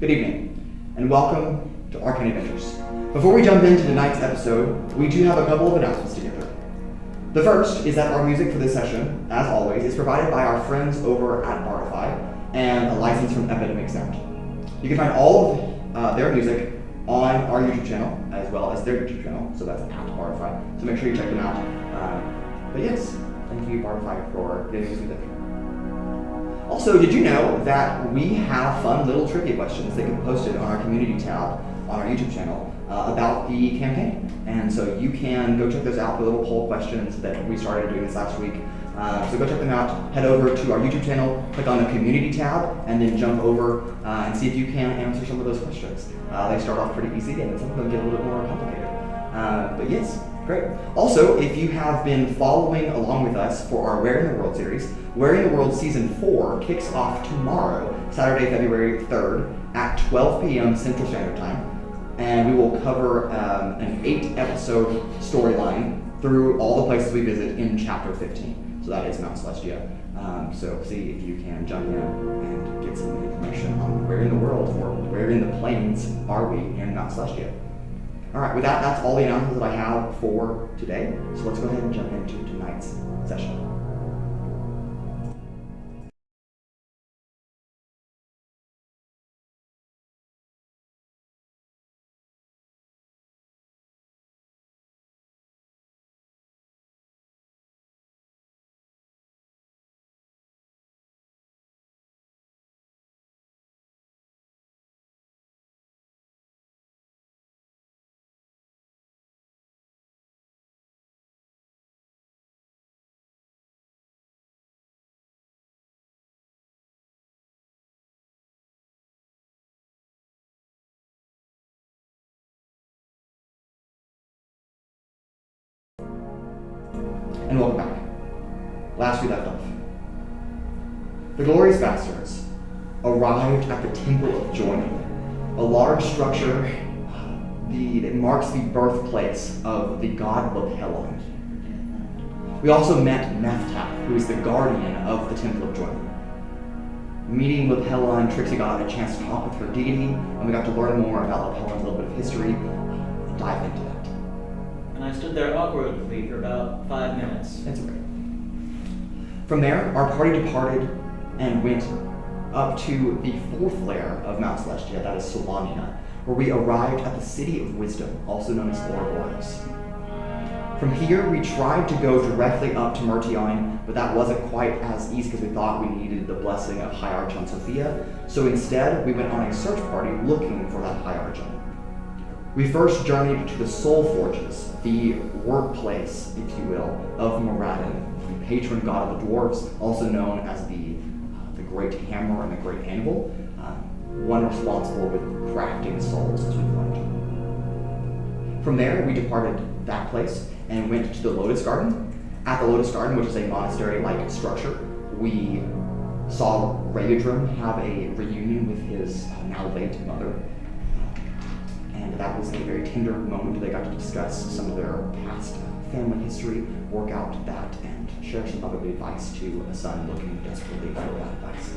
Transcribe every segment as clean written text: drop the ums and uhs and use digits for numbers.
Good evening, and welcome to Arcane Adventures. Before we jump into tonight's episode, we do have a couple of announcements together. The first is that our music for this session, as always, is provided by our friends over at Bardify and a license from Epidemic Sound. You can find all of their music on our YouTube channel, as well as their YouTube channel, so that's at Bardify, so make sure you check them out. But yes, thank you Bardify for getting us music. Also, did you know that we have fun little trivia questions that get posted on our community tab on our YouTube channel about the campaign? And so you can go check those out, the little poll questions that we started doing this last week. So go check them out, head over to our YouTube channel, click on the community tab, and then jump over and see if you can answer some of those questions. They start off pretty easy, and some of them get a little bit more complicated. But yes, great. Also, if you have been following along with us for our Where in the World series, Where in the World Season 4 kicks off tomorrow, Saturday, February 3rd at 12 p.m. Central Standard Time. And we will cover an 8-episode storyline through all the places we visit in Chapter 15. So that is Mount Celestia. So see if you can jump in and get some information on where in the world or where in the plains are we in Mount Celestia. All right, with that, that's all the announcements that I have for today. So let's go ahead and jump into tonight's session. And welcome back. Last we left off. The glorious bastards arrived at the Temple of Joining, a large structure that marks the birthplace of the god Lepelon. We also met Meftap, who is the guardian of the Temple of Joining. Meeting Lepelon, Trixi got a chance to talk with her deity, and we got to learn more about Lepelon's little bit of history and dive into that. And I stood there awkwardly for about 5 minutes. That's okay. From there, our party departed and went up to the 4th layer of Mount Celestia, that is Solamnia, where we arrived at the City of Wisdom, also known as Urogar. From here, we tried to go directly up to Myrtion, but that wasn't quite as easy because we thought we needed the blessing of High Archon Sophia, so instead, we went on a search party looking for that High Archon. We first journeyed to the Soul Forges, the workplace, if you will, of Moradin, the patron god of the dwarves, also known as the Great Hammer and the Great Anvil, one responsible with crafting souls, as we've learned. From there, we departed that place and went to the Lotus Garden. At the Lotus Garden, which is a monastery-like structure, we saw Raudrem have a reunion with his now late mother. And that was a very tender moment. They got to discuss some of their past family history, work out that, and share some other advice to a son looking desperately for that advice.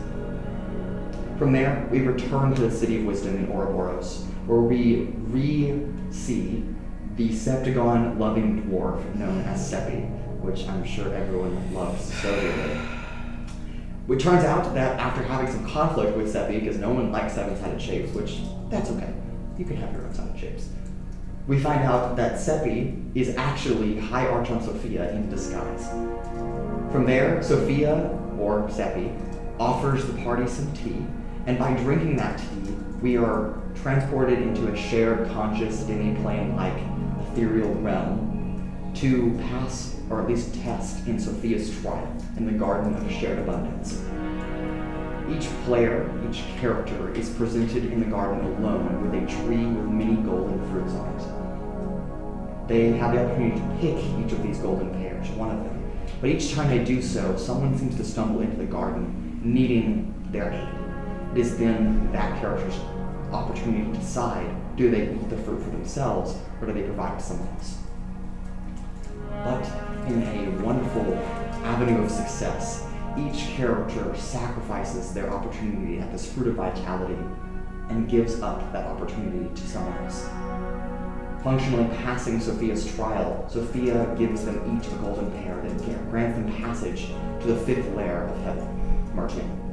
From there, we returned to the City of Wisdom in Ouroboros, where we re-see the Septagon-loving dwarf known as Seppi, which I'm sure everyone loves so dearly. It turns out that after having some conflict with Seppi, because no one likes seven-sided shapes, which that's okay. You can have your own sided shapes. We find out that Seppi is actually High Archon Sophia in disguise. From there, Sophia, or Seppi, offers the party some tea, and by drinking that tea, we are transported into a shared conscious demi-plane-like ethereal realm to pass, or at least test, in Sophia's trial in the Garden of Shared Abundance. Each player, each character, is presented in the garden alone with a tree with many golden fruits on it. They have the opportunity to pick each of these golden pears, one of them. But each time they do so, someone seems to stumble into the garden, needing their aid. It is then that character's opportunity to decide, do they eat the fruit for themselves, or do they provide it to someone else? But in a wonderful avenue of success, each character sacrifices their opportunity at this fruit of vitality and gives up that opportunity to someone else. Functionally passing Sophia's trial, Sophia gives them each a golden pair that grants them passage to the 5th layer of heaven, Martian.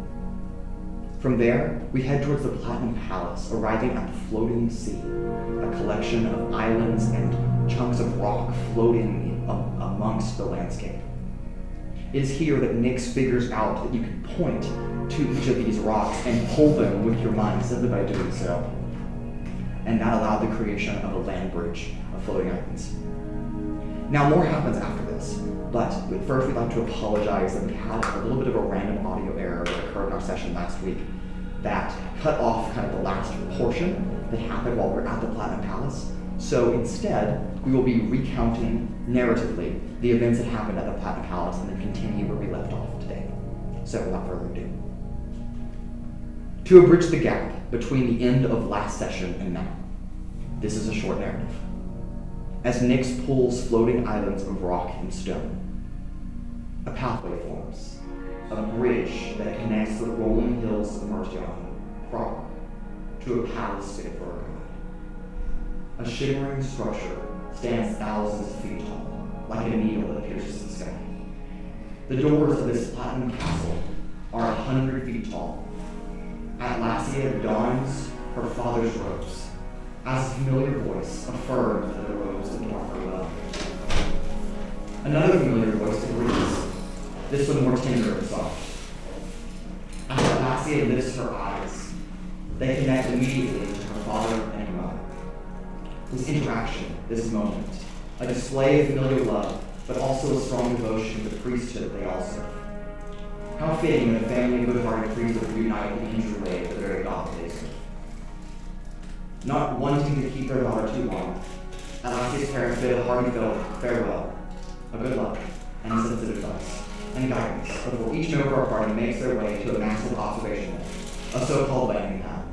From there, we head towards the Platinum Palace, arriving at the Floating Sea, a collection of islands and chunks of rock floating amongst the landscape. It is here that Nyx figures out that you can point to each of these rocks and pull them with your mind simply by doing so. And that allowed the creation of a land bridge of floating islands. Now more happens after this, but first we'd like to apologize that we had a little bit of a random audio error that occurred in our session last week that cut off kind of the last portion that happened while we were at the Platinum Palace. So instead, we will be recounting narratively the events that happened at the Platinum Palace and then continue where we left off today. So without further ado. To abridge the gap between the end of last session and now, this is a short narrative. As Nyx pulls floating islands of rock and stone, a pathway forms, a bridge that connects the rolling hills of Martian, Prague, to a palace fit for a god. A shimmering structure stands thousands of feet tall, like a needle that pierces the sky. The doors of this platinum castle are 100 feet tall. Atlasia dons her father's robes, as a familiar voice affirms that the robes depart her well. Another familiar voice agrees, this one more tender and soft. As Atlasia lifts her eyes, they connect immediately to her father and her mother. This interaction, this moment, a display of familiar love, but also a strong devotion to the priesthood they all serve. How fitting that a family of good-hearted priests would unite in the injured way of the very God they serve. Not wanting to keep their daughter too long, Atlasia's parents bid a hearty farewell, a good luck, and a sensitive advice, and guidance before each member of our party makes their way to a massive observation deck, a so-called landing pad.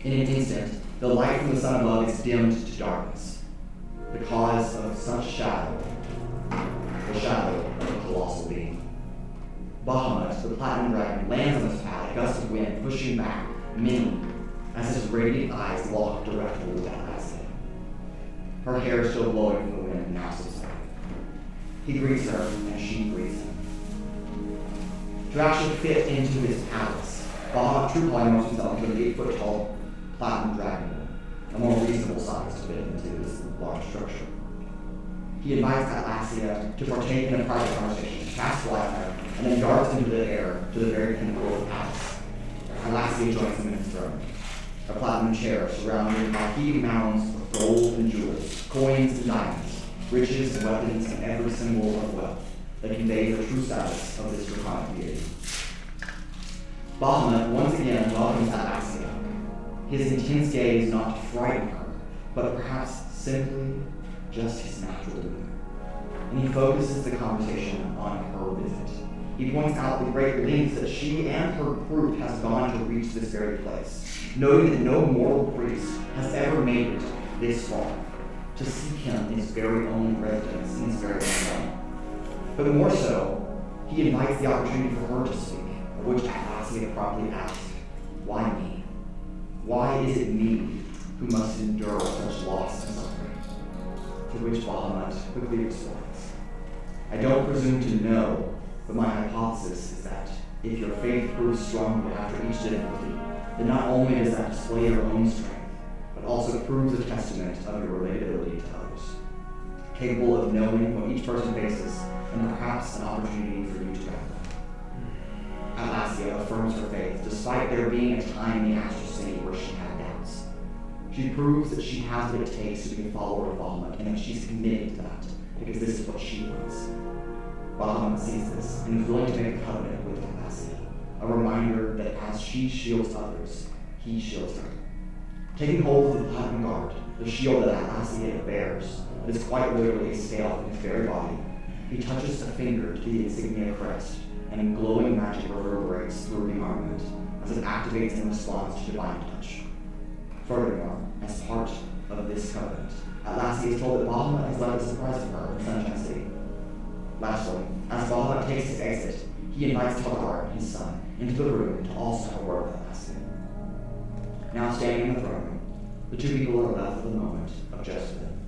In an instant, the light from the sun above is dimmed to darkness, the cause of such shadow, the shadow of a colossal being. Bahamut, the platinum dragon, lands on this pad, a gust of wind pushing back many as his radiant eyes lock directly with Atlasia. Her hair still blowing from the wind, now subsiding. He greets her, and she greets him. To actually fit into his palace, Bahamut true polymorphs himself into an 8-foot-tall platinum dragon, a more reasonable size to fit into this large structure. He invites Atlasia to partake in a private conversation, casts light on her, and then darts into the air to the very pinnacle of the palace. Atlasia joins him in his throne, a platinum chair surrounded by heaving mounds of gold and jewels, coins and diamonds, riches and weapons, and every symbol of wealth that convey the true status of this draconic deity. Bahamut once again welcomes Atlasia, his intense gaze not to frighten her, but perhaps simply just his natural demeanor. And he focuses the conversation on her visit. He points out the great lengths that she and her group has gone to reach this very place, noting that no mortal priest has ever made it this far, to seek him in his very own residence, in his very own home. But more so, he invites the opportunity for her to speak, of which Atlasia promptly asks, why me? Why is it me who must endure such loss and suffering? To which Bahamut quickly responds, I don't presume to know, but my hypothesis is that if your faith proves stronger after each difficulty, then not only does that display your own strength, but also proves a testament of your relatability to others, capable of knowing what each person faces, and perhaps an opportunity for you to guide them. Atlasia affirms her faith, despite there being a time in the astral city where she had doubts. She proves that she has what it takes to be a follower of Bahamut, and that she's committed to that, because this is what she wants. Bahamut sees this, and is willing to make a covenant with Atlasia, a reminder that as she shields others, he shields her. Taking hold of the platinum guard, the shield that Atlasia bears, that is quite literally a scale from his very body, he touches a finger to the insignia crest, and glowing magic reverberates through the armament as it activates in response to divine touch. Furthermore, as part of this covenant, Atlasia is told that Bahamut has left a surprise for her in Sunshine City. Lastly, as Bahamut takes his exit, he invites Talar, his son, into the room to also have a word with Atlasia. now standing in the throne room. The two people are left with a moment of just them.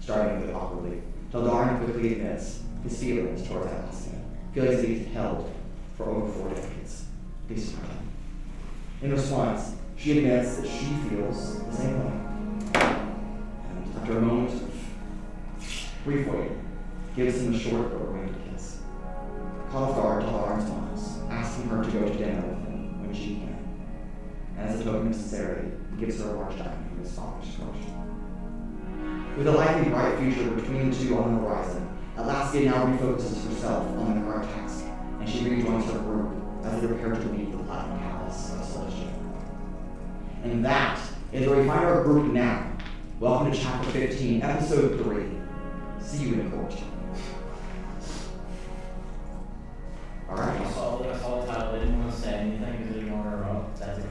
Starting with awkwardly, Teldarin quickly admits his feelings towards Atlasia, feelings that he's held for over 4 decades. These are them. In response, she admits that she feels the same way. And after a moment of brief waiting, gives him a short but romantic kiss. Caught off guard, Teldarin smiles, asking her to go to dinner with him when she can. And as a token of sincerity, he gives her a large diamond from his father's collection. With a likely bright future between the two on the horizon, Atlasia now refocuses herself on the current task, and she rejoins her group as they prepare to leave the Platinum Palace of Celestia. And that is where we find our group now. Welcome to Chapter 15, Episode 3. See you in court. Alright. I saw the title. I didn't want to say anything because I didn't want to interrupt. That's it.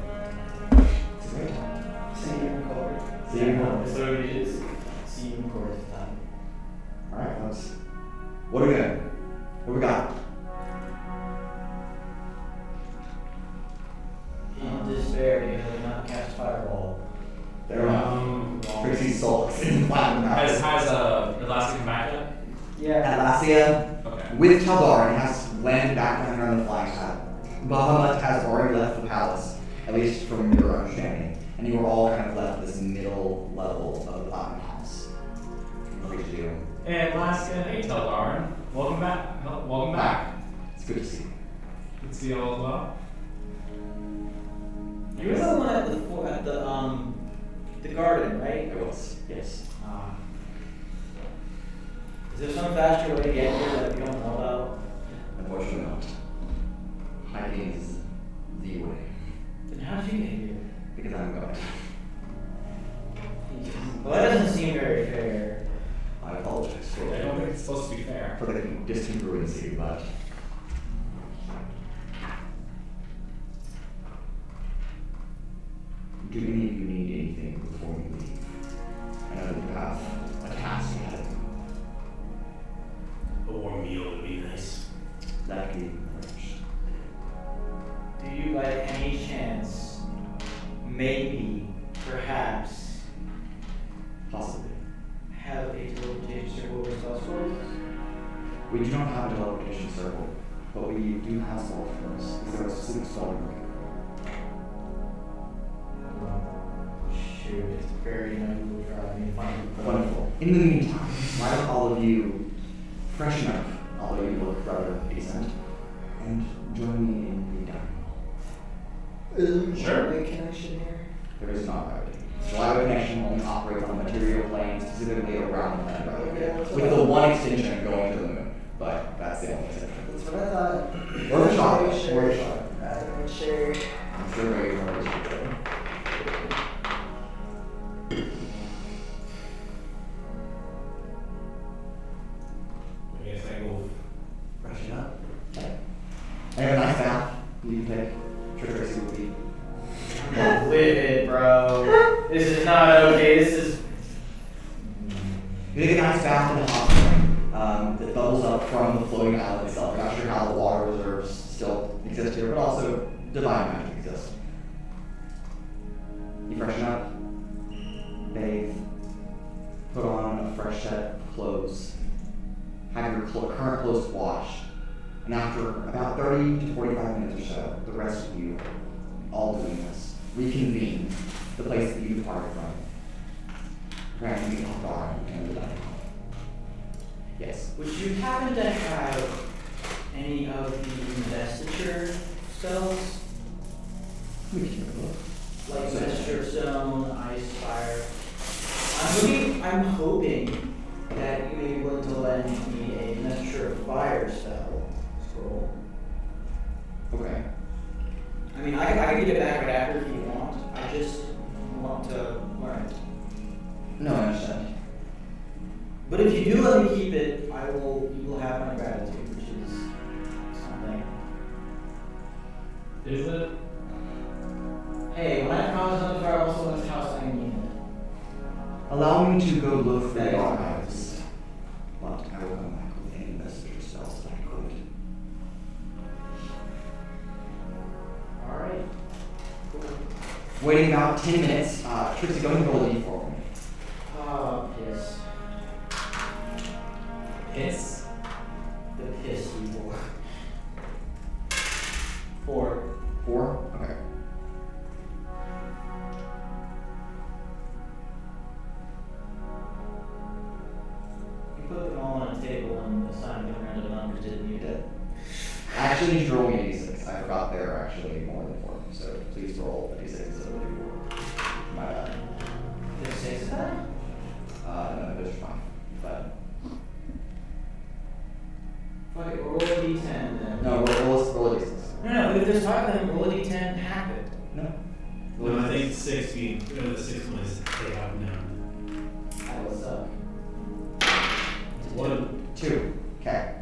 It's a great time. See you in court. See you in court. That's what it is. See you in court this time. Alright, folks. What are we doing? What we got? In despair because I did not cast Fireball. Veron. Trixi sulks in the Platinum Palace. Has Atlasia come back yet? Yeah. Atlasia, Okay. with Teldarin, has landed back down here on the flying pad. Bahamut has already left the palace, at least from your understanding, and you were all kind of left this middle level of the Platinum Palace. What did you do? And Atlasia, hey Teldarin. Welcome back. Welcome back. It's good to see you. Good to see you all as well. You were the one at the garden, right? It was, yes. Is there some faster way to get here that we don't know about? Unfortunately not. Hiking is the way, Then how did you get here? because I'm going. Well, that doesn't seem very fair. I apologize I don't think it's supposed to be fair. for the discongruency, but do any of you need anything before we leave? I know that you have a task ahead of you. A warm meal would be nice. That can be arranged. Do you by any chance, maybe, perhaps, Possibly. have a teleportation circle over Celestials? We do not have a teleportation circle, but we do have soul flows. Is there a specific spell you looking Shoot, it's very unusual to try and find for? Wonderful. In the meantime, why don't all of you freshen up, although you look rather decent, and join me in the dining hall. Sure. Wait, connection here? There is not gravity. Slide connection only operates on the material plane, specifically around the planet gravity, with the one extension going to the moon. But that's the only exception. That's what I thought. Worth a shot. Worth Sure. a shot. Right, sure. I'm sure very hard to do. I guess I go. Freshen up. Okay. I have a nice bath. You can take. Trixi will be. Live it, bro. This is not okay. This is. You take a nice bath in the hot spring that bubbles up from the floating island itself. I'm not sure how the water reserves still exist here, but also divine magic exists. You freshen up, bathe, put on a fresh set of clothes, have your current clothes washed, and after about 30 to 45 minutes or so, the rest of you, all doing this, reconvene the place that you departed from. Granting the bar and the dining hall. Yes. Would you happen to have any of the investiture spells? We can take a look. Like Messenger Stone, Ice Fire. I'm hoping that you may be willing to lend me a Messenger Fire spell scroll. Okay. I mean, I can get it back right after if you want. I just want to learn it. No, I understand. But if you do let me keep it, you will have my gratitude, which is something. Is it? Hey, when I promise not to fire on someone's house, I mean it. Allow me to go look for the archives, but I will come back with any messenger spells that I could. Alright. Cool. Waiting about 10 minutes, Trixi, go and roll a d4. Piss. Piss? The piss evil. 4. 4? Okay. You put them all on a table and assigned them random numbers, didn't you? Did. I actually need to roll me a d6. I forgot there are actually more than 4. So please roll a d6 instead of a d4. My bad. There's 6 of them? No, those are fine. But Fuck it, roll a d10 then. no, roll a d6. No, if there's 5 of them, roll a d10, half it. No. Well, I think 6 means, the 6 one is they have none. That will suck. 1. 2. Okay.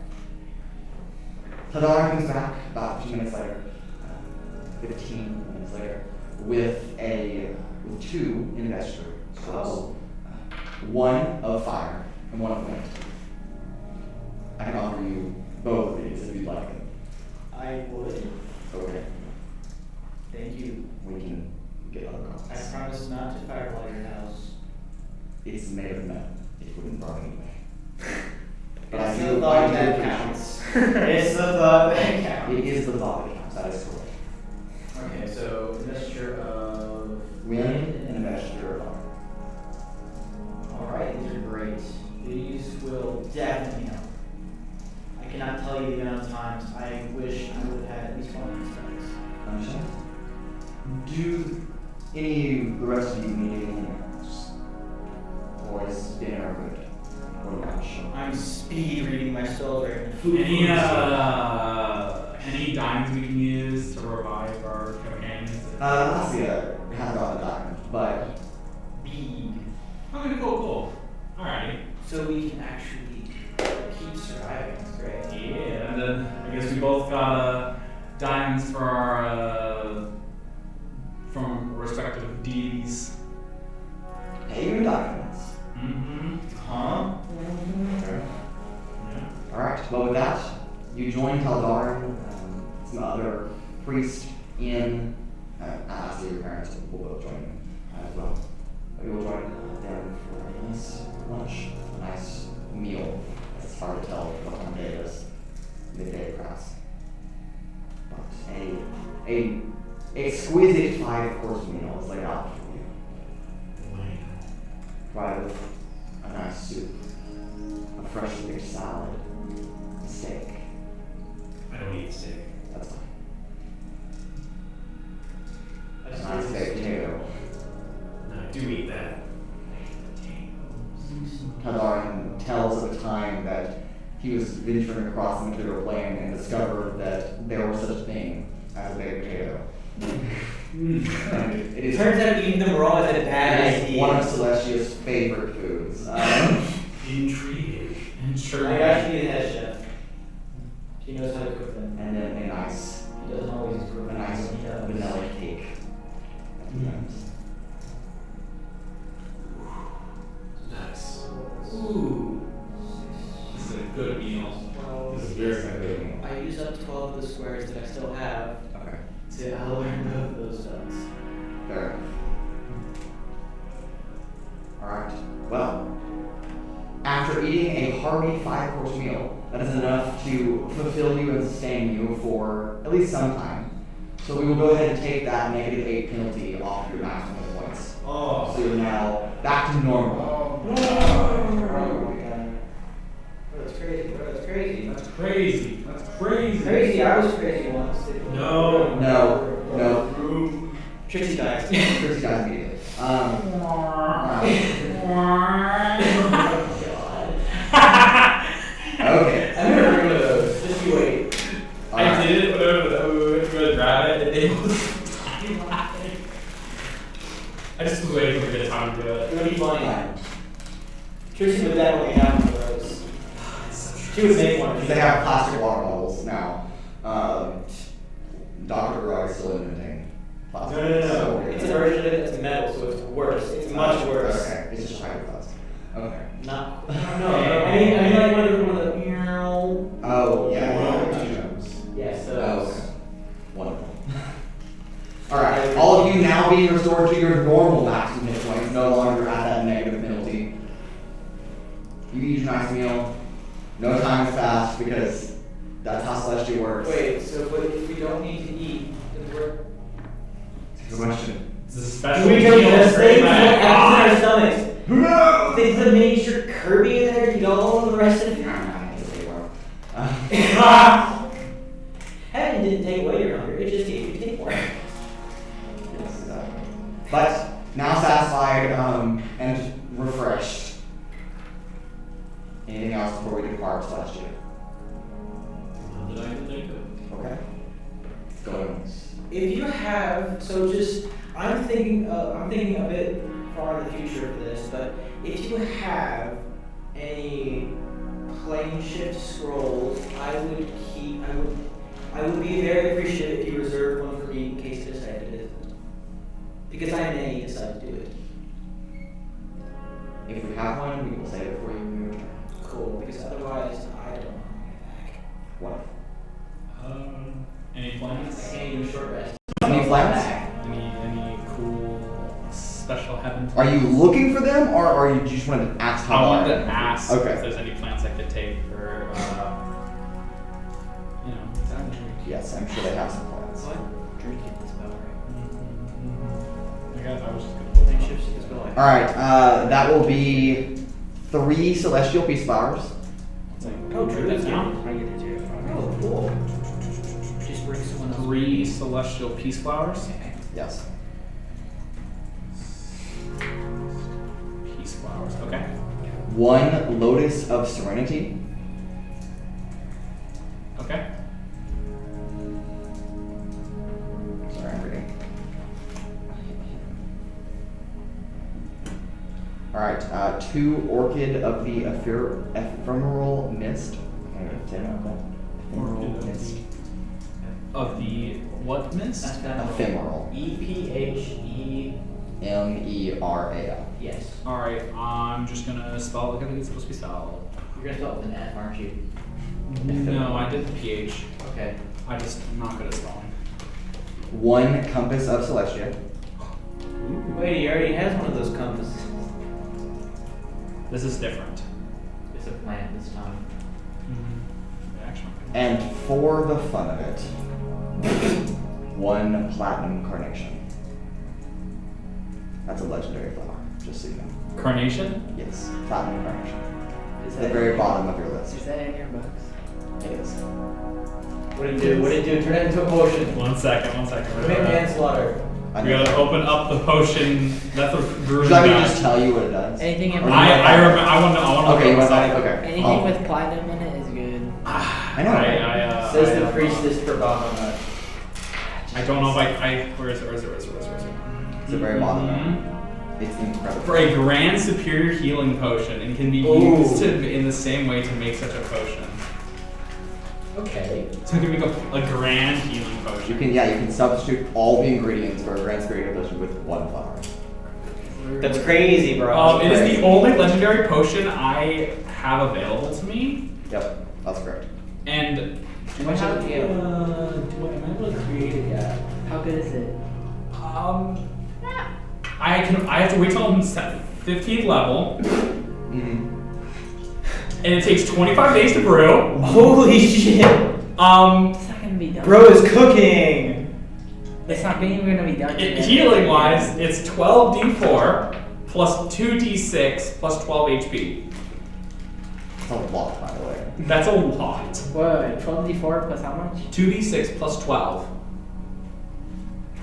Tadar comes back about 15 minutes later, 15 minutes later, with 2 investor scrolls. 1 of fire and 1 of wind. I can offer you both of these if you'd like them. I would. Okay. Thank you. We can get other I copies. promise not to fireball your house. It's made of metal. It wouldn't burn anyway. But It's I the do- thought I do that appreciate- counts. It's the thought that counts. It is the thought that counts. That is correct. Okay, so mixture of Wind and a mixture of fire. Alright, these are great. These will definitely help. I cannot tell you the amount of times I wish I would have had at least one of these things. Understand? Do any of the rest of you need anything else? Or is dinner good? Or lunch? I'm speed reading my spells right now. Any dimes we can use to revive our companions? Atlasia has got a diamond, but Bead. Okay, cool. Alrighty. So we can actually keep surviving. That's great. Yeah, and then I guess we both got diamonds for our from respective deities. hey, you diamonds. Mm-hmm. Huh? Okay. Yeah. Alright, well with that, you join Taldarin, some other priest in Atlasia, your parents will both join you as well. We will join them for a nice lunch, a nice meal. It's hard to tell what time of day it is. Midday perhaps. But a exquisite 5-course meal is laid out for you. Provided with a nice soup, a freshly baked salad, a steak. I don't eat steak. That's fine. I A just nice baked potato. No, I do eat that. Taldarin tells of a time that he was venturing across the material plane and discovered that there was such a thing as a baked potato. And it is Turns out eating them raw is a bad it is idea. one of Celestia's favorite foods. Intriguing. I actually the head chef. He knows how to cook them. And then a nice, He doesn't always cook a them. nice He does. vanilla cake. Nice. Ooh. This is a good meal. This is very good. I use up 12 of the squares that I still have Okay, to learn both of those stones. fair enough. Alright, well, after eating a hearty 5-course meal, that is enough to fulfill you and sustain you for at least some time. So we will go ahead and take that -8 penalty off your maximum points. Oh. So you're now back to normal. Oh my god. Bro, that's crazy, bro. That's crazy. That's crazy. That's crazy. Crazy. I was crazy once. No. No. Trixi dies. Trixi dies immediately. Okay. I never heard of those. Just you wait. I did it whenever we went to go grab it, and it was. I just was waiting for a good time to do it. It would be funny. Trixi would definitely have one of those. She would make one. They have plastic water bottles now. Dr. Urogar is still inventing plastic. No. It's a version of it that's metal, so it's worse. It's much worse. Okay, it's just hyperplastic. Okay. Not. No. I mean like one of the. Oh, yeah. Yes. Oh, okay. Wonderful. Alright, all of you now being restored You eat your nice meal. No time has passed because that's how Celestia works. Wait, so but if we don't need to eat, does it work? Good question. This is a special Do we deal just for things my in our God. stomachs? No! They put a miniature Kirby in there to eat all of the rest of it? Heaven didn't take away your hunger, it just gave you to take more. Yes, exactly. But now satisfied and refreshed. Anything else before we depart Celestia? Not that I can think of. Okay. Going. If you have, so just, I'm thinking a bit far in the future for this, but if you have any plane shift scrolls, I would be very appreciative if you reserve one for me in case I decide to do it. Because I may decide to do it. If we have one, we will save it for you when we return. Cool, because otherwise I don't know. What? Any I plans? can't even short rest. Any plans? Any cool special heaven Are plans? you looking for them, or are you just wanted to ask how I wanted far? to ask Okay. if there's any plans I could take for, Yes, I'm sure they have some plans. Drink it this spell, right? I was just gonna Plane shifts this spell. All right, that will be 3 celestial peace flowers. Oh, Write that down. Oh, cool. Just bring someone else. 3 celestial peace flowers. Yes. Peace flowers. Okay. 1 lotus of serenity. Okay. Sorry, I'm reading. All right, 2 orchid of the ephemeral mist. I'm gonna say that. Ephemeral Orchid of mist. Of the what mist? Ephemeral. E-P-H-E. MERAL. Yes. All right. I'm just gonna spell it like I think it's supposed to be spelled. You're gonna start with an F, aren't you? No, I did the PH. Okay. I just am not good at spelling. 1 compass of Celestia. Wait, he already has one of those compasses. This is different. It's a plant this time. Actually. And for the fun of it, 1 platinum carnation. That's a legendary flower, just so you know. Carnation? Yes, platinum carnation. Is At the very bottom of your list. Is that in your books? It is. What did it do? What did it do? Turn it into a potion. One second. Commit manslaughter. I We know. gotta open up the potion. That's a Would brew you like me to guy. just tell you what it does? Anything in Or you I want- want to. Okay, you want that? that? Okay. anything Oh. with platinum in it is good. I know. right? Says the priestess for Bahamut. I don't know if I. Where is it? It's the very bottom. Mhm. It's incredible. For a grand superior healing potion, and can be used in the same way to make such a potion. Okay. So you can make a grand healing You potion. can, you can substitute all the ingredients for a grand superior potion with 1 flower. That's crazy, bro. It is the only legendary potion I have available to me, Yep, that's correct. and How much am do you have? I able to create it yet? How good is it? I have to wait till I'm 15th level, Mm-hmm. and it takes 25 days to brew. Holy shit. It's not gonna be done. Bro is cooking. It's not even gonna be done. Healing wise, it's 12d4 plus 2d6 plus 12 HP. That's a lot, by the way. That's a lot. What? 12d4 plus how much? 2d6 plus 12.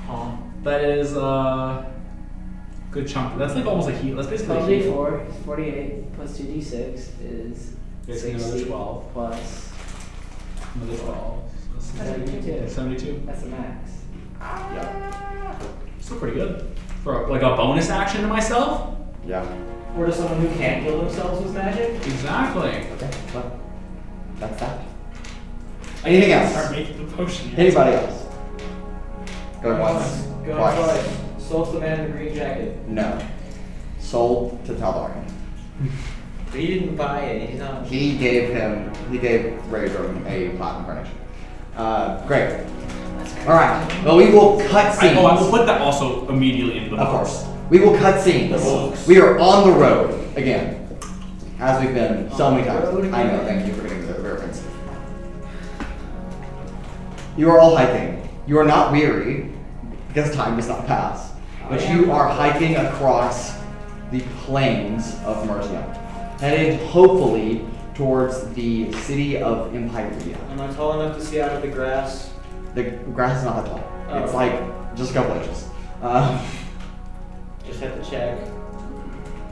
Huh. That is good chunk. That's like almost a heal. That's basically a heal. 12d4 is 48 plus 2d6 is Basically another 60 12. plus. Another 12. So 72. 72. That's the max. Yeah. Still pretty good. For like a bonus action to myself? Yeah. Or to someone who can't heal themselves with magic? Exactly. Okay, well, that's that. Anything Start else? making the potion. yet. Anybody else? Going once, Going twice. twice. Soul's the man in the green jacket. No. Sold to Tal'Darim. But he didn't buy it. He's not. He gave Raudrem a platinum carnation. Great. Alright, well we will cut scenes. I will put that also immediately into the Of box. course. We will cut scenes. The books. We are on the road again. as we've been so many times. Road I know, again. thank you for getting the reference. You are all hiking. You are not weary, because time does not pass. But you are hiking across the plains of Mercia, headed hopefully towards the city of Empyrea. Am I tall enough to see out of the grass? The grass is not that tall. Oh. It's like just a couple inches. Just have to check.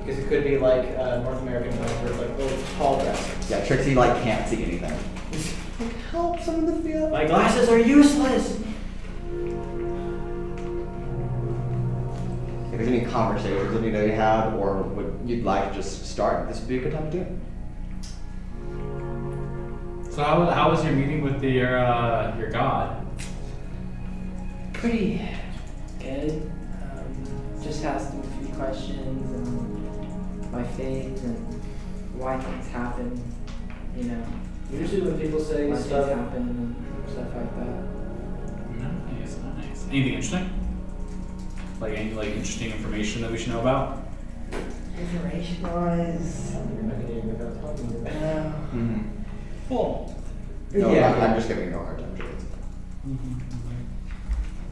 Because it could be like North American ones where it's like, oh, tall grass. Yeah, Trixie like can't see anything. Help some of the field. My glasses are useless! If there's any conversations that you know you had or would you'd like to just start, this would be a good time to do it. So how was your meeting with your god? Pretty good. Just asked him a few questions and my faith and why things happen. You know, Usually when people say why things stuff, happen and stuff like that. Nice, nice. Anything interesting? Like any interesting information that we should know about? Information wise, you're not getting without talking to me. well, No, Yeah. I'm just giving you a hard time. Trixie.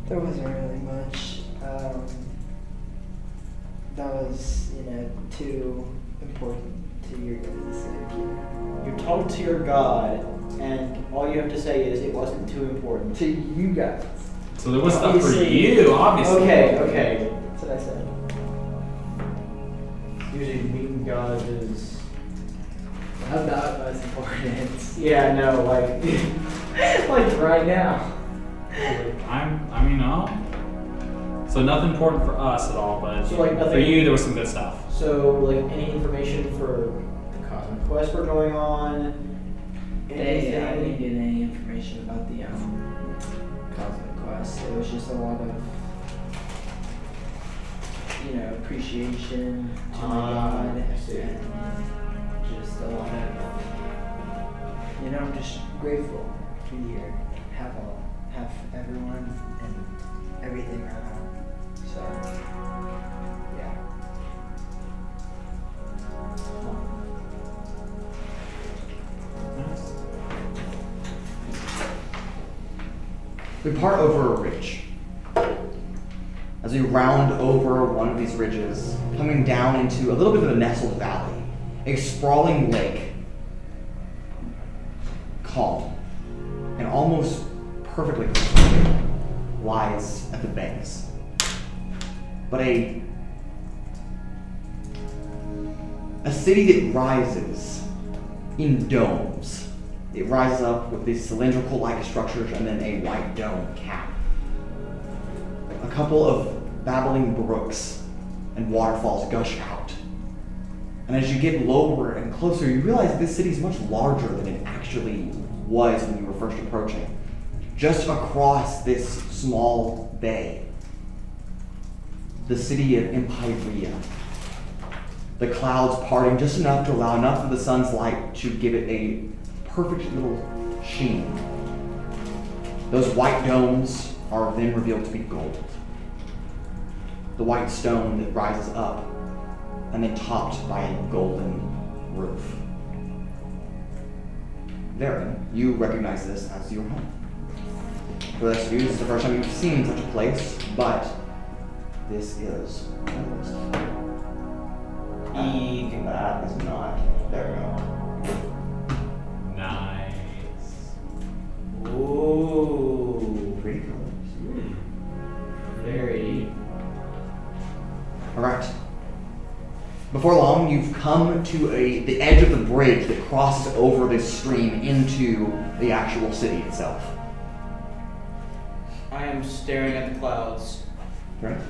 There wasn't really much. That was, too important to your guys' sake. You talk to your god, and all you have to say is it wasn't too important. To you guys. So there was stuff for Obviously. you, obviously. Okay. That's what I said. Usually meeting God is... not that was important. Yeah, no, like... Like right now. So nothing important for us at all, but So, like, for nothing- you there was some good stuff. So, like, any information for the cosmic quest we're going on? I didn't Anything? get any information about the Cosmic Quest. It was just a lot of, appreciation to my God. I see. And just a lot of, I'm just grateful to be here, have everyone and everything around. So, yeah. Nice. We part over a ridge. As we round over one of these ridges, coming down into a little bit of a nestled valley, a sprawling lake, calm and almost perfectly clear, lies at the base. But a city that rises in domes. It rises up with these cylindrical-like structures and then a white dome cap. A couple of babbling brooks and waterfalls gush out. And as you get lower and closer, you realize this city is much larger than it actually was when you were first approaching. Just across this small bay, the city of Empyrea. The clouds parting just enough to allow enough of the sun's light to give it a perfect little sheen. Those white domes are then revealed to be gold. The white stone that rises up and then topped by a golden roof. Veron, you recognize this as your home. For the rest of you, this is the first time you've seen such a place, but this is yours. That is not. There we go. Nice. Ooh. Pretty colors. Very. Alright. Before long, you've come to the edge of the bridge that crosses over this stream into the actual city itself. I am staring at the clouds. Right?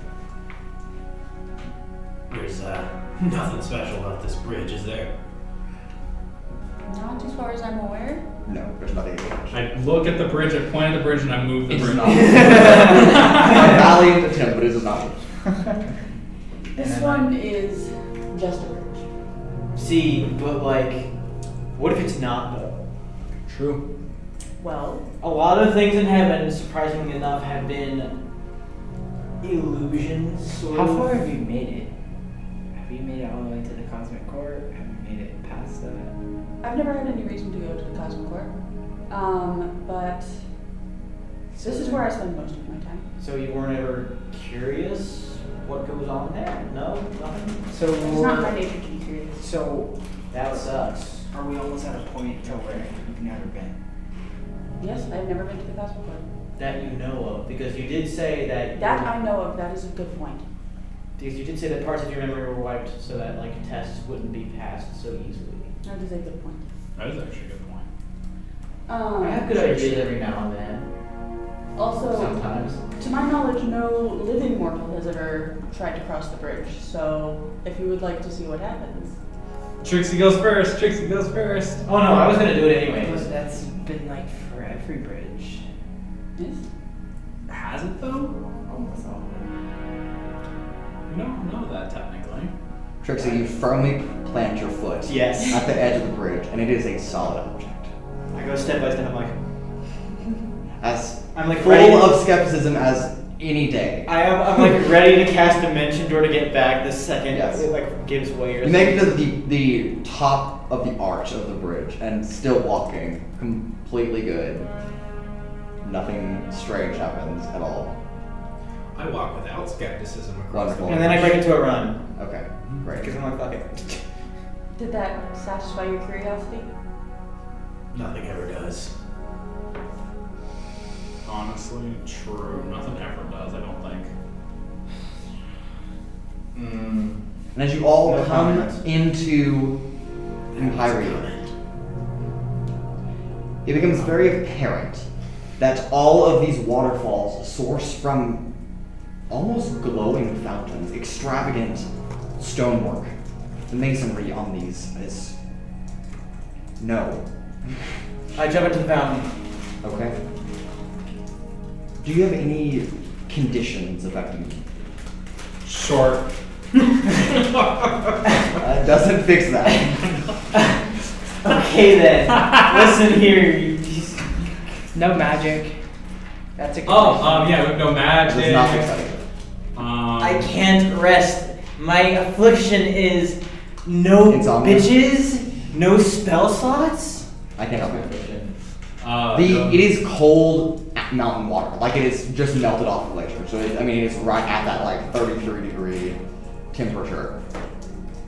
There's nothing special about this bridge, is there? Not as far as I'm aware. No, there's nothing in the bridge. I look at the bridge, I point at the bridge, and I move the It's bridge. not. A valiant attempt, but it is not. This one is just a bridge. See, but like, what if it's not though? True. Well, A lot of things in heaven, surprisingly enough, have been illusions. Sort How of. far have you made it? Have you made it all the way to the Cosmic Court? Have you made it past past that. I've never had any reason to go to the Cosmic Court. But this is where I spend most of my time. So you weren't ever curious what goes on there? No? Nothing? So It's not my nature to be curious. So That sucks. are we almost at a point to where you've never been? Yes, I've never been to the Cosmic Court. That you know of, because you did say that. That I know of, that is a good point. Because you did say that parts of your memory were wiped so that like tests wouldn't be passed so easily. That is a good point. That is actually a good point. I have good ideas every now and then. Also, Sometimes. to my knowledge, no living mortal has ever tried to cross the bridge. So, if you would like to see what happens. Trixi goes first. Trixi goes first. Oh no, I was gonna do it anyways. That's been like for every bridge. Yes? Has it though? Almost all. I don't know that technically. Trixie, you firmly plant your foot Yes. at the edge of the bridge, and it is a solid object. I go step by step. I'm like, As I'm like full ready. of skepticism as any day. I'm like ready to cast Dimension Door to get back the second Yes. it like gives way or You make it to the top of the arch of the bridge, and still walking, completely good. Nothing strange happens at all. I walk without skepticism across Wonderful. the And then I break into a run Okay, great. because I'm like, fuck it. Did that satisfy your curiosity? Nothing ever does. Honestly, true. Nothing ever does, I don't think. And as you all No come comments. into Empyrea, it becomes very apparent that all of these waterfalls source from almost glowing fountains, extravagant stonework. The masonry on these is no. I jump into the fountain. Okay. Do you have any conditions affecting you? Short. Doesn't fix that. Okay then. Listen here. No magic. That's a Yeah, with no magic. Does not fix that. I can't rest. My affliction is no Insomnia? bitches, no spell slots. I can't help you. It It is cold mountain water. Like it is just melted off the glacier. So it is right at that like 33-degree temperature.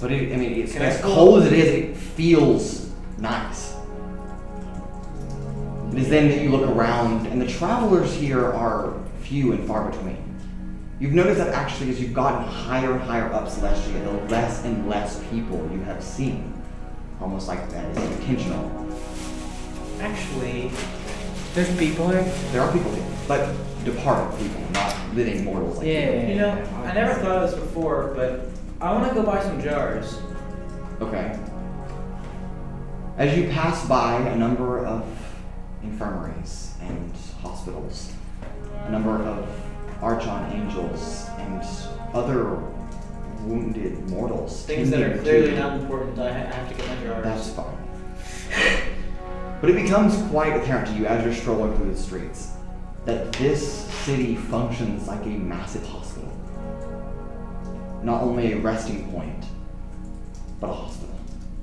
But it's Can I as pull- cold as it is. It feels nice. It is then that you look around, and the travelers here are few and far between. You've noticed that actually, as you've gotten higher and higher up Celestia, the less and less people you have seen. Almost like that is intentional. Actually, There's people here? There are people here, but departed people, not living mortals like you. you know, I never thought of this before, but I want to go buy some jars. Okay. As you pass by a number of infirmaries and hospitals, a number of archangels and other wounded mortals. Things that are tending clearly to- not important. I have to get my jars. That's fine. But it becomes quite apparent to you as you're strolling through the streets that this city functions like a massive hospital. Not only a resting point, but a hospital.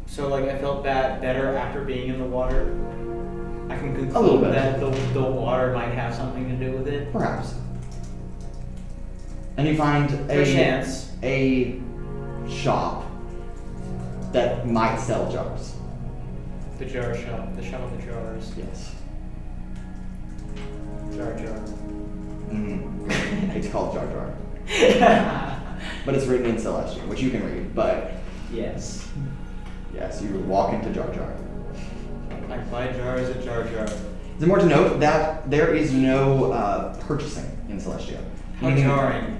So like I felt better after being in the water. I can A little conclude bit. that the water might have something to do with it. Perhaps. And you find Perchance. a shop that might sell jars. The jar shop. The shop of the jars. Yes. Jar. It's called Jar Jar. But it's written in Celestia, which you can read. But Yes. yes, you walk into Jar Jar. I buy jars at Jar Jar. It's important to note that there is no purchasing in Celestia. How Anything- jarring.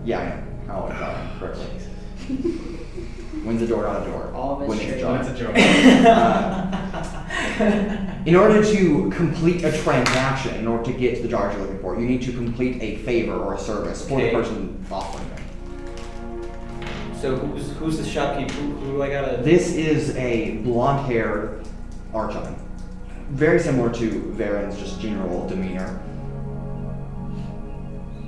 Yeah, I know. How jarring, correctly. When's a door, not a door? All of it's When it's a true. jar. That's a joke. In order to complete a transaction, in order to get to the jars you're looking for, you need to complete a favor or a service for the Okay. person offering them. So who's the shopkeeper? Who do I gotta? This is a blonde-haired archon. Very similar to Veron's just general demeanor.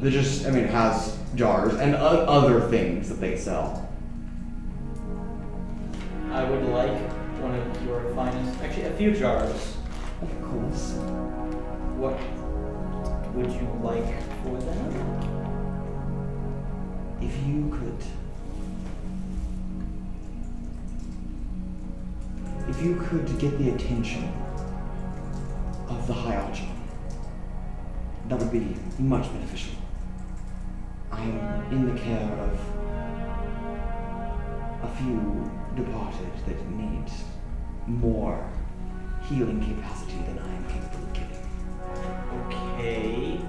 That just, has jars and other things that they sell. I would like one of your finest, actually a few jars. Of course. What would you like for them? If you could. If you could get the attention of the High Archon, that would be much beneficial. I am in the care of a few departed that need more healing capacity than I am capable of giving. Okay.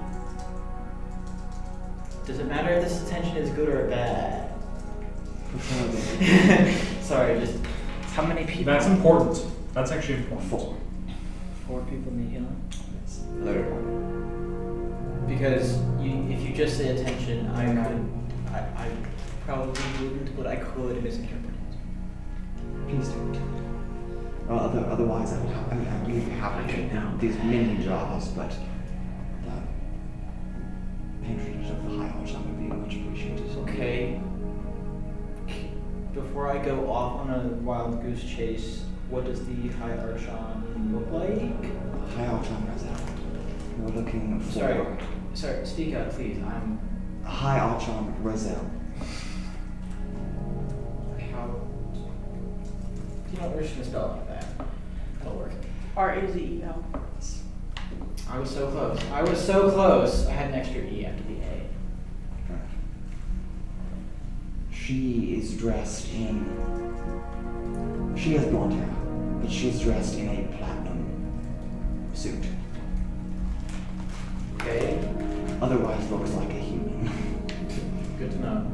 Does it matter if this attention is good or bad? Preferably. Sorry, just How many people? That's important. That's actually important. 4 people need healing. Yes. Another departed. because if you just say attention, I probably wouldn't, but I could misinterpret it. Please do. Otherwise, I would have. I really have to take these many jobs, but the patronage of the High Archon would be much appreciated. Okay. Before I go off on a wild goose chase, what does the High Archon look like? The High Archon Roselle. We're looking for. Sorry, speak up, please. I'm. High Archon Roselle. How? You know, we're just gonna spell it like that. That'll work. R-A-Z-E-L. I was so close. I was so close. I had an extra E after the A. She is dressed in. She has blonde hair, but she is dressed in a platinum suit. Okay. Otherwise, looks like a human. Good to know.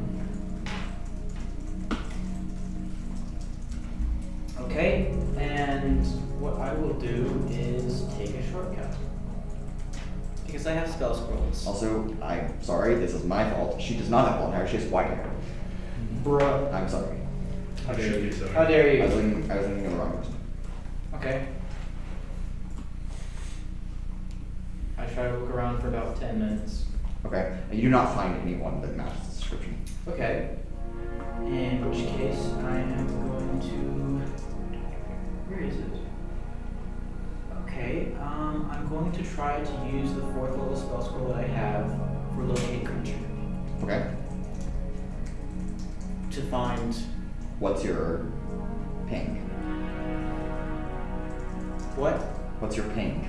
Okay, and what I will do is take a shortcut. Because I have spell scrolls. Also, I'm sorry, this is my fault. She does not have blonde hair, she has white hair. Bruh. I'm sorry. How dare you, sir? How dare I was you? thinking of the wrong person. Okay. I try to look around for about 10 minutes. Okay. And you do not find anyone that matches the description. Okay. In which case, I am going to. Where is it? Okay. I'm going to try to use the 4th level spell scroll that I have for locate creature Okay. to find. What's your ping? What? What's your ping?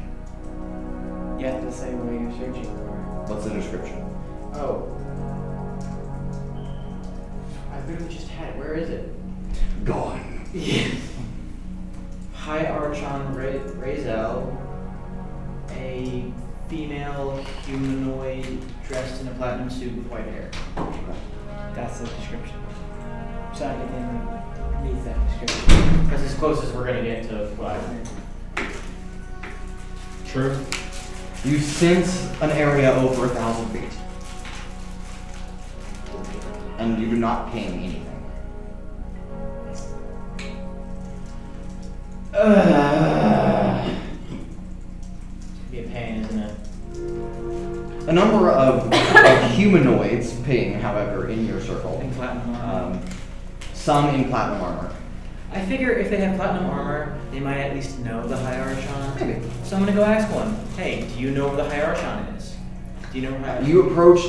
You have to say what you're searching for. What's the description? Oh. I literally just had it. Where is it? Gone. High Archon Razel, a female humanoid dressed in a platinum suit with white hair. That's the description. So anything that needs that description. That's as close as we're gonna get to what I think. True. You sense an area over 1,000 feet. And you do not ping anything. It's gonna be a pain, isn't it? A number of humanoids ping, however, in your circle. In platinum armor. Some in platinum armor. I figure if they have platinum armor, they might at least know the High Archon. Maybe. So I'm gonna go ask one. Hey, do you know where the High Archon is? Do you know where You approach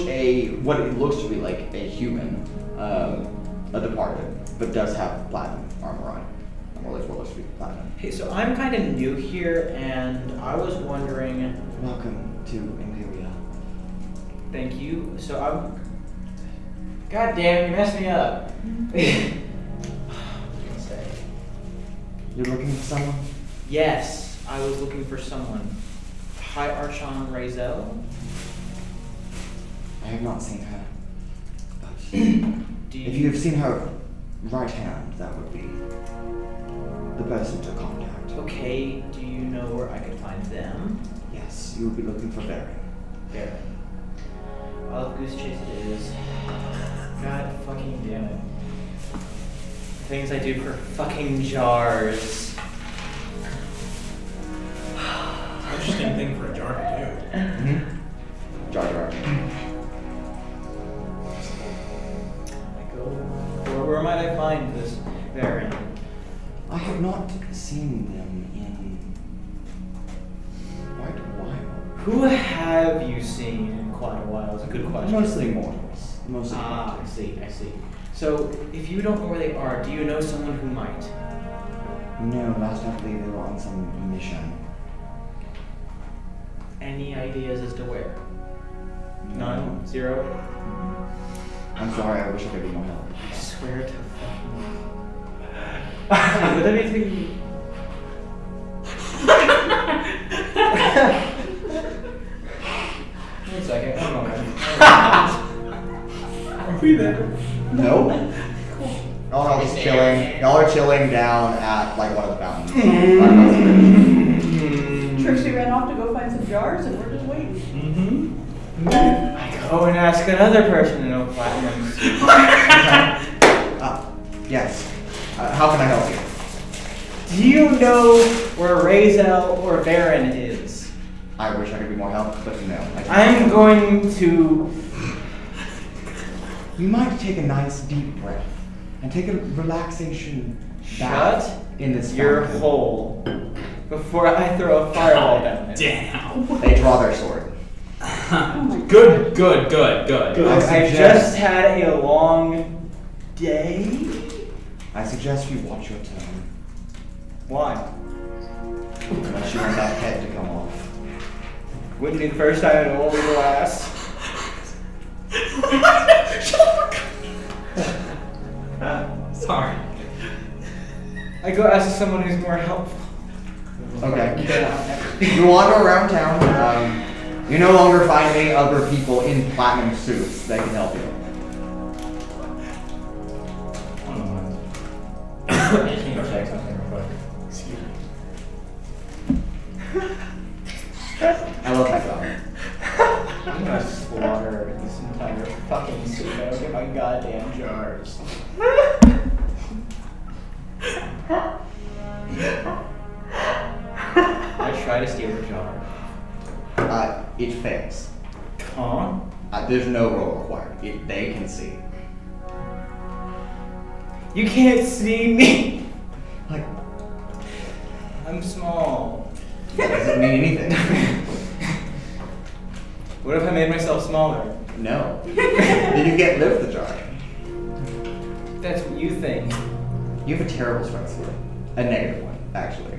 what it looks to be like a human, a departed, but does have platinum armor on. Or at least what looks to be platinum. Hey, so I'm kind of new here, and I was wondering. Welcome to Imperial. Thank you. So I'm. God damn, you messed me up. What was I gonna say? You're looking for someone? Yes, I was looking for someone. High Archon Razel. I have not seen her. But Do if you have seen her right hand, that would be the person to contact. Okay, do you know where I could find them? Yes, you would be looking for Veron. There. Wild Goose Chase it is. God fucking damn it. Things I do for fucking jars. Interesting thing for a jar to do. Mm-hmm. Jar Jar. Where might I find this Veron? I have not in quite a while. Who have you seen in quite a while? Is a good question. Mostly mortals. Mostly I mortals. see. So, if you don't know where they are, do you know someone who might? No, last I believe they were on some mission. Any ideas as to where? No. None? Zero? I'm sorry, I wish I could be more help. I swear to fucking... Would that be too... One second, one moment. Are we there? No? Y'all are just chilling. Y'all are chilling down at like one of the fountains. Trixi ran off to go find some jars, and we're just waiting. I go and ask another person to know platinum. Yes. How can I help you? Do you know where Razel or Veron is? I wish I could be more help, but no. I'm going to... You might take a nice deep breath and take a relaxation bath Shut in this your fountain. hole before I throw a fireball down it. Damn. They draw their sword. Good. I've just had a long day. I suggest you watch your tone. Why? Unless you want that head to come off. Wouldn't be the first time in a while we will ask. Sorry. I go ask someone who's more helpful. Okay. You wander around town. You no longer find any other people in platinum suits that can help you. I just need to check something real quick. Excuse me. I love that guy. I'm gonna slaughter this entire fucking suit. I don't get my goddamn jars. I try to steal the jar. It fails. Huh? There's no roll required. They can see. You can't see me. Like, I'm small. that doesn't mean anything. What if I made myself smaller? No. Then you can't lift the jar. That's what you think. You have a terrible strength score. A negative one, actually.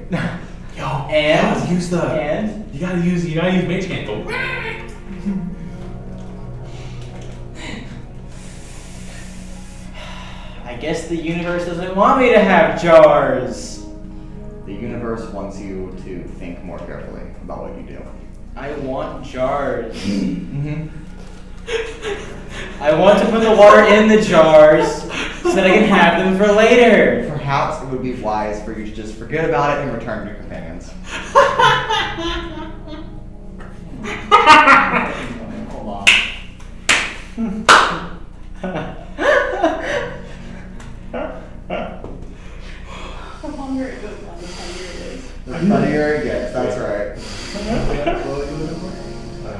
Yo, And? use the. And? You gotta use Mage Hand. Go. I guess the universe doesn't want me to have jars. The universe wants you to think more carefully about what you do. I want jars. Mm-hmm. I want to put the water in the jars so that I can have them for later. Perhaps it would be wise for you to just forget about it and return to your companions. Hold on. The longer it goes on, the funnier it is. The funnier it gets, that's right.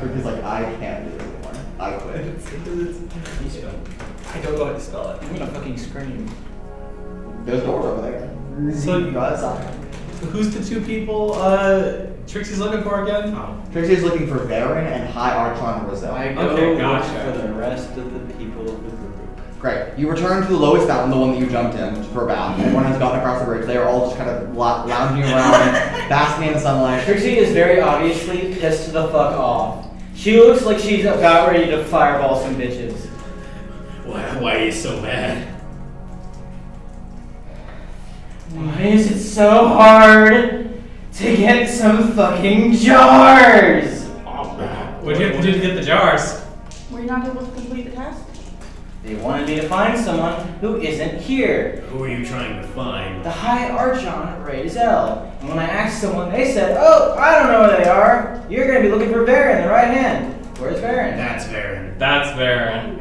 Because like, I can't do it anymore. I quit. You spell it. I don't know how to spell it. I'm gonna fucking scream. There's doors over there. So you go outside. Who's the two people Trixie's looking for again? Oh. Trixi is looking for Veron and High Archon Roselle. I go Okay, look gotcha. for the rest of the people of the group. Great. You return to the lowest fountain, the one that you jumped in for a bath. Everyone has gotten across the bridge. They are all just kind of lounging around, basking in the sunlight. Trixie is very obviously pissed the fuck off. She looks like she's about ready to fireball some bitches. Why are you so mad? Why is it so hard to get some fucking jars? What'd you have to do to get the jars? Were you not able to complete the task? They wanted me to find someone who isn't here. Who are you trying to find? The High Archon Razel. And when I asked someone, they said, "Oh, I don't know where they are. You're gonna be looking for Veron, the right hand." Where's Veron? That's Veron. That's Veron.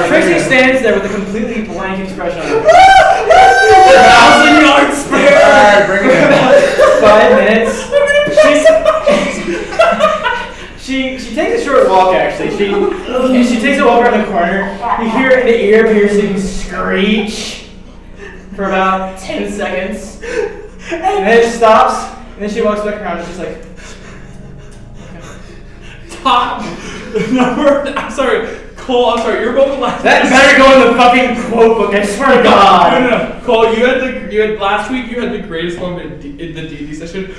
Trixie stands there with a completely blank expression on her face. 1,000-yard sprint! Alright, bring it in. about 5 minutes. She takes a short walk actually. She takes a walk around the corner. You hear an ear piercing screech for about 10 seconds. And then it stops, and then she walks back around and she's like, Top number. I'm sorry, Cole. I'm sorry. You're both last. that better go in the fucking quote book, I swear to God. No. Cole, you had last week. You had the greatest moment in the D&D session,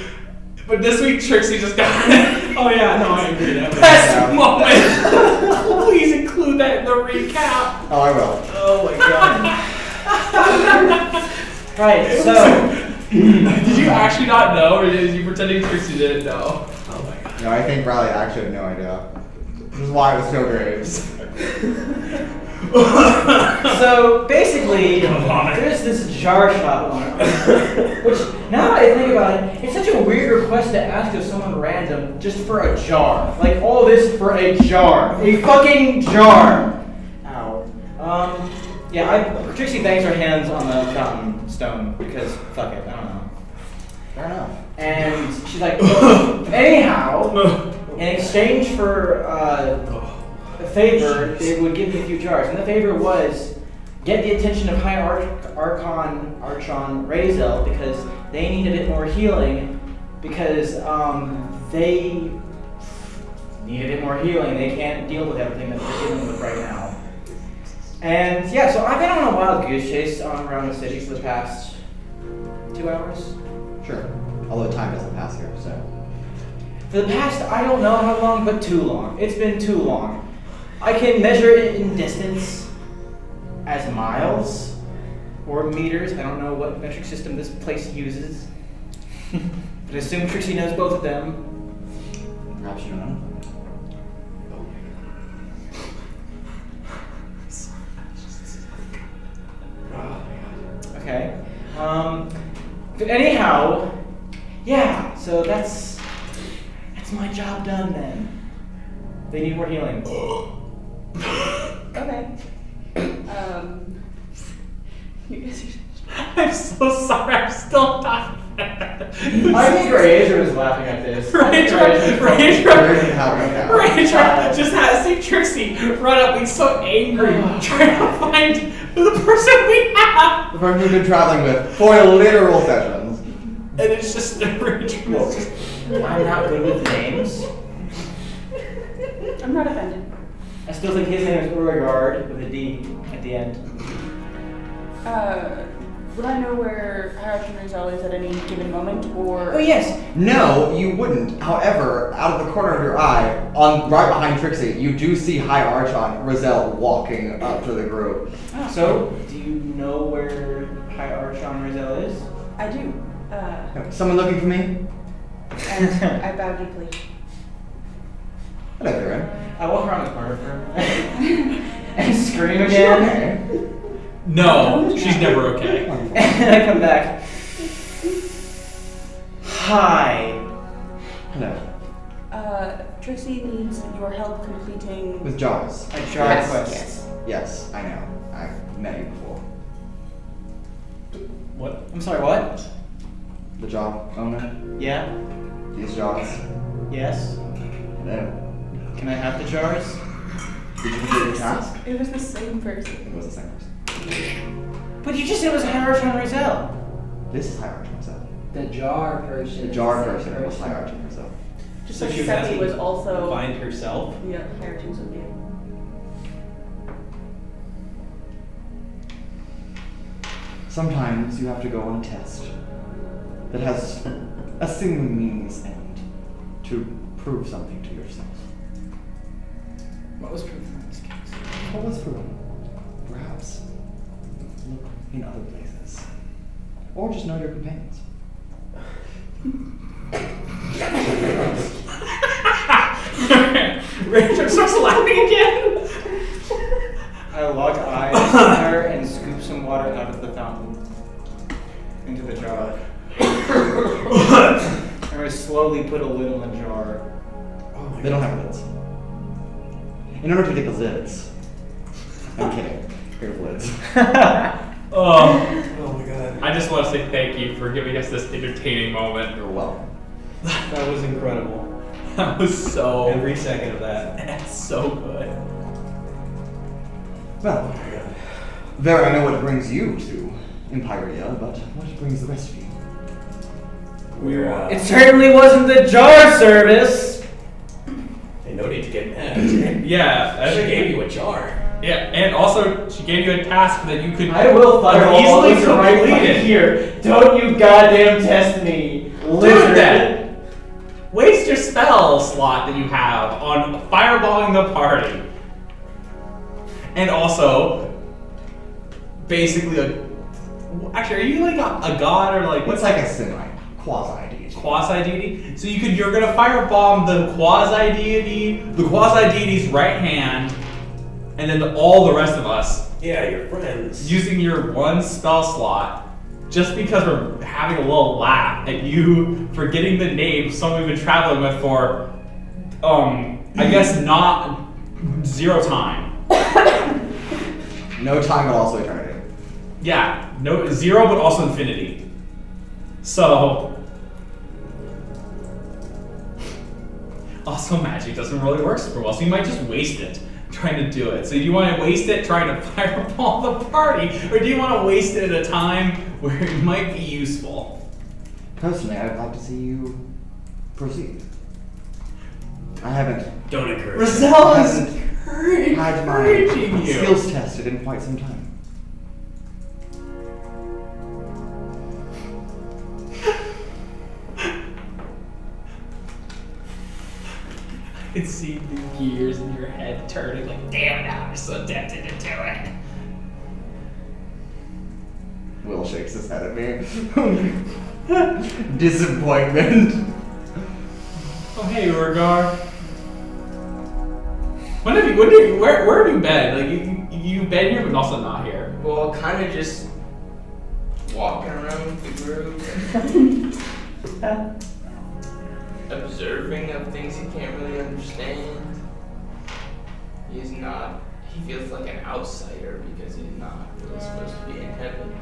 but this week Trixie just got it. Oh yeah, no, I agree. That best moment. Please include that in the recap. Oh, I will. Oh my God. Right, so. Did you actually not know, or did you pretending Trixie didn't know? Oh my god. No, I think Riley actually had no idea. This is why it was so great. So basically, there's this jar shop owner, which now that I think about it, it's such a weird request to ask of someone random just for a jar. Like all this for a jar, a fucking jar. Ow. Yeah, Trixie bangs her hands on the fountain stone because fuck it, I don't know. Fair enough. And she's like, anyhow, in exchange for a favor, they would give me a few jars. And the favor was get the attention of High Archon Razel because they need a bit more healing because they need a bit more healing. They can't deal with everything that they're dealing with right now. And yeah, so I've been on a wild goose chase around the city for the past 2 hours. Sure. Although time doesn't pass here, so. For the past, I don't know how long, but too long. It's been too long. I can measure it in distance as miles or meters. I don't know what metric system this place uses. But I assume Trixie knows both of them. Perhaps you don't know. Okay. But anyhow, yeah, so that's my job done then. They need more healing. Okay. You guys are. I'm so sorry. I'm still not. I think Razer was laughing at this. Razer just had to see Trixie run up being so angry, trying to find the person we have. The person we've been traveling with for literal sessions. And it's just Razer. I'm not good with names. I'm not offended. I still think his name is Urogar with a D at the end. Would I know where Arcane Adventures is at any given moment, or? Oh yes. No, you wouldn't. However, out of the corner of your eye, right behind Trixie, you do see High Archon Razel walking up to the group. So, do you know where High Archon Razel is? I do. Someone looking for me? And I bow deeply. Hello, Veron. I walk around the corner for her and scream again. Okay. No, she's never okay. And I come back. Hi. Hello. Trixie needs your help completing. With jars. A jar quest. Yes, I know. I've met you before. What? I'm sorry, what? The job owner. Yeah? These jars. Yes? Hello. Can I have the jars? Did you complete your task? It was the same person. It was the same person. But you just said it was High Archon Razel. This is High Archon Razel. The jar person. The jar is the person was High Archon Razel. Just So like she was Seppi asking was also. Find herself. Yeah, hierarchies of you. Sometimes you have to go on a test that has a seemingly meaningless end to prove something to yourself. What was proven in this case? What was proven? Perhaps look in other places. Or just know your companions. Ranger starts laughing again. I lock eyes with her and scoop some water out of the fountain into the jar. And I slowly put a lid on the jar. They don't have lids. In order to get the lids, I'm kidding. Here's lids. Oh. Oh my god. I just want to say thank you for giving us this entertaining moment. You're welcome. That was incredible. That was so. Every second of that. That's so good. Well, there I know what brings you to Empiria, but what brings the rest of you? We're, It certainly wasn't the jar service. Hey, no need to get mad. Yeah, She gave you a jar. Yeah, and also she gave you a task that you could I will fireball all easily this right complete fucking it. here. Don't you goddamn test me, lizard. Do that. Waste your spell slot that you have on fireballing the party. And also, basically, actually, are you like a god or like What's like a semi quasi deity? Quasi deity? So you're gonna firebomb the quasi deity's right hand, and then all the rest of us Yeah, your friends. using your one spell slot, just because we're having a little laugh at you forgetting the name of someone we've been traveling with for, I guess not 0 time. No time, but also eternity. Yeah, no 0, but also infinity. So, also magic doesn't really work super well, so you might just waste it trying to do it. So do you want to waste it trying to fireball the party, or do you want to waste it at a time where it might be useful? Personally, I'd like to see you proceed. I haven't Don't encourage. Roselle is had my encouraging you. skills tested in quite some time. I can see the gears in your head turning like, damn, now I'm so tempted to do it. Will shakes his head at me. Disappointment. Oh, hey, Urogar. Where have you been? Like, you've been here, but also not here. Well, kind of just walking around the group, observing of things he can't really understand. He feels like an outsider because he's not really supposed to be in heaven.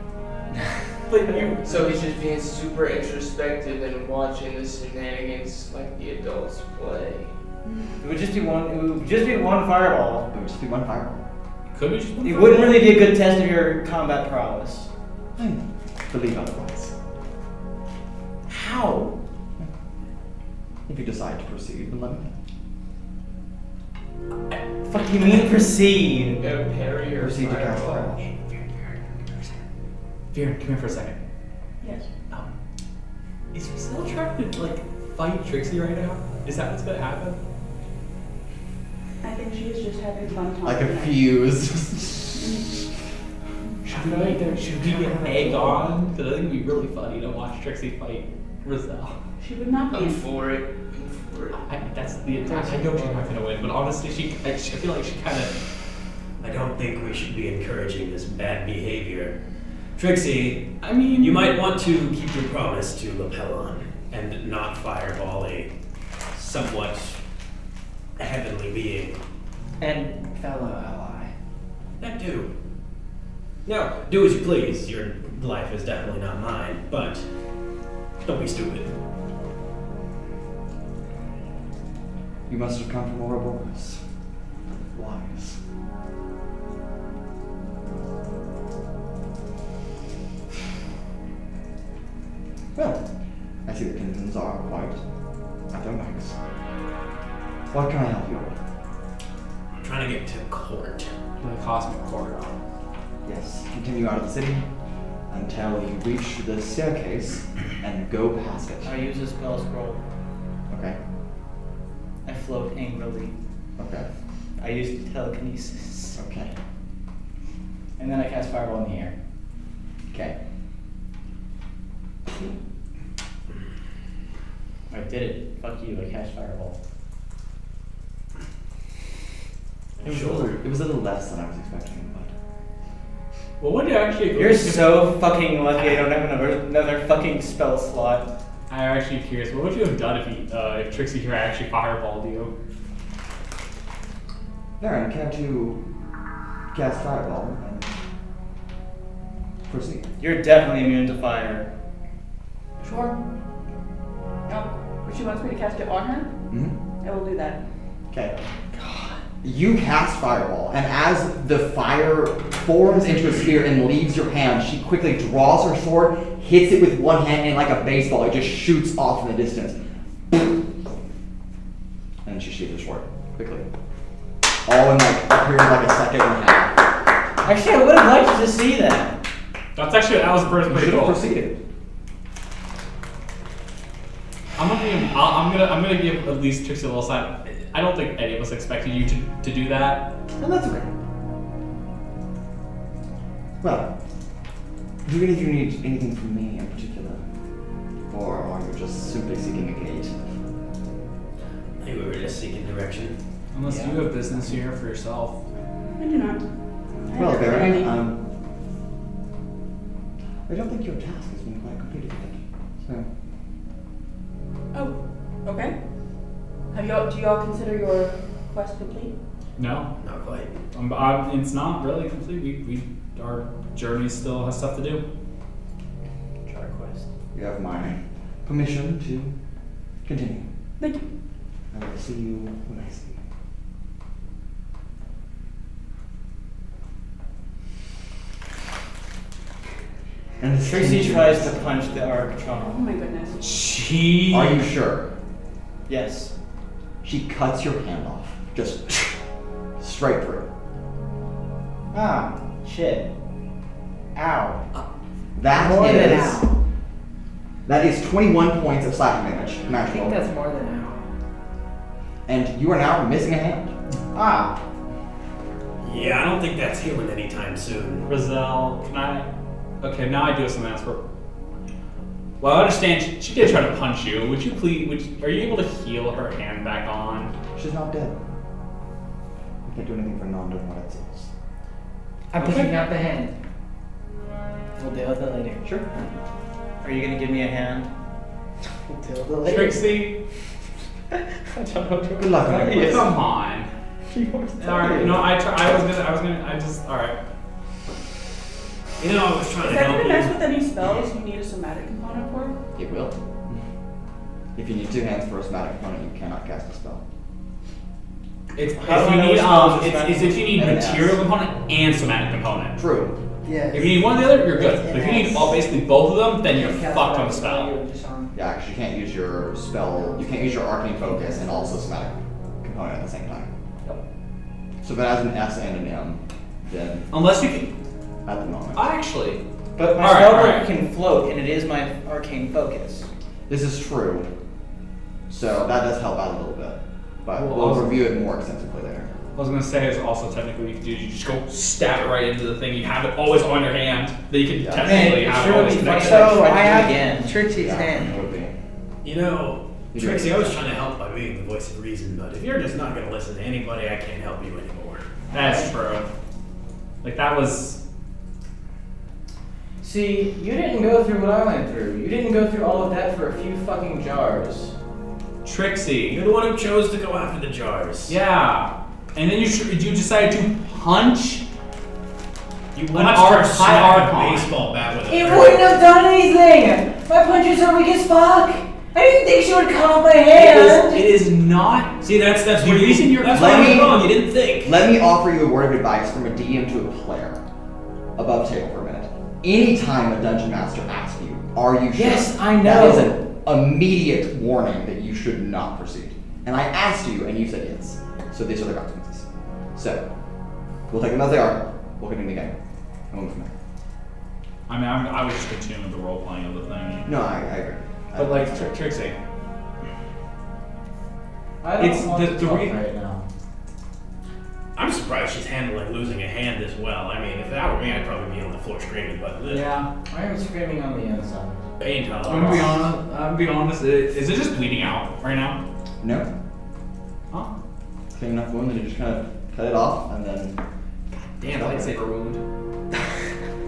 So he's just being super introspective and watching the shenanigans like the adults play. It would just be one fireball. It would just be one fireball. Could we just? It wouldn't really be a good test of your combat prowess. I believe otherwise. How? If you decide to proceed, then let me know. Fuck you mean proceed? Parry or Proceed to cast fireball. fireball. Veron, come here for a second. Yes. Is he still trying to like fight Trixi right now? Is that what's gonna happen? I think she is just having fun talking. Like a fuse. Should we get egg on? Because I think it'd be really funny to watch Trixi fight Roselle. She would not be. I'm for it. That's the attack. I know she's not gonna win, but honestly, I feel like she kind of. I don't think we should be encouraging this bad behavior. Trixi, I mean, you might want to keep your promise to lapel on and not fireball a somewhat heavenly being. And fellow ally. That too. Now, do as you please. Your life is definitely not mine, but don't be stupid. You must have come from Ouroboros. Wise. Well, I see the Kinsons are quite at their backs. What can I help you with? I'm trying to get to court. the cosmic corridor. Yes, continue out of the city until you reach the staircase and go past it. I use a spell scroll. Okay, I float angrily. okay, I use telekinesis. okay, And then I cast Fireball in the air. okay. I did it. Fuck you, I cast Fireball. It was, it was a little less than I was expecting, but... Well, what do you actually? You're so fucking lucky I don't have another fucking spell slot. I'm actually curious. What would you have done if Trixi here actually fireballed you? Veron, care to cast Fireball and Proceed. You're definitely immune to fire. Sure. If she wants me to cast it on her, Mm-hmm. I will do that. Okay. You cast Fireball, and as the fire forms into a sphere and leaves your hand, she quickly draws her sword, hits it with one hand, and like a baseball, it just shoots off in the distance. And she sheathes her sword quickly. All in like a period of like a second and a half. Actually, I would have liked to see that. That was You pretty should have cool. proceeded. I'm gonna give at least Trixi a little sign. I don't think any of us expected you to do that. And that's okay. Well, do you need anything from me in particular? Or are you just simply seeking a gate? I think we were just seeking direction. Unless you have business here for yourself. I do not. Well, Veron, Very I don't think your task has been quite completed yet. So, Oh, okay. Do you all consider your quest complete? No, Not quite. it's not really complete. Our journey still has stuff to do. Try quest. you have my permission to continue. Thank you. I will see you when I see you. And the Trixi same- tries to punch the Oh Arctron. my goodness. She. Are you sure? Yes. She cuts your hand off. Just straight through. Ah, shit. Ow. That More than is. ow. That is 21 points of slashing damage. I think Magical. that's more than ow. And you are now missing a hand. Ah. Yeah, I don't think that's healing anytime soon. Roselle, can I? Okay, now I do have something else for. Well, I understand she did try to punch you. Would you please? Are you able to heal her hand back on? She's not dead. We can't do anything for non-demonic souls. I'm picking up the hand. We'll deal with it later. Sure. Are you gonna give me a hand? We'll deal with it later. Trixi, I don't know what Good luck on to your come on. All right, no, I just. All right. You know, I was trying Is to that help going to mess you. with any spells you need a somatic component for? It will. If you need two hands for a somatic component, you cannot cast a spell. It's How if do I you know need which one's a it's somatic if you need and an material S? component and somatic component. True. Yeah. If you need one or the other, you're good. But if you need basically both of them, then you're fucked on the spell. Yeah, because you can't use your spell. You can't use your arcane focus and also somatic component at the same time. So if it has an S and an M, then Unless you can. at the moment. Actually, But my Alright, spellbook alright. can float, and it is my arcane focus. This is true. So that does help out a little bit. But Well, we'll also- review it more extensively later. I was gonna say is also technically you can do. You just go stab it right into the thing. You have it always on your hand. Then you can Yeah. technically Man, have sure it would always be funny connected. if So tried to I do it have again. Trixi's Yeah, hand. it would be. You know, You do. Trixie, I was trying to help by being the voice of reason, but if you're just not going to listen to anybody, I can't help you anymore. That's true. Like that was. See, you didn't go through what I went through. You didn't go through all of that for a few fucking jars. Trixie. You're the one who chose to go after the jars. Yeah. And then you decided to punch. You An watched arc- her high smack a archon. baseball bat with a It bird. wouldn't have done anything! My punches are weak as fuck! I didn't think she would cut off my hand! It is not. See, that's The where reason you, you're- that's Let why me- you're wrong. You didn't think. Let me offer you a word of advice from a DM to a player. Above table for a minute. Anytime a dungeon master asks you, are you sure? Yes, I know. That is an immediate warning that you should not proceed. And I asked you, and you said yes. So these are the consequences. So, we'll take them as they are. We'll continue the game. And we'll move from there. I mean, I was just continuing with the role playing of the thing. No, I agree. But like Trixie. I don't It's want the- to the talk re- right now. I'm surprised she's handling losing a hand as well. I mean, if that were me, I'd probably be on the floor screaming, but Yeah. I am screaming on the inside. pain I'm gonna be honest. Is it just bleeding out right now? No. Huh? Clean enough wound that you just kind of cut it off and then Damn, lightsaber wound.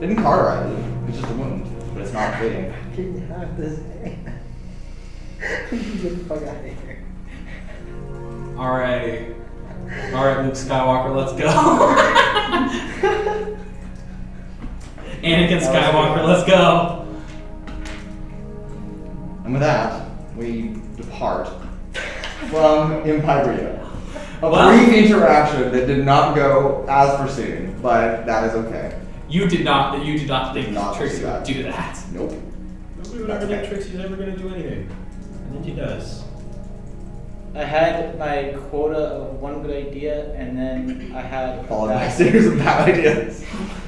didn't cauterize it. It's just a wound, but it's not bleeding. Can you have this hand? Get the fuck out of here. Alright, Luke Skywalker, let's go. Anakin Skywalker, let's go. And with that, we depart from Empyrea. A brief interaction that did not go as foreseen, but that is okay. You did not think Trixi do would do that. Nope. Nobody would ever think Trixie's ever going to do anything. And then she does. I had my quota of one good idea, and then I had Followed by a series of bad ideas.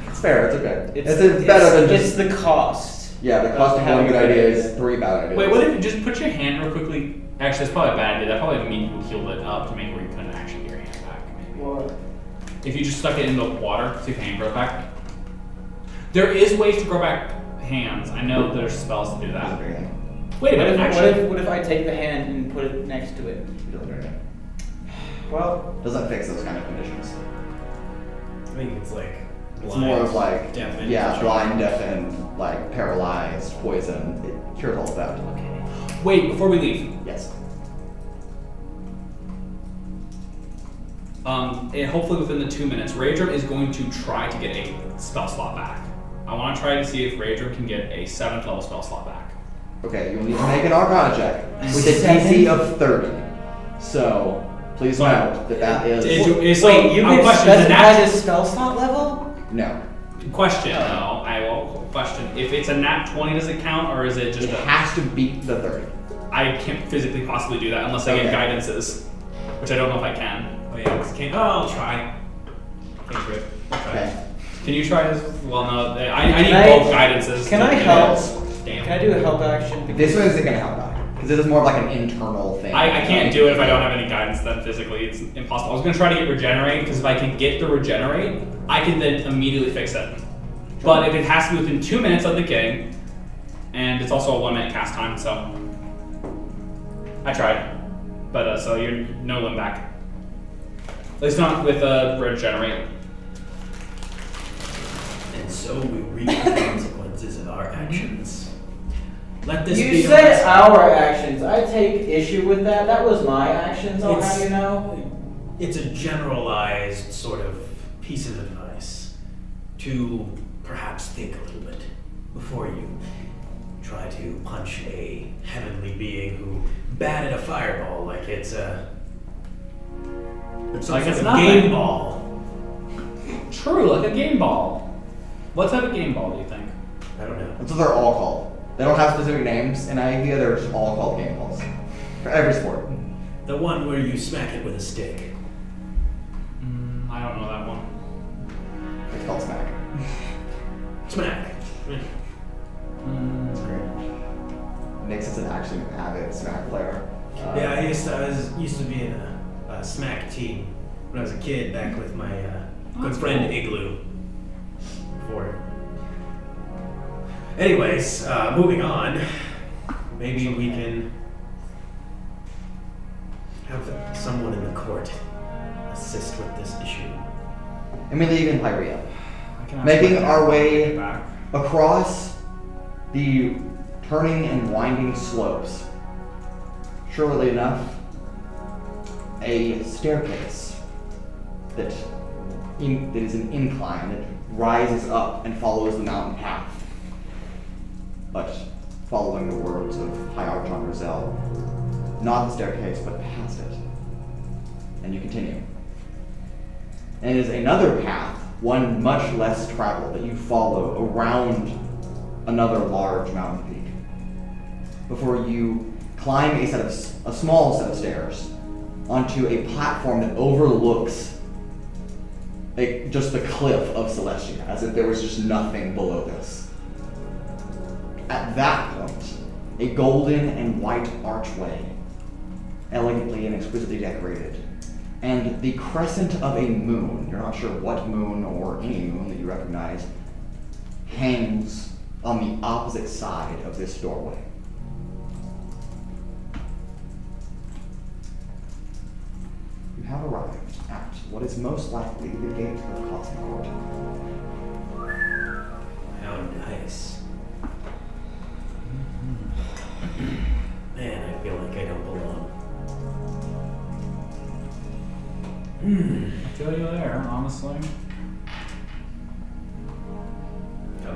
It's fair, it's okay. It's better than it's just... the cost. Yeah, the cost of one good idea is 3 bad ideas. Wait, what if you just put your hand real quickly? Actually, that's probably a bad idea. That probably means you healed it up to make it where you couldn't actually get your hand back. Maybe. What? If you just stuck it in the water, so your hand grows back. There is ways to grow back hands. I know there's spells to do that. Wait a minute, actually. What if I take the hand and put it next to it? Well, Doesn't fix those kind of conditions. I think it's like blind, It's more of like, deafened, blind, deafened, like paralyzed, poison. It cures all of that. okay. Wait, before we leave. Yes. Hopefully within the 2 minutes, Raudrem is going to try to get a spell slot back. I want to try to see if Raudrem can get a 7th level spell slot back. Okay, you'll need to make an Arcana check with a DC of 30. So, please note that is... Wait, you can specify the spell slot level? No. Question, though. I will question. If it's a nat 20, does it count, or is it just It has to beat the 30. I can't physically possibly do that unless I get guidances, which I don't know if I can. Oh yeah, I'll try. Can't do it. I'll try. Okay. Can you try as well? No, I need both guidances. Can to I do help? it. Damn. Can I do a help action? This one isn't going to help out. Because it is more of like an internal thing. I can't do it if I don't have any guidance, then physically it's impossible. I was going to try to get regenerate, because if I can get the regenerate, I can then immediately fix it. But if it has to be within 2 minutes of the king, and it's also a 1 minute cast time, so I tried. But so you're no limb back. At least not with regenerate. And so we reap the consequences of our actions. Let this be You a said lesson. our actions. I take issue with that. That was my actions, I'll have you know. It's a generalized sort of piece of advice to perhaps think a little bit before you try to punch a heavenly being who batted a fireball like it's a Like it's a nothing. game ball. True, like a game ball. What type of game ball do you think? I don't know. That's what they're all called. They don't have specific names in idea, they're just all called game balls. For every sport. The one where you smack it with a stick. I don't know that one. It's called smack. Smack. It's great. Nick's is an actually avid smack player. Yeah, I used to be in a smack team when I was a kid, back with my good That's friend cool. Igloo. Before. Anyways, moving on. Maybe we can have someone in the court assist with this issue. And we leave Empyrea, I can ask making my our dad way to get back. across the turning and winding slopes. Surely enough, a staircase that is an incline that rises up and follows the mountain path. But following the words of High Archon Roselle, not the staircase, but past it. And you continue. And it is another path, one much less traveled, that you follow around another large mountain peak. Before you climb a small set of stairs onto a platform that overlooks just the cliff of Celestia, as if there was just nothing below this. At that point, a golden and white archway, elegantly and exquisitely decorated, and the crescent of a moon, you're not sure what moon or any moon that you recognize, hangs on the opposite side of this doorway. You have arrived at what is most likely the gate of Cosmic Court. How nice. Man, I feel like I don't belong. I feel you there, honestly. Oh,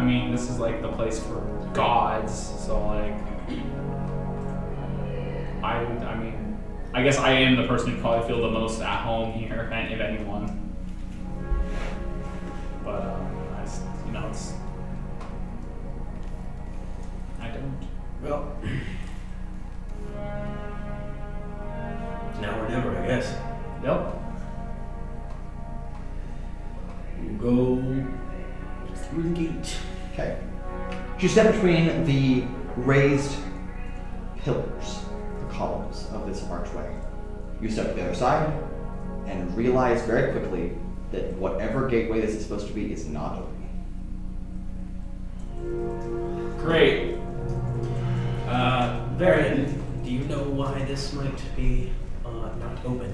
mean, this is like the place for gods, so like, I mean, I guess I am the person who probably feel the most at home here, if anyone. But it's. I don't. Well, now or never, I guess. Yep. We'll go through the gate. Okay. You step between the raised pillars, the columns of this archway. You step to the other side and realize very quickly that whatever gateway this is supposed to be is not open. Great. Veron, do you know why this might be not open?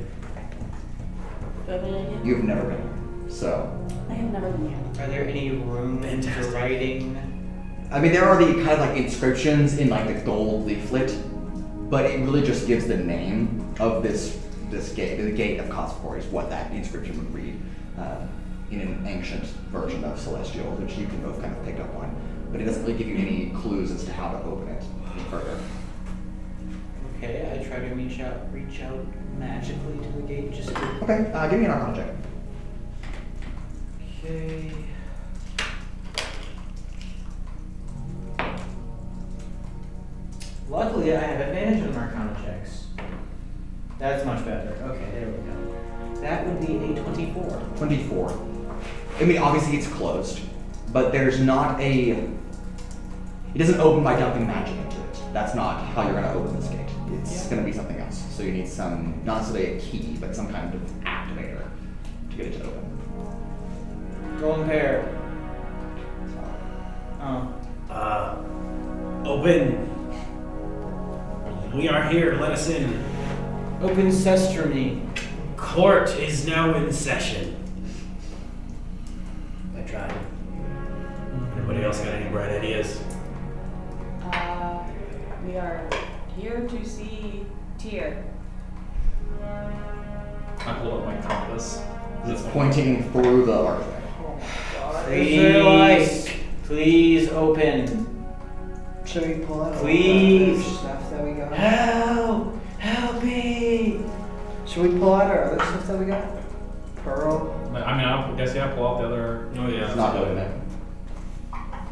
Do I have any idea? You've never been here, so. I have never been here. Are there any rooms for Fantastic. writing? I mean, there are the kind of like inscriptions in like the gold leaflet, but it really just gives the name of this gate, the Gate of Cosmos, is what that inscription would read in an ancient version of Celestial, which you can both kind of pick up on. But it doesn't really give you any clues as to how to open it any further. Okay, I try to reach out magically to the gate just to. Okay, give me an Arcana check. Okay. Luckily, I have advantage on Arcana checks. That's much better. Okay, there we go. That would be a 24. 24. I mean, obviously it's closed, but there's not a. It doesn't open by dumping magic into it. That's not how you're going to open this gate. It's going to be something else. So you need some, not necessarily a key, but some kind of activator to get it to open. Golden pair. Oh. Open. We are here. Let us in. Open sesame. Court is now in session. I tried. Anybody else got any bright ideas? We are here to see Tyr. I hold up my compass. It's pointing through the archway. Please open. Should we pull out Please. all the stuff that we got? Help! Help me! Should we pull out our other stuff that we got? Pearl? I mean, I guess pull out the other. Oh yeah. It's not open there.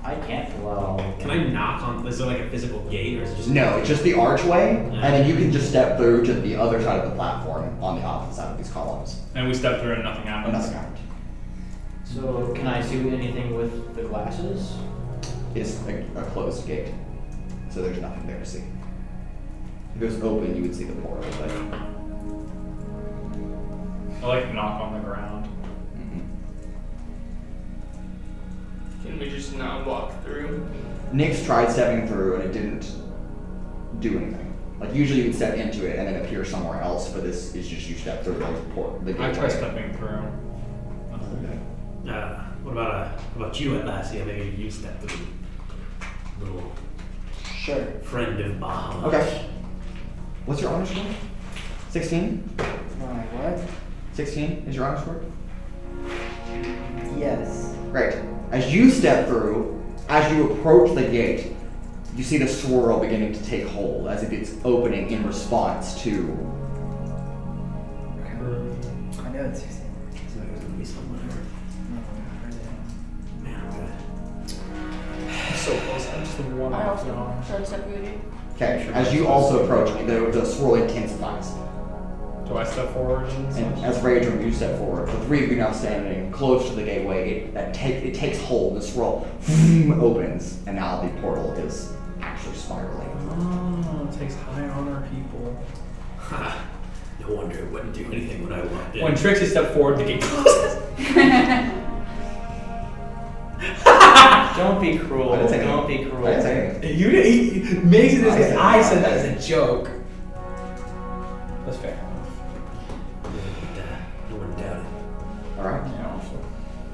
I can't pull out all of Can them. I knock on? Is there like a physical gate, or is it just? No, it's just the archway, Yeah. and then you can just step through to the other side of the platform on the opposite side of these columns. And we step through and nothing Oh, happens. nothing happened. So, can I do anything with the glasses? It's a closed gate, so there's nothing there to see. If it was open, you would see the portal, but. I like knock on the ground. Can we just not walk through? Nyx tried stepping through and it didn't do anything. Like usually you would step into it and then appear somewhere else, but this is just you step through the gateway. I try stepping through. What about you, Atlasia? Maybe you step through. Little Sure. friend of Bahamut. Okay. What's your honor score? 16? What? 16 is your honor score? Yes. Great. As you step through, as you approach the gate, you see the swirl beginning to take hold, as if it's opening in response to. I know it's 16. So there's gonna be somewhere. Man, I'm good. So close. I'm just one I off also now. try to step with you. Okay. As you also approach, the swirl intensifies. Do I step forward? And as Raudrem, you step forward. The three of you now standing close to the gateway. It takes hold. The swirl opens, and now the portal is actually spiraling. Oh, it takes high honor people. Ha! No wonder it wouldn't do anything when I walked in. When Trixie stepped forward, the gate closes. Don't be cruel. I didn't say Don't anything. be cruel. I didn't say anything. He makes it as I said that as a joke. That's fair. You wouldn't doubt it. All right. Yeah.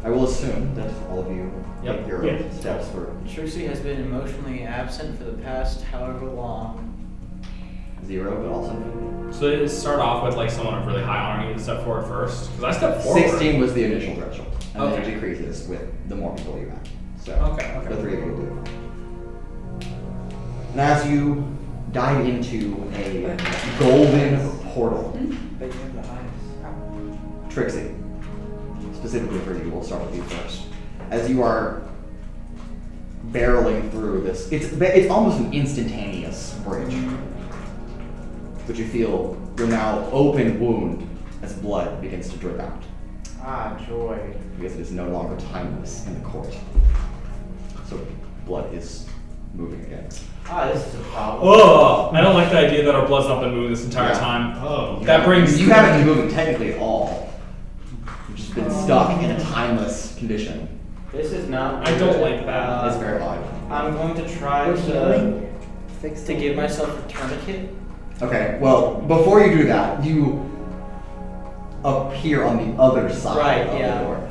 I will assume that all of you Yep. make your Yeah. steps for Trixie has been emotionally absent for the past however long. 0, but also So did it start off with like someone of really high honor needed to step forward first? Because I stepped forward. 16 was the initial threshold, and then Okay. it decreases with the more people you have. So Okay. The three of you do. And as you dive into a golden portal, But you have the highest. Trixi, specifically for you, we'll start with you first. As you are barreling through this, it's almost an instantaneous bridge. But you feel your now open wound as blood begins to drip out. Ah, joy. Because it is no longer timeless in the court. So blood is moving again. Ah, this is a problem. Oh, I don't like the idea that our blood's not been moving this entire Yeah. time. Oh. That brings You haven't been moving technically at all. You've just been stuck in a timeless condition. This is not. I don't good. like that. It's very odd. I'm going to try What's to healing? Fix To give myself a tourniquet. Okay, well, before you do that, you appear on the other side Right, of yeah. the door.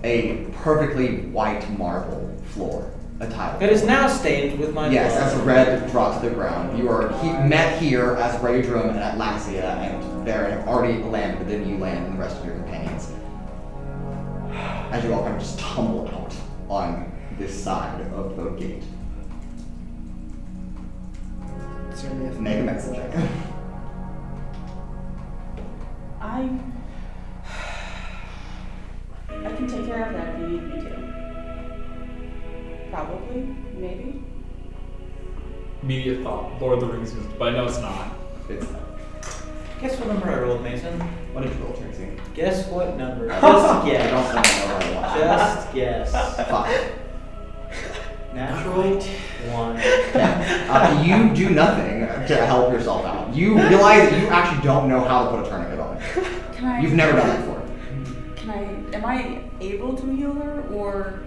A perfectly white marble floor, a tile. That is now stained with my Yes, blood. as a red drops to the ground. You are met here as Raudrem and Atlasia and Veron have already landed, but then you land and the rest of your companions. As you all kind of just tumble out on this side of the gate. Certainly have Make a medicine check. I can take care of that if you need me to. Probably, maybe. immediate thought, Lord of the Rings, but I know it's not. It's Guess what number I rolled, Mason? what did you roll, Trixie? Guess what number? Just I don't guess. know what I want. Just guess. 5. Natural 1. You do nothing to help yourself out. You realize that you actually don't know how to put a tourniquet on. Can I? You've never done it before. Am I able to heal her, or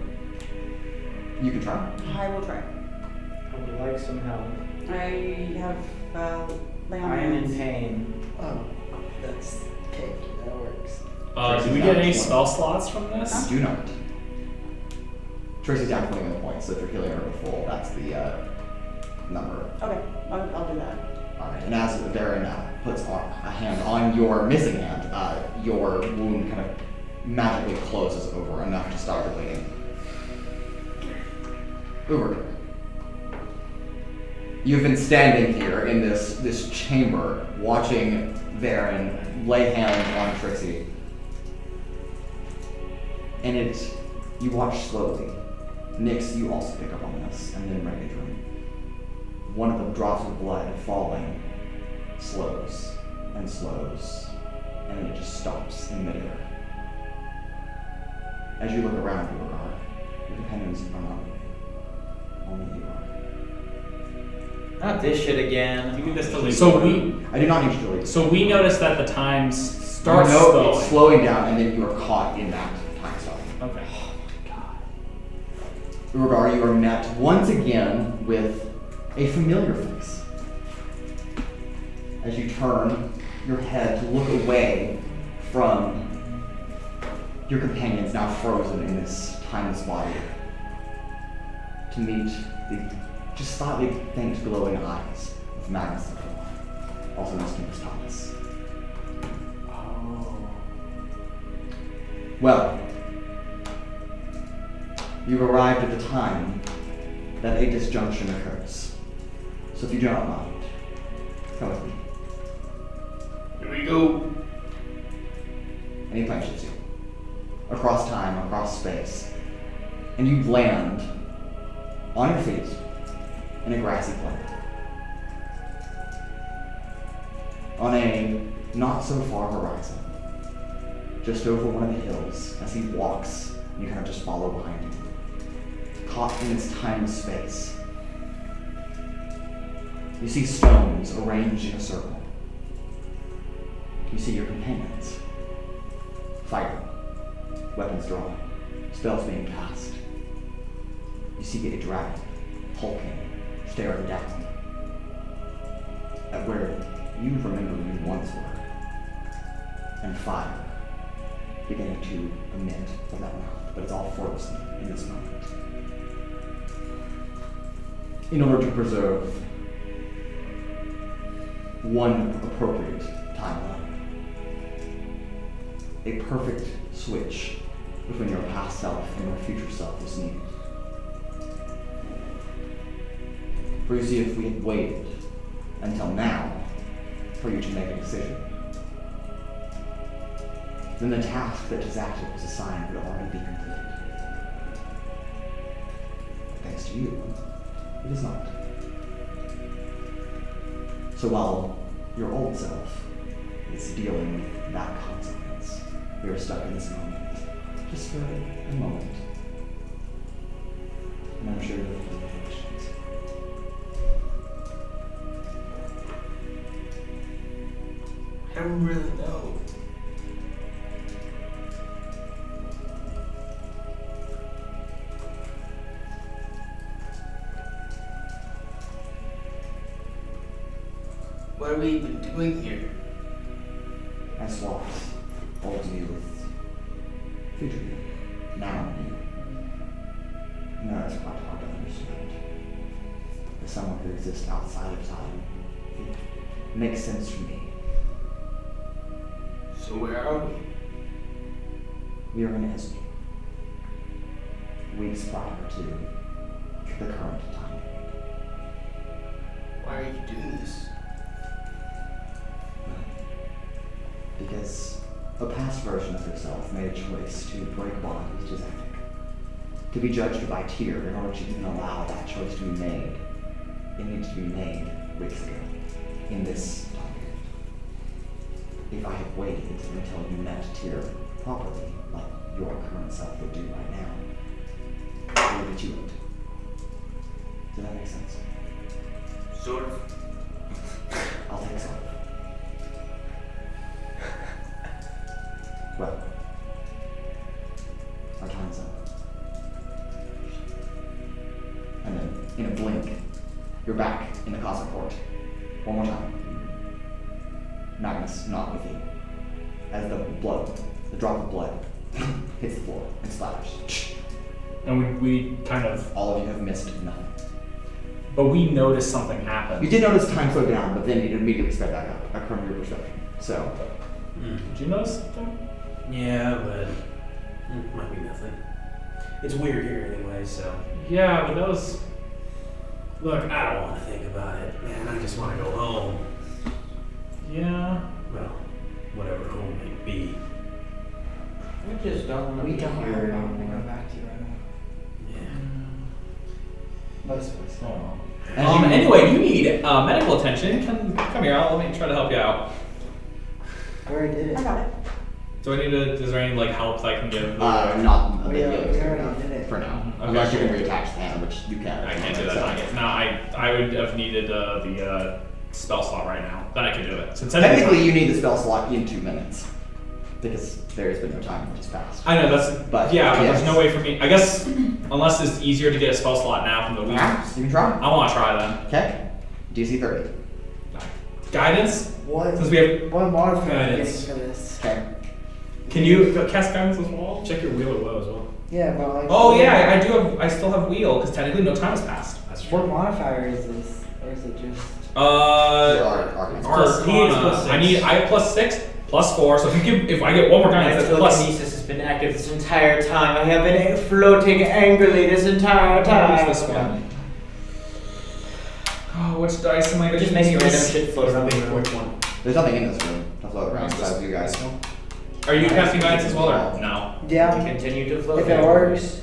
You can try. I will try. I would like some help. I have lay on I am in hands. pain. Oh, that's cake. That works. Do we get any spell slots from this? Do not. Trixie's down 20 points, so if you're healing her to full, that's the number. Okay, I'll do that. Alright, and as Veron puts a hand on your missing hand, your wound kind of magically closes over enough to stop the bleeding. Urogar. You've been standing here in this chamber, watching Veron lay hands on Trixie. And you watch slowly. Nyx, you also pick up on this, and then Raudrem. One of the drops of blood falling slows, and then it just stops in midair. As you look around, Urogar, your companions are not moving. Only you are. Not this shit again. You need this to leave. I do not need you to leave. So we noticed that the time starts You know slowing. it's slowing down, and then you are caught in that time stop. Okay. Urogar, you are met once again with a familiar face. As you turn your head to look away from your companions now frozen in this timeless body, to meet the just slightly faint glowing eyes of Magnus, also known as Thomas. Oh. Well, you've arrived at the time that a disjunction occurs. So if you do not mind, come with me. Here we go. And he punches you. Across time, across space. And you land on your feet in a grassy plain. On a not so far horizon. Just over one of the hills, as he walks, and you kind of just follow behind him. Caught in this timeless space. You see stones arranged in a circle. You see your companions fighting, weapons drawn, spells being cast. You see a dragon hulking, staring down at where you remember you once were, and fire beginning to emit from that mouth, but it's all frozen in this moment. In order to preserve one appropriate timeline, a perfect switch between your past self and your future self was needed. For you see, if we had waited until now for you to make a decision, then the task that Tizaktic was assigned would already be completed. Thanks to you, it is not. So while your old self is dealing with that consequence, we are stuck in this moment, just for a moment. And I'm sure you'll have plenty of questions. I don't really know. What have we been doing here? I swapped old you with future you, now you. No, it's quite hard to understand. As someone who exists outside of time, it makes sense for me. So where are we? We are in Esme, weeks prior to the current time. Why are you doing this? Because a past version of yourself made a choice to break bonds with Tizaktic. To be judged by tier in order to even allow that choice to be made, it needs to be made weeks ago, in this time period. If I had waited until you met tier properly, like your current self would do right now, it would be too late. Does that make sense? Sort of. I'll take some. Well, our time's up. And then, in a blink, you're back in the Cosmic Court. One more time. Magnus, not with you. As the drop of blood hits the floor and splatters. And we kind of, All of you have missed nothing. but we noticed something happen. You did notice time slowed down, but then it immediately sped back up, according to your perception. So, Did you notice something? Yeah, but it might be nothing. It's weird here anyway, so. Yeah, but that was. Look, I don't want to think about it, man. I just want to go home. Yeah. Well, whatever home may be. We just don't want to We be don't have here a mom to anymore. go back to right now. Yeah. Most of us. Oh. Anyway, you need medical attention. Come here. Let me try to help you out. I already did it. I got it. Do I need to? Is there any like help that I can give? not a We big already deal did it. for now. Okay, Unless you can cool. reattach the hand, which you can. I can't do that. So- Not yet. No, I would have needed the spell slot right now. Then I could do it. Since Technically, you need the spell slot in 2 minutes. Because there has been no time, which is fast. I know that's. But, yeah, but yes. there's no way for me. I guess unless it's easier to get a spell slot now from the week. You can try. I want to try then. Okay. DC 30. Guidance. What? Since we have. What modifier are you Guidance. getting for this? Okay. Can you cast guidance as well? Check your wheel or low as well. Yeah, but like. Oh yeah, I do have. I still have wheel because technically no time has passed. That's What modifier is this? Or is it just? Your Arcane. Arcana. I have +6, +4. So if I get one more My guidance, that's plus. telekinesis has been active this entire time. I have been floating angrily this entire time. What is this one? Oh, which dice am I We're going just to making use? random shit float around. Which one? There's nothing in this room to float around besides you guys. Are you casting guidance as well or no? Yeah. We continue to float. If it works.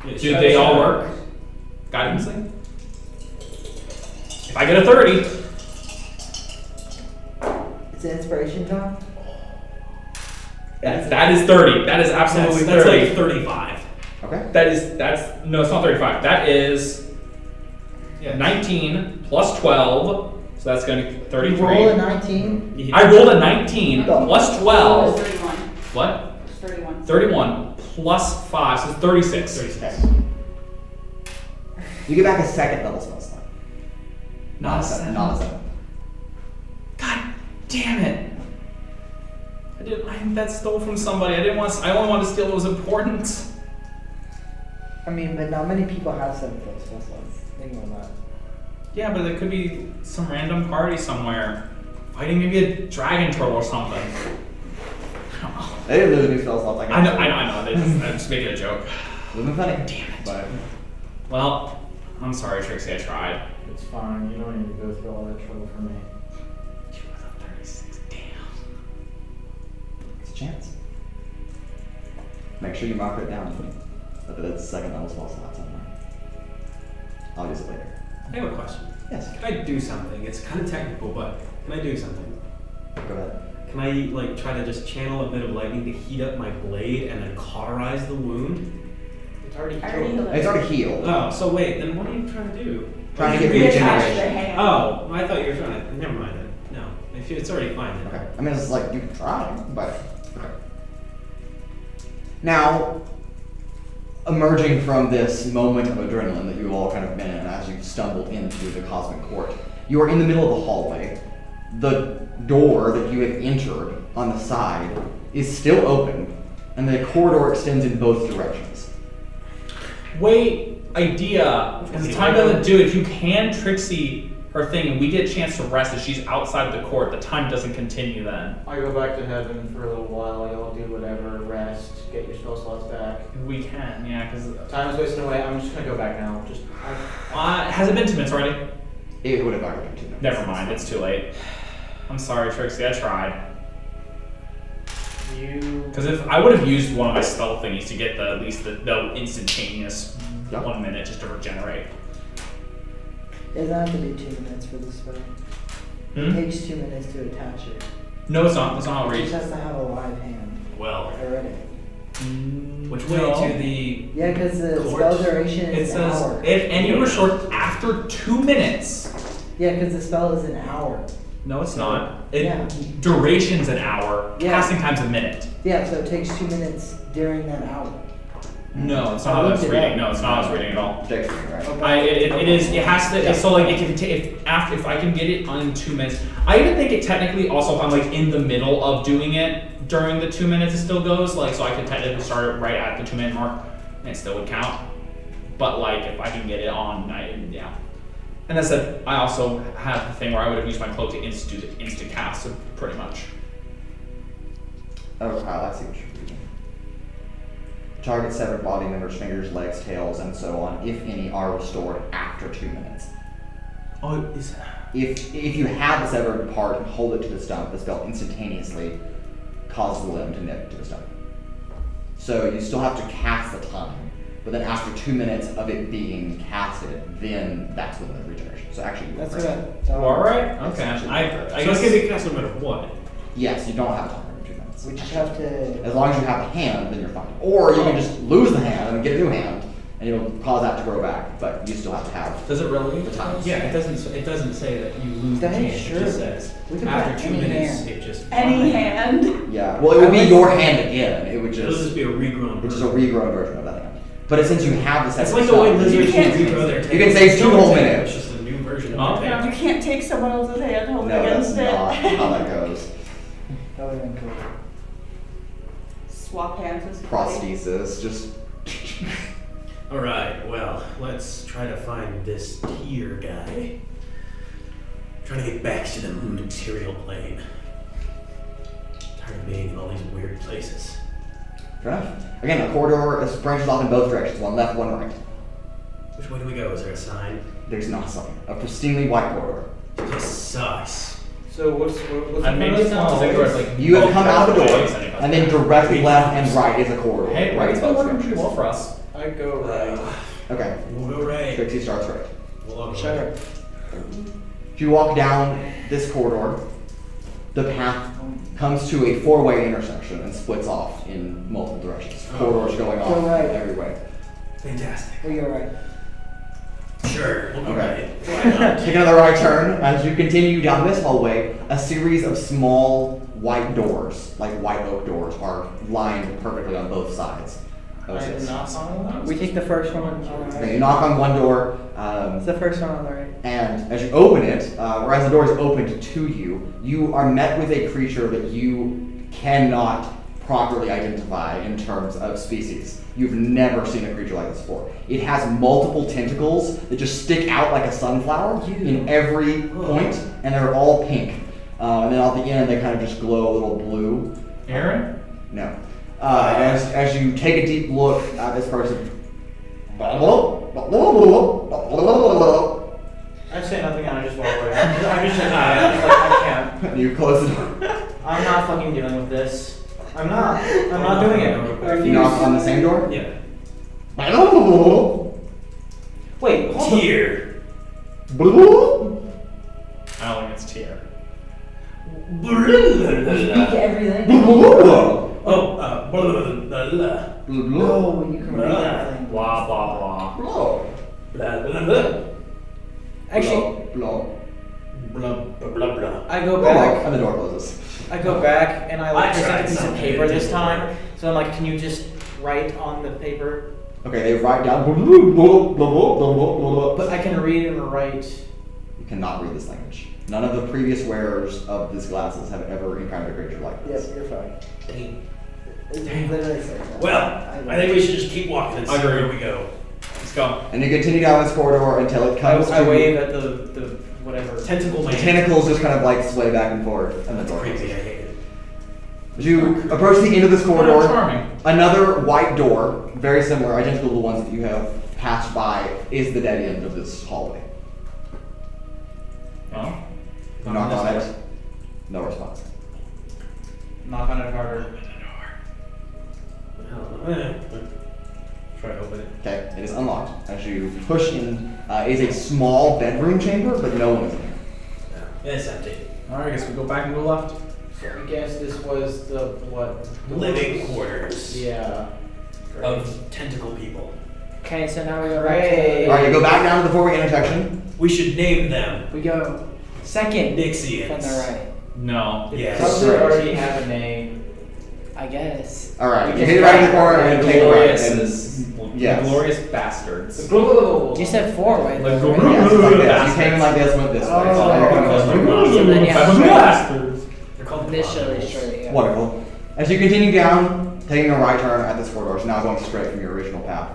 Do they all work? Guidance thing? If I get a 30, It's an inspiration time. that is 30. That is absolutely That's 30. like 35. Okay. That's no, it's not 35. That is 19 plus 12, so that's going to be 33. You roll a 19. I rolled a 19 plus 12. It's 31. What? It's 31. 31 plus 5, so it's 36. Okay. You get back a second level spell slot. Not a seven. seven. Not a 7. God damn it! That stole from somebody. I only wanted to steal what was important. I mean, but not many people have 7 foot spell slots. Think about that. Yeah, but there could be some random party somewhere fighting maybe a dragon troll or something. I don't know. They didn't lose any spell slots like I know. I'm just making a joke. It would have been funny. Damn it. But Well, I'm sorry, Trixie, I tried. It's fine. You don't need to go through all that trouble for me. She was up 36. Damn. It's a chance. Make sure you mark it down. But that's the second level spell slot somewhere. I'll use it later. I have a question. Yes. Can I do something? It's kind of technical, but can I do something? Go ahead. Can I like try to just channel a bit of lightning to heat up my blade and then cauterize the wound? It's already I already killed. healed It's it. already healed. Oh, so wait, then what are you trying to do? Trying to get Reattach regeneration. the hand. Oh, I thought you were trying to. Never mind then. No, if it's already fine then. Okay. I mean, it's like you can try, but okay. Now, emerging from this moment of adrenaline that you all kind of been in as you stumbled into the Cosmic Court, you are in the middle of the hallway. The door that you have entered on the side is still open, and the corridor extends in both directions. Wait, idea. Because the time doesn't do it. If you hand Trixie her thing and we get a chance to rest, if she's outside the court, the time doesn't continue then. I go back to heaven for a little while. Y'all do whatever, rest, get your spell slots back. We can, yeah, because... Time is wasting away. I'm just gonna go back now. has it been 2 minutes already? It would have already been 2 minutes. Never mind, it's too late. I'm sorry, Trixie, I tried. Because if I would have used one of my spell thingies to get at least the instantaneous 1 minute just to regenerate. It doesn't have to be 2 minutes for the spell. It takes 2 minutes to attach it. No, it's not. That's not how it It reads. just has to have a live hand. Well, Already. which way to the? Yeah, because the Court. spell duration It is an says hour. if any were short after 2 minutes. Yeah, because the spell is an hour. No, it's not. Yeah. Duration's an hour. Yeah. Casting time's a minute. Yeah, so it takes 2 minutes during that hour. No, it's not how that's reading. No, it's not how it's reading at all. Dexter, right? It is. It has to. So like, if I can get it on 2 minutes, I even think it technically also if I'm like in the middle of doing it during the 2 minutes, it still goes. Like, so I could technically start it right at the 2 minute mark, and it still would count. But like, if I can get it on, yeah. And that's it. I also have the thing where I would have used my cloak to instant cast, so pretty much. Oh, Kyle, I see what you're reading. Target severed body members, fingers, legs, tails, and so on, if any, are restored after 2 minutes. Oh, is If you have the severed part and hold it to the stump, the spell instantaneously causes the limb to nip to the stump. So you still have to cast the time, but then after 2 minutes of it being casted, then that's when the regeneration. So actually, That's right. what you all right? That's Okay. actually I So guess it's gonna be cast no matter what. Yes, you don't have time for 2 minutes. we just have to. As long as you have the hand, then you're fine. Or you can just lose the hand and get a new hand, and it'll cause that to grow back. But you still have to have Does it really? the time. Yeah, it doesn't. It doesn't say that you lose the Dang, hand. sure. It just says We could after put 2 any minutes, hand. it just Any hand. Yeah. Well, it would be your hand again. It would It'll just. just be a regrown. It's just a version. regrown version of that hand. But since you have the It's separate like the way stuff, lizards can't- can regrow their tails. You can save It's 2 still whole a tail, minutes. It's just a new version of Okay. their tail. You can't take someone else's hand, hold it No, that's against not it. how that goes. That would have been cool. Swap hands with Prosthesis, just. All right. Well, let's try to find this tier guy. Trying to get back to the material plane. Tired of being in all these weird places. Fair enough. Again, the corridor branches off in both directions, one left, one right. Which way do we go? Is there a sign? There's not something. A pristinely white corridor. This sucks. So what's I made the it sound as if there was like You have both come out the door, ways anyway. and then directly left and right is a corridor. Hey, right it's in been both working pretty directions. well for us. I go right. Okay. We'll go right. Trixie starts right. We'll all go Sure. right. If you walk down this corridor, the path comes to a 4-way intersection and splits off in multiple directions. Oh. Corridors going off Go right. every way. Fantastic. Oh, you're right. Sure. We'll go Okay. right. Why not? Take another right turn. As you continue down this hallway, a series of small white doors, like white oak doors, are lined perfectly on both sides. I did not follow that. We take the first one on the Okay, right. you knock on one door, It's the first one on the right. and as you open it, or as the door is opened to you, you are met with a creature that you cannot properly identify in terms of species. You've never seen a creature like this before. It has multiple tentacles that just stick out like a sunflower in every point, and they're all pink. And then at the end, they kind of just glow a little blue. Aaron? No. As you take a deep look at this person, I say nothing and I just walk away. I'm just like, I can't. You close the door. I'm not fucking dealing with this. I'm not doing it. I refuse. Knock on the same door? Yeah. Wait, hold on. Tier. I don't think it's tier. Speak everything. Oh, blah, blah, blah. No, you can read that thing. Blah blah blah. Blow. Blah, blah, blah. Actually, Blow. Blah, blah, blah, blah. I go back. And the door closes. I go back and I I present a tried piece of something, paper it this didn't time. work. So I'm like, can you just write on the paper? Okay, they write down. But I can read and write. You cannot read this language. None of the previous wearers of these glasses have ever encountered a creature like this. Yes, you're fine. Dang. It literally says that. Well, I think we should just keep walking and see Agree. where we go. Let's go. And you continue down this corridor until it comes I to wave at the whatever. Tentacle the man. tentacles just kind of like sway back and forth, and the That's door crazy, I closes. hate it. As you approach the end of this corridor, Charming. another white door, very similar, identical to the ones that you have passed by, is the dead end of this hallway. Oh. You knock on it. No response. Knock on it harder. Try to open it. Okay, it is unlocked. As you push in, is a small bedroom chamber, but no one is in here. Yeah, it's empty. Alright, I guess we go back and go left. So I guess this was the what? Living quarters Yeah. of tentacle people. Okay, so now we go right Hooray. to Alright, you go back down to the four-way intersection. We should name them we go second Nixians. from the right. No. Yes. Probably already have a name. I guess. Alright, We you just hit it right in the got corner and take a right. Glorious And, is yes. glorious bastards. You said four way. Like, though, go- right? yes, like this. You came in like this, went this way. Oh, So now you're gonna So then you have Bastards. They're called initially Korthals. straight. Yeah. Wonderful. As you continue down, taking a right turn at this corridor, so now going straight from your original path.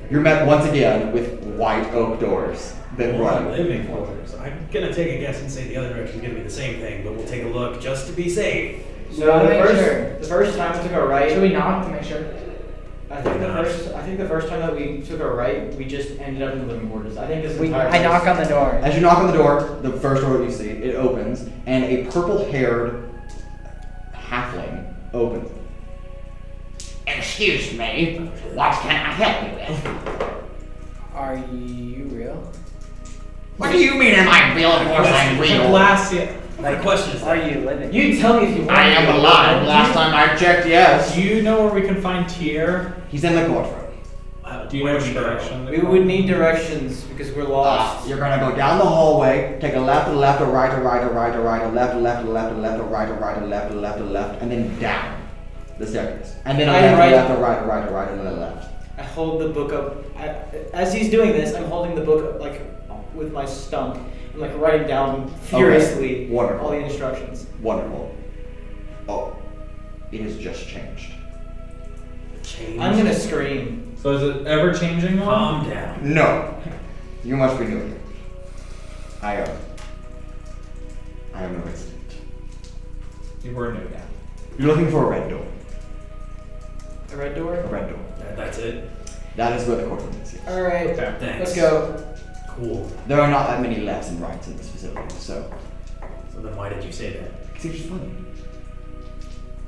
You're met once again with white oak doors that run. Living quarters. I'm gonna take a guess and say the other direction's gonna be the same thing, but we'll take a look just to be safe. So Gotta make the sure. first time we took a right. Should we knock to make sure? I think the first time that we took a right, we just ended up in the living quarters. I think this entire I knock on the door. As you knock on the door, the first door that you see, it opens, and a purple-haired halfling opens. Excuse me, what can I help you with? Are you real? What do you mean am I real? Of course I'm real. Atlasia. My question is Are that, you living? You tell me if you want. I am alive. Last time I checked, yes. Do you know where we can find Tier? He's in the courtroom. Do you know which direction? We would need directions because we're lost. You're gonna go down the hallway, take a left, a left, a right, a right, a right, a right, a left, a left, a left, a left, a right, a right, a left, a left, a left, and then down the staircase. And then a I left, write- a left, a right, a right, a right, and then a left. I hold the book up. As he's doing this, I'm holding the book up, like with my stump. I'm like writing down furiously Wonderful. all the instructions. Wonderful. Oh, it has just changed. change. I'm gonna scream. So is it ever changing one? Calm down. No, you must be new here. I am no resident. You were new now. You're looking for a red door. A red door. A red door. That's it. That is where the courtroom is. Yes. All right. Okay. Thanks. Let's go. Cool. There are not that many lefts and rights in this facility, so So then why did you say that? it's just funny.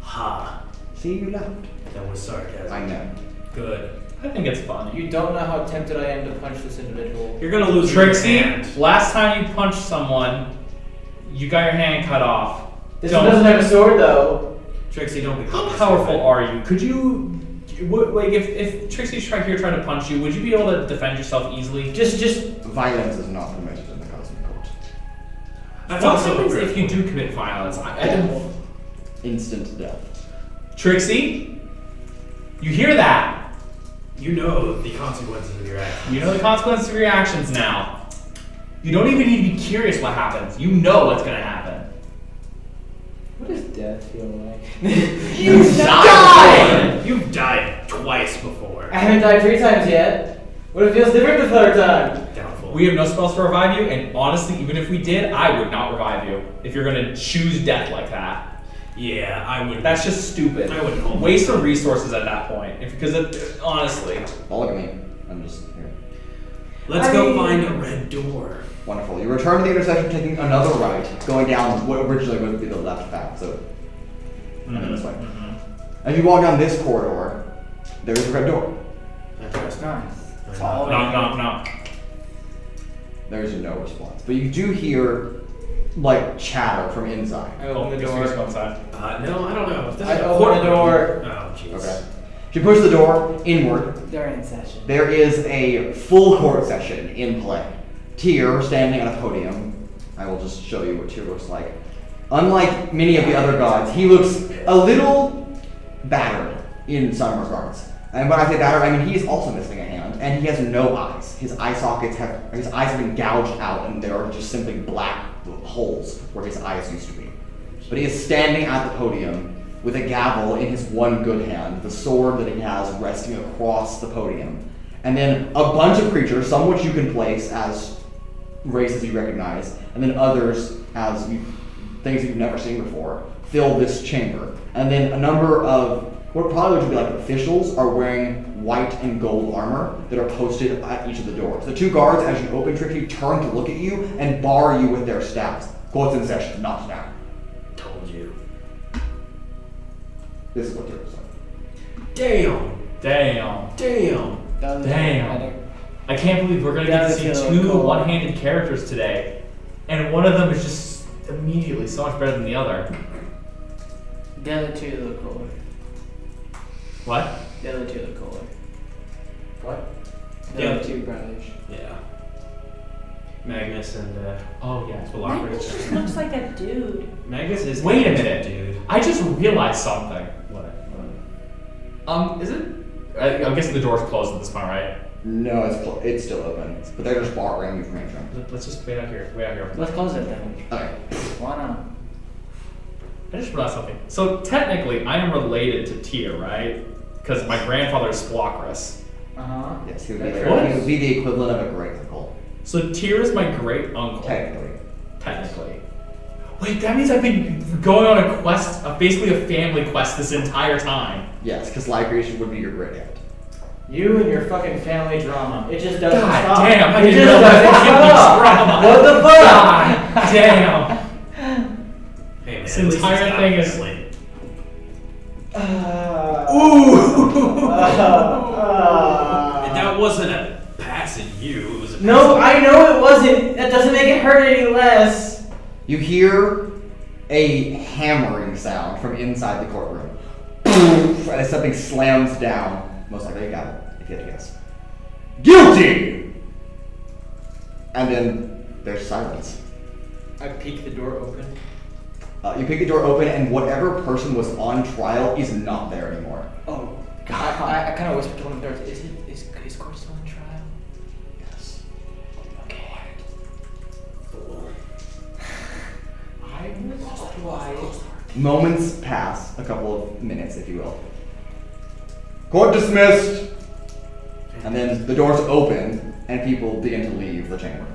Ha. See, you laughed. That was sarcasm. I know. Good. I think it's funny. You don't know how tempted I am to punch this individual. You're gonna lose your Trixi, hand. last time you punched someone, you got your hand cut off. This one doesn't have a sword though. Trixie, don't be How powerful are you? Could you, like, if Trixie's trying to punch you, would you be able to defend yourself easily? Just. Violence is not permitted in the Cosmic Court. That's What also happens a if you do commit violence? I don't. Instant death. Trixie, you hear that? You know the consequences of your actions. You know the consequences of your actions now. You don't even need to be curious what happens. You know what's gonna happen. What does death feel like? You've died! You've died twice before. I haven't died 3 times yet. What if it feels different the 3rd time? Doubtful. We have no spells to revive you, and honestly, even if we did, I would not revive you if you're gonna choose death like that. Yeah, I would. That's just stupid. I wouldn't hold Waste of myself. resources at that point. Because honestly, Don't look at me. I'm just here. Let's go find a red door. Wonderful. You return to the intersection, taking another right, going down what originally would be the left path. So, this way. As you walk down this corridor, there is a red door. That's nice. It's Knock, all Knock. There is no response, but you do hear like chatter from inside. I open the Guess we door. just go inside. No, I don't know. If this I is a open the courtroom- door. Oh, jeez. Okay. If you push the door inward, They're in session. there is a full court session in play. Tyr standing on a podium. I will just show you what Tyr looks like. Unlike many of the other gods, he looks a little battered in some regards. And when I say battered, I mean he is also missing a hand, and he has no eyes. His eyes have been gouged out, and there are just simply black holes where his eyes used to be. But he is standing at the podium with a gavel in his one good hand, the sword that he has resting across the podium. And then a bunch of creatures, some which you can place as races you recognize, and then others as things you've never seen before, fill this chamber. And then a number of what probably would be like officials are wearing white and gold armor that are posted at each of the doors. The two guards, as you open Trixi, turn to look at you and bar you with their staffs. Court's in session, not now. Told you. This is what Tyr looks like. Damn. I can't believe we're gonna get to see two one-handed characters today, and one of them is just immediately so much better than the other. The other two look cooler. What? The other two look cooler. What? The Yeah. other two brothers. Yeah. Magnus and Oh yeah. Magnus just looks like a dude. Magnus is. Wait a kind of minute. dude. I just realized something. What? Is it? I'm guessing the door's closed at this point, right? No, it's still open, but they're just barring you from entering. Let's just wait out here. Let's close it then. Okay. Why not? I just realized something. So technically, I am related to Tyr, right? Because my grandfather is Splockrus. Uh-huh. Yes, he would, That's be right. he would be the equivalent of a great uncle. So Tyr is my great uncle. Technically. Wait, that means I've been going on a quest, basically a family quest this entire time. Yes, because life creation would be your great aunt. You and your fucking family drama. It just doesn't God stop. damn, I It didn't just know that doesn't family stop. drama. What the fuck? God damn. Hey man, This at least entire it's not thing is- family. And that wasn't a pass at you. It was a pass No, at I know it wasn't. That doesn't make it hurt any less. You hear a hammering sound from inside the courtroom. Poof, as something slams down. Most likely a gavel, if you had to guess. Guilty! And then there's silence. I peek the door open. You pick the door open, and whatever person was on trial is not there anymore. Oh, I kind of whispered to one of the doors. Is Court still on trial? Yes. Okay. I was quiet. Moments pass, a couple of minutes, if you will. Court dismissed! And then the doors open, and people begin to leave the chamber.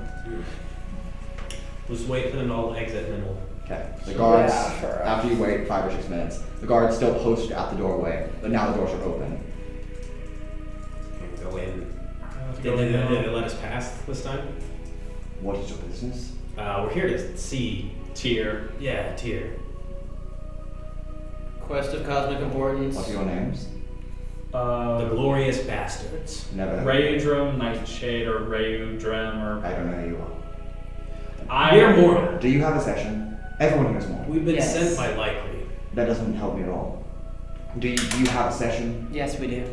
We'll just wait for them to all exit and then we'll. Okay. The guards, Yeah, for- after you wait 5 or 6 minutes, the guards still posted at the doorway, but now the doors are open. Go in. Did they let us pass this time? What is your business? We're here to see. Tyr. Yeah, Tyr. Quest of cosmic importance. What are your names? The glorious bastards. Never heard. Raudrem, Nighshade, or Raudrem, or I don't know who you are. We're mortal. Do you have a session? Everyone here is mortal. We've been Yes. sent by Likely. That doesn't help me at all. Do you have a session? Yes, we do.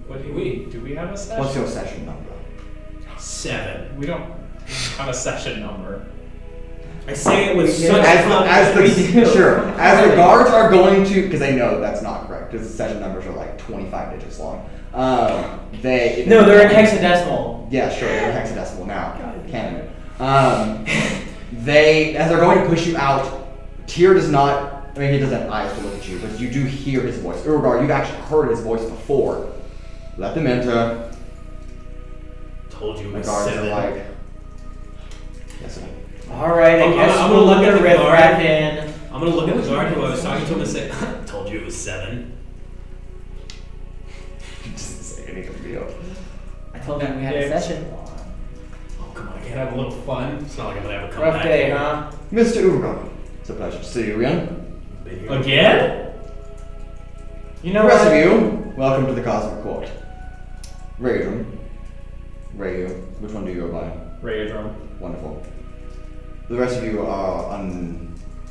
What do we? Do we have a session? What's your session number? 7. We don't have a session number. I say it with such As confidence. the guards are going to, because they know that's not correct, because the session numbers are like 25 digits long. No, they're in hexadecimal. Yeah, sure, they're hexadecimal now. Canon. As they're going to push you out, Tyr does not, I mean, he doesn't have eyes to look at you, but you do hear his voice. Urogar, you've actually heard his voice before. Let them enter. Told you it The was guards 7. are like, yes, sir. Alright, I guess I'm we'll gonna look look at at the Red guard. Rat in. I'm gonna look at the guard who I was talking to him and say, told you it was 7. Just say anything to you. I told him we had a session. Oh, come on, I can't have a little fun. It's not like I'm gonna ever come Rough back day, here. huh? Mr. Urogar, it's a pleasure to see you again. Been here Again? You know The rest what? of you, welcome to the Cosmic Court. Raudrem. Rayu. Which one do you go by? Raudrem. Wonderful. The rest of you are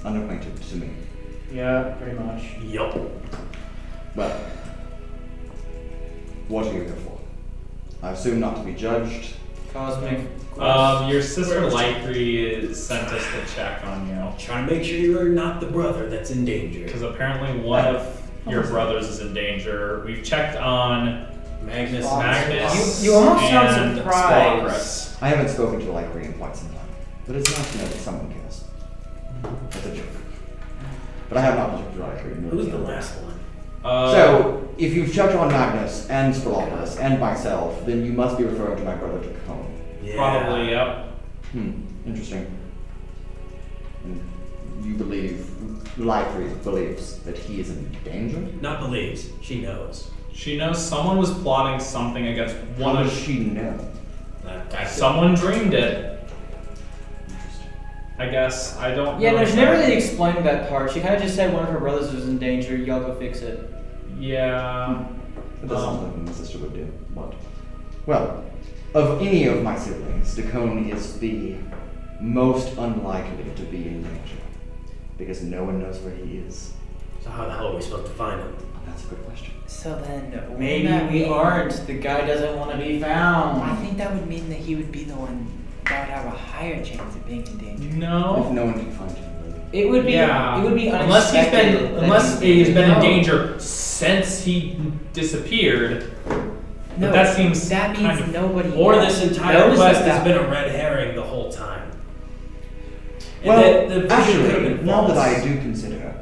unacquainted to me. Yeah, pretty much. Yup. Well, what are you here for? I assume not to be judged. Cosmic. Your sister Lycree sent us to check on you. Trying to make sure you're not the brother that's in danger. Because apparently one of your brothers is in danger. We've checked on Magnus. You almost sound and surprised. Spalacrus. I haven't spoken to Lycree in quite some time, but it's nice to know that someone cares. That's a joke. But I have not talked to Lycree. Who's the last one? So, if you've checked on Magnus and Spalacrus and myself, then you must be referring to my brother Decohn. Yeah. Probably, yep. Interesting. And you believe, Lycree believes that he is in danger? Not believes. She knows. She knows someone was plotting something against How one does of. she know? Someone dreamed it. Interesting. I guess. I don't Yeah, know. no, she never really explained that part. She kind of just said one of her brothers was in danger. Y'all go fix it. Yeah. That sounds like my sister would do. What? Well, of any of my siblings, Decohn is the most unlikely to be in danger. Because no one knows where he is. So how the hell are we supposed to find him? That's a good question. So then, Maybe wouldn't that we mean- aren't. The guy doesn't want to be I found. think that would mean that he would be the one that would have a higher chance of being in danger. If No. no one can find him, really. It would be. Yeah. It would be unless unexpected. he's been in No. danger since he disappeared. No, But that seems that means kind of- nobody. Or else this entire knows quest that has been a red herring the whole time. And Well, that the vision could have actually, been now that I false. do consider,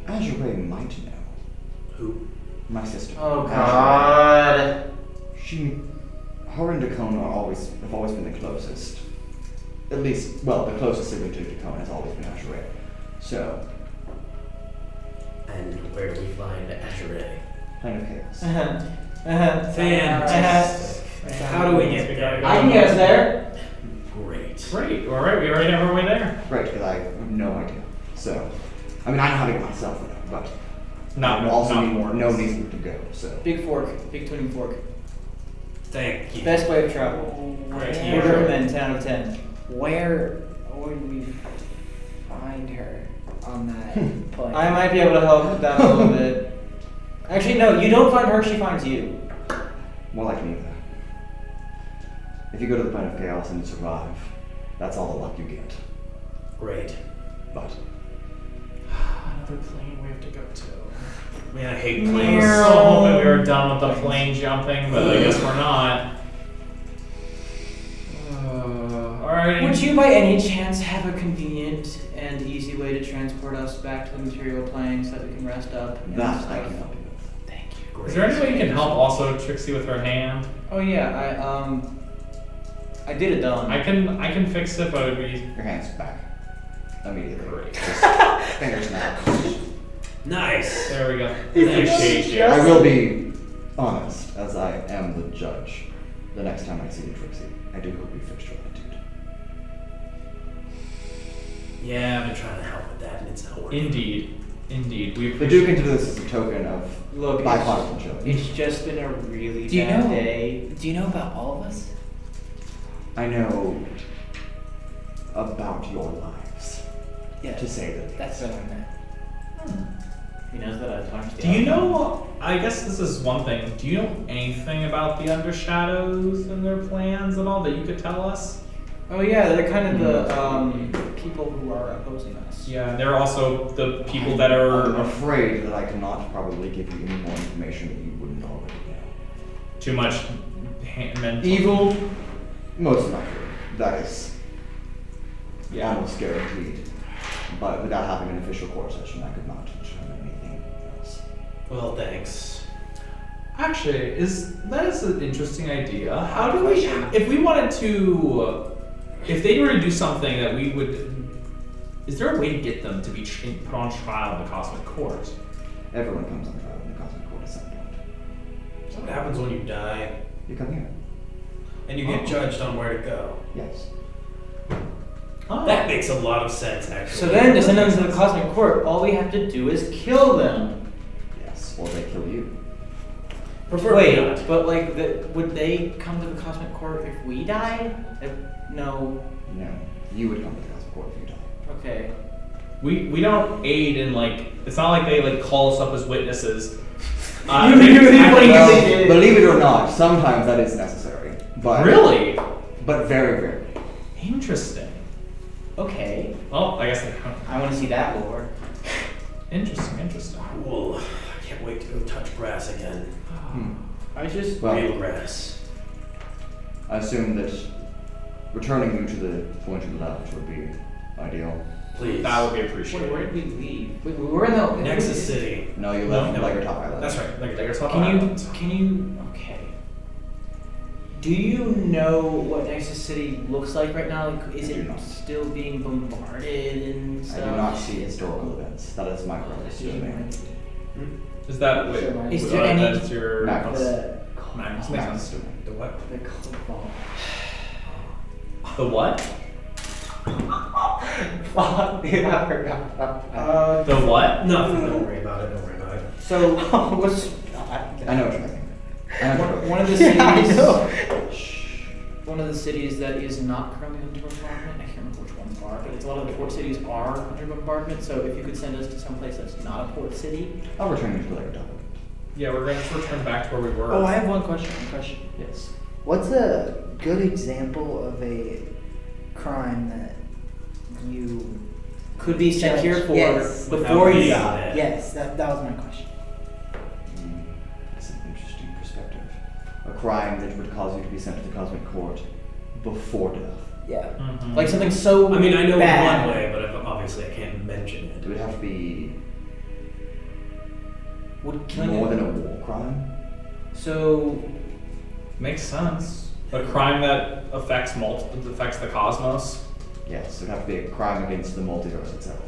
Azure might know. Who? My sister. Oh Azure. God. Her and Decohn have always been the closest. At least, well, the closest sibling to Decohn has always been Azure. So, And where do we find Azure? kind of chaos. Fantastic. So how do we get there? I can get us there. Great. Great. All right. We already have our way there. Right, because I have no idea. So, I mean, I know how to get myself there, but Not I also not need more. no reason to go. So, Big fork. Big tuning fork. Thank you. Best way of travel. Great. Would recommend 10 out of 10. Where would we find her on that plane? I might be able to help with that a little bit. Actually, no. You don't find her. She finds you. more like neither. If you go to the plane of chaos and you survive, that's all the luck you get. Great. But Another plane we have to go to. Man, I hate I planes. was so hoping we were done with the plane jumping, but I guess we're not. Alright. Would you by any chance have a convenient and easy way to transport us back to the material plane so that we can rest up? and that I stuff? can help you with. Thank you. Great. Is there any way you can help also Trixie with her hand? Oh yeah, I did it done. I can fix it, but it'd be Your hand's back. Immediately. great. Just finger snap. Nice. There we go. Thanks. Appreciate you. I will be honest, as I am the judge. The next time I see you, Trixie, I do hope you fixed your attitude. Yeah, I've been trying to help with that, and it's not working. Indeed. Indeed. We But do appreciate consider this as a token of Look, bipartisanship. it's just been a really Do you bad know? day. Do you know about all of us? I know about your lives, Yeah. to say the That's what I meant. He knows that I talked to Do you know, I guess this is one thing, do you know anything about the Undershadows and their plans at all that you could tell us? Oh yeah, they're kind of the people who are opposing us. Yeah, they're also the people that I'm are afraid that I cannot probably give you any more information that you wouldn't already know. too much mental. Evil, most likely. That is almost guaranteed. But without having an official court session, I could not determine anything else. Well, thanks. Actually, that is an interesting idea. How do we, if we wanted to, if they were to do something that we would, is there a way to get them to be put on trial in the Cosmic Court? Everyone comes on trial in the Cosmic Court at some point. So what happens when you die? You come here. And you get judged on where to go. Yes. That makes a lot of sense, actually. So then, to send them to the Cosmic Court, all we have to do is kill them. Yes. Or they kill you. Preferably Wait, not. but like, would they come to the Cosmic Court if we died? No. No. You would come to the Cosmic Court if you die. Okay. We don't aid in like, it's not like they like call us up as witnesses. You really I think Well, they did. believe it or not, sometimes that is necessary. But really But very rarely. interesting. Okay. Well, I guess I want to see that lore. interesting. Cool. I can't wait to go touch grass again. I just. Well, Real grass. I assume that returning you to the point of the left would be ideal. Please. That would be Wait, appreciated. where did we leave? We were in the Nexus City. No, you left No. Liger Top Island. That's right. Like your top Can island. you? Okay. Do you know what Nexus City looks like right now? Like, is I do it not. still being bombarded and I stuff? do not see historical events. That is my preference. Is that wait? Is there any- That's your Magnus. Magnus. Magnus. The what? The cobalt. The what? Fuck, dude, I forgot about that. The what? Nothing. Don't worry about it. Don't worry about it. So what's I know what you're thinking. I know what you're one of the cities? Yeah, I know. One of the cities that is not currently under bombardment. I can't remember which ones are, but it's a lot of the port cities are under bombardment. So if you could send us to some place that's not a port city. I'll return you to Liger Top Island. Yeah, we're gonna just return back to where we were. Oh, I have one question. Yes. What's a good example of a crime that you Could be sent here for Yes. before Without you being die. dead. Yes, that was my question. That's an interesting perspective. A crime that would cause you to be sent to the Cosmic Court before death. Yeah. Mhm. Like something so I mean, I know bad. one way, but obviously I can't mention It it. would have to be Would killing more it- than a war crime. So Makes sense. A crime that affects the cosmos. Yes, it would have to be a crime against the multiverse itself.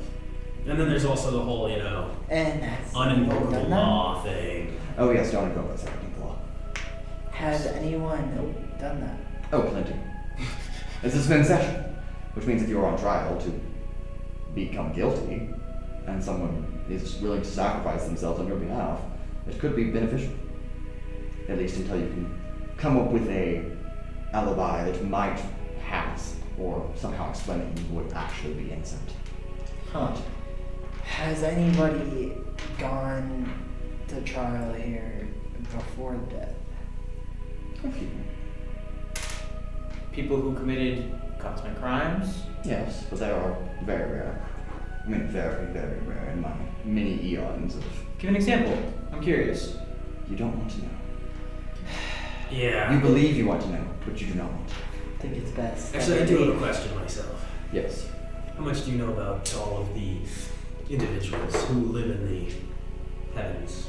And then there's also the whole, And that's uninvocable done that? law thing. Oh yes, don't invoke the 17th law. Has anyone done that? Oh, plenty. This has been in session, which means if you're on trial to become guilty, and someone is willing to sacrifice themselves on your behalf, it could be beneficial. At least until you can come up with a alibi that might pass, or somehow explain that you would actually be innocent. huh. Has anybody gone to trial here before death? A few. People who committed cosmic crimes. Yes, but they are very rare. I mean, very, very rare in my many eons of... Give an example. I'm curious. You don't want to know. Yeah. You believe you want to know, but you do not want to. I think it's best. Actually, I do have a question myself. Yes. How much do you know about all of the individuals who live in the heavens?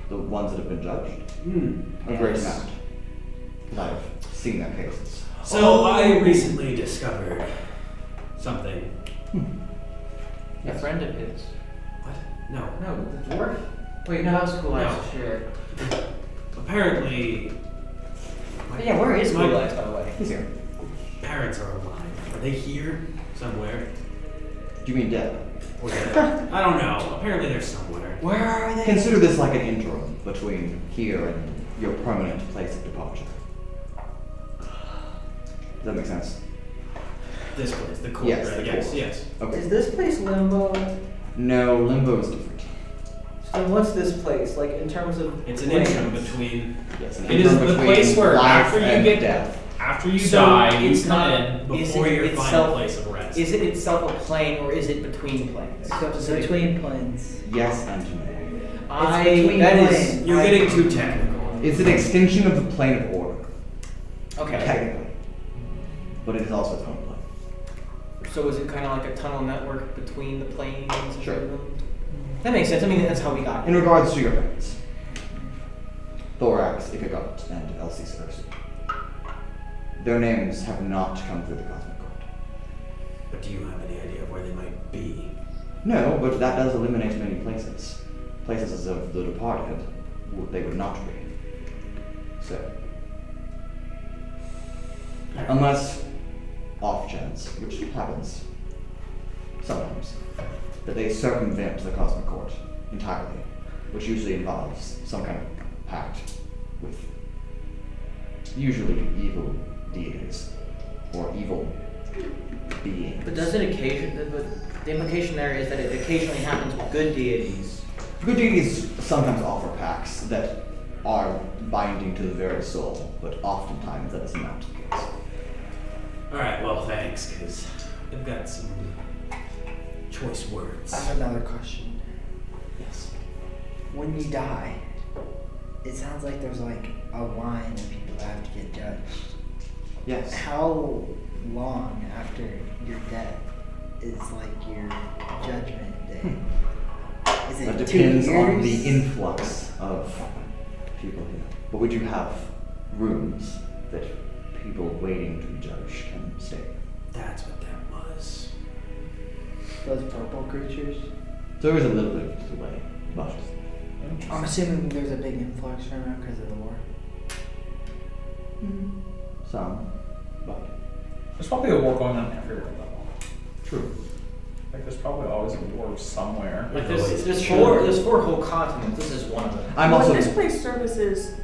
The ones that have been judged? A great amount. Because I've seen their cases. So I recently discovered something. A friend of his. What? No. No, the dwarf. Wait, no, that was Kuolias. No. Shit. Apparently, my Yeah, where is my Kuolias, by the way? He's here. parents are alive. Are they here somewhere? Do you mean dead? Or dead? I don't know. Apparently they're somewhere. Where are they? Consider this like an interim between here and your permanent place of departure. Does that make sense? This place, the court. Yes, right? the Yes, court. yes. Okay. Is this place limbo? No, limbo is different. So what's this place like in terms of? It's an plans? interim between. Yes, an It is interim the between place where life after you and get death. after you So die, you it's come not- in. Before Is it your final itself- place of rest. Is it itself a plane or is it between planes? So it's between planes. Yes and no. between That is. planes. You're getting too technical. It's an extension of the plane of order, Okay. technically. But it is also its own plane. So is it kind of like a tunnel network between the planes? and Sure. everything? That makes sense. I mean, that's how we got In here. regards to your parents, Thorax, Ikagot, and Elsie Seversi, their names have not come through the Cosmic Court. But do you have any idea of where they might be? No, but that does eliminate many places. Places of the departed, they would not be. So, unless off chance, which happens sometimes, that they circumvent the Cosmic Court entirely, which usually involves some kind of pact with usually evil deities or evil beings. But does it the implication there is that it occasionally happens with good deities. Good deities sometimes offer pacts that are binding to the very soul, but oftentimes that is not the case. Alright, well, thanks, because I've got some choice words. I have another question. Yes. When you die, it sounds like there's like a line of people that have to get judged. Yes. How long after your death is like your judgment day? Is it That 2 depends years? on the influx of people here. But we do have rooms that people waiting to be judged can stay. That's what that was. Those purple creatures? There is a little bit of delay, but I'm assuming there's a big influx right now because of the war. some, but There's probably a war going on everywhere level. true. Like there's probably always a war somewhere. Like there's four whole continents. This is one of them. I'm But also this place services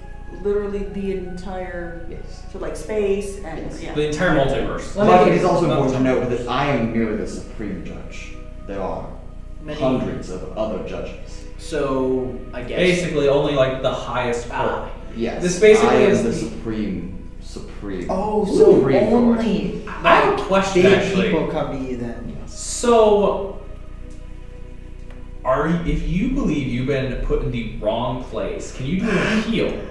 literally the entire, yes. so like space and Yes. yeah. The entire multiverse. But it is also important to note that I am merely the supreme judge. There are hundreds of other judges. So I guess Basically, only like the highest court. Yes. This basically I am is the the- supreme. Oh, so Supreme Court. only I have a question big actually. people come to you then. So, if you believe you've been put in the wrong place, can you do an appeal?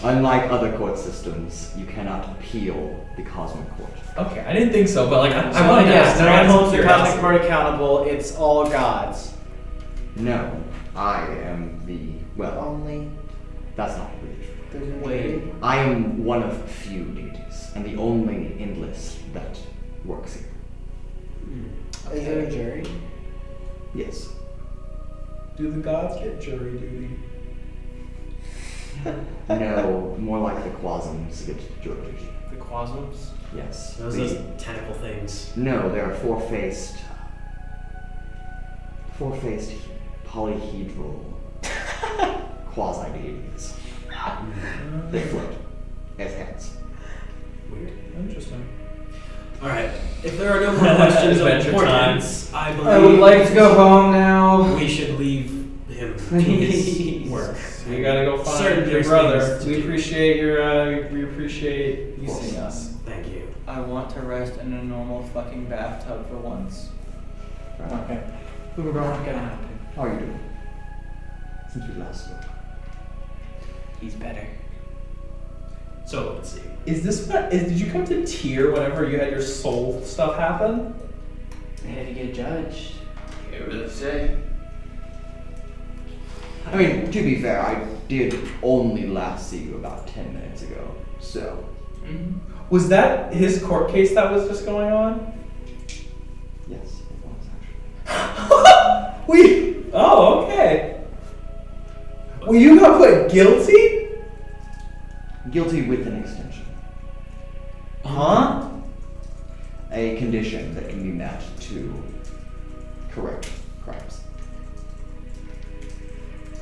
Unlike other court systems, you cannot appeal the Cosmic Court. Okay, I didn't think so, but like I So wanted to yes, ask. no I one had some holds the Cosmic curiosity. Court accountable. It's all gods. No, I am the Only That's not really true. there's a Wait. jury? I am one of few deities, and the only endless that works here. Is there a jury? Yes. Do the gods get jury duty? No, more like the Quasms get jury duty. The Quasms. Yes. Those The- tentacle things. No, they are four-faced polyhedral quasi-deities. They float as heads. Weird. Interesting. Alright, if there are no more questions of Adventure importance, I believe I would like to go home now. we should leave him to his work. So you gotta go find Certain your there's brother. things to We do. appreciate your we appreciate you seeing us. Thank you. I want to rest in a normal fucking bathtub for once. Okay. Not gonna happen. How are you doing? Since we last spoke. He's better. So let's see. Is this what? Did you come to Tyr whenever you had your soul stuff happen? I had to get judged. Can't really say. I mean, to be fair, I did only last see you about 10 minutes ago, so. Was that his court case that was just going on? Yes, it was actually. Oh, okay. Well, you got put guilty? Guilty with an extension. Huh? A condition that can be met to correct crimes.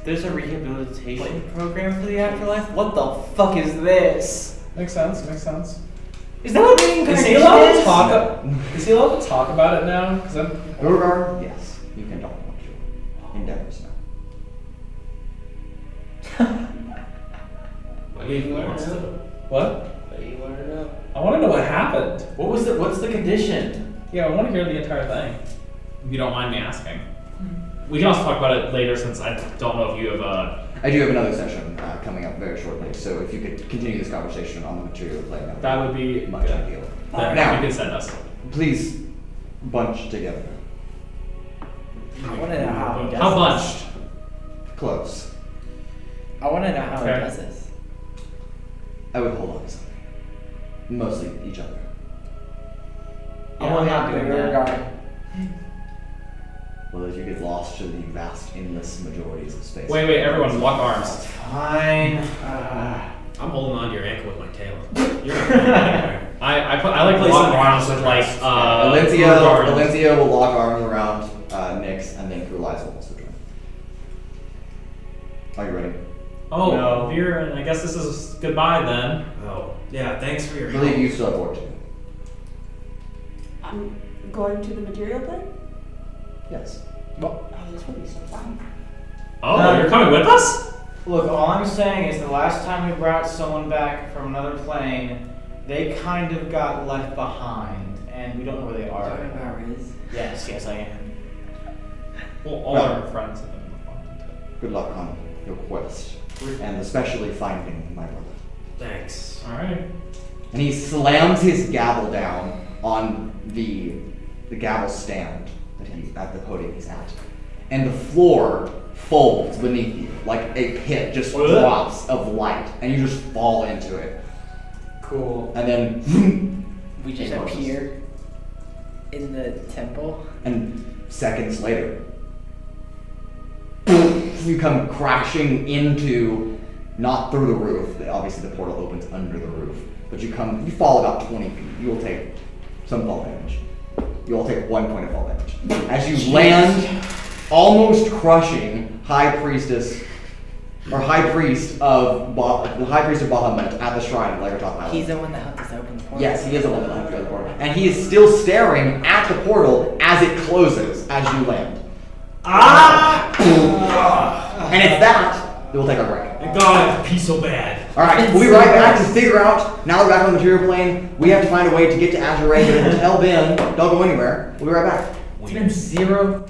There's a rehabilitation program for the afterlife? What the fuck is this? Makes sense. Makes sense. Is that what Is reincarnation he allowed to is? talk? Is he allowed to talk about it now? Because I'm. Urogar, yes, you can talk about your endeavors now. What do you want to know? What? What do you want to know? I want to know what happened. What's the condition? Yeah, I want to hear the entire thing. If you don't mind me asking. We can also talk about it later since I don't know if you have I do have another session coming up very shortly, so if you could continue this conversation on the material plane, that would be much good. ideal. Then Now- you can send us. Please bunch together. I want to know how he does How this. bunched? Close. I want to know how Okay. he does this. I would hold on to something. Mostly each other. I'm not doing that. Well, as you get lost to the vast, endless majorities of space. Wait, everyone, lock arms. Fine. I'm holding on to your ankle with my tail. You're not going anywhere. I like Place lock in arms there. with like Valencia will lock arms around Nyx, and then Kuolias will also join. Are you ready? Oh, No. Veron, I guess this is goodbye then. Oh, yeah, thanks for your I help. believe you still have work to do. I'm going to the material plane? Yes. Oh, this would be so fun. Oh, you're coming with us? Look, all I'm saying is the last time we brought someone back from another plane, they kind of got left behind, and we don't know where they are. Talking about Riz. Yes, I am. Well, all Well. our friends have been involved. Good luck on your quest, and especially finding my brother. Thanks. Alright. And he slams his gavel down on the gavel stand that he's at the podium he's at, and the floor folds beneath you like a pit, just drops of light, and you just fall into it. Cool. And then We just it closes. appear in the temple. And seconds later, you come crashing into, not through the roof. Obviously, the portal opens under the roof, but you fall about 20 feet. You will take some fall damage. You will take 1 point of fall damage as you land, almost crushing High Priestess. Or High Priest of Bahamut at the shrine of Lagertop Island. He's the one that helped us open the portal. Yes, he is the one that left you at the portal. And he is still staring at the portal as it closes as you land. And it's that we'll take our break. Thank God, pee so bad. Alright, we'll be right back to figure out, now that we're back on the material plane, we have to find a way to get to Azure Ray, but until then, don't go anywhere. We'll be right back. It's been 0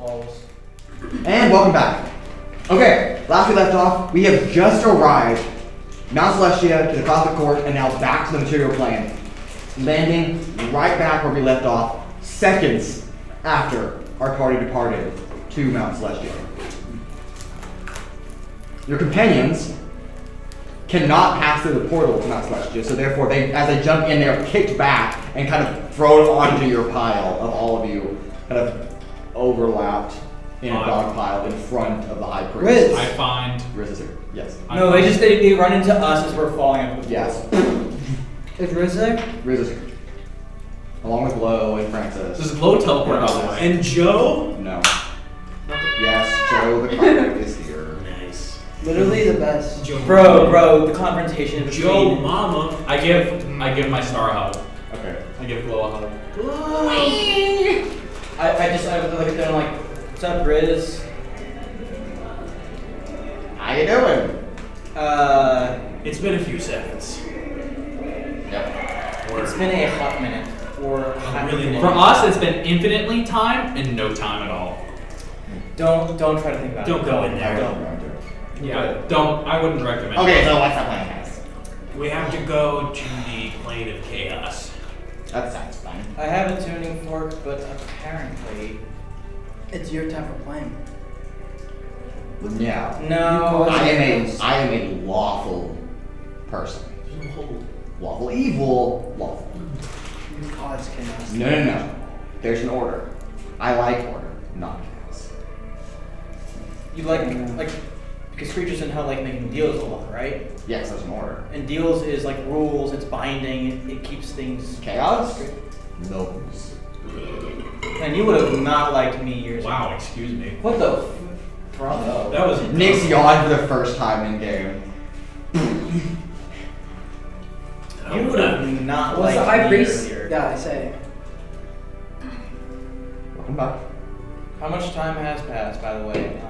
falls. And welcome back. Okay, last we left off, we have just arrived Mount Celestia to the Cosmic Court and now back to the material plane, landing right back where we left off, seconds after our party departed to Mount Celestia. Your companions cannot pass through the portal to Mount Celestia, so therefore as they jump in, they're kicked back and kind of thrown onto your pile of all of you, kind of overlapped in a dog pile in front of the high priest. Riz. I find. Riz is here. Yes. No, they run into us as we're falling up. Yes. Is Riz there? Riz is here. Along with Lo and Francis. This is low teleport, by the way. And Joe? No. Yes, Joe the Carpet is here. Nice. Literally the best. Joe Bro, the confrontation between Joe Mama. I give my star a hug. Okay. I give Glow a hug. I look at them like, what's up, Riz? How you doing? It's been a few seconds. Yep. It's been a hot minute. Or a hot really minute. For us, it's been infinitely time and no time at all. Don't try to think about Don't it. go in there. Yeah, I wouldn't recommend Okay, it. so what's the plan, guys? We have to go to the plane of chaos. That sounds fun. I have a tuning fork, but apparently It's your type of plane. Yeah. no. I am a lawful person. Lawful evil, lawful. You cause chaos. No. There's an order. I like order, not chaos. You like because creatures in hell like making deals a lot, right? Yes, there's an order. And deals is like rules. It's binding. It keeps things. Chaos? No. And you would have not liked me years ago. Wow, excuse me. What the? Bravo. That was Nick's yawned for the first time in game. You would have not What's liked the high me priest earlier. guy say? Welcome back. How much time has passed, by the way?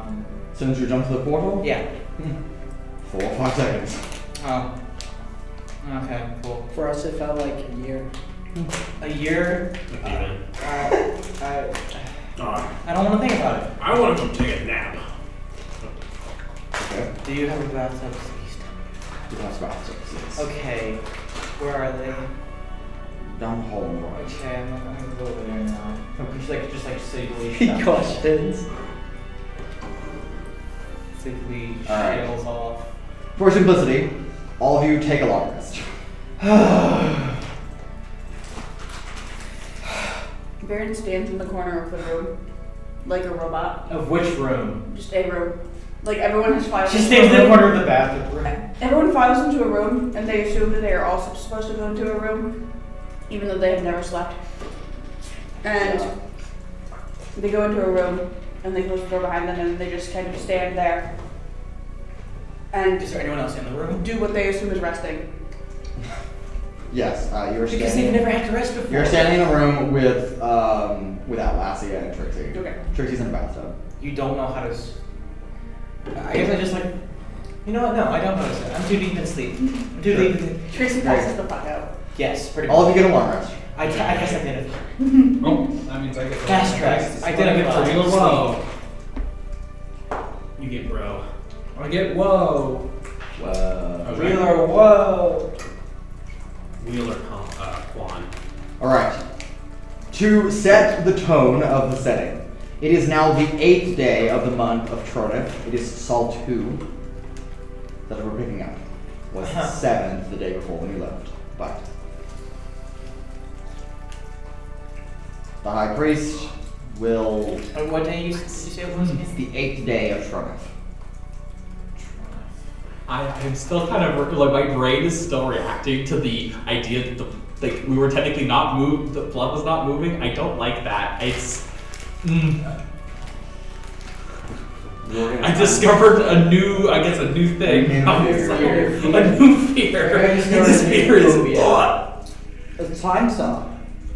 Since you jumped to the portal? Yeah. 4 or 5 seconds. Oh. Okay. Cool. For us, it felt like a year. A year. Even. I don't want to think about it. I want to go take a nap. Okay. Do you have a bathtub seat? That's about 6. Yes. Okay. Where are they? Down the hall on the right. Okay, I'm gonna go over there now. Just like safely. He questions. Safely Alright. trails off. For simplicity, all of you take a long rest. Veron stands in the corner of the room, like a robot. Of which room? Just a room. Like everyone has filed. She into stands a in the room. corner of the bathroom. Everyone files into a room, and they assume that they are also supposed to go into a room, even though they have never slept. And they go into a room, and they close the door behind them, and they just kind of stand there and Is there anyone else in the room? do what they assume is resting. Yes, you're Because they've standing. never had to rest before. You're standing in a room with Atlasia and Trixi. Okay. Trixi's in the bathtub. You don't know how to. I guess I just like. You know what? No, I don't notice it. I'm too deep in sleep. I'm too deep in. Trixi passes the fuck out. Yes, pretty much. All of you get a long rest. I guess I did it. Oh, that means I get Fast track. I did it for real. Whoa. You get bro. I get whoa. Whoa. Wheeler, whoa. Wheeler Quan. Alright. To set the tone of the setting, it is now the 8th day of the month of Tronif. It is Sol 2 that we're picking up. Was 7th the day before when you left. But the High Priest will. What day did you say it was again? It's the 8th day of Tronif. I'm still kind of like my brain is still reacting to the idea that we were technically not moved. The blood was not moving. I don't like that. It's. I discovered a new thing. A new fear. fear. A new fear. And this fear is what? It's time stop.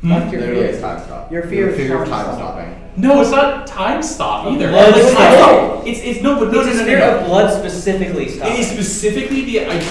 That's your Literally, fear. it's time stop. Your fear of is time time stopping. No, it's not time stop either. Blood Like, time stop. stop. It's no, but no. It's a fear of blood specifically stop. It is specifically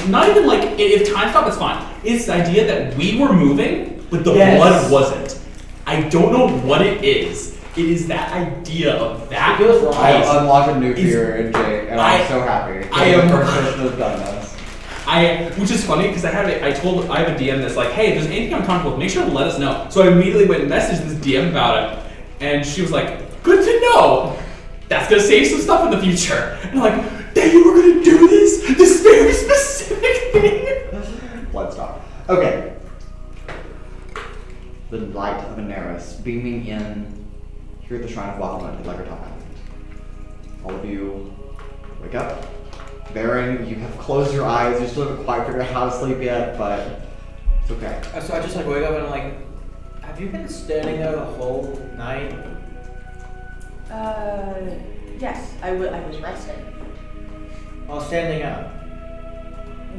not even like if time stop is fine. It's the idea that we were moving, but the Yes. blood wasn't. I don't know what it is. It is that idea of that. It feels wrong. I place. unlocked a new fear in Jake, and I'm so happy. I am- the first person that's done this. Which is funny because I have a DM that's like, hey, if there's anything uncomfortable with, make sure to let us know. So I immediately went and messaged this DM about it, and she was like, good to know. That's gonna save some stuff in the future. And I'm like, that you were gonna do this very specific thing. Let's stop. Okay. The light of Aneris beaming in here at the Shrine of Wildland, like our top island. All of you wake up. Veron, you have closed your eyes. You still haven't quite figured out how to sleep yet, but it's okay. So I just like wake up and I'm like, have you been standing there the whole night? Yes, I was resting. While standing up?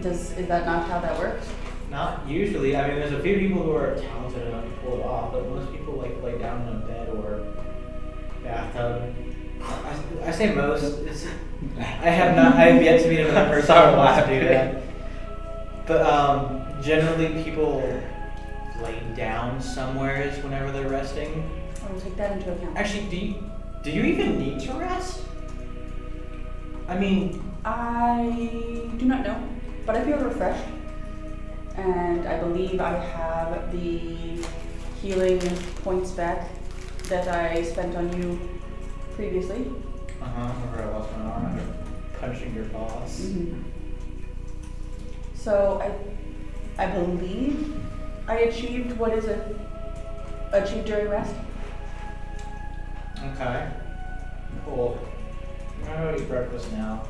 Is that not how that works? Not usually. I mean, there's a few people who are talented enough to pull it off, but most people like lay down in a bed or bathtub. I say most. I have yet to meet another person who wants to do that. But generally, people lay down somewhere whenever they're resting. I will take that into account. Actually, do you even need to rest? I mean, I do not know, but I feel refreshed, and I believe I have the healing points back that I spent on you previously. Remember I lost my arm after punching your boss. Mm-hmm. So I believe I achieved what is achieved during rest. Okay. Cool. I'm gonna eat breakfast now.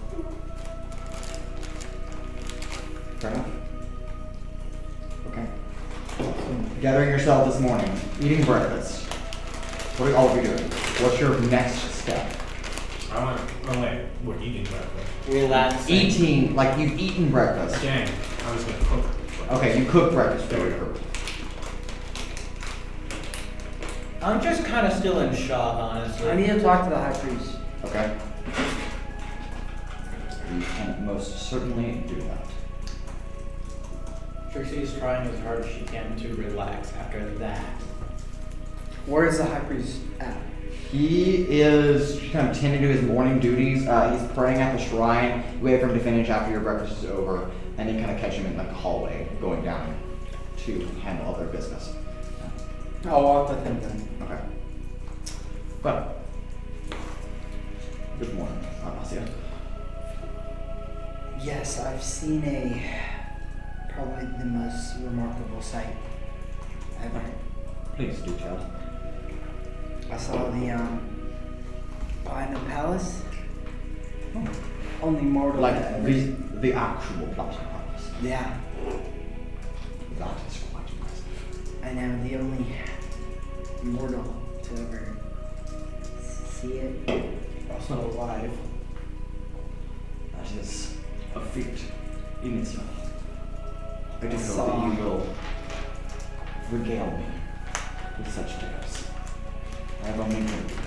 Fair enough. Okay. Gathering yourself this morning, eating breakfast. What are all of you doing? What's your next step? Wait, we're eating breakfast. Relaxing. Eating, like you've eaten breakfast. Dang, I was gonna cook. Okay, you cooked breakfast for your I'm just kind of still in shock, honestly. I need to talk to the high priest. Okay. You can most certainly do that. Trixie is trying as hard as she can to relax after that. Where is the high priest at? He is kind of tending to his morning duties. He's praying at the shrine. You wait for him to finish after your breakfast is over, and then kind of catch him in like the hallway going down to handle other business. I'll walk with him then. Okay. Well, good morning, Atlasia. Yes, I've seen probably the most remarkable sight ever. Please do tell. I saw the Platinum Palace. Oh. Only mortal. Like that ever- the actual Platinum Palace. Yeah, That is quite impressive. I know, the only mortal to ever see it. Also alive. That is a feat in itself. I do hope Saw. that you will regale me with such tales. I have only dreamed of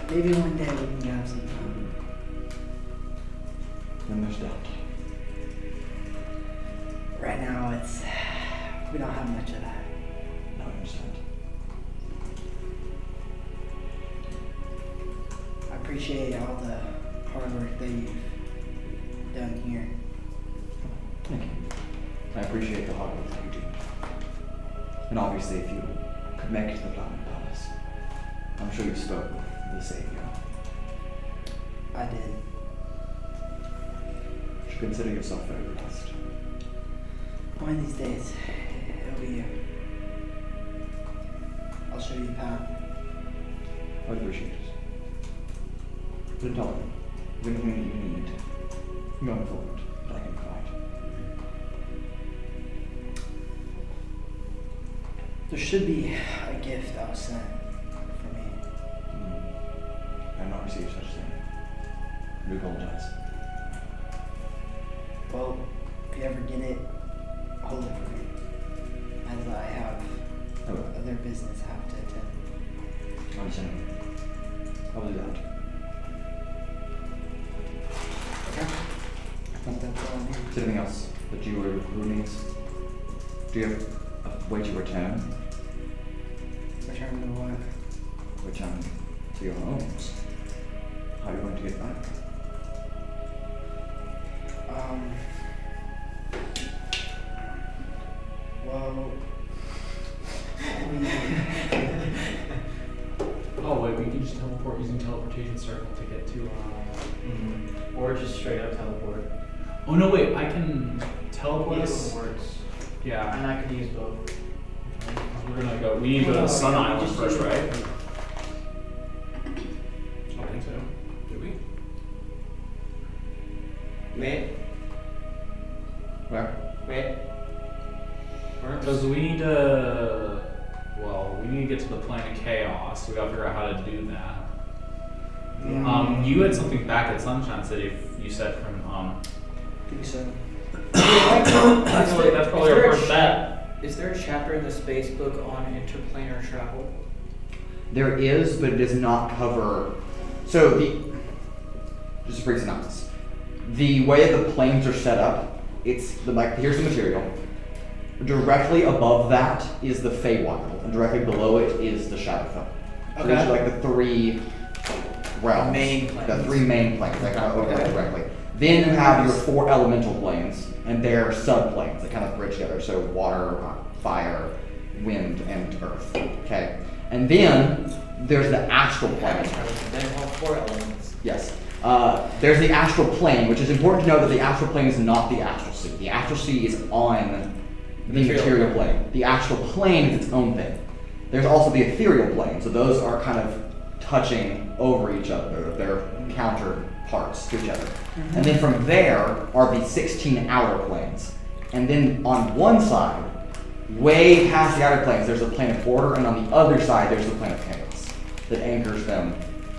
it. Maybe one day we can have some fun. Then there's doubt. Right now, we don't have much of that. No, I understand. I appreciate all the hard work that you've done here. Thank you. I appreciate the hard work that you do. And obviously, if you could make it to the Platinum Palace, I'm sure you spoke with the Savior. I did. You should consider yourself very blessed. One of these days, it'll be you. I'll show you the path. I would appreciate it. Then tell me, is there anything that you need going forward that I can provide? There should be a gift that was sent for me. I have not received such thing. I do apologize. Well, if you ever get it, hold it for me. As I have other business I have to attend. I understand. I'll do that. Okay. I think that's all I need. Is there anything else that you or your crew needs? Do you have a way to return? Return to what? return to your homes. How are you going to get back? Well, Oh wait, we can just teleport using teleportation circle to get to. Or just straight up teleport. Oh no, wait, I can teleport Either us. one works. Yeah. And I could use both. We're gonna go. We need to go to the Sun yeah, Island just first, do- right? I don't think so. Do we? Wait. Where? Wait. Because we need to. Well, we need to get to the plane of chaos. We gotta figure out how to do that. You had something back at Sunshine City. You said from think so. That's probably our first bet. Is there a chapter in the space book on interplanar travel? There is, but it does not cover. So just a brief synopsis. The way the planes are set up, it's here's the material. Directly above that is the Feywild, and directly below it is the Shadowfell. So these are like the three realms. Main planes. The three main planes that kind of overlap directly. Then you have your 4 elemental planes, and they're subplanes that kind of bridge together. So water, fire, wind, and earth. Okay, and then there's the astral plane. Then all 4 elements. Yes. There's the astral plane, which is important to know that the astral plane is not the astral sea. The astral sea is on the material plane. The astral plane is its own thing. There's also the ethereal plane, so those are kind of touching over each other. They're counterparts to each other. And then from there are the 16 outer planes. And then on one side, way past the outer planes, there's a plane of order, and on the other side, there's the plane of chaos that anchors them,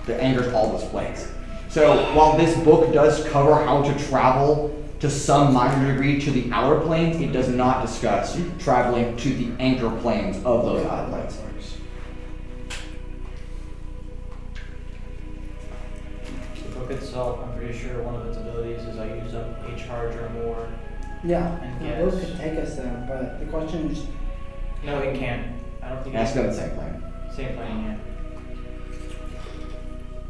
that anchors all those planes. So while this book does cover how to travel to some minor degree to the outer planes, it does not discuss traveling to the anchor planes of those outer planes. The book itself, I'm pretty sure one of its abilities is I use up a charge or more. Yeah, And the yes. boat could take us there, but the question is, No, it can't. I don't think It has to go on the same plane. Same plane, yeah.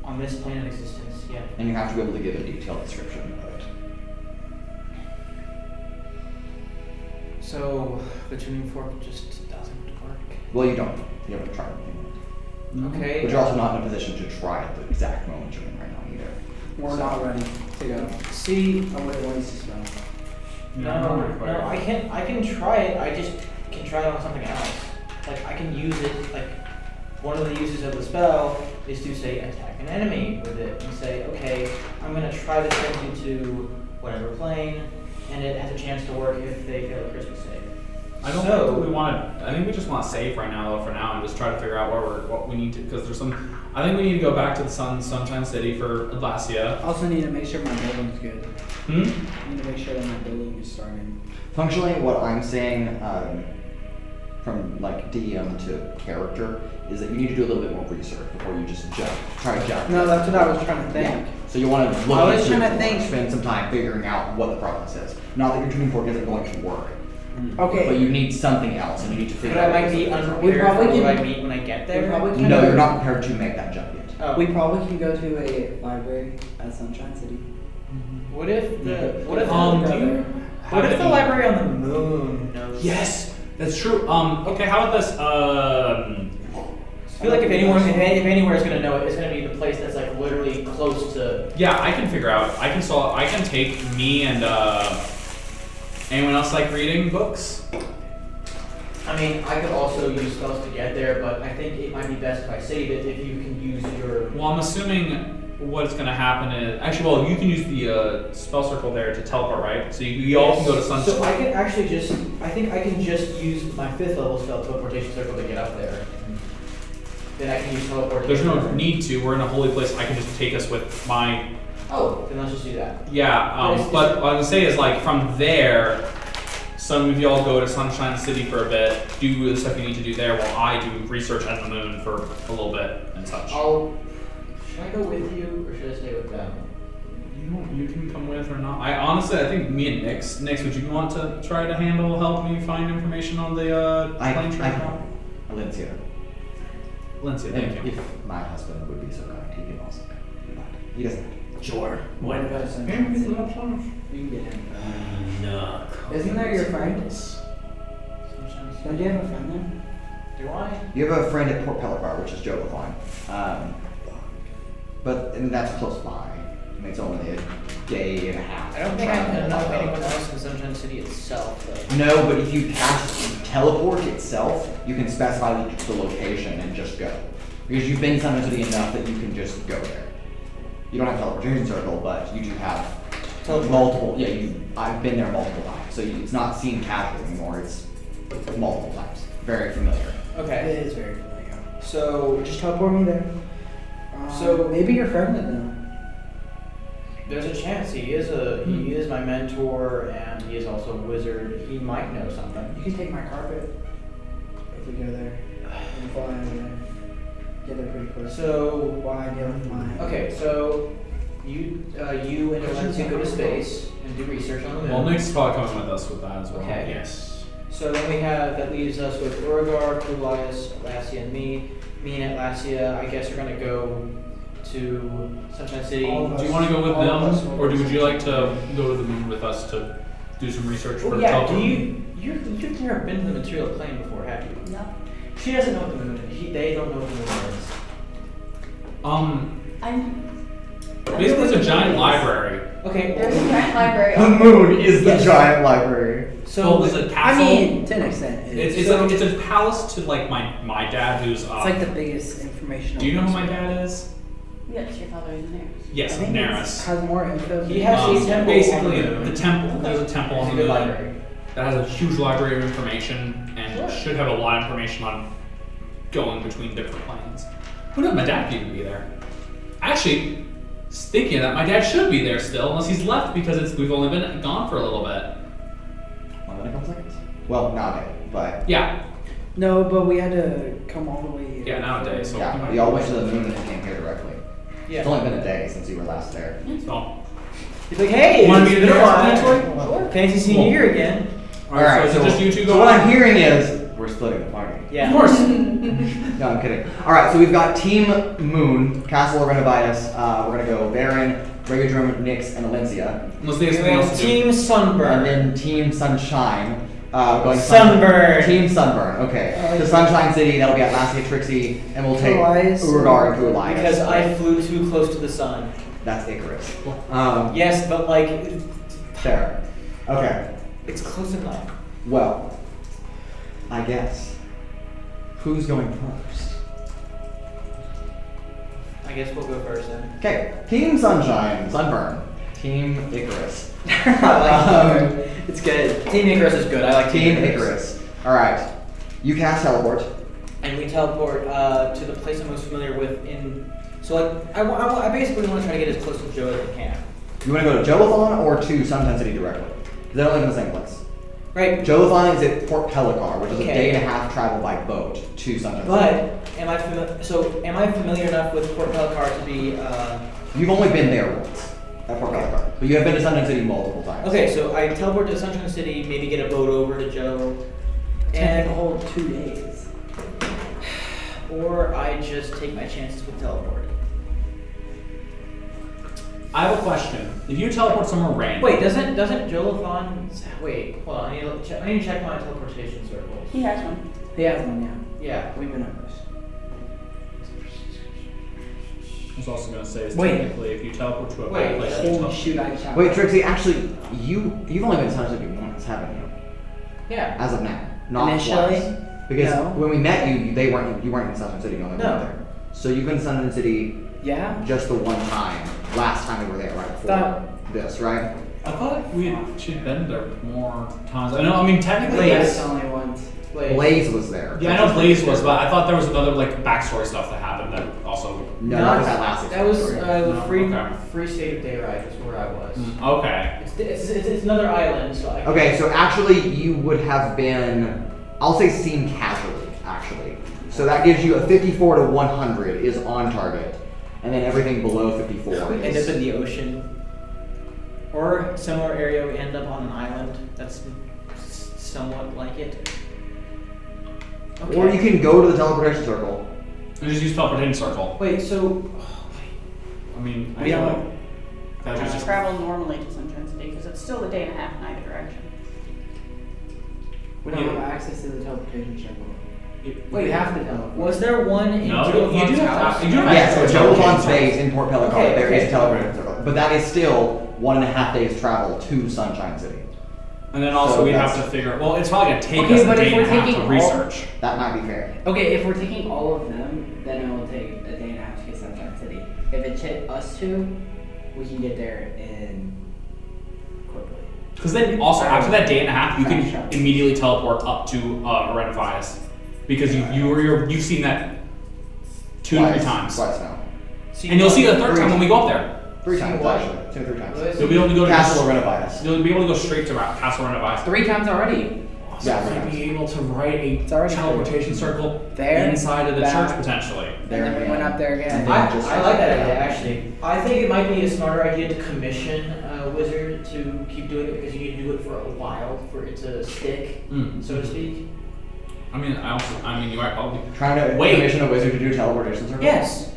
On this plane of existence, yeah. And you have to be able to give a detailed description of it. So the tuning fork just doesn't work. Well, you don't. You haven't tried anything. Okay. But you're also not in a position to try at the exact moment you're in right now either. we're not ready to go. See, I would at least spell. no, I can try it. I just can try it on something else. Like I can use it. Like one of the uses of the spell is to say attack an enemy with it and say, okay, I'm gonna try to send you to whatever plane, and it has a chance to work if they fail a Christmas save. I don't think we want to. I think we just want to save right now, though, for now, and just try to figure out what we need to. Because there's some. I think we need to go back to the Sunshine City for Atlasia. Also need to make sure my building's good. I need to make sure that my building is starting. Functionally, what I'm saying from like DM to character is that you need to do a little bit more research before you just try to jump. No, that's what I was trying to think. So you want to look I was into trying it to more, think. spend some time figuring out what the process is. Not that your tuning fork isn't going to work, Okay. but you need something else, and you need to figure But out. I might what be it is. unprepared probably for what can- I meet when I get there. we probably can- No, you're not prepared to make that jump yet. Oh. We probably can go to a library at Sunshine City. What if the what if Do you what have if the any- library on the moon knows? Yes, that's true. Okay, how about this? I feel like if anywhere is gonna know it, it's gonna be the place that's like literally close to. Yeah, I can figure out. I can take me and anyone else like reading books. I mean, I could also use spells to get there, but I think it might be best if I save it if you can use your. Well, I'm assuming what's going to happen is actually, well, you can use the spell circle there to teleport, right? So you all can go to Sunshine. So I can actually just. I think I can just use my 5th level spell teleportation circle to get up there. Then I can use teleportation. There's no need to. We're in a holy place. I can just take us with my. Oh, then let's just do that. Yeah, but what I was gonna say is like from there, some of y'all go to Sunshine City for a bit, do the stuff you need to do there, while I do research at the moon for a little bit and such. Should I go with you or should I stay with them? You can come with or not. I think me and Nix, would you want to try to help me find information on the plane travel? Atlasia. Lindsay, thank And you. if my husband would be so kind, he can also go. But he doesn't have to. Sure. What about Sunshine City? You can get him. No. Isn't there your friend? Don't you have a friend there? Do I? You have a friend at Port Pelicar, which is Decohn. But and that's close by. And it's only a day and a half. I don't think I travel know by anyone boat. else in Sunshine City itself, though. No, but if you cast teleport itself, you can specify the location and just go. Because you've been Sunshine City enough that you can just go there. You don't have teleportation circle, but you do have multiple. Yeah, I've been there multiple times, so it's not seen casual anymore. It's multiple times. Very familiar. Okay. It is very familiar. So, Just teleport me there. So- maybe your friend would know. there's a chance he is my mentor, and he is also a wizard. He might know something. You can take my carpet if we go there and fly over there. Get there pretty close. So, Why deal with mine? okay, so you and Atlasia go to space and do research on the moon. Well, Nick's probably coming with us with that as well. Okay. Yes. So then that leaves us with Urogar, Kuolias, Atlasia, and me. Me and Atlasia, I guess, are gonna go to Sunshine City. All of Do you want to go with All of us them, will or would you go. like to go to the moon with us to do some research for Oh yeah, teleport? you've never been to the material plane before, have you? No. She doesn't know what the moon is. They don't know what the moon is. Basically, it's a giant library. Okay. There's a giant library. The moon is the giant library. So Well, there's a I castle. mean, to an extent, it's so- like it's a palace to like my dad who's it's like the biggest information. Do you know who my dad is? Yes, your father is there. Yes, I think Naris. has more info. He has a temple Basically, on the moon. the temple. There's a temple on It's the a good moon library. that has a huge library of information and Sure. should have a lot of information on going between different planes. Who knows? My dad could even be there. Actually, thinking of that, my dad should be there still, unless he's left because we've only been gone for a little bit. 1 minute, a couple seconds. Well, not a day, but Yeah, No, but we had to come all the way. yeah, nowadays. So yeah, we all went to the moon and came here directly. It's Yeah. only been a day since you were last there. So, He's like, hey, Want it's me to been do a that while. Sure. Fancy seeing Cool. you here again. all right. So, just you two go. So what on? I'm hearing is we're splitting the party. Yeah. Of course. No, I'm kidding. All right, so we've got Team Moon, Castle Organovitis. We're gonna go Veron, Raudrem, Nyx, and Alencia. Unless they have something else to do. Team Sunburn. And then Team Sunshine. Going Sunburn. Team Sunburn. Okay. To Sunshine City, that'll be Atlasia, Trixi, and we'll take Kuolias. Urogar and Kuolias. Because I flew too close to the sun. That's Icarus. Yes, but like, There. Okay. it's close enough. Well, I guess. Who's going first? I guess we'll go first then. Okay. Team Sunshine, Sunburn. Team Icarus. It's good. Team Icarus is good. I like Team Icarus. All right. You cast teleport. And we teleport to the place I'm most familiar with So like, I basically want to try to get as close to Joe as I can. You want to go to Joathon or to Sunshine City directly? Because they don't live in the same place. Right. Joathon is at Port Pelicar, which is a Okay. day and a half travel by boat to Sunshine City. But am I familiar enough with Port Pelicar to be? You've only been there once at Port Pelicar, but you have been to Sunshine City multiple times. Okay, so I teleport to Sunshine City, maybe get a boat over to Joe, And and hold 2 days. or I just take my chances with teleport. I have a question. If you teleport somewhere random. Wait, doesn't Jolathon? Wait, hold on. I need to check my teleportation circles. He has one. He has one, yeah. Yeah. We've been over this. I was also gonna say is Wait. technically if you teleport to a Wait, bad place, you Holy teleport. shoot, I shot. Wait, Trixie, actually, you've only been to Sunshine City once, haven't you? Yeah. As of now, not Initially? twice. Because No. when we met you, you weren't in Sunshine City. You only No. went there. So you've been to Sunshine City Yeah? just the one time. Last time we were there, right before Thought- this, right? I thought we should been there more times. I know. I mean, technically, That's yes. only once. Blaze was there. Yeah, I know Blaze was, but I thought there was another like backstory stuff that happened that also. No, that was that last That was story. the No, free okay. free state of Dayride is where I was. Okay. It's another island, so I. Okay, so actually you would have been, I'll say seen casually, actually. So that gives you a 54 to 100 is on target. And then everything below 54 We end is... up in the ocean, or similar area. We end up on an island that's somewhat like it. Or you can go to the teleportation circle, And just use teleportation circle. Wait, so I mean, We don't. That was just travel normally to Sunshine City because it's still a day and a half in either direction. We don't have access to the teleportation circle. Wait, we have to teleport. was there one in No, you Joe do have house? to- you do have Yeah, so access to Joe teleportation Vaughn's base in Port Pelican, Okay, there okay. is a teleportation circle. But that is still 1.5 days travel to Sunshine City. And then also So we'd have that's- to figure. Well, it's probably gonna take Okay, us a but day if and a we're half to taking all- research. That might be fair. Okay, if we're taking all of them, then it will take a day and a half to get Sunshine City. If it's hit us two, we can get there in quickly. Because then also after that day and a half, you can Fast travel. immediately teleport up to Renovias. Because you've seen that 2 to 3 times. Twice now. And you'll see it a third time when we go up there. 3 times, what? actually. 2 or 3 times. You'll be able to go to Castle Renovias. You'll be able to go straight to Castle Renovias. 3 times already. So Yeah, you might three be able to write a It's already teleportation circle There, inside of the back. church potentially. There and then we went up there again. And I then just- like that idea actually. I think it might be a smarter idea to commission a wizard to keep doing it because you need to do it for a while for it to stick, so to speak. I mean, you might probably. Trying to Wait. commission a wizard to do a teleportation circle? Yes.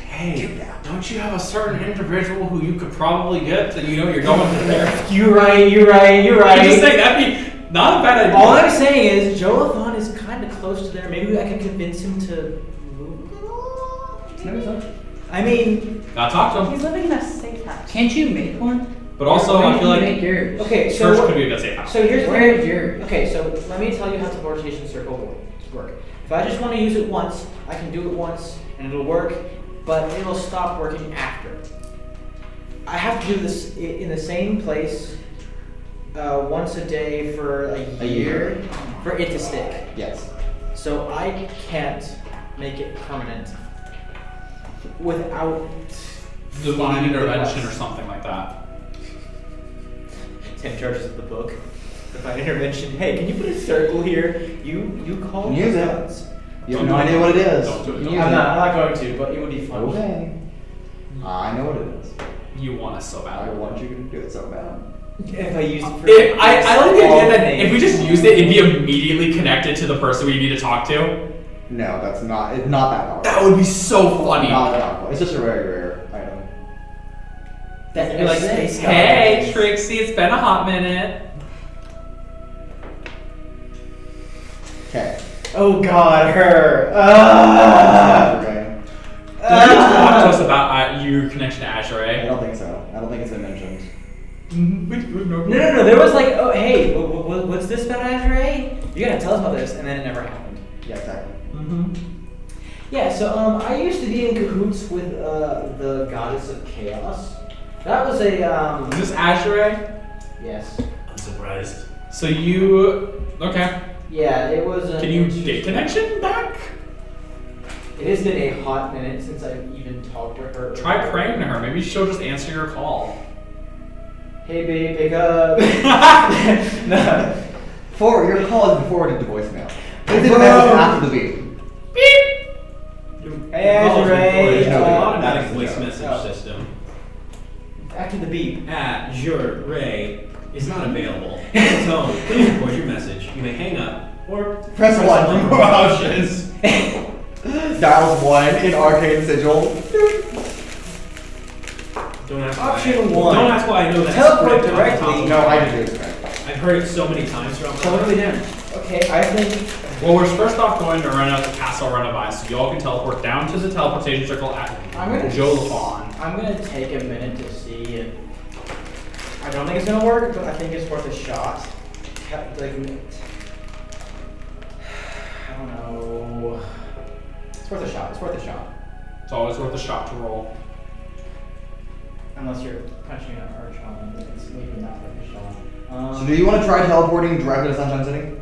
Hey, don't you have a certain individual who you could probably get that you know you're going there? You're right. I'm just saying that'd be not a bad idea. All I'm saying is Joathon is kind of close to there. Maybe I can convince him to move it along. I mean, Gotta talk to him. He's living in a safe house. Can't you make one? But also, Where I did feel you like make yours? okay, church so could be a good safe house. so here's the Where is thing. yours? Okay, so let me tell you how teleportation circle work. If I just want to use it once, I can do it once and it'll work, but it'll stop working after. I have to do this in the same place once a day for a year for it to stick. Yes. So I can't make it permanent without Divine needing the intervention or device. something like that. 10 charges of the book. Divine intervention. Hey, can you put a circle here? You call Use it. gods. You have no idea what it is. Don't do it, You don't use I'm it. not going to, but it would be fun. Okay. I know what it is. You want us so I bad. want you to do it so bad. If I use it for I like the all idea that names. if we just used it, it'd be immediately connected to the person we need to talk to. No, that's not. It's not that powerful. That would be so funny. Not that powerful. It's just a very rare item. That'd be like space Hey, gods. Trixie, it's been a hot minute. Okay. Oh God, her. Okay. Did you talk to us about your connection to Azure? I don't think so. I don't think it's been mentioned. No. There was like, oh hey, what's this about Azure? You gotta tell us about this, and then it never happened. Yeah, exactly. Yeah, so I used to be in cahoots with the goddess of chaos. That was a Is this Azure? yes. Unsurprised. So you okay? Yeah, it was. Can you get connection back? It has been a hot minute since I've even talked to her. Try praying to her. Maybe she'll just answer your call. Hey babe, pick up. No. Your call has been forwarded to voicemail. Please leave a message after the beep. Hey Azure. There's no Automatic beep. voice message Oh. system. After the beep. Azure Ray is not available. So please record your message. You may hang up or Press 1 for more options. Dials 1 in Arcane Sigil. Don't ask Option why. one. Don't ask why I know that. Teleport script off the top directly. of No, my I head. did do it. I've heard it so many times throughout my Totally life. different. Okay, I think. Well, we're first off going to run out the Castle Renovias, so y'all can teleport down to the teleportation circle at I'm gonna Jolafon. I'm gonna take a minute to see if. I don't think it's gonna work, but I think it's worth a shot. Like, I don't know. It's worth a shot. It's worth a shot. It's always worth a shot to roll. Unless you're punching an arch on it, it's maybe not worth a shot. So do you want to try teleporting directly to Sunshine City?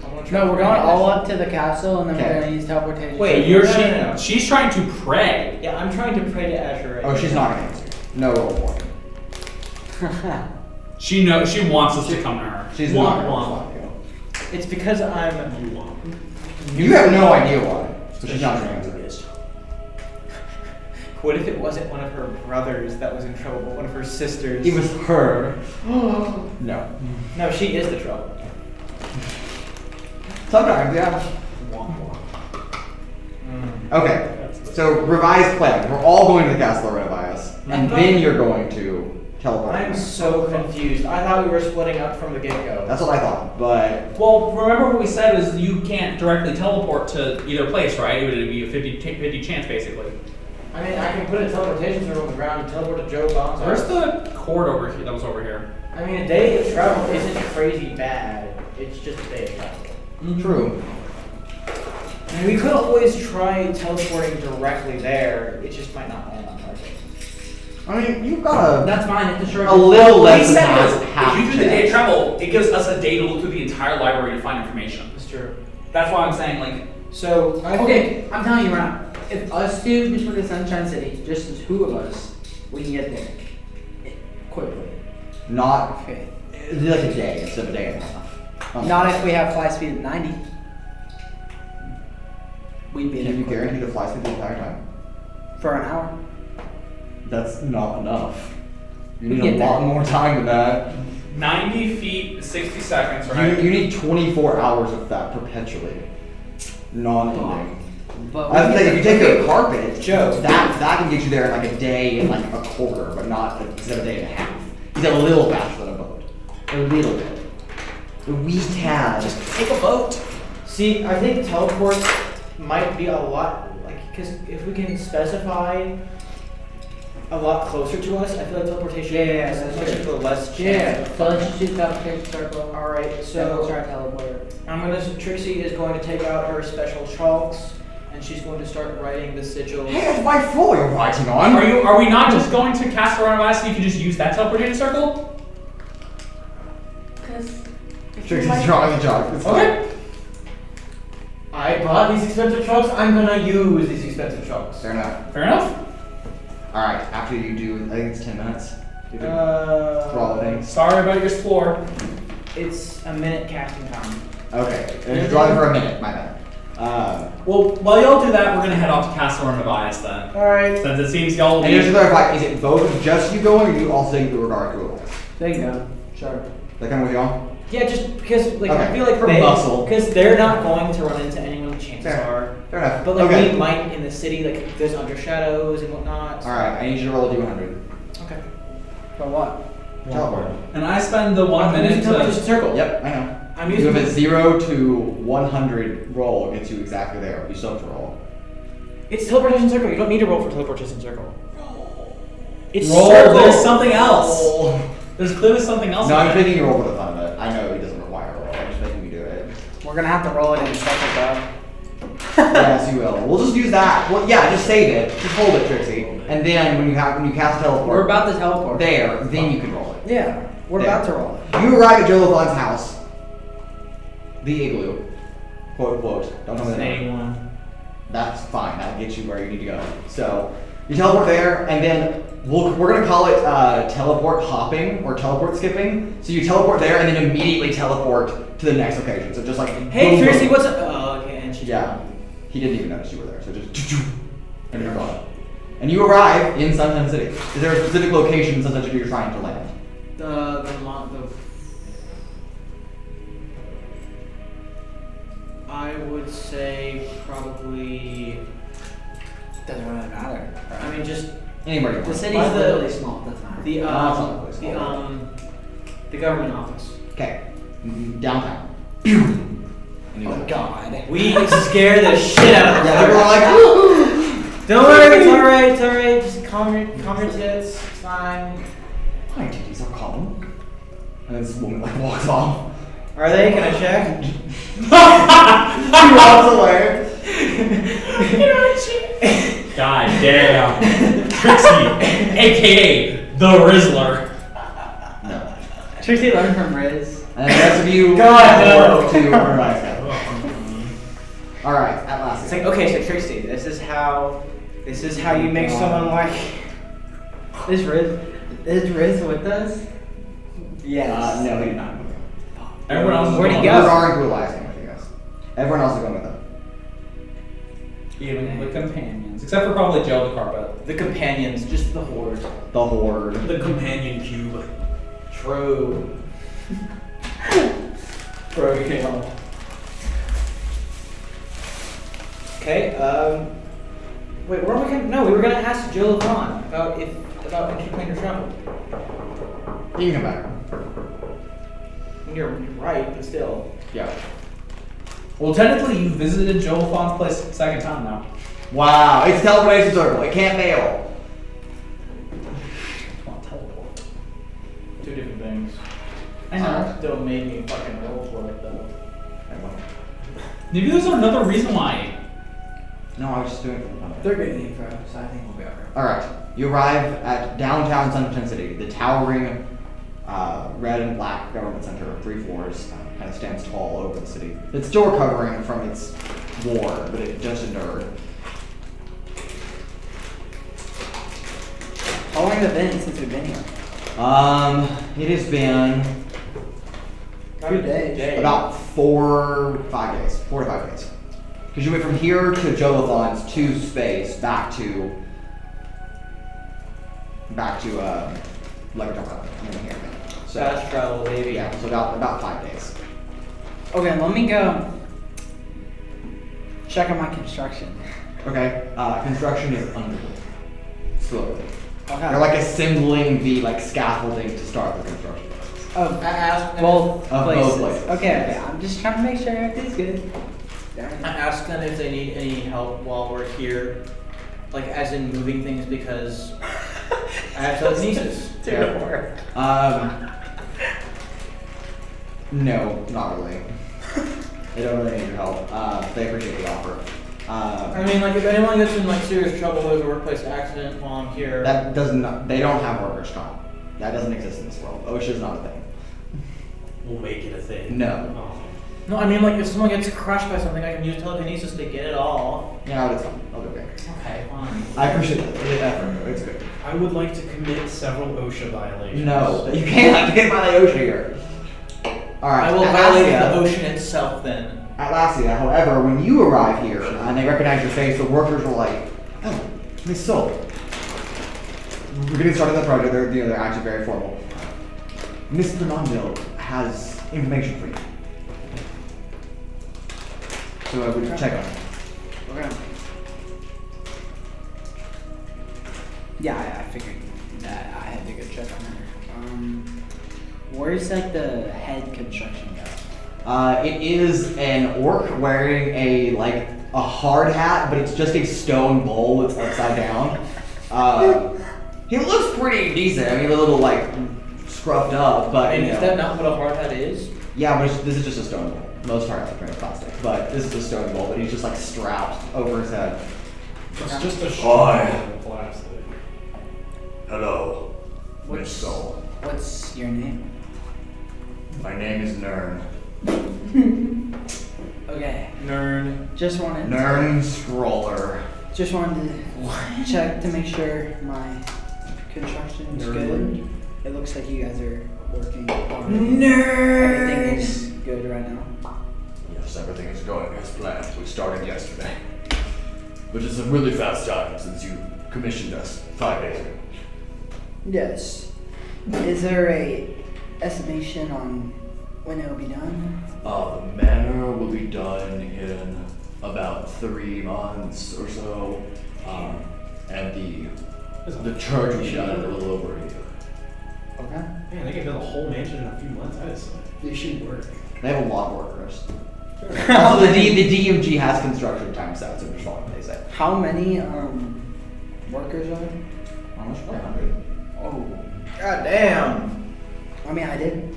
I wanna try No, we're to going bring all it. up to the castle and then Okay. we're gonna use teleportation. Wait, You're no. she's trying to pray. Yeah, I'm trying to pray to Azure. Oh, she's not going to answer. No roll for it. She knows she wants us to come to her. She's Womp not womp. going to respond It's because I'm. You want. to you. You have no idea why. So she's not going to answer. What if it wasn't one of her brothers that was in trouble, but one of her sisters? It was her. No. No, she is the trouble. Sometimes, yeah. Womp womp. Okay, so revised plan. We're all going to the castle of Renovias, and then you're going to teleport. I'm so confused. I thought we were splitting up from the get-go. That's what I thought, but Well, remember what we said is you can't directly teleport to either place, right? It would be a 50 chance, basically. I mean, I can put a teleportation circle on the ground and teleport to Joe Bon's house. Where's the cord over here that was over here? I mean, a day of travel isn't crazy bad. It's just a day of travel. true. I mean, we could always try teleporting directly there. It just might not land on target. I mean, you've got That's fine. It's a short. a little What he less than said was, half if you do the day of chance. travel, it gives us a day to look through the entire library to find information. That's true. That's why I'm saying, like, So, I think... Okay, I'm telling you right now. If us two just went to Sunshine City, just the two of us, we can get there quickly. Not Okay. it'd be like a day instead of a day and a half. Not if we have fly speed of 90. We'd be Can there you quicker. guarantee the fly speed the entire time? For an hour. That's not enough. You We need get a there. lot more time than that. 90 feet, 60 seconds, right? You need 24 hours of that perpetually. Non-ending. But I was saying, if you take okay, a carpet, Joe. that can get you there in like a day and like a quarter, but not instead of a day and a half. He's a little faster than a boat. A little bit. We can. Just take a boat. See, I think teleport might be a lot, like, because if we can specify a lot closer to us, I feel like teleportation Yeah, has that's much true. of a less chance. Yeah, so let's just do teleportation circle. Alright, So we'll so try teleport. Trixie is going to take out her special chalks, and she's going to start writing the sigils. Hey, it's my floor you're writing on. Are we not just going to cast around of ice so you can just use that teleportation circle? Because Trixie's drawing the job. It's Okay. I bought these expensive chalks, I'm gonna use these expensive chalks. Fair enough. Fair enough. Alright, after you do, I think it's 10 minutes. Do you think? For all the things. Sorry about your floor. It's a minute casting time. Okay, and you're drawing for a minute, my bad. Well, while y'all do that, we're gonna head off to Castle of Ice then. Alright. Since it seems y'all will And just to be. clarify, is it both just you going, or you also saying Urogar and Kuolias? There you go. Sure. That kind of with y'all? Yeah, just because, like, I Okay, feel like for muscle. because they're not going to run into anyone, chances Fair. are. Fair enough. But, like, okay. we might in the city, like, if there's under shadows and whatnot. so- Alright, I need you to roll a d100. Okay. For what? Teleport. And I spend the 1 minute Teleportation to. circle. Yep, I know. I'm You using have a 0 to 100 roll gets you exactly there. You still have to roll. It's teleportation circle. You don't need to roll for teleportation circle. It's Roll. circle. There's something else. There's clearly something else. No, in I'm it. making you roll for the fun of it. I know it doesn't require a roll. I'm just making you do it. We're gonna have to roll it in a second though. Yes, you will. We'll just use that. Well, yeah, just save it. Just hold it, Trixie. And then when you cast teleport, We're about to teleport. there, then you can roll it. Yeah, we're There. about to roll it. You arrive at Jolothan's house. The igloo. Quote unquote. Don't tell me the name. 81. That's fine. That'll get you where you need to go. So you teleport there, and then we're gonna call it teleport hopping or teleport skipping. So you teleport there, and then immediately teleport to the next location. So just like Hey, boom, Trixie, boom. what's up? Oh, okay, and she. Yeah, he didn't even notice you were there. So just and you're gone. And you arrive in Sunshine City. Is there a specific location in Sunshine City you're trying to land? The I would say probably. Doesn't really matter. I mean, just Anywhere you The want. city's By the- literally small. Doesn't matter. the it's not the place. the government office. Okay, downtown. And you Oh go. God. We scare the shit out of Yeah, them. they were like, "Woo!" Don't worry, it's alright, it's alright. Just calm your tits. It's fine. My titties are calm. And then this woman like walks off. Are they? Can I check? She walks away. God damn. Trixie, aka the Rizzler. No. Trixie learned from Riz. And the rest of you God, no. work to organize that. Alright, Atlasia. It's like, okay, so Trixie, this is how you make someone like. Is Riz with us? Yes. No, he did not. Everyone else is Where'd he going. go? Urogar and Kuolias came with you guys. Everyone else is going with them. Even the companions. Except for probably Joe the Carpet. The companions, just the horde. The Horde. The companion cube. True. Bro, you can't. Okay, Wait, where are we going? No, we were gonna ask Jill Vaughn about interplanar travel. You can come back. You're right, but still. Yeah. Well, technically, you visited Joel Fawn's place second time now. Wow, it's a teleportation circle. It can't fail. Come on, teleport. Two different things. I know. Still made me fucking roll for it though. Maybe there's another reason why. No, I was just doing it for fun. They're good info, so I think we'll be alright. Alright, you arrive at downtown Sunshine City. The towering red and black government center of 3 floors kind of stands tall over the city. It's still recovering from its war, but it just endured. How long has it been since we've been here? It has been Good day. about 4 to 5 days. 4 to 5 days. Because you went from here to Jolathon's to space, back to Leverage Island, and then here. So Fast travel, baby. yeah, so about 5 days. Okay, let me go check on my construction. Okay, construction is underway. Slowly. Okay. They're like assembling the scaffolding to start the construction process. Oh, I asked them both Of places. both places. Okay, I'm just trying to make sure everything's good. I asked them if they need any help while we're here, like as in moving things because I have telekinesis. No, not really. They don't really need your help. They appreciate the offer. I mean, like if anyone gets in serious trouble, there's a workplace accident while I'm here. That doesn't. They don't have workers' comp. That doesn't exist in this world. OSHA's not a thing. We'll make it a thing. No. Oh. No, I mean like if someone gets crushed by something, I can use telekinesis to get it all. Yeah, but it's fine. I'll be okay. Okay, fine. I appreciate it. It's effort. It's good. I would like to commit several OSHA violations. No, you can't get by the OSHA here. All right. I will violate Atlasia. the ocean itself then. Atlasia, however, when you arrive here and they recognize your face, the workers were like, "Oh, Miss Sol. We're getting started on the project. They're actually very formal. Mr. Mondale has information for you. So I would check on it. Okay. Yeah, I figured that I had to go check on her. Where's the head construction guy? It is an orc wearing a hard hat, but it's just a stone bowl that's upside down. He looks pretty decent. I mean, a little scruffed up, but And is that not what a hard hat is? yeah, but this is just a stone bowl. Most hard hats are made of plastic, but this is a stone bowl that he's just strapped over his head. It's just a Hi. of plastic. Hello, Miss What's- Sol. What's your name? My name is Nern. Okay. Nern. Just wanted Nern Stroller. to check to make sure my construction's good. It looks like you guys are working hard. Everything is good right now. Yes, everything is going as planned. We started yesterday. Which is a really fast time since you commissioned us 5 days ago. Yes. Is there a estimation on when it will be done? The manor will be done in about 3 months or so. And the church will be done in a little over a year. Okay. Man, they can build a whole mansion in a few months. They should work. They have a lot of workers. Also, the DMG has construction time sets, which is what they say. How many workers are there? Almost 400. Oh. God damn. I mean, I did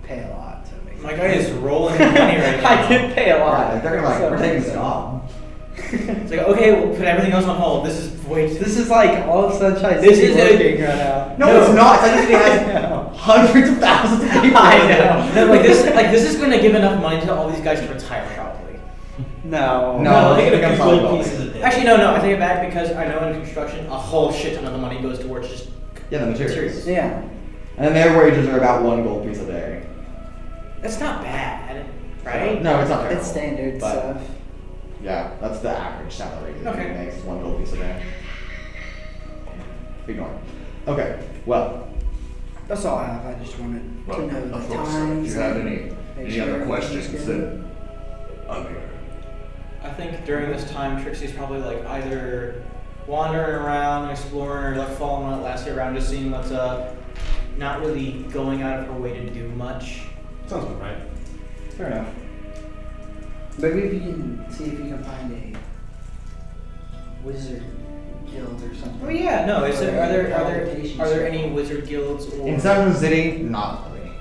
pay a lot to make My guy is rolling in money right now. I did pay a lot. Yeah, they're we're taking this job. It's like, okay, we'll put everything else on hold. This is way too... This is all of Sunshine This City is working right now. No, it's not. Sunshine City has hundreds of thousands of people. I know. No, this is going to give enough money to all these guys to retire probably. No. No, they it get a becomes few solid gold gold. pieces a day. Actually, no, I take it back because I know in construction, a whole shit ton of the money goes towards just Yeah, the materials. Yeah. And their wages are about 1 gold piece a day. That's not bad, right? No, it's not terrible. It's standard but stuff. Yeah, that's the average salary that Okay. he makes is 1 gold piece a day. Ignore it. Okay, well, That's all I have. I just wanted Well, to know of the course, times. if you have and any make other sure questions, everything's good. then I'm here. I think during this time, Trixie's probably either wandering around, exploring, or like following Atlasia around, just seeing what's up. Not really going out of her way to do much. Sounds about right. Fair enough. Maybe if you can see if you can find a wizard guild or something. Oh yeah, no. Are there any wizard guilds or In Central City, not really.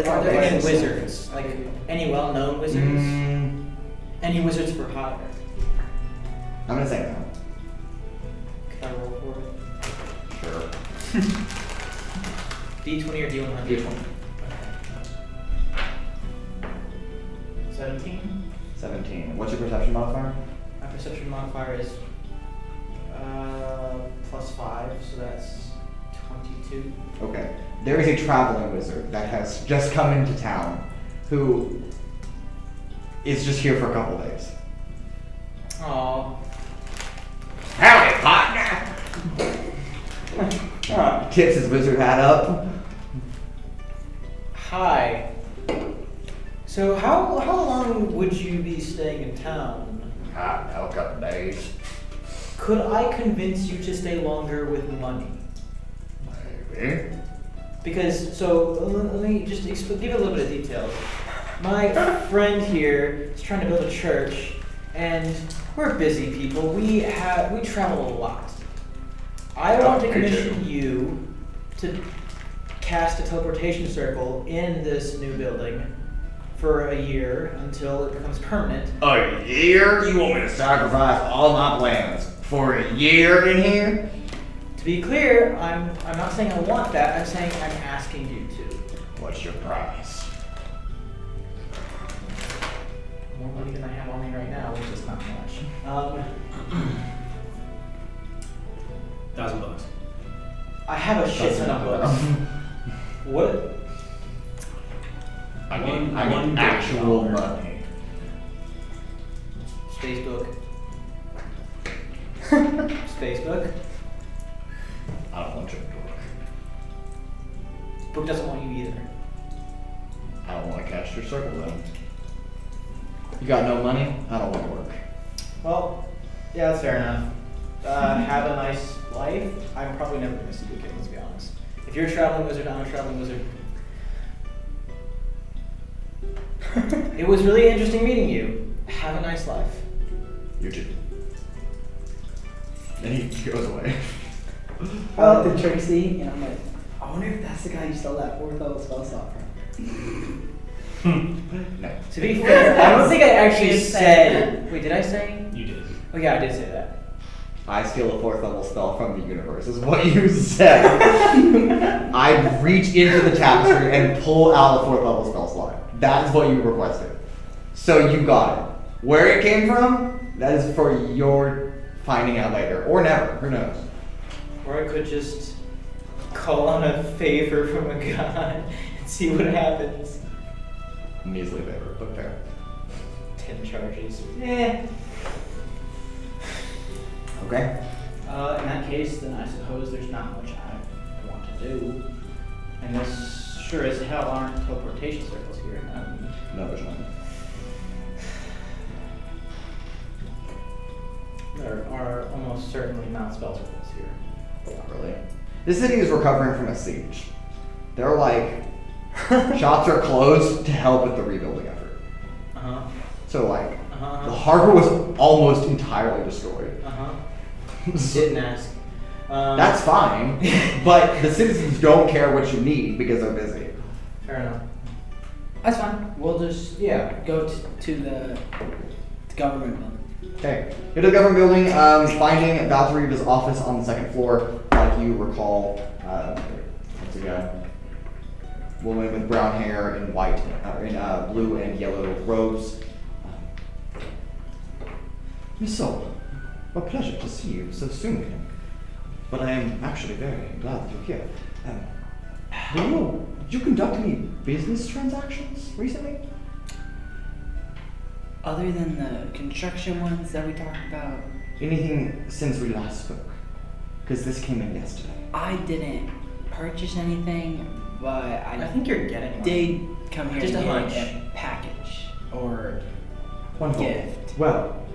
are there any wizards? Like any well-known wizards? Any wizards for hire? I'm gonna say no. Can I roll for it? Sure. D20 or D100? D20. 17. 17. What's your perception modifier? My perception modifier is +5, so that's 22. Okay. There is a traveling wizard that has just come into town who is just here for a couple days. Aww. Howdy, partner. Tips his wizard hat up. Hi. So how long would you be staying in town? A couple days. Could I convince you to stay longer with money? Maybe. Because, so, let me just give a little bit of detail. My friend here is trying to build a church, and we're busy people. We travel a lot. I want to commission you to cast a teleportation circle in this new building for a year until it becomes permanent. A year? You want me to sacrifice all my plans for a year in here? To be clear, I'm not saying I want that. I'm saying I'm asking you to. What's your price? More money than I have on me right now, which is not much. $1,000. I have a shit ton of books. What? I mean actual money. Space book. Space book. I don't want your book. Book doesn't want you either. I don't want to cast your circle then. You got no money? I don't want to work. Well, yeah, that's fair enough. Have a nice life. I'm probably never going to see you again, let's be honest. If you're a traveling wizard, I'm a traveling wizard. It was really interesting meeting you. Have a nice life. You too. And he goes away. I looked at Trixi and I'm like, I wonder if that's the guy you stole that 4th level spell slot from. No. To be fair, I don't think I actually said. Wait, did I say? You did. Oh yeah, I did say that. I steal a 4th level spell from the universe, is what you said. I reach into the tapestry and pull out a 4th level spell slot. That is what you requested. So you got it. Where it came from, that is for your finding out later. Or never, who knows? Or I could just call on a favor from a god and see what happens. Measly favor, but fair. 10 charges. Eh. Okay. In that case, then I suppose there's not much I want to do. And this sure as hell aren't teleportation circles here. No, there's none. There are almost certainly not spell circles here. Not really. This city is recovering from a siege. They're like, shops are closed to help with the rebuilding effort. Uh-huh. So like, Uh-huh. the harbor was almost entirely destroyed. Uh-huh. Didn't ask. That's fine, but the citizens don't care what you need because they're busy. Fair enough. That's fine. We'll just go to the government building. Okay. Go to the government building, finding Valtariva's office on the 2nd floor, like you recall, once again, woman with brown hair and white, in blue and yellow robes. Miss Sol, a pleasure to see you so soon. But I am actually very glad that you're here. Did you conduct any business transactions recently? Other than the construction ones that we talked about, Anything since we last spoke? Because this came in yesterday. I didn't purchase anything, but I think you're getting one. did come here Just to a get hunch. a package or Wonderful. gift. Well,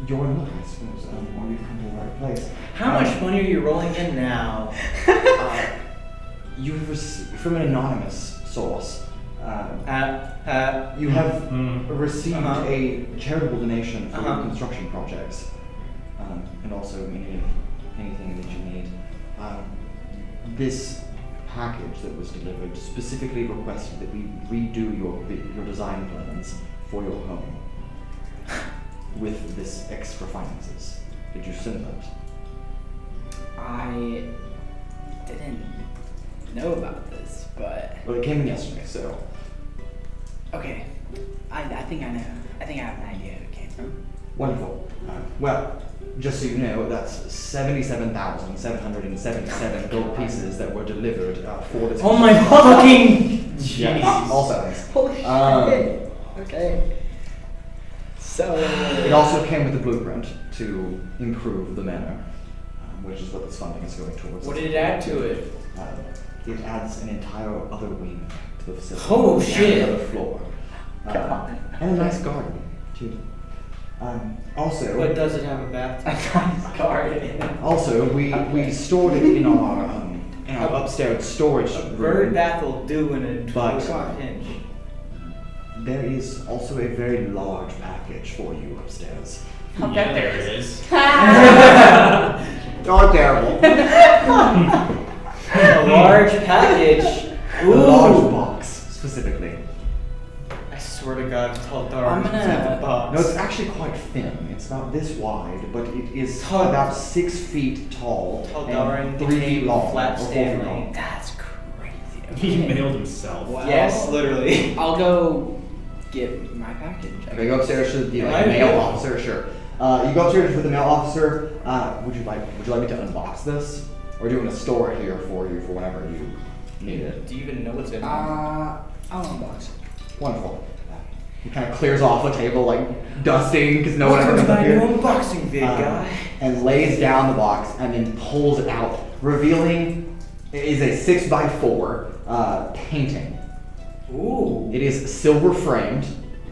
You're in luck, I suppose, or you've come to the right place. How much money are you rolling in now? You've received, from an anonymous source, you have received a charitable donation for your construction projects, and also anything that you need. This package that was delivered specifically requested that we redo your design plans for your home with this extra finances. Did you send that? I didn't know about this, but Well, it came in yesterday, so. okay. I think I know. I think I have an idea who it came from. Wonderful. Well, just so you know, that's 77,777 gold pieces that were delivered for this. Oh my fucking jeez. Yes, all sevens. Holy shit. Okay. So It also came with a blueprint to improve the manor, which is what this funding is going towards. What did it add to it? It adds an entire other wing to the facility. Oh, and shit. another floor. And a nice garden, too. Also, But does it have a bathtub? garden. Also, we stored it in our upstairs storage A room. bird bath will do in a But- pinch. There is also a very large package for you upstairs. Yeah, there it is. Oh, terrible. A large package. A large box, specifically. I swear to God, tall I'm dark gonna- inside the box. No, it's actually quite thin. It's about this wide, but it is Tall- about 6 feet tall Tall Darren and 3 feet became long. Flat or 4 feet Stanley. long. That's crazy. He Okay. mailed himself. Well, Yes, literally. I'll go get my package. Okay, go upstairs to the Am like, I mail real? officer. Sure. You go upstairs with the mail officer. Would you like me to unbox this, or do you want to store it here for you for whenever you need it? Do you even know what's in it? I'll unbox it. Wonderful. He kind of clears off a table, like dusting, because no one ever comes up here. unboxing vid, guy. And lays down the box and then pulls it out, revealing it is a 6x4 painting. Ooh. It is silver framed,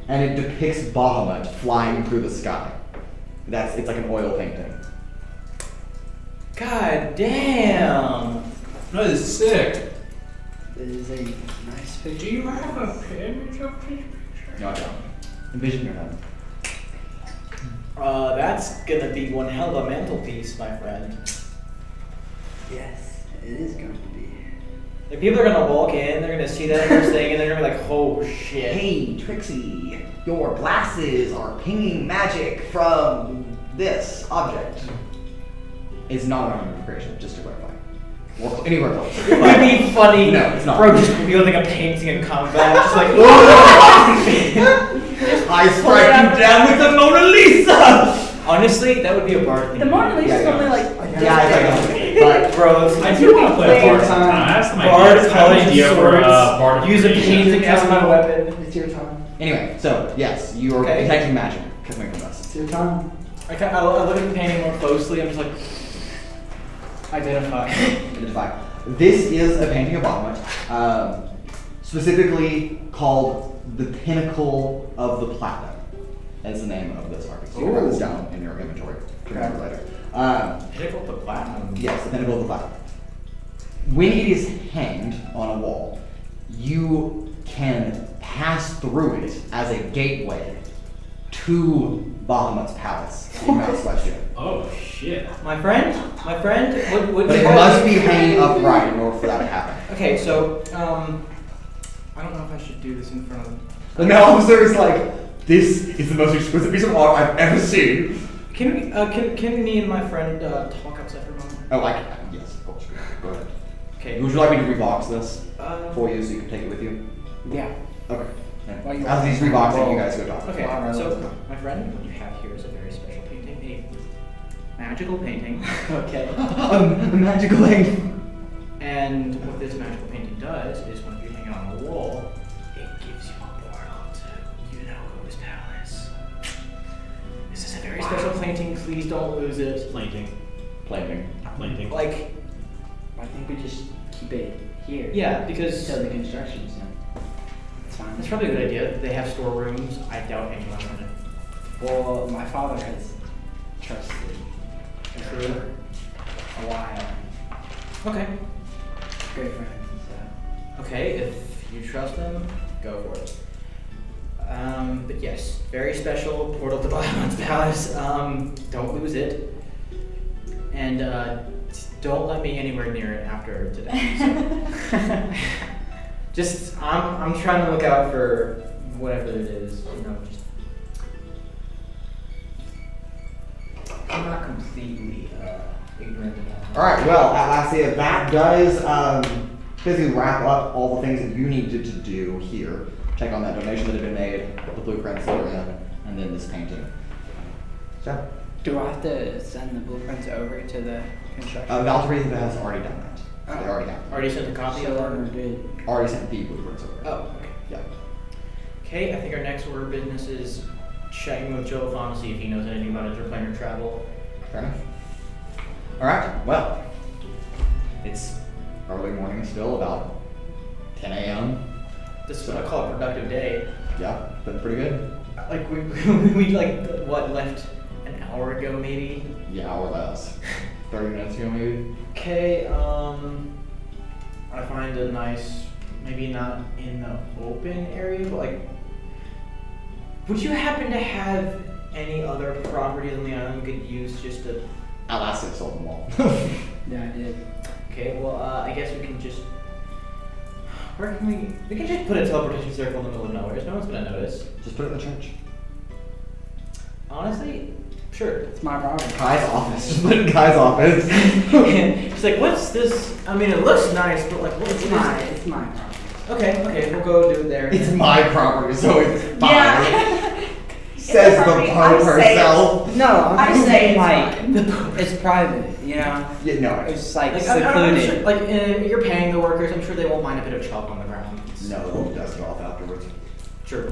and it depicts Bahamut flying through the sky. It's like an oil painting. God damn. That is sick. It is a nice Do picture. you have a image of this picture? No, I don't. Envision your head. That's gonna be one hell of a mantelpiece, my friend. Yes, it is going to be. Like, people are gonna walk in, they're gonna see that first thing, and they're gonna be like, oh shit. Hey, Trixie, your glasses are pinging magic from this object. It's not an armor of creation, just to clarify. Or anywhere close. It would be funny. No, it's not. Bro, just wielding a painting in combat, just like, I strike you down with the Mona Lisa! honestly, that would be a bard thing. The Mona Lisa is Yeah, only like. Yeah, it's like Bro, I do want to play a bard sometime. I have some Bard ideas. I have college an idea for swords, bard of use a creation. painting as my weapon. It's your time. Anyway, so yes, you are Okay. detecting magic coming from us. It's your time. I look at the painting more closely, I'm just like, identify. Identify. This is a painting of Bahamut, specifically called the Pinnacle of the Platinum. That's the name of this artist. You can write this down in your inventory to remember later. Pinnacle to platinum. Yes, the Pinnacle of the Platinum. When it is hanged on a wall, you can pass through it as a gateway to Bahamut's palace in Mount Celestia. Oh shit. My friend, what But it must be hanging upright in order for that to happen. Okay, so, I don't know if I should do this in front of them. The mail officer is like, this is the most exquisite piece of art I've ever seen. Can me and my friend talk outside for a moment? Oh, I can. Yes, of course. Go ahead. Okay. Would you like me to rebox this For you so you can take it with you? Yeah. Okay. And Well, you as he's reboxing, you guys go talk. Okay, so my friend, what you have here is a very special painting, a magical painting. Okay. A magical painting. And what this magical painting does is when you hang it on the wall, it gives you a portal to you know whose palace. This is a very special painting. Please don't lose it. Planting. Like, I think we just keep it here. yeah, because Until the construction's done. It's fine. it's probably a good idea. They have storerooms. I doubt anyone's gonna. Well, my father has True. a while. Okay. Great friends. So. Okay, if you trust them, go for it. But yes, very special portal to Biomon's Palace. Don't lose it. And don't let me anywhere near it after today. So. Just, I'm trying to look out for whatever it is. You know, just. I'm not completely ignorant of that. Alright, well, Atlasia, that does basically wrap up all the things that you needed to do here. Check on that donation that had been made, the blueprints that are in, and then this painting. So, Do I have to send the blueprints over to the construction? Valtteri has already done that. So they already have. Already sent a copy of So it? we're good. Already sent the blueprints over. Oh, okay. Yeah. Okay, I think our next order of business is checking with Decohn to see if he knows anything about interplanar travel. Fair enough. Alright, well, it's early morning still, about 10 a.m. This is what I call a productive day. Yeah, been pretty good. Like we like what left an hour ago maybe. Yeah, or less. 30 minutes ago maybe. Okay, I find a nice, maybe not in the open area, but like, would you happen to have any other properties on the island you could use just to? Atlasia Sol them all. Yeah, I did. Okay, well, I guess we can just. Where can we can just put a teleportation circle in the middle of nowhere. No one's gonna notice. Just put it in the church. Honestly, sure. It's my property. Kai's office. Just put it in Kai's office. She's like, what's this? I mean, it looks nice, but like, what's It's my property. Okay, we'll go do it there. It's my property, so it's fine. Yeah. Says the property, part I say herself. No, I'm I just say saying it's like it's private, you know. Yeah, no. It's like I'm secluded. sure, like, you're paying the workers. I'm sure they won't mind a bit of chalk on the ground. No, we'll dust it off afterwards. Sure.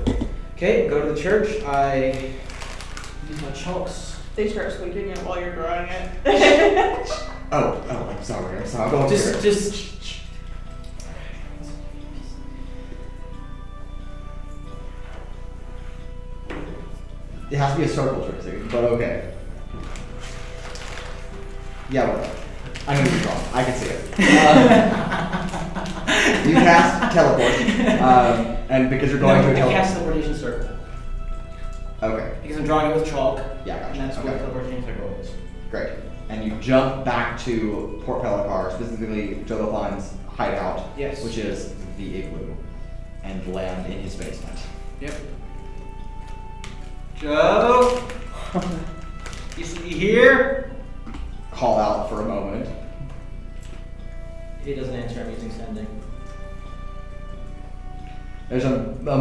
Okay, go to the church. I use my chalks. They start sweeping it while you're drawing it. Oh, I'm sorry. Go up here. Just. It has to be a circle, Trixi, but okay. Yeah, whatever. I know you're wrong. I can see it. You cast teleport, and because you're going to a I teleport. cast teleportation circle Okay. because I'm drawing it with chalk. Yeah, gotcha. And that's what Okay. teleportation circle is. Great. And you jump back to Port Pelicar, specifically Decohn's hideout, Yes. which is the igloo, and land in his basement. Yep. Joe, you here? Call out for a moment. If he doesn't answer, I'm using sending. There's a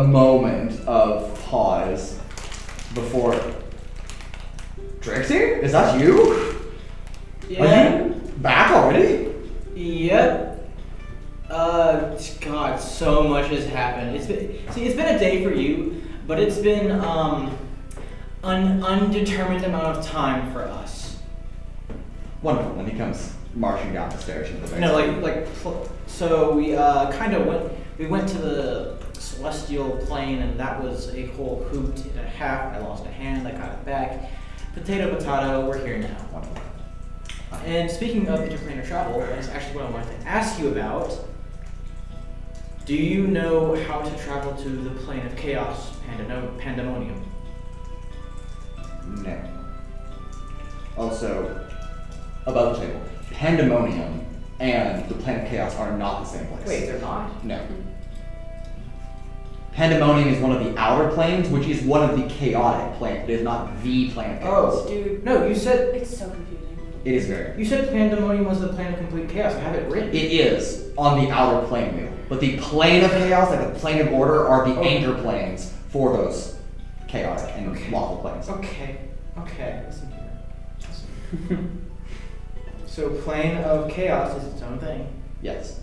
moment of pause before. Trixi? Is that you? Yeah. Are you back already? Yep. God, so much has happened. It's been a day for you, but it's been an undetermined amount of time for us. Wonderful. Then he comes marching down the stairs into the basement. No, so we kind of went to the celestial plane, and that was a whole hoot and a half. I lost a hand, I got it back. Potato, we're here now. Wonderful. And speaking of interplanar travel, that's actually what I wanted to ask you about. Do you know how to travel to the plane of chaos, pandemonium? No. Also, above the table, Pandemonium and the Plane of Chaos are not the same place. Wait, they're not? No. Pandemonium is one of the outer planes, which is one of the chaotic planes. It is not the Plane of Chaos. Oh, Dude, no, you said it's so confusing. It is very. you said pandemonium was the plane of complete chaos. I have it written. It is on the outer plane wheel. But the Plane of Chaos, like the Plane of Order, are the anchor planes for those chaotic and lawful planes. Okay. Listen here. So plane of chaos is its own thing. Yes.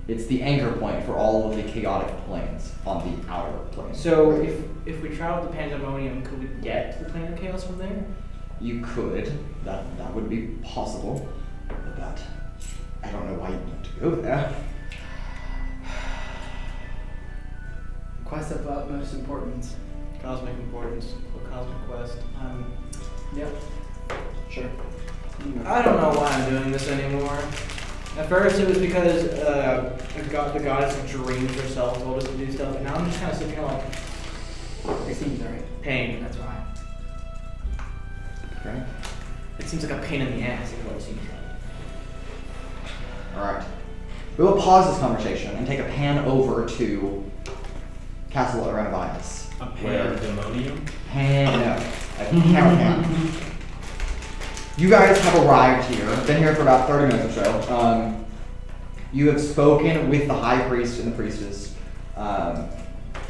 It's the anchor point for all of the chaotic planes on the outer plane. So if we traveled to pandemonium, could we get to the plane of chaos from there? You could. That would be possible. But that, I don't know why you want to go there. Quest of utmost importance. Cosmic importance. Cosmic quest. Yep. Sure. I don't know why I'm doing this anymore. At first it was because the goddess of dreams herself told us to do stuff, and now I'm just kind of sitting here like, It seems alright. pain, that's why. Okay. It seems like a pain in the ass is what it seems like. Alright. We will pause this conversation and take a pan over to Castle Aranavias. A pandemonium? A camera pan. You guys have arrived here, been here for about 30 minutes or so. You have spoken with the high priest and the priestess, trying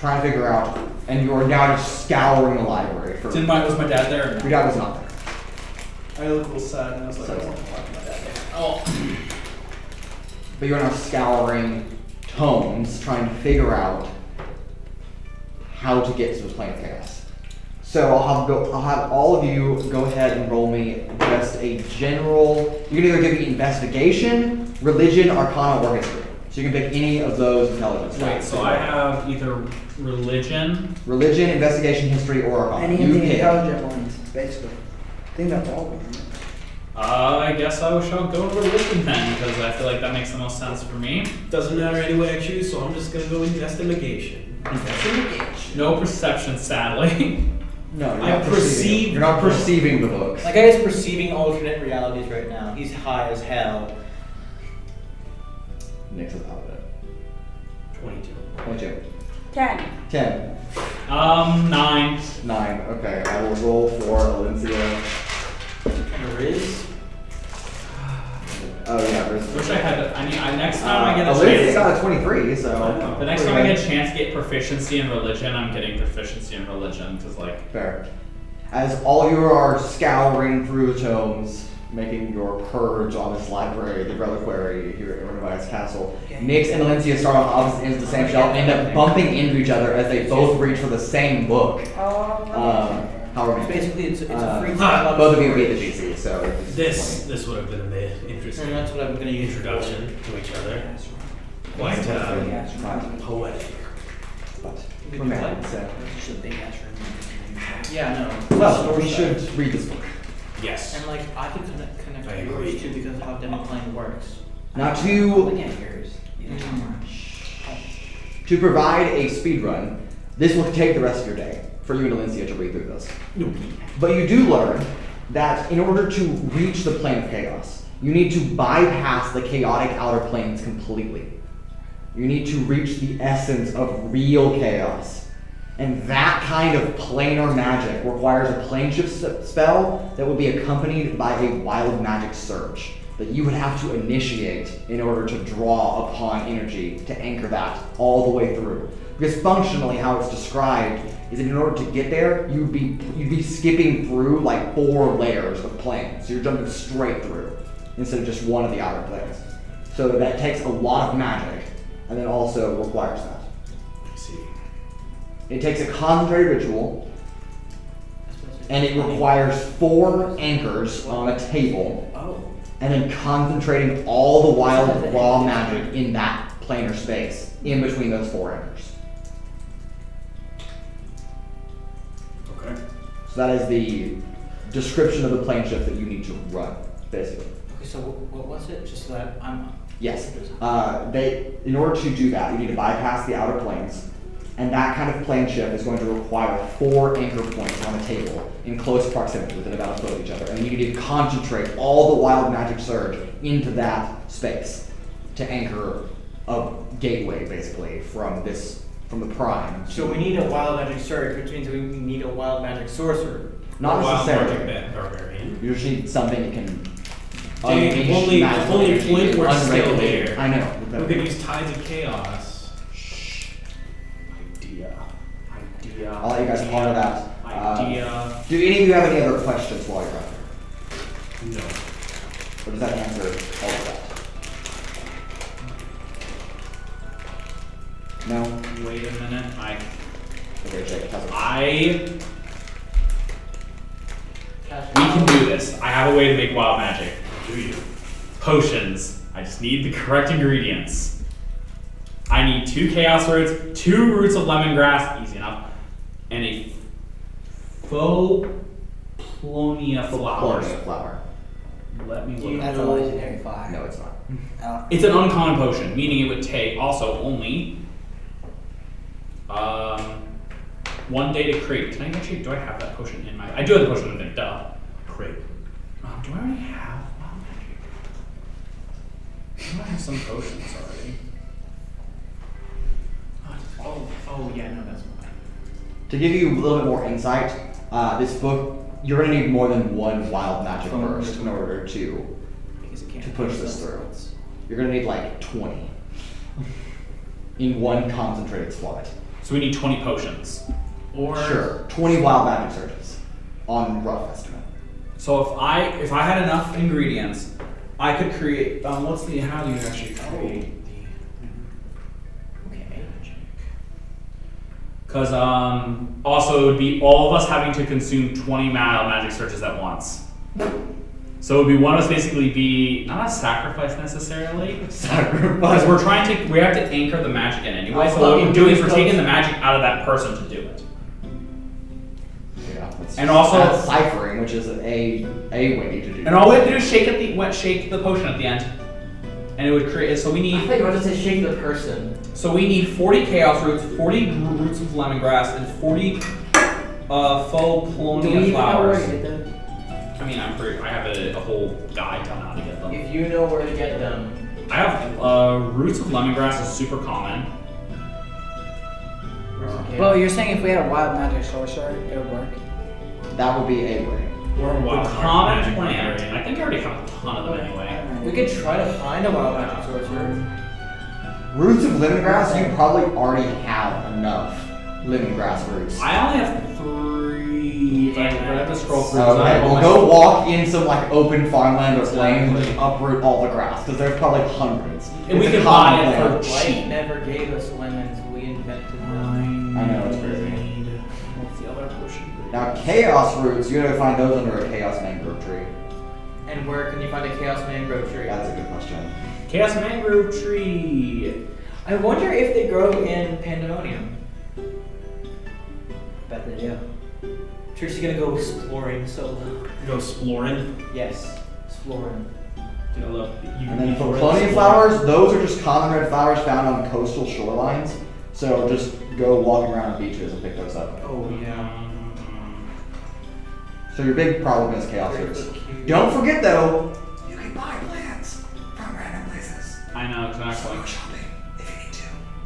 to figure out, and you are now just scouring the library for. Was my dad there? Your dad was not there. I look a little sad, and I was like, So- I want to talk about that. Oh. But you're now scouring tomes, trying to figure out how to get to the plane of chaos. So I'll have all of you go ahead and roll me just a general. You can either give me investigation, religion, arcana, or history. So you can pick any of those intelligence. Wait, so I have either religion. Religion, investigation, history, or arcana. Any of You the pick. intelligent ones, basically. I think that's all of them. I guess I shall go with religion then, because I feel like that makes the most sense for me. Doesn't matter any way I choose, so I'm just gonna go investigation. No perception, sadly. No, you're I not perceiving. perceive- You're not perceiving the books. My guy is perceiving alternate realities right now. He's high as hell. Nick's out of it. 22. 22. 10. 10. 9. 9. Okay, I will roll for Alencia. And a Riz. Oh yeah, there's. Wish I had. Next time I get a Alencia chance. got a 23, so. The next time I get a chance to get proficiency in religion, I'm getting proficiency in religion, because like. Fair. As all of you are scouring through the tomes, making your purge on this library, the reliquary here at Aranavias Castle, Nix and Alencia start on opposite ends of the same shelf and end up bumping into each other as they both reach for the same book. However, Basically, it's a free both of you beat the GC, so. This would have been an interesting And that's what I'm going to use. introduction to each other. Quite poetic. But from there, so. It's just a big ass room. Yeah, no. Well, we should read this book. Yes. And like, I could connect I yours agree. too because of how demi-plane works. Now Look to at yours. You know, provide a speed run, this will take the rest of your day for you and Alencia to read through this. But you do learn that in order to reach the plane of chaos, you need to bypass the chaotic outer planes completely. You need to reach the essence of real chaos. And that kind of planar magic requires a plane shift spell that would be accompanied by a wild magic surge that you would have to initiate in order to draw upon energy to anchor that all the way through. Because functionally how it's described is that in order to get there, you'd be skipping through like 4 layers of planes. So you're jumping straight through instead of just one of the outer planes. So that takes a lot of magic and then also requires that. I see. It takes a concentrated ritual, and it requires 4 anchors on a table, and then concentrating all the wild raw magic in that planar space in between those 4 anchors. Okay. So that is the description of the plane shift that you need to run, basically. Okay, so what was it? Just so that I'm. Yes. In order to do that, you need to bypass the outer planes, and that kind of plane shift is going to require 4 anchor points on a table in close proximity within about a foot of each other, and you need to concentrate all the wild magic surge into that space to anchor a gateway, basically, from the prime. So we need a wild magic surge, which means we need a wild magic sorcerer. Not Wild necessarily. magic barbarian. You just need something that can. Dang, if unleash only magic Flint were still unregulated. here. I know. We could use Tides of Chaos. Idea. I'll let you guys ponder that. Idea. Do any of you have any other questions while you're out there? No. Or does that answer all of that? No? Wait a minute. Okay, Jake, how's it? We can do this. I have a way to make wild magic. Do you? Potions. I just need the correct ingredients. I need 2 chaos roots, 2 roots of lemongrass, easy enough, and a faux plonia flower. Flower. Let me look. That's a legendary fire. No, it's not. Oh. It's an uncommon potion, meaning it would take also only 1 day to create. Can I actually? Do I have that potion in my? I do have the potion in there. Duh. Great. Do I already have wild magic? I have some potions already. Oh yeah, no, that's fine. To give you a little bit more insight, this book, you're going to need more than one wild magic burst in order to push this through. You're going to need like 20 in one concentrated slot. So we need 20 potions. Or Sure, 20 wild magic surges on rough estimate. So if I had enough ingredients, I could create. How do you actually create Because also it would be all of us having to consume 20 magic surges at once. So it would be one of us basically be not a sacrifice necessarily. Because we have to anchor the magic in anyway. So what we're doing is we're taking the magic out of that person to do it. Yeah. And also that's ciphering, which is a way to do. And all we have to do is shake the potion at the end. And it would create. So we need. I thought you were about to say shake the person. So we need 40 chaos roots, 40 roots of lemongrass, and 40 faux polonia flowers. I mean, I have a whole guide on how to get them. If you know where to get them. I have roots of lemongrass is super common. Well, you're saying if we had a wild magic sorcerer, it would work? That would be a way. Or a wild common plant. I think I already have a ton of them anyway. We could try to find a wild magic sorcerer. Roots of lemongrass, you probably already have enough lemongrass roots. I only have 3. I have to scroll through. Okay, well go walk in some like open farmland or plain and uproot all the grass, because there's probably hundreds. And we It's a can buy common it for plant. cheap. Life never gave us lemons, we invented them. I know, it's crazy. What's the other potion? Now chaos roots, you're gonna find those under a chaos mangrove tree. And where can you find a chaos mangrove tree? That's a good question. Chaos mangrove tree. I wonder if they grow in Pandemonium. Bet they do. Trixie's gonna go exploring solo. Go exploring. Yes, exploring. And then for polonia flowers, those are just common red flowers found on coastal shorelines. So just go walking around beaches and pick those up. Oh yeah. So your big problem is chaos roots. Don't forget though, you can buy plants from random places. I know, exactly. Go shopping if you need to.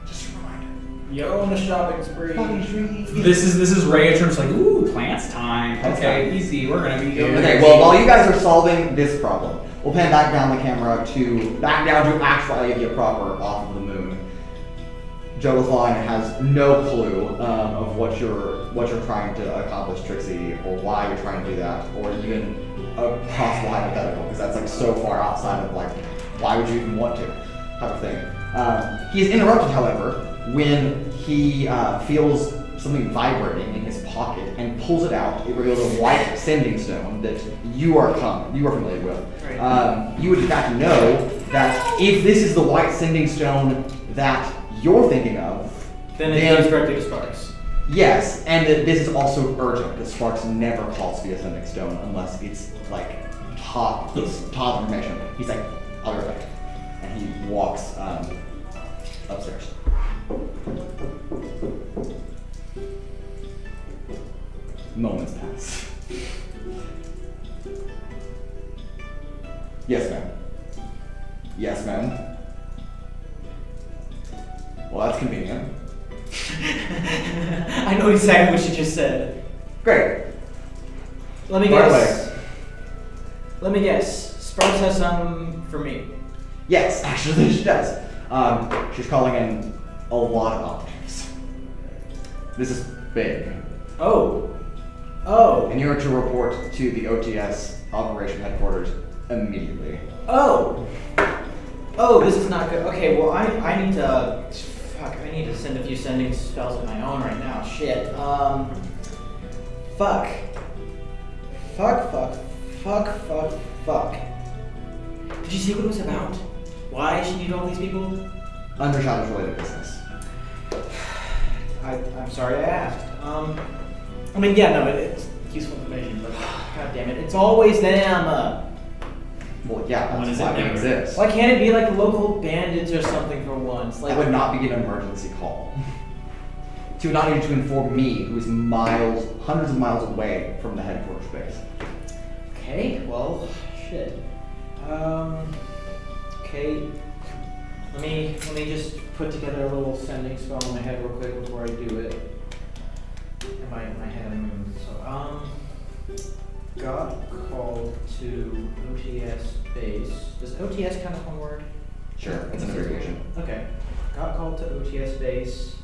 Just a reminder. Go on a shopping spree. This is Ray in terms like, ooh, plants time. Plants Okay, time. easy. We're gonna be Okay, well while you guys are solving this problem, we'll pan back down the camera back down to actual Atlasia proper off of the moon. Jolithline has no clue of what you're trying to accomplish, Trixie, or why you're trying to do that, or even a possible hypothetical, because that's like so far outside of like why would you even want to type of thing. He is interrupted, however, when he feels something vibrating in his pocket and pulls it out. It reveals a white sending stone that you are familiar with. Right. You would in fact know that if this is the white sending stone that you're thinking of, Then it goes directly to Sparks. yes, and that this is also urgent, because Sparks never calls for the ascending stone unless it's like top information. He's like, I'll be right back. And he walks upstairs. Moments pass. Yes, ma'am. Yes, ma'am. Well, that's convenient. I know exactly what she just said. Great. Let me Fire guess. Let me guess. Sparks has some for me. Yes, actually she does. She's calling in a lot of objects. This is big. Oh. And you're to report to the OTS operation headquarters immediately. Oh, this is not good. Okay, well I need to I need to send a few sending spells of my own right now. Shit. Fuck. Did you see what it was about? Why she needed all these people? Undershot related business. I'm sorry I asked. I mean, yeah, no, it's useful information, but god damn it, it's always them. Well, yeah, When that's is it why we never? exist. Why can't it be like local bandits or something for once? Like That would not be an emergency call. She would not need to inform me, who is miles, hundreds of miles away from the headquarters base. Okay, well, shit. Okay. Let me just put together a little sending spell in my head real quick before I do it. In my head, I mean. So, got called to OTS base. Does OTS count as one word? Sure, it's an abbreviation. Okay. Got called to OTS base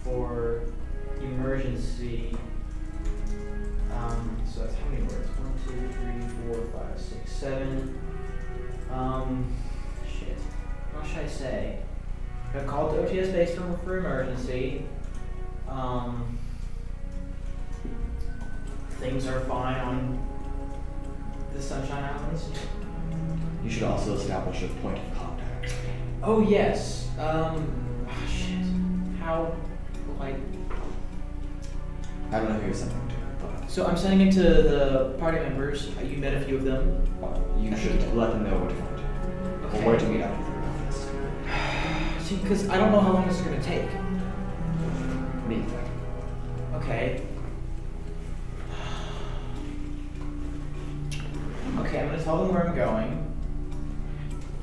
for emergency. So that's how many words? 1, 2, 3, 4, 5, 6, 7. Shit. What should I say? Got called to OTS base for emergency. Things are fine on the Sunshine Islands. You should also establish a point of contact. Oh yes. Shit. How? Like. I don't know who you're sending to, but So I'm sending it to the party members. You met a few of them. you should let them know what to find. Or where to meet up with your office. See, because I don't know how long this is going to take. Me either. Okay. Okay, I'm going to tell them where I'm going.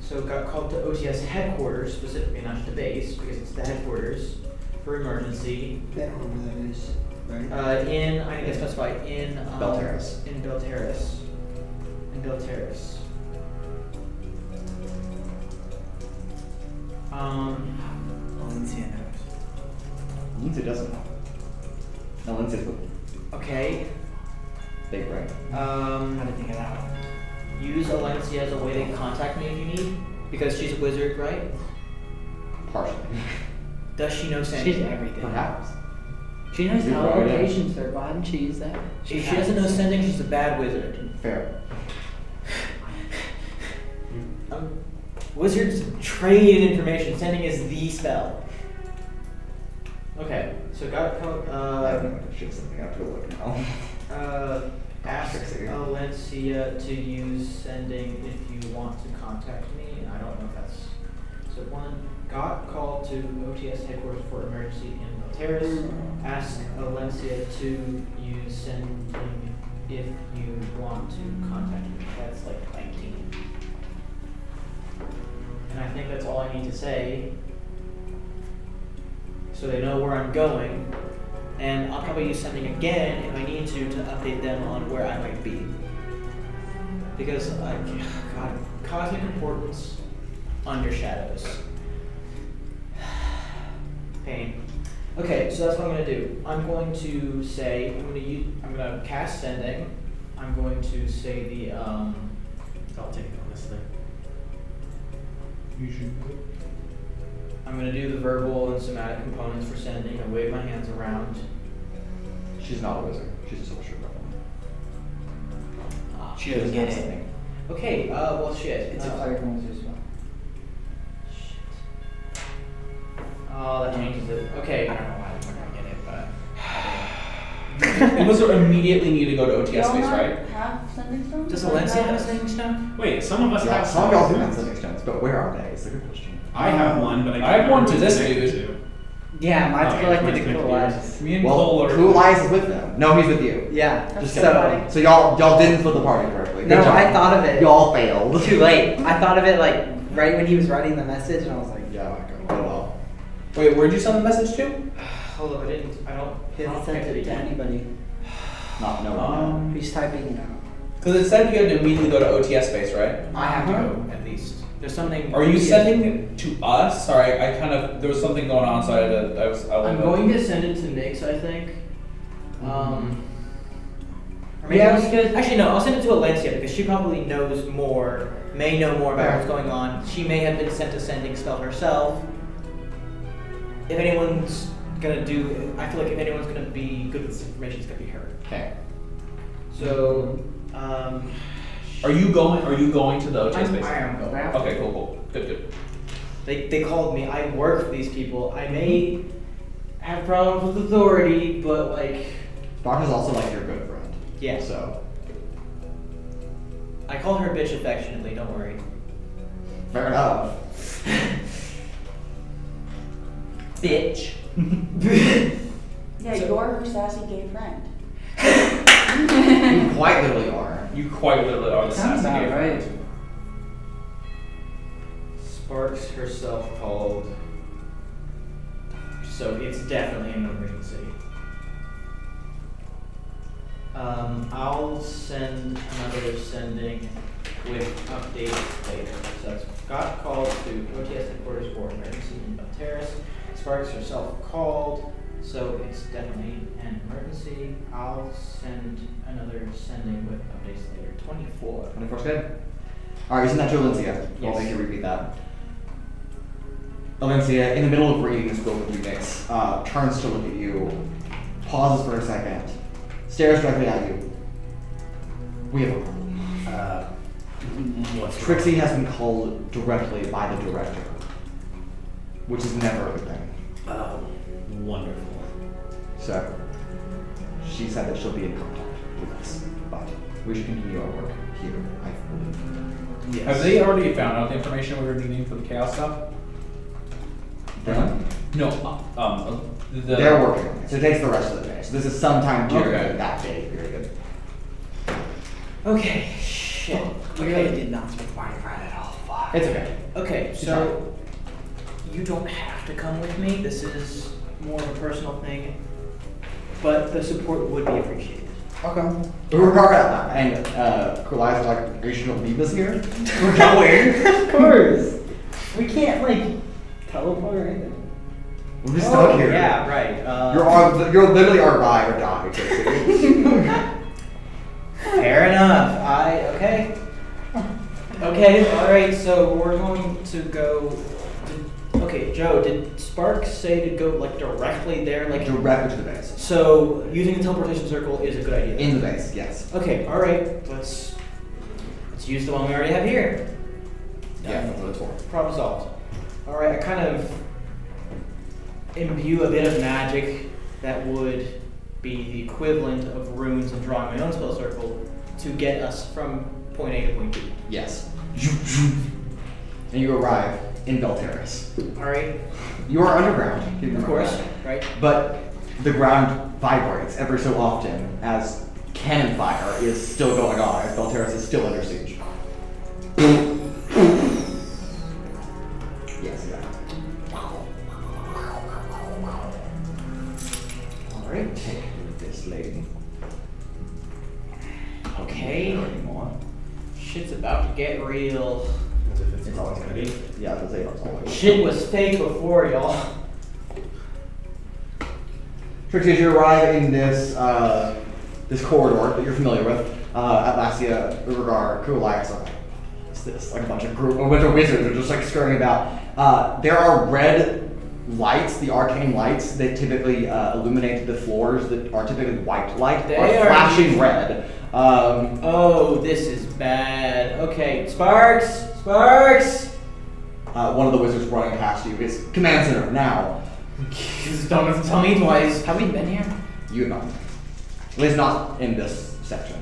So got called to OTS headquarters, specifically not just the base, because it's the headquarters for emergency. I don't know where that is, right? I think I specified in Belterris. In Belterris. In Belterris. Valencia knows. Lindsay doesn't know. No, Lindsay's with Okay. big brain. How to think of that one? Use Alencia as a way to contact me if you need, because she's a wizard, right? Partially. Does she know sending? She's everything. Perhaps. She knows You're right, yeah. teleportation, sir. Why didn't she use that? If she doesn't know sending, she's a bad wizard. Fair. Wizards trade in information. Sending is the spell. Okay, so got I have no idea. Shit, something I have to look now. ask Trixi. Alencia to use sending if you want to contact me. I don't know if that's so. One got called to OTS headquarters for emergency in Belterris. Ask Alencia to use sending if you want to contact me. That's like 19. And I think that's all I need to say. So they know where I'm going. And I'll probably use sending again if I need to update them on where I might be. Because, God, cosmic importance undershadows. Pain. Okay, so that's what I'm going to do. I'm going to say, I'm going to cast sending. I'm going to say the, I'll take it on this thing. You should. I'm going to do the verbal and somatic components for sending and wave my hands around. She's not a wizard. She's a sorcerer. She doesn't get it. Okay, well, shit. It's a cleric wizard as well. Shit. Oh, that changes it. Okay. I don't know why we're gonna get it, but You must immediately need to go to OTS Y'all space, not right? have sending stones? Does Alencia have a sending stone? Wait, some of us Yeah, have some of y'all do have sending stones, but where are they? It's a good question. I have one, but I have one to this connect it dude. to. yeah, mine's Oh, collected mine's to connected to Kuolias. Me and Well, Cole are. Kuolias is with them. No, he's with you. Yeah, Just so kidding. So y'all didn't split the party correctly. Good no, job. I thought of it Y'all failed. too late. I thought of it like right when he was writing the message, and I was like, Yeah, okay. Oh well. Wait, where'd you send the message to? Hold up, I don't he hasn't sent it to anybody. Not no one. He's typing it out. Because it said you had to immediately go to OTS space, right? I have to go, at least. There's something. Are you sending it to us? Sorry, I kind of, there was something going on, so I had to, I'm going to send it to Nix, I think. Or maybe Yeah, I'll- because- actually, no, I'll send it to Alencia because she probably knows more, may know more about Fair. what's going on. She may have been sent a sending spell herself. If anyone's gonna do, I feel like if anyone's gonna be good with this information, it's gonna be her. Okay. So, Are you going to the OTS space? I am going. Okay, cool. Good. They called me. I work for these people. I may have problems with authority, but like, Spark is also like your good friend. yeah. So I call her bitch affectionately, don't worry. Fair enough. Bitch. Yeah, you're her sassy gay friend. You quite literally are. You quite literally are the Sounds sassy about gay right. friend. Sparks herself called. So it's definitely an emergency. I'll send another sending with updates later. So it's got called to OTS headquarters for emergency in Mount Terrace. Sparks herself called, so it's definitely an emergency. I'll send another sending with updates later. 24. 24's good. Alright, isn't that to Alencia? I'll Yes. make you repeat that. Alencia, in the middle of reading this book with you next, turns to look at you, pauses for a second, stares directly at you. We have a problem. Trixi has been called directly by the director, which is never a good thing. Wonderful. So, she said that she'll be in contact with us, but we should continue our work here, I believe. Yes. Have they already found out the information we were needing for the chaos stuff? Them? No. They're working on it, so it takes the rest of the day. So this is sometime during Okay. that day period. Okay, shit. We really did not require that at all. Fuck. It's okay. Okay, so you don't have to come with me. This is more of a personal thing, but the support would be appreciated. Okay. Urogar and Kuolias are like, are you sure you'll leave us here? We're going. Of course. We can't like teleport or anything. We're just stuck here. Yeah, right. You're literally our ride or die, Trixi. Fair enough. Okay. Okay. All right. So we're going to go. Okay, Joe. Did Sparks say to go like directly there, like? Directly to the base. So using the teleportation circle is a good idea. In the base, yes. Okay. All right. Let's use the one we already have here. Yeah, that's what it's for. Problem solved. All right. I kind of imbue a bit of magic that would be the equivalent of runes and drawing my own spell circle to get us from point A to point B. Yes. And you arrive in Belterris. All right. You are underground, keep in Of mind course. that. Right. But the ground vibrates every so often as cannon fire is still going on, as Belterris is still under siege. Yes, yeah. Alright, take this lady. Okay. Anymore. Shit's about to get real. It's always gonna be. Yeah, the Zayla's always. Shit was fake before, y'all. Trixi, as you arrive in this this corridor that you're familiar with, Atlasia, Urogar, Kuolias, what's this? Like a bunch of wizards are just like skirting about. There are red lights, the arcane lights that typically illuminate the floors that are typically white light, They are are flashing red. Oh, this is bad. Okay, Sparks! Sparks! One of the wizards running past you is Command Center now. Just don't have to tell me twice. Have we been here? You have not. At least not in this section.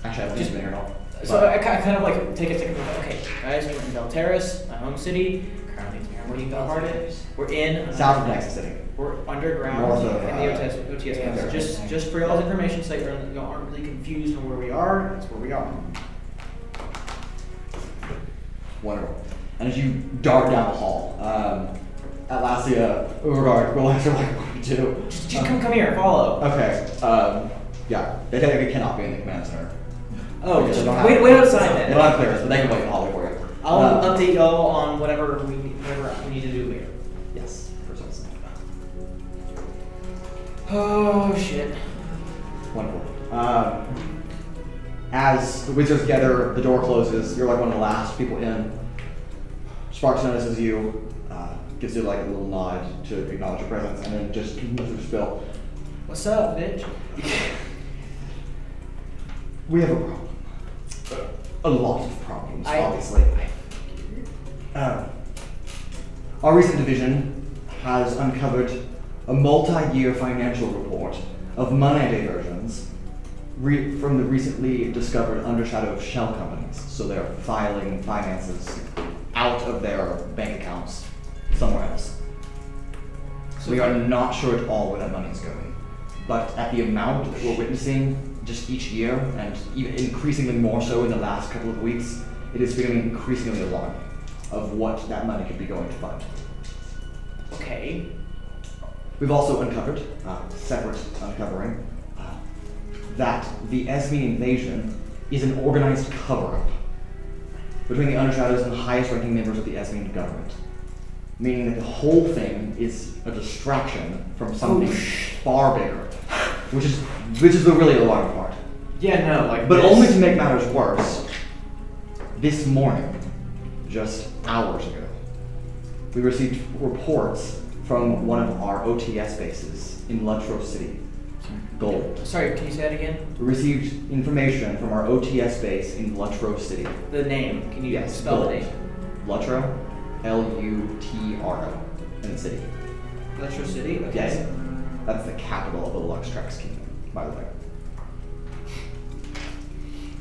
Actually, I haven't been here at all. So I kind of like take a second. Okay, guys, we're in Belterris, my home city. Currently, we're in Belterris. We're in South of Nexus City. We're underground North of, in the OTS yeah, base. Just for y'all's information, so you aren't really confused on where we are. That's where we are. Wonderful. And as you dart down the hall, Atlasia, Urogar, Kuolias are like, what do we do? Just come here, follow. Okay. Yeah, they technically cannot be in the command center. Oh, Because just they don't have- wait outside then. They don't have clearance, but they can wait in the hallway for you. I'll update y'all on whatever we need to do later. Yes, precisely. Oh shit. Wonderful. As the wizards gather, the door closes. You're like one of the last people in. Sparks notices you, gives you like a little nod to acknowledge your presence, and then just continues with the spill. What's up, bitch? We have a problem. A lot of problems, I- obviously. Our recent division has uncovered a multi-year financial report of money diversions from the recently discovered undershadow of shell companies. So they're filing finances out of their bank accounts somewhere else. We are not sure at all where that money is going. But at the amount that we're witnessing just each year, and even increasingly more so in the last couple of weeks, it is becoming increasingly alarming of what that money could be going to fund. Okay. We've also uncovered, separate uncovering, that the Esmeen invasion is an organized cover-up between the Undershadows and the highest-ranking members of the Esmeen government. Meaning that the whole thing is a distraction from something far bigger, which is the really alarming part. Yeah, no, like. But only to make matters worse, this morning, just hours ago, we received reports from one of our OTS bases in Lutro City, Gold. Sorry, can you say that again? We received information from our OTS base in Lutro City. The name, can you Yes, spell Gold. the name? Lutro, Lutro, in the city. Lutro City? Okay. Yes. That's the capital of the Luxtrax Kingdom, by the way.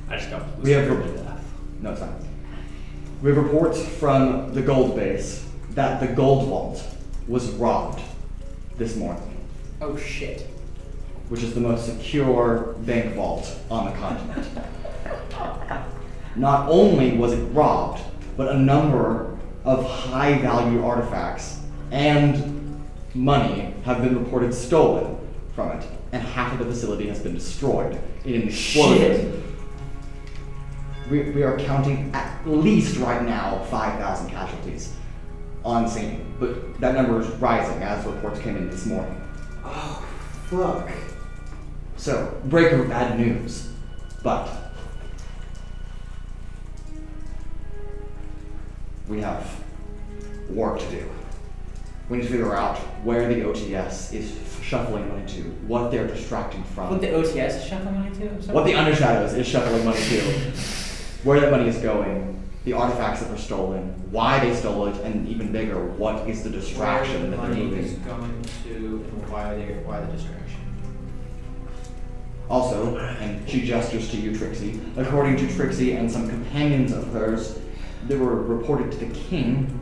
I just got We have No, it's fine. We have reports from the gold base that the gold vault was robbed this morning, Oh shit. which is the most secure bank vault on the continent. Not only was it robbed, but a number of high-value artifacts and money have been reported stolen from it, and half of the facility has been destroyed in an explosion. We are counting at least right now 5,000 casualties on scene, but that number is rising as reports came in this morning. Oh, fuck. So, breaker of bad news, but we have work to do. We need to figure out where the OTS is shuffling money to, what they're distracting from. What the OTS is shuffling money to? I'm sorry. What the Undershadows is shuffling money to, where that money is going, the artifacts that were stolen, why they stole it, and even bigger, what is the distraction that they're money is moving. going to, and why the distraction? Also, and she gestures to you, Trixi, according to Trixi and some companions of hers that were reported to the king,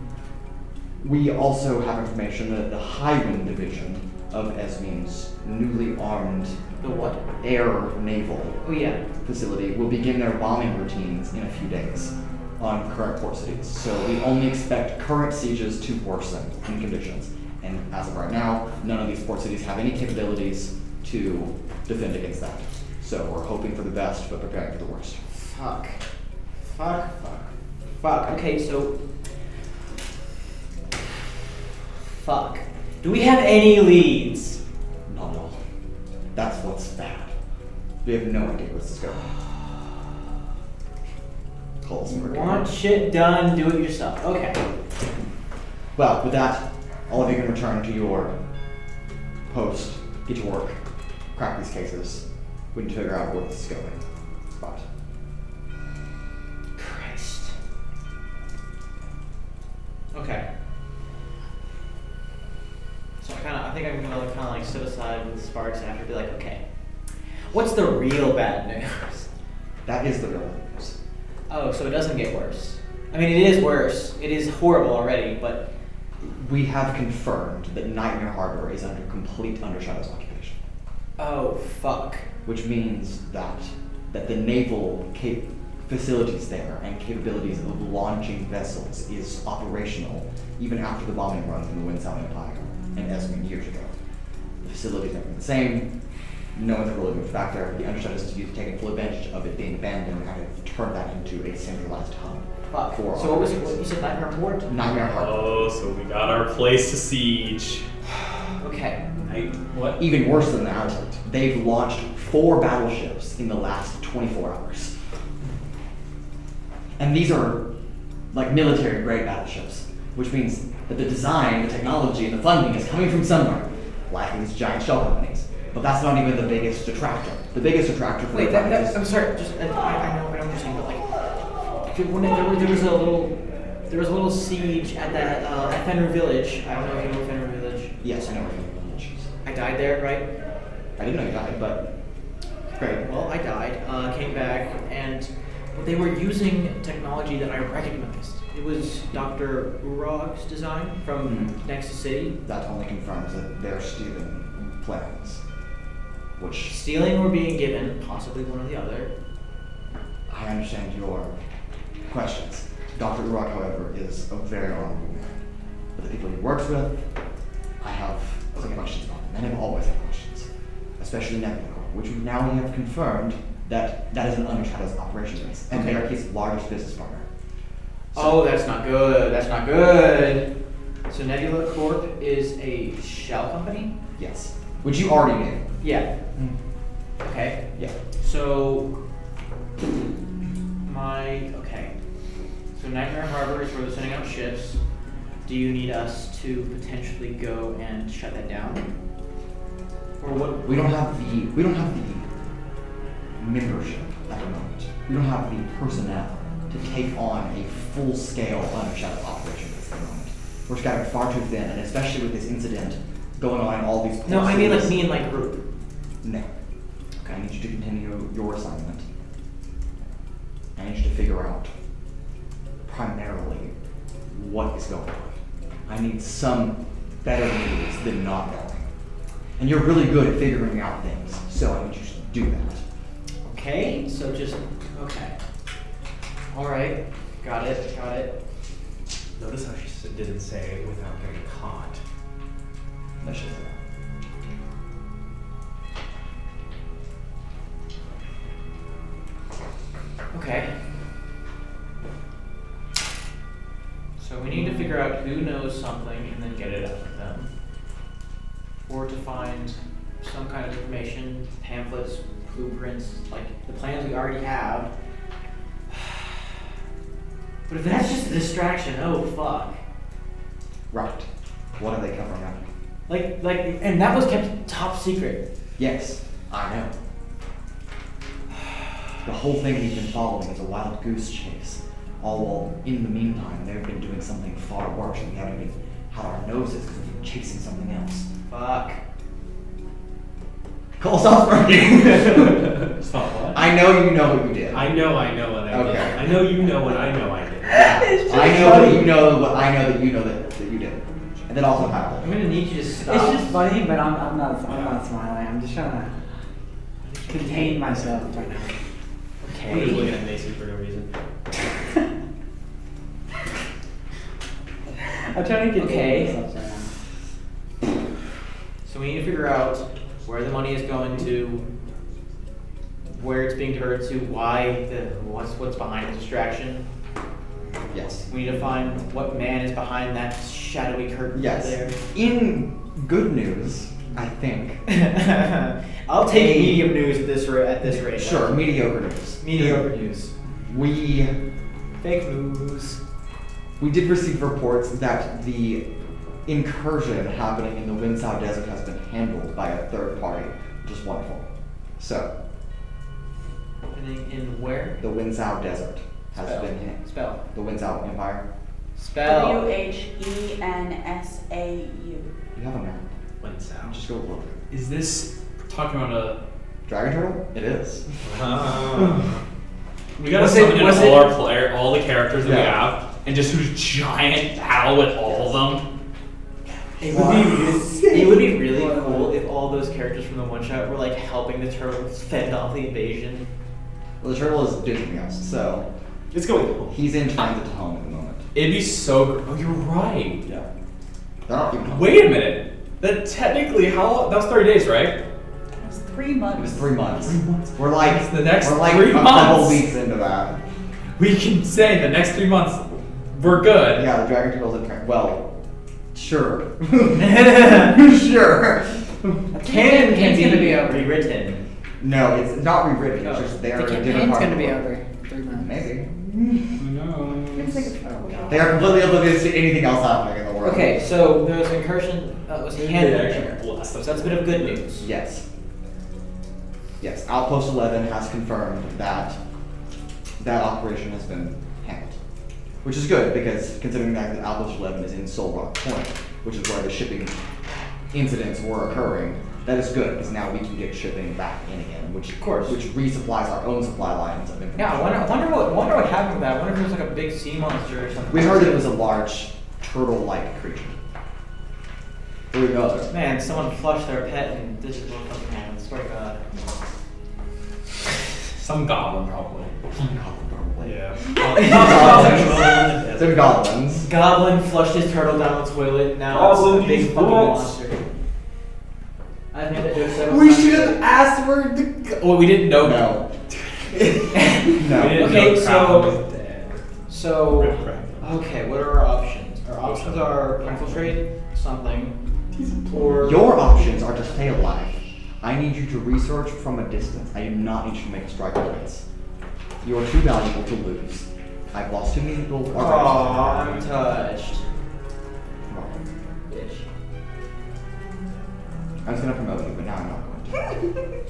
we also have information that the Highwind division of Esmeen's newly armed The what? air naval Oh yeah. facility will begin their bombing routines in a few days on current port cities. So we only expect current sieges to worsen in conditions. And as of right now, none of these port cities have any capabilities to defend against that. So we're hoping for the best, but preparing for the worst. Fuck. Okay, so. Fuck. Do we have any leads? Not at all. That's what's bad. We have no idea where this is going. Calls for Want shit done, do it yourself. Okay. Well, with that, all of you can return to your post, get to work, crack these cases. We need to figure out where this is going. But Christ. Okay. So I think I'm gonna kind of like sit aside with Sparks after and be like, okay, what's the real bad news? that is the real news. Oh, so it doesn't get worse. I mean, it is worse. It is horrible already, but We have confirmed that Nightmare Harbor is under complete Undershadow's occupation, oh fuck. which means that the naval facilities there and capabilities of launching vessels is operational even after the bombing run from the Wind-Sound Empire and Esmeen years ago. The facilities have been the same. No one's really moved back there. The Undershadows have taken full advantage of it being abandoned and have turned that into a centralized hub. Fuck. For So what was it? operations. What, you said Nightmare Port? Nightmare Harbor. Oh, so we got our place to siege. Okay. What? Even worse than that, they've launched 4 battleships in the last 24 hours. And these are like military-grade battleships, which means that the design, the technology, and the funding is coming from somewhere, like these giant shell companies. But that's not even the biggest detractor. The biggest detractor for Wait, the that, project I'm sorry. Just I know what you're saying, but like, when there was a little siege at that at Fenrir Village. I don't know if you know Fenrir Village. Yes, I know where you're going. I died there, right? I didn't know you died, but Great. Well, I died, came back, and they were using technology that I recognized. It was Dr. Urog's design from Nexus City. That only confirms that they're stealing plans. Which Stealing or being given, possibly one or the other. I understand your questions. Dr. Urog, however, is a very honorable man. But the people he works with, I have some questions about them, and I've always had questions. Especially Nebula Corp, which now we have confirmed that that is an Undershadow's operation base, and they are his largest business partner. Oh, that's not good. That's not good. So Nebula Corp is a shell company? Yes. Which you already knew. Yeah. Okay. Yeah. So So Nightmare Harbor is where they're sending out ships. Do you need us to potentially go and shut that down? Or what? We don't have the membership at the moment. We don't have the personnel to take on a full-scale Undershadow operation at the moment. We're scattered far too thin, and especially with this incident going on in all these No, I mean like cities. me and my group. No. Okay, I need you to continue your assignment. I need you to figure out primarily what is going on. I need some better news than not knowing. And you're really good at figuring out things, so I need you to do that. Okay, so just, okay. Alright, got it. Notice how she didn't say without getting caught. That should say Okay. So we need to figure out who knows something and then get it out of them. Or to find some kind of information, pamphlets, blueprints, like the plans we already have. But if that's just a distraction, oh fuck. Right. What are they covering up? And that was kept top secret. Yes, I know. The whole thing we've been following is a wild goose chase. All while, in the meantime, they've been doing something far worse and we haven't even had our noses because we've been chasing something else. Fuck. Cole, stop working! Stop what? I know you know what you did. I know what I did. Okay. I know you know what I know I did. I know that you know what I know that you know that you did. And then also how. I'm gonna need you to stop. It's just funny, but I'm not smiling. I'm just trying to contain myself right now. I'm just looking at Macy for no reason. I'm trying to contain myself right now. So we need to figure out where the money is going to, where it's being diverted to, what's behind the distraction. Yes. We need to find what man is behind that shadowy curtain there. In good news, I think. I'll take medium news at this rate. Sure, mediocre news. Mediocre news. Fake news. We did receive reports that the incursion happening in the Winsau Desert has been handled by a third party, which is wonderful. So, In where? the Winsau Desert has Spell. been Spell. the Winsau Empire. Spell. WHENSAU. You have a map. Winsau. Just go look. Is this talking about a? Dragon Turtle? It is. We gotta summon in all the characters that we have, and just do a giant battle with all of them. It would be really cool if all those characters from the one shot were like helping the turtles fend off the invasion. Well, the turtle is ditching us, so It's going cool. he's in transit to home at the moment. It'd be so. Oh, you're right. Yeah. They're not even home. Wait a minute. That technically, how long? That was 30 days, right? It was 3 months. It was 3 months. 3 months. We're like It's the next we're like 3 a couple months. weeks into that. We can say the next 3 months we're good. Yeah, the Dragon Turtle's in transit. Well, sure. Sure. Canon can It's gonna be over. rewritten. No, it's not rewritten. It's just they're The in a different campaign's part of gonna the be world. over. 3 months. Maybe. It's like They are completely oblivious to anything else happening in the world. Okay, so there was an incursion that was handled there. So that's a bit of good news. Yes. Yes, Outpost 11 has confirmed that that operation has been handled. Which is good, because considering that Outpost 11 is in Soul Rock Point, which is where the shipping incidents were occurring, That is good, because now we can get shipping back in again, which Of course. which resupplies our own supply lines of information. Yeah, I wonder what happened with that. I wonder if it was like a big sea monster or something. We heard that it was a large turtle-like creature. Who knows? Man, someone flushed their pet and this is what fucking happened. Swear to God. Some goblin probably. Yeah. Some goblins. Goblin flushed his turtle down the toilet. Now Goblin it's a big eats fucking butts. monster. I've made that joke several We times. should have asked where the. Well, we didn't know. No. We didn't Okay, know Crown was dead. So, okay, what are our options? Our options are infiltrate something, or Your options are to stay alive. I need you to research from a distance. I do not need you to make a strike against. You are too valuable to lose. I've lost too many people already. Aw, I'm touched. Bitch. I was gonna promote you, but now I'm not going to.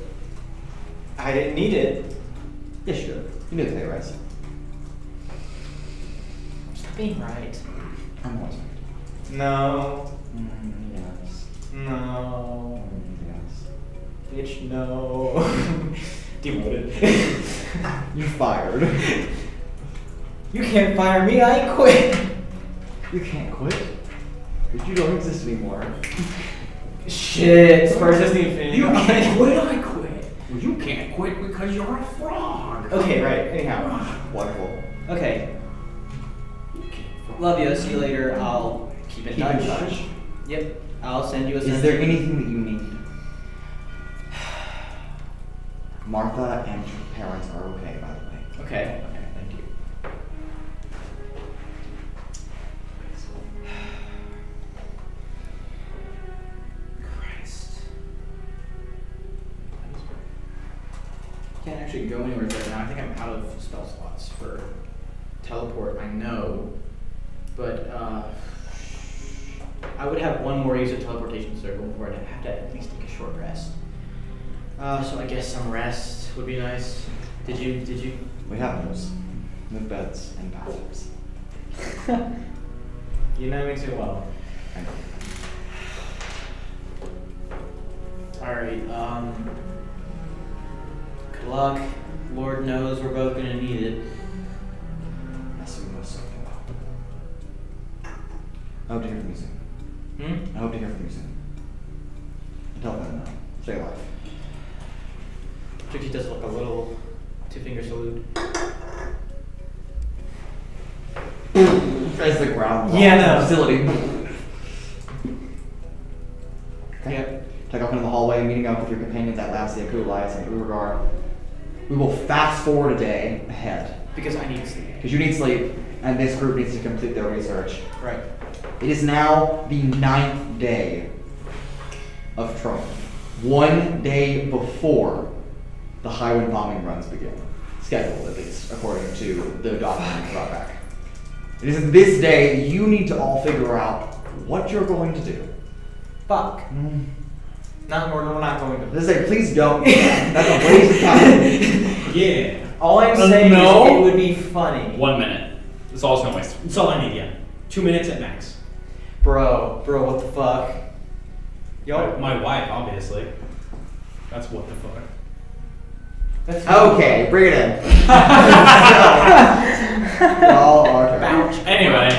I didn't need it. Yes, you did. You knew the pay rise. Stop being right. I'm always right. No. Yes. No. Yes. Bitch, no. Demoted. You fired. You can't fire me, I quit. You can't quit. But you don't exist anymore. Shit, Spurs is the infinity. You can't quit, I quit. Well, you can't quit because you're a frog. Okay, right, anyhow. Wonderful. Okay. Love you, see you later. I'll keep in Keep touch. in touch. Yep, I'll send you a Is there anything that you need? Martha and her parents are okay, by the way. Okay. Okay, thank you. Christ. Can't actually go anywhere right now. I think I'm out of spell slots for teleport, I know. But I would have one more use of teleportation circle before I'd have to at least take a short rest. So I guess some rest would be nice. Did you? We have those. With beds and bathrooms. You know me too well. Thank you. Alright, good luck. Lord knows we're both gonna need it. That's what we must talk about. I hope to hear from you soon. I hope to hear from you soon. Until then, stay alive. Trixi does look a little two-finger salute. As the ground. Yeah, no. Facility. Okay. Yep. Take off into the hallway, meeting up with your companions Atlasia, Kuolias, and Urogar. We will fast forward a day ahead. Because I need sleep. Because you need sleep, and this group needs to complete their research. Right. It is now the 9th day of Trump. 1 day before the Highwind bombing runs begin. Scheduled, at least, according to the document brought back. It is this day you need to all figure out what you're going to do. Fuck. No, we're not going to. Let's say, please don't. That's a waste of time. Yeah. All I'm saying no. is it would be funny. 1 minute. That's all it's gonna waste. That's all I need, yeah. 2 minutes at max. Bro, what the fuck? Yo, My wife, obviously. That's what the fuck. that's Okay, bring it in. Y'all are terrible. Anyway,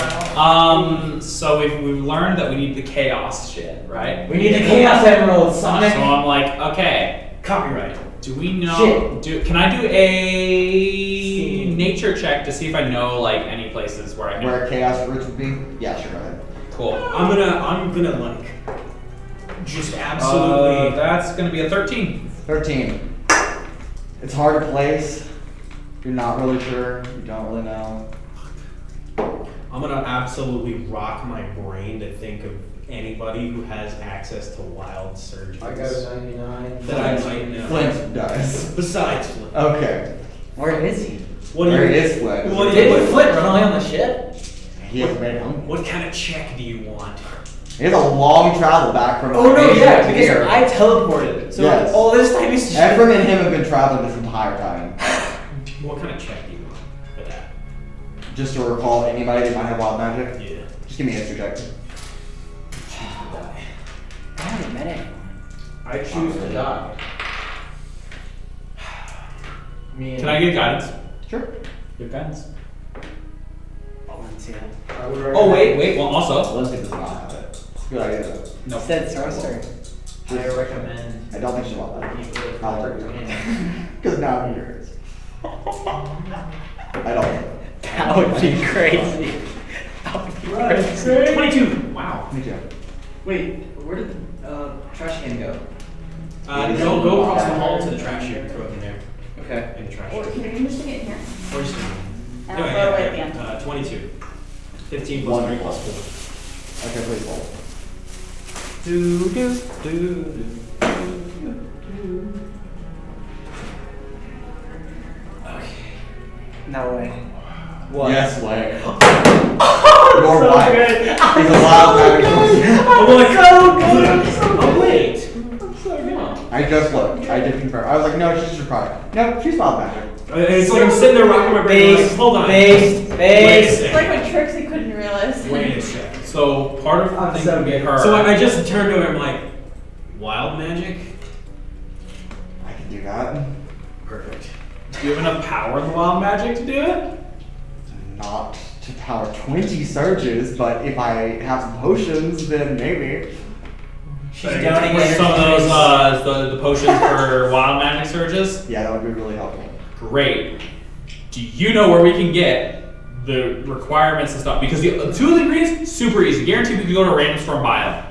so we've learned that we need the chaos shit, right? We need the Chaos Emerald, Sonic. So I'm like, okay, Copyright. do we know? Can I do a nature check to see if I know like any places where I can? Where chaos roots would be? Yeah, sure, go ahead. Cool. I'm gonna like just absolutely. That's gonna be a 13. 13. It's hard to place. You're not really sure. You don't really know. I'm gonna absolutely rock my brain to think of anybody who has access to wild surgeons. I got a 99. That I might know. Flint does. Besides Flint. Okay. Where is he? What do Where you? is Flint? What do you? Did Flint run away on the ship? He hasn't made it home. What kind of check do you want? He has a long travel back from Oh no, Asia yeah, to because here. I teleported. So Yes. all this time he's Ephraim and him have been traveling this entire time. What kind of check do you want for that? Just to recall anybody that might have wild magic. Yeah. Just give me a history check. I haven't met anyone. I I choose to die. Can I get guidance? Sure. Give guidance. Valencia. Oh wait. Well, also. Let's get this one out of it. Good idea though. No. Said sorcerer. I recommend. I don't think she'll want that. People I'll let you. Because now I'm curious. I don't. That would be crazy. That would be crazy. 22. Wow. Me too. Wait, where did the trash can go? Go across the hall to the trash here and throw it in there. Okay. In the trash. Or can you just stick it in here? Or just And I'll throw it away at the end. 22. 15 plus 3 Wonderful. plus 4. Okay, please roll. No way. What? Yes, Leg. Your wife is a wild magic. I'm like, oh wait. I just looked. I did confirm. I was like, no, she's just product. No, she's wild magic. It's like I'm sitting there rocking my brain. Like, hold on. Based. It's like when Trixi couldn't realize. Wait a second. So part of the thing would be her. So I just turned to her and I'm like, wild magic? I can do that. Perfect. Do you have enough power in the wild magic to do it? Not to power 20 surges, but if I have some potions, then maybe. She's downing Some of those the potions for wild magic surges. Yeah, that would be really helpful. Great. Do you know where we can get the requirements and stuff? Because the two of the ingredients, super easy. Guaranteed we can go to a random store and buy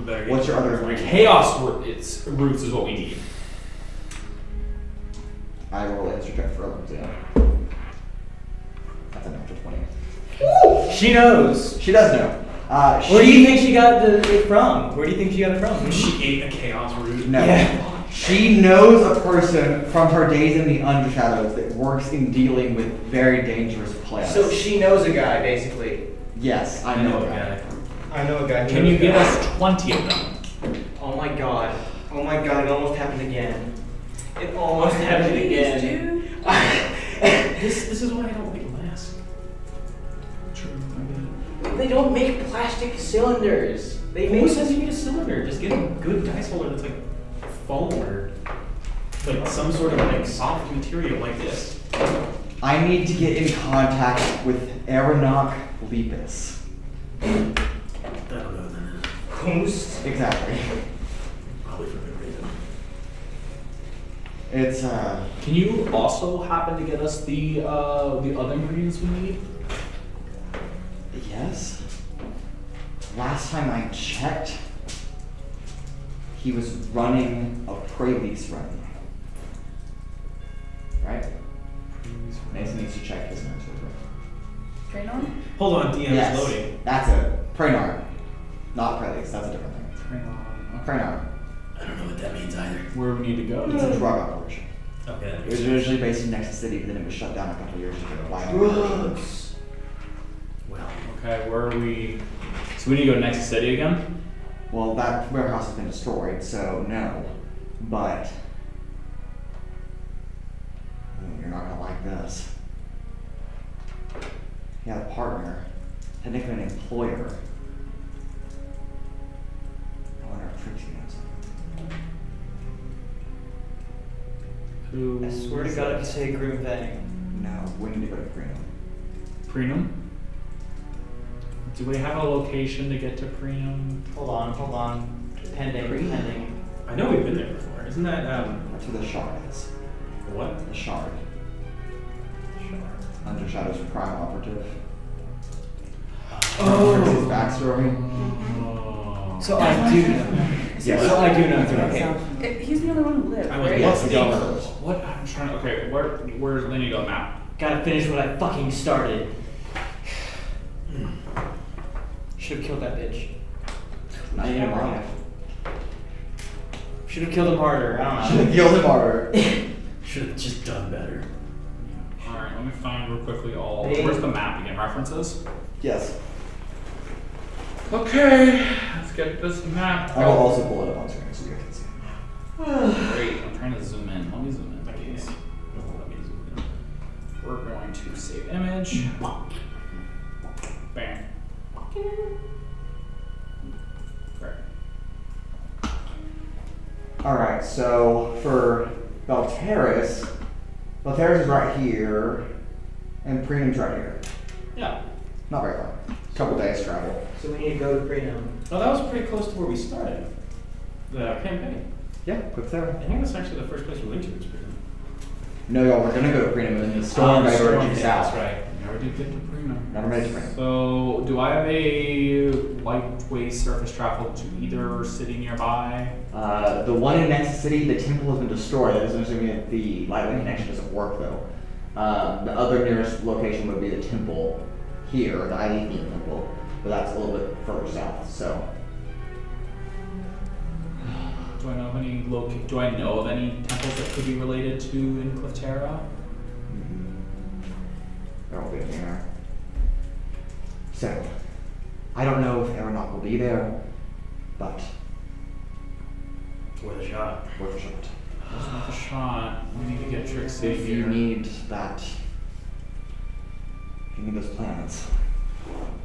them. What's your other ingredient? Chaos roots is what we need. I roll a history check for others, yeah. That's a natural 20. She knows. She does know. Where do you think she got it from? Where do you think she got it from? She ate a chaos root. No. Yeah. She knows a person from her days in the Undershadows that works in dealing with very dangerous plants. So she knows a guy, basically. Yes, I know a guy. I know a guy. who Can knows you a give guy. us 20 of them? Oh my god. Oh my god, it almost happened again. It almost happened again. Dude. This is why I don't like mask. True, I get it. They don't make plastic cylinders. They Who make says you need a cylinder? Just get a good dice holder that's like foam or like some sort of like soft material like this. I need to get in contact with Aeronach Lepus. I don't know then. Who's Exactly. Probably for good reason. It's Can you also happen to get us the other ingredients we need? yes. Last time I checked, he was running a Prelease run. Right? Mason needs to check his notes real quick. Draenor? Hold on, DM Yes, is loading. that's it. Praenar. Not Prelease, that's a different thing. Praenar. I don't know what that means either. Where do we need to go? It's a drug operation. Okay. that It makes was sense. originally based in Nexus City, but then it was shut down a couple years ago. Why? drugs? Well, Okay, where are we? So we need to go to Nexus City again? Well, that warehouse has been destroyed, so no. But you're not gonna like this. He had a partner, technically an employer. I wonder if Trixi knows him. Who? I swear to God, if you say Grimvang. No, we need to go to Greenham. Prenum? Do we have a location to get to Prenum? Hold on. Pending. I know we've been there before. Isn't that That's where the shard is. what? The shard. Under Shadows of Crime operative. Trixi's backstory. Oh. So I do know. Yes. So I do know. Okay. He's the only one who lived, I was right? What's the Yes. governor? What? I'm trying to. Okay, where's Lenny go now? Gotta finish what I fucking started. Should have killed that bitch. Not even alive. Should have killed him harder. I Should don't have know. killed him harder. Should have just done better. Alright, let me find real quickly all. Hey. Where's the map again? References? Yes. Okay, let's get this map. I will also pull it up on screen so you guys can see. Great, I'm trying to zoom in. Let me zoom in, please. Let me zoom in. We're going to save image. Bam. Right. Alright, so for Belteris is right here, and Prenum's right here. Yeah. Not very far. Couple days travel. So we need to go to Prenum. Oh, that was pretty close to where we started. The campaign. Yeah, quick there. I think that's actually the first place we went to was Prenum. No, y'all, we're gonna go to Prenum and then the storm diverted you south. That's right. Never did get to Prenum. Never made it to Prenum. So, do I have a lightweight surface travel to either city nearby? The one in Nexus City, the temple has been destroyed. That doesn't mean that the lightweight connection doesn't work though. The other nearest location would be the temple here, the Ilethean temple, but that's a little bit further south. So, Do I know of any Do I know of any temples that could be related to in Clifterra? there won't be anything there. So, I don't know if Aeronaut will be there, but Worth a shot. worth a shot. That's not the shot. We need to get Trixi If you here. need that, if you need those planets,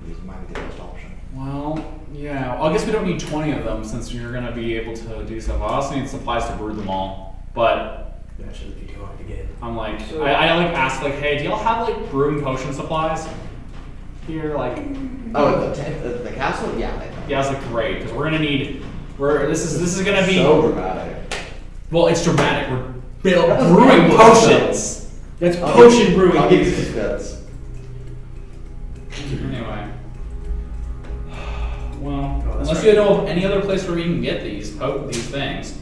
these might be the best option. Well, yeah. Well, I guess we don't need 20 of them since you're gonna be able to do stuff. I also need supplies to brew them all. But That shouldn't be too hard to get. I'm like, So- I like ask like, hey, do y'all have like brewing potion supplies here? Like, Oh, the castle? Yeah. yeah, I was like, great, because we're gonna need. This is gonna be. So dramatic. Well, it's dramatic. We're That was brewing very potions. That's potion brewing. I'll give you some bits. Anyway. Well, Oh, that's unless right. you know of any other place where we can get these things.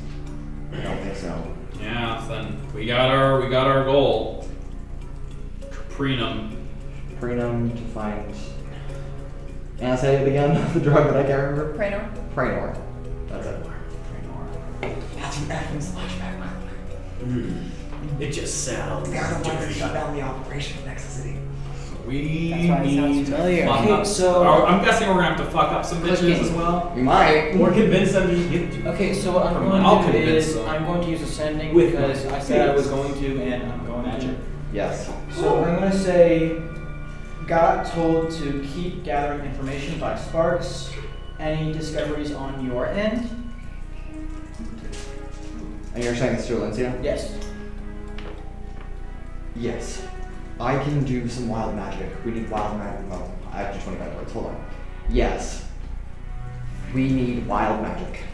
I don't think so. Yeah, then we got our goal. Prenum. Prenum to find. And I say it again, the drug that I can't remember. Praenor. Prenor. That's it. That's an Evans flashback. It just sounds. They're the ones that dirty. shut down the operation in Nexus City. We That's why it sounds need to familiar. fuck Okay, up. so- I'm guessing we're gonna have to fuck up some bitches as well. We might. Or convince them to get Okay, so what I'm going I'll to do convince is them. I'm going to use ascending With because my I said I was face. going to, and I'm going Magic. to. Yes. So I'm going to say, got told to keep gathering information by Sparks. Any discoveries on your end? And you're saying it's to Valencia? Yes. Yes. I can do some wild magic. We need wild magic. Well, I have to 25 words. Hold on. Yes. We need wild magic.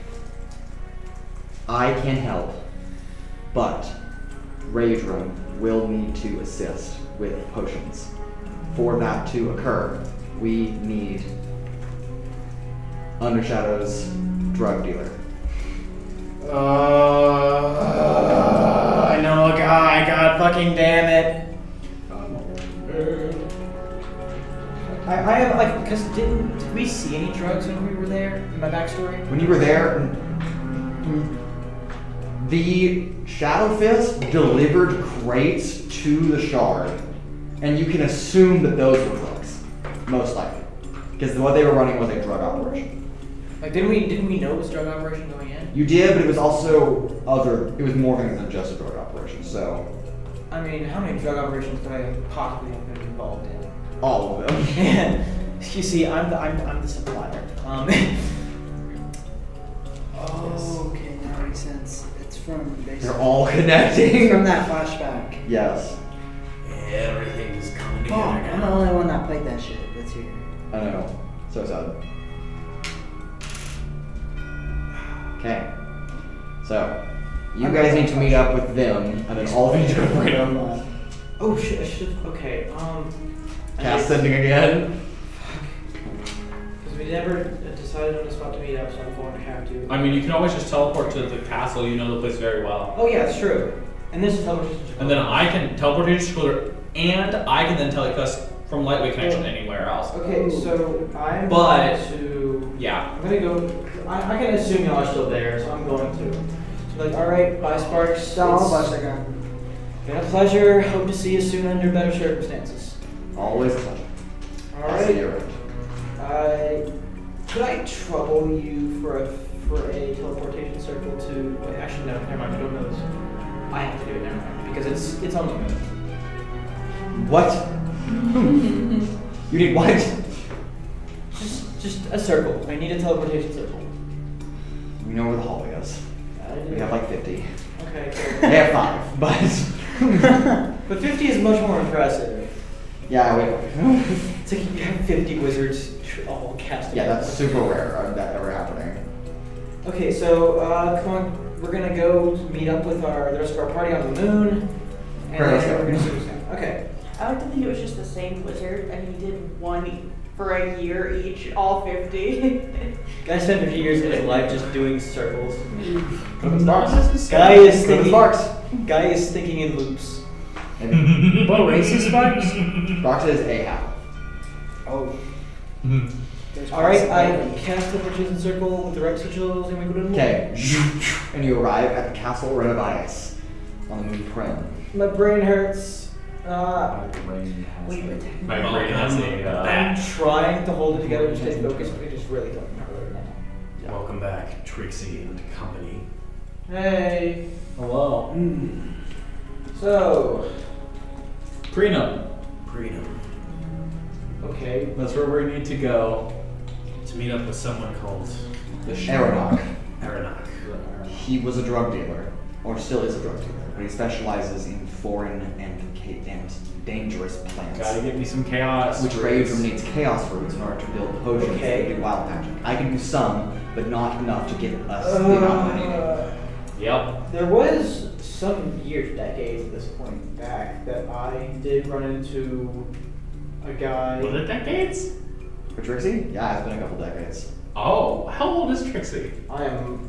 I can help, but Raudrem will need to assist with potions. For that to occur, we need Undershadow's drug dealer. I know a guy. God fucking damn it. I have like because did we see any drugs when we were there in my backstory? When you were there, the Shadow Fist delivered crates to the Shard, and you can assume that those were drugs, most likely, because what they were running was a drug operation. Like didn't we know it was drug operation going in? You did, but it was also it was more things than just a drug operation. So I mean, how many drug operations could I possibly have been involved in? all of them. You see, I'm the supplier. Oh, okay, that makes sense. It's from basically They're all connecting. from that flashback. Yes, Everything's coming Oh, together I'm the now. only one that played that shit. That's here. I know. So sad. Okay. So you guys need to meet up with them, and then all of you to bring them. Oh shit! I should. Okay. Cast sending again. Because we never decided on a spot to meet up, so I'm going to have to. I mean, you can always just teleport to the castle. You know the place very well. Oh yeah, it's true. And this is teleportation. And then I can teleport you to Schooler, and I can then teleport us from Lightweight Connection anywhere else. Okay, so I'm But- going to. Yeah. I'm gonna go. I can assume y'all are still there, so I'm going to. So like, all right, bye, Sparks. All of It's us are gone. been a pleasure. Hope to see you soon under better circumstances. Always a pleasure. All I'll see right. you around. Could I trouble you for a teleportation circle to? Wait, actually, no. Never mind. I don't know this. I have to do it. Never mind. Because it's on the moon. What? You need what? Just a circle. I need a teleportation circle. We know where the hallway is. We have like 50. Okay, They have 5, but but 50 is much more impressive. yeah, wait. It's like you have 50 wizards all casting. Yeah, that's super rare of that ever happening. Okay, so come on, we're gonna go meet up with the rest of our party on the moon, and Great, let's then go. we're gonna see what's Okay. I like to think it was just the same wizard, and he did one for a year each, all 50. Guy spent 50 years of his life just doing circles. Put them in sparks. Guy is Put them in thinking. sparks. Guy is thinking in loops. Maybe. What race is Sparks? Sparks is Ahab. Oh. There's All right, I possibility. cast the precision circle with the right sigils, and we go to the moon. Okay. And you arrive at the castle Renovias on the moon Prim. My brain hurts. My brain has Wait, a- but My brain has a I'm trying to hold it together to stay focused, but it just really doesn't hurt right now. Welcome back, Trixi and company. Hey. Hello. So, Prenup. Prenup. okay. That's where we need to go. To meet up with someone called Aeronach. Aronach. He was a drug dealer, or still is a drug dealer, but he specializes in foreign and dangerous plants. Gotta give me some chaos. Which Raudrem needs chaos roots in order to build potions Okay. and do wild magic. I can do some, but not enough to get us the amount we need. Yep. There was some years, decades at this point back, that I did run into a guy. Was it decades? For Trixie? Yeah, it's been a couple decades. Oh, how old is Trixie? I am.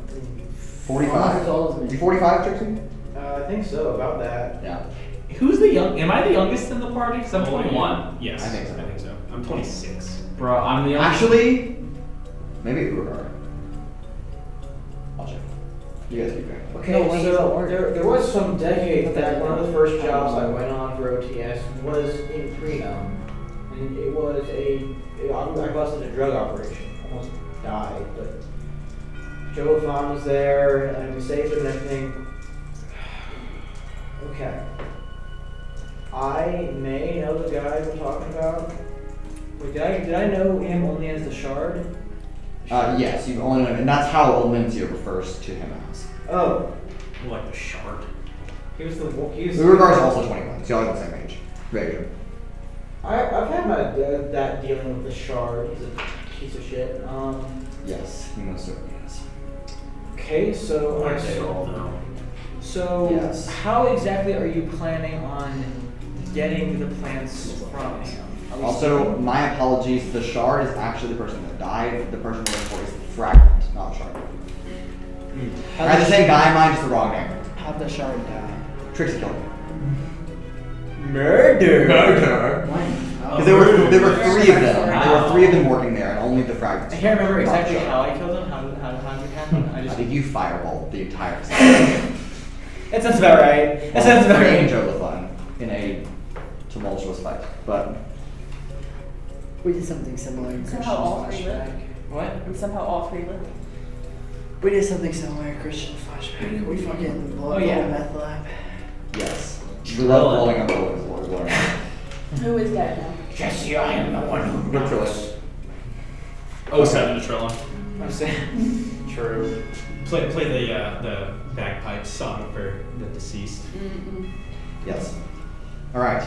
45? as old as me. You 45, Trixie? I think so, about that. Yeah. Who's the young? Am I the youngest in the party? Because I'm Oh, 21. Yes, I think so. I think so. I'm 26. Bro, I'm the youngest. Actually, maybe Urogar. I'll check. You guys keep going. Okay, No, wait, he's at so work. there was some decades back. One of the first jobs I went on for OTS was in Prenum, and it was I busted a drug operation. Almost died, but Joe Fawn was there, and we saved him and everything. Okay. I may know the guy we're talking about. Wait, did I know him only as the Shard? Yes, you've only known, and that's how Olympia refers to him as. Oh, Like a shard. he was the he was. Urogar's also 21, so y'all are the same age. Very good. I've had my that dealing with the Shard. He's a piece of shit. Yes, he most certainly is. Okay, so Aren't they all though? So Yes. how exactly are you planning on getting the plants from him? Are we Also, stealing- my apologies, the shard is actually the person that died. The person we're looking for is the fragment, not the shard. I had the same guy in mind, just the wrong name. How'd the shard die? Trixie killed him. Murder. When? Because there were 3 of them. There were 3 of them working there, and only the fragments. I can't remember not the exactly shard. how I killed him. How did it happen? I I just. think you fireballed the entire facility. That sounds about right. That sounds about Very right. Jolifon in a tumultuous fight, but We did something similar in Christian Somehow all 3 flashback. live. What? And somehow all 3 live. We did something similar in Christian flashback. We fucking blew up Oh, yeah. the meth lab. yes. We love blowing up buildings, is what we're learning. Who is that now? Jesse, I am the one who Good choice. 07 to Trilla. I'm saying. True. Play the bagpipes song for the deceased. Mm-mm. Yes. Alright.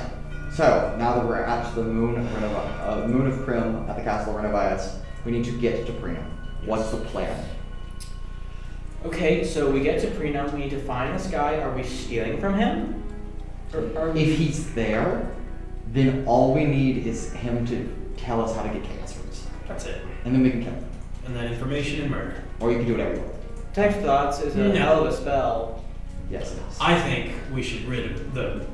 So, now that we're at the moon of Prim at the castle of Renovias, we need to get to Prenum. What's the plan? Okay, so we get to Prenum. We need to find this guy. Are we stealing from him? Or are we? If he's there, then all we need is him to tell us how to get chaos roots. That's it. And then we can kill him. And then information and murder. Or you can do whatever you want. Text thoughts is a No. hell of a spell. Yes, it is. I think we should rid of the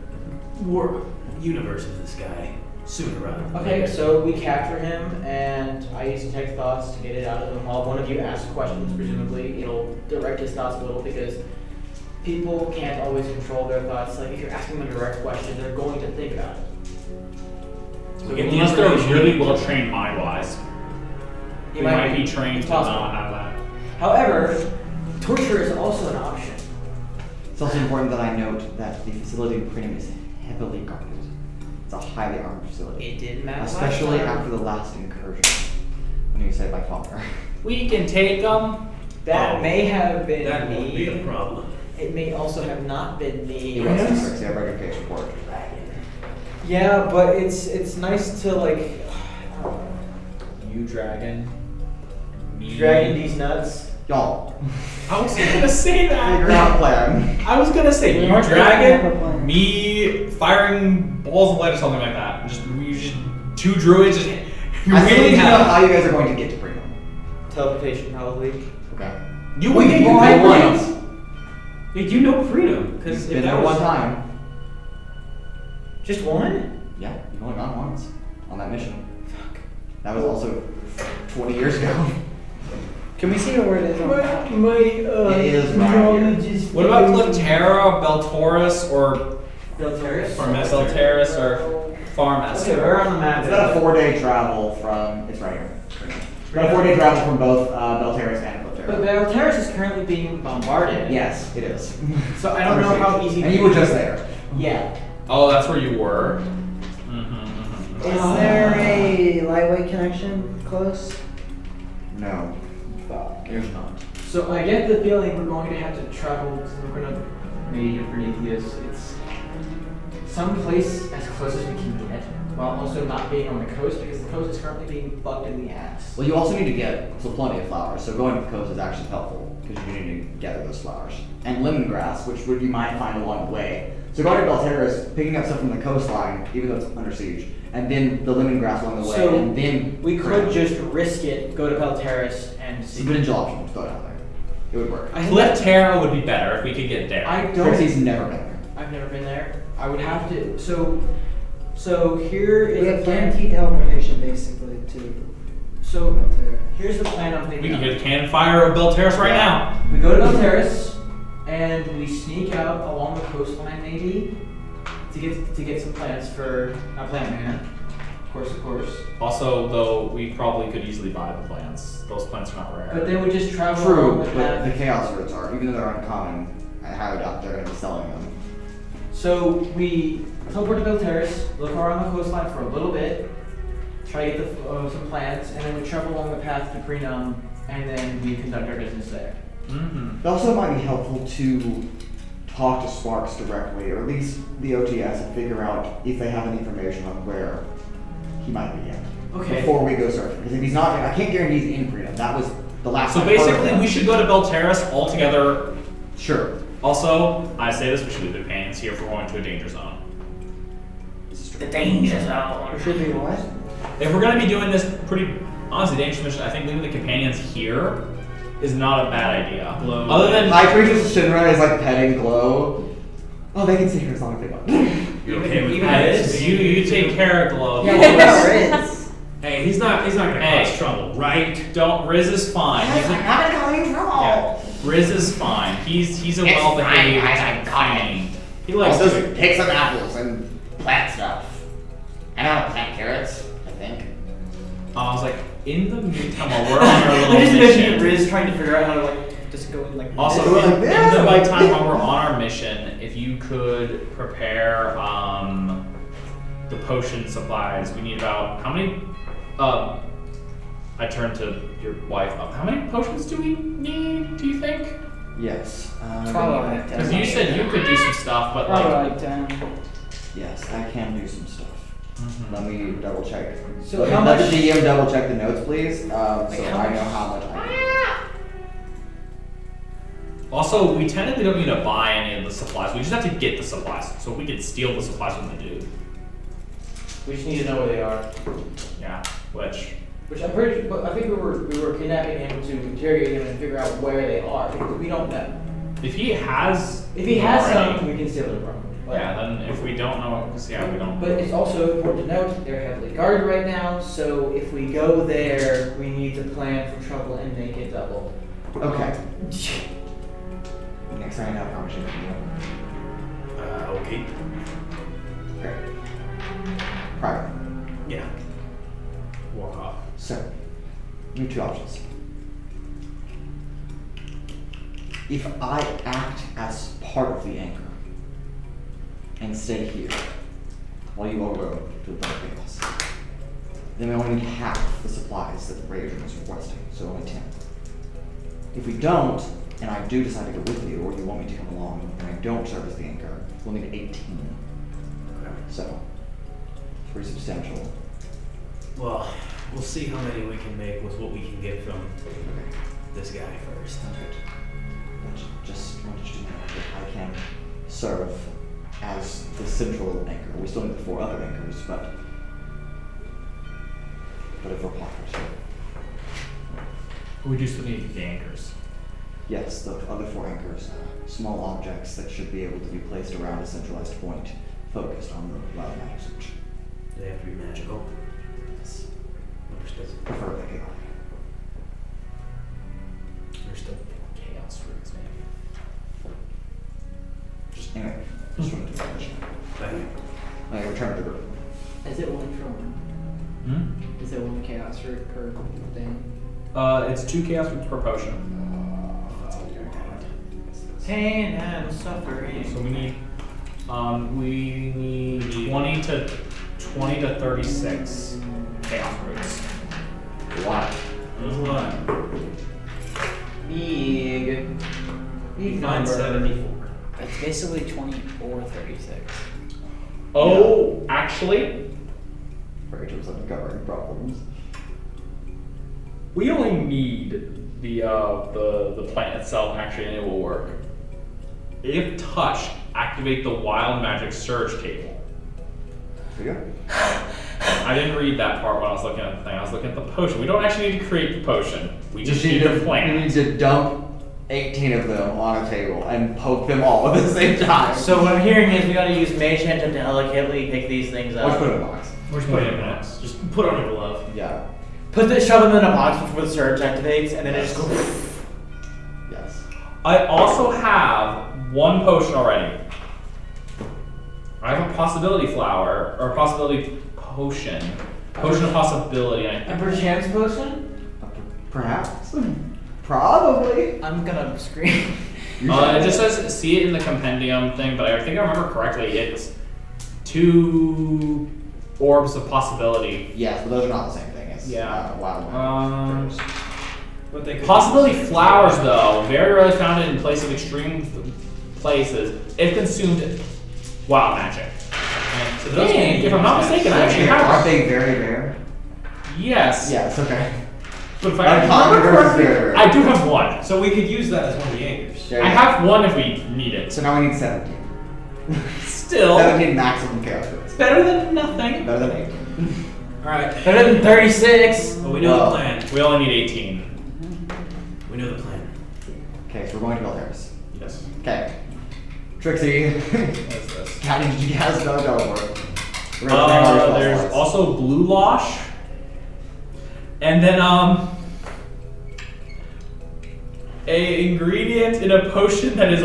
universe of this guy sooner rather than Okay, later. so we capture him, and I use text thoughts to get it out of him. While one of you asks questions, presumably it'll direct his thoughts a little because people can't always control their thoughts. Like if you're asking them a direct question, they're going to think about it. We get the Unless they're information really we well need to- trained mind-wise. You We might be trained it's to possible. not have that. However, torture is also an option. It's also important that I note that the facility in Prenum is heavily guarded. It's a highly armed facility. It didn't matter. Especially last time. after the last incursion. When you saved my father. We can take them. That may have been That me. won't be a problem. It may also have not been me. It was Trixi, I read your case report. Yeah, but it's nice to like You dragon. Me. dragging these nuts. Y'all, I was gonna say that. figure out a plan. I was gonna say We you have a plan. dragon, me firing balls of light or something like that. Just two druids. Just I still need to know how you guys are going to get to Primo. Teleportation, probably. Okay. You Well, wouldn't you know know once. once. Did you know freedom? Because You've been there one time. Just one? Yeah, you've only gone once on that mission. That was also 20 years ago. Can we see where it is on the map? It is right here. What about Cliftera, Beltaurus, or Beltaris? Beltaris, or Farmester? Okay, we're on the map. It's about a 4-day travel from. It's right here. About a 4-day travel from both Beltaris and But Cliftera. Beltaris is currently being bombarded. Yes, it is. So I don't know how easy. And you were just there. Yeah. Oh, that's where you were. Is there a lightweight connection close? No, Fuck. there's not. So I get the feeling we're going to have to travel. We're going to maybe Prometheus. It's some place as close as we can get, while also not being on the coast because the coast is currently being fucked in the ass. Well, you also need to get plenty of flowers, so going to the coast is actually helpful because you need to gather those flowers. And lemongrass, which you might find along the way. So going to Beltaris, picking up stuff from the coastline, even though it's under siege, and then the lemongrass along the way, So, and then We could just risk it, go to Beltaris, and It's a see. potential option. Just throw it out there. It would work. Cliftera would be better if we could get there. I don't. Trixi's never been there. I've never been there. I would have to. So here is We a have plan. guaranteed teleportation basically to So Beltaris. here's the plan I'm We thinking. can of. get cannon fire of Beltaris right now. We go to Beltaris, and we sneak out along the coastline maybe to get some plants for a plant man. Of course. Also, though, we probably could easily buy the plants. Those plants are not rare. But they would just travel True, along the but path. the chaos roots are, even though they're uncommon, I highly doubt they're going to be selling them. So we teleport to Beltaris, look around the coastline for a little bit, try to get some plants, and then we travel along the path to Prenum, and then we conduct our business there. Mm-hmm. It also might be helpful to talk to Sparks directly, or at least the OTS, and figure out if they have any information on where he might be at. Okay. Before we go searching. Because if he's not, I can't guarantee he's in Freedom. That was the last So time I heard of basically, him. we should go to Beltaris all together. Sure. Also, I say this, we should leave the companions here if we're going to a danger zone. The danger zone. Or should be what? If we're going to be doing this pretty, honestly, dangerous mission, I think leaving the companions here is not a bad idea. Other than High Priestess Shinra is like petting Glow. Oh, they can stay here as long as they want. You okay with even that? Riz, you take care of Glow. Yeah, what about Riz? Hey, he's not gonna Hey. cause trouble, right? Don't. Riz is fine. He's a, not gonna call you trouble. yeah. Riz is fine. He's a well-behaved companion. He likes to pick some apples and plant stuff. I know how to plant carrots, I think. I was like, in the meantime, while we're on our I little just imagine mission. Riz trying to figure out how to like just go in like Also, this. in like the this, like meantime, this. while we're on our mission, if you could prepare the potion supplies, we need about how many? I turned to your wife. How many potions do we need? Do you think? Yes. Probably like 10. Because you said you could do some stuff, but Probably like. like 10. Yes, I can do some stuff. Mhm. Let me double check. So let how let much- the DM double check the notes, please. So how I know much- how much I can. Also, we technically don't need to buy any of the supplies. We just have to get the supplies. So we could steal the supplies from the dude. We just need to know where they are. Yeah. Which I'm pretty. But I think we were kidnapping him to interrogate him and figure out where they are because we don't know. If he has. If he has already- some, we can steal it from him. But- Yeah. Then if we don't know, because yeah, we don't. But it's also important to note they're heavily guarded right now, so if we go there, we need to plan for trouble and make it double. Okay. Next time I have a conversation with you. Okay. Great. Private. Yeah. Walk off. So, you have two options. If I act as part of the anchor and stay here while you all go to the chaos, then we only need half the supplies that Raudrem is requesting, so only 10. If we don't, and I do decide to go with you, or you want me to come along, and I don't serve as the anchor, we'll need 18. So, it's pretty substantial. Well, we'll see how many we can make with what we can get from this guy first. Perfect. But just wanted you to know that I can serve as the central anchor. We still need the 4 other anchors, but if we're partners. We do still need the anchors. Yes, the other 4 anchors, small objects that should be able to be placed around a centralized point, focused on the wild magic search. Do they have to be magical? Yes. Understood. Preferably chaotic. Understood. Chaos roots, maybe. Just anyway, just wanted to mention. Thank you. I return to the group. Is it one from? Hmm? Is it one chaos root per thing? It's 2 chaos roots per potion. Pain and suffering. So we need 20 to 36 chaos roots. Wow. There's a lot. Big. Big 974. It's basically 20 or 36. Oh, actually, Rachel's uncovering problems. we only need the plant itself. Actually, and it will work. If touched, activate the wild magic surge table. There you go. I didn't read that part when I was looking at the thing. I was looking at the potion. We don't actually need to create the potion. We just need the You plant. need to dump 18 of them on a table and poke them all at the same time. So what I'm hearing is we gotta use Mage Hand to delicately pick these things Let's up. put it in a box. We're just putting it in a box. Just put on a glove. Yeah. Shove them in a box before the surge activates, and then it just goes. Yes. I also have 1 potion already. I have a possibility flower, or a possibility potion. Potion of possibility, and I A perchance potion? Perhaps. Probably. I'm gonna scream. it just says see it in the compendium thing, but I think I remember correctly. It's 2 orbs of possibility. Yes, but those are not the same thing as wild ones. But they could Possibility flowers, though, very rarely found in place of extreme places. If consumed, wild magic. So those Dang, if I'm not mistaken, I actually Aren't have. they very rare? Yes. Yes, okay. But if I Uncommon remember versus correctly, very rare. I do have 1. So we could use that as one of the anchors. There you I go. have 1 if we need it. So now we need 17. Still, 17 maximum chaos roots. better than nothing. Better than 8. Alright. Better than 36. But we know Well. the plan. We only need 18. We know the plan. Okay, so we're going to Valteris. Yes. Okay. Trixie. What's this? How did you guys know teleport? We're gonna bring all your There's flashlights. also blue losh, and then a ingredient in a potion that is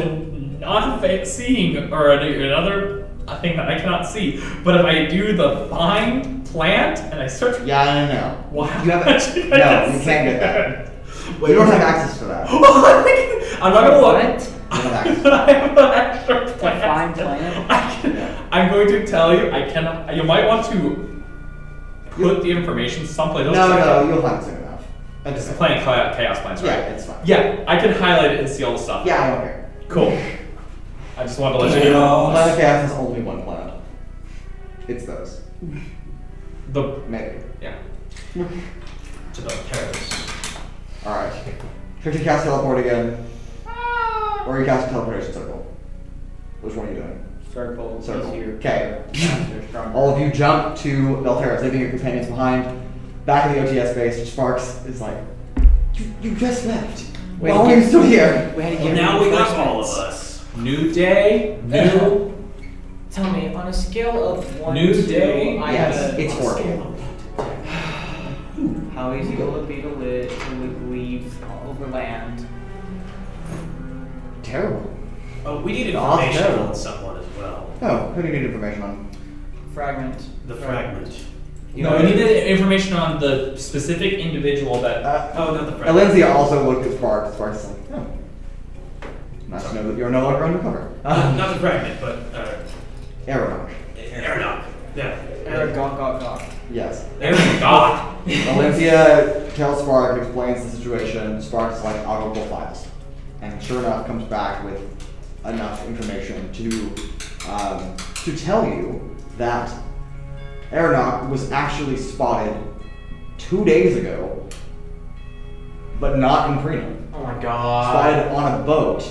not seeing, or another thing that I cannot see. But if I do the find plant and I search, Yeah, I know. wow, You have magic, no, you can't get that. You don't have access to that. I'm not gonna look. What? You don't have access. But I have an extra A plant. fine plant? I'm going to tell you, I cannot. You might want to put the information someplace else. No, you'll find it soon enough. I'm It's just playing chaos plants, right? Yeah, it's fine. Yeah, I can highlight it and see all the stuff. Yeah, I don't care. Cool. I just wanted to let you know. Planet Chaos has only 1 planet. It's those. The Maybe. yeah. It's about terrorists. Alright. Trixie cast teleport again. Or you cast teleportation circle. Which one are you doing? Circle. Circle. Easier. Okay. They're stronger. All of you jump to Valteris, leaving your companions behind. Back of the OTS base, Sparks is like, you just left. Wait, Why are you still here? We had to Well, get now we got all of reinforcements. us. New day, new. Tell me, on a scale of 1 New to day? I Yes, have a- it's horrible. How easy will it be to leave overland? Terrible. Oh, we need Oh, information terrible. on someone as well. Oh, who do you need information on? Fragment. The fragment. No, we needed information on the specific individual that. Oh, not the fragment. Alencia also looked at Sparks. Sparks is like, oh. Nice to know that you're no longer undercover. Not the fragment, but Aerodon. Aerodon. Yeah. Gawk. Yes. Aaron God. Alencia tells Spark, explains the situation. Spark's like, I'll go pull files. And sure enough, comes back with enough information to tell you that Aeronaught was actually spotted 2 days ago, but not in Prina. Oh my god. Spotted on a boat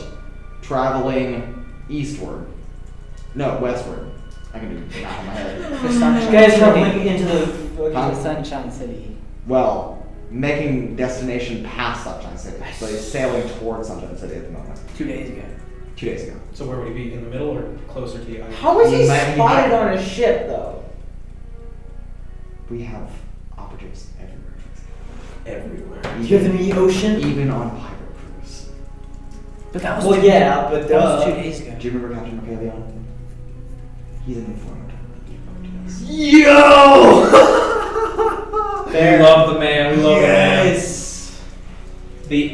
traveling eastward. No, westward. I can do math in my head. The Sunshine You guys City. traveling into the Huh? The Sunshine City. Well, making destination past Sunshine City. So he's sailing towards Sunshine City at the moment. 2 days ago. 2 days ago. So where would he be? In the middle or closer to the island? How is he He might- spotted on a ship though? We have operatives everywhere. Everywhere. You have the ocean? Even on pirate crews. But that was Well, yeah, but that was 2 days ago. Do you remember Captain Mercalion? He's an informant. Yo! We love the man. We love the man. Yes.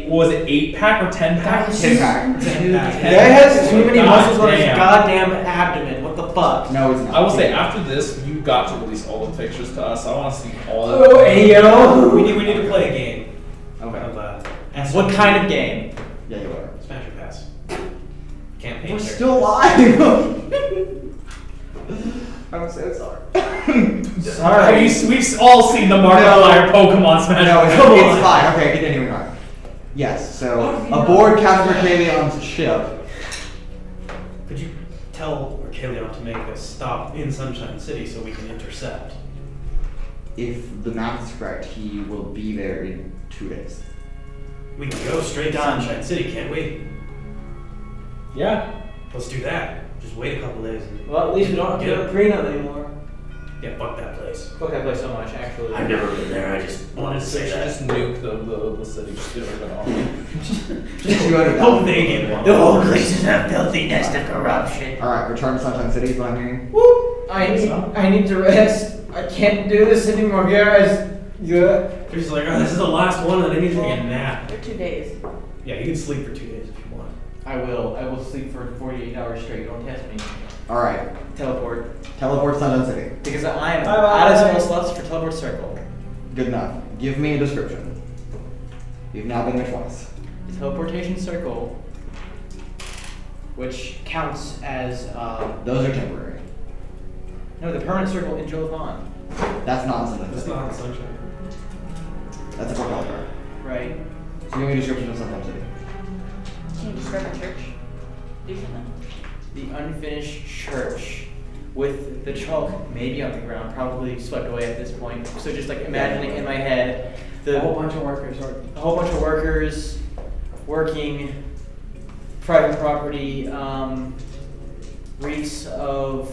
What was it, 8-pack or 10-pack? 10-pack. That has too many muscles on his Goddamn. goddamn abdomen. What the fuck? No, he's not. I will say after this, you got to release all the pictures to us. I want to see all of Oh, them. hey yo. We need to play a game Okay. of What kind of game? Yeah, you are. Smash or Pass campaign. We're character. still live! I'm so sorry. Sorry. We've all seen the Markiplier Pokemon Smash. No, it's, Come on. it's fine. Okay, continuing on. Yes, so aboard Captain Mercalion's ship. Could you tell Arcalion to make a stop in Sunshine City so we can intercept? If the math is correct, he will be there in 2 days. We can go straight to Sunshine City, can't we? Yeah. Let's do that. Just wait a couple days. And Well, at least we don't have to go to Prina anymore. yeah, fuck that place. Fuck that place so much, actually. I've never been there. I just wanted to say that. Just nuke the city. Just get rid of it all. Just 200,000. Hope they get one. The whole place is a filthy nest of corruption. Alright, return to Sunshine City is what I'm hearing. Whoop! I need to rest. I can't do this anymore, guys. Yeah. She's like, oh, this is the last one, and I need to take a nap. For 2 days. Yeah, you can sleep for 2 days if you want. I will sleep for 48 hours straight. Don't test me. Alright, Teleport. teleport to Sunshine City. Because I am Bye-bye. out of spell slots for teleport circle. Good enough. Give me a description. You've now been there twice. The teleportation circle, which counts as Those are temporary. no, the permanent circle in Jovan. That's not Sunshine It's City. not Sunshine. That's a propeller. Right. So give me a description of Sunshine City. Can you describe a church? Do something. The unfinished church with the chalk maybe on the ground, probably swept away at this point. So just like imagining in my head A whole bunch of workers are. a whole bunch of workers working private property, reeks of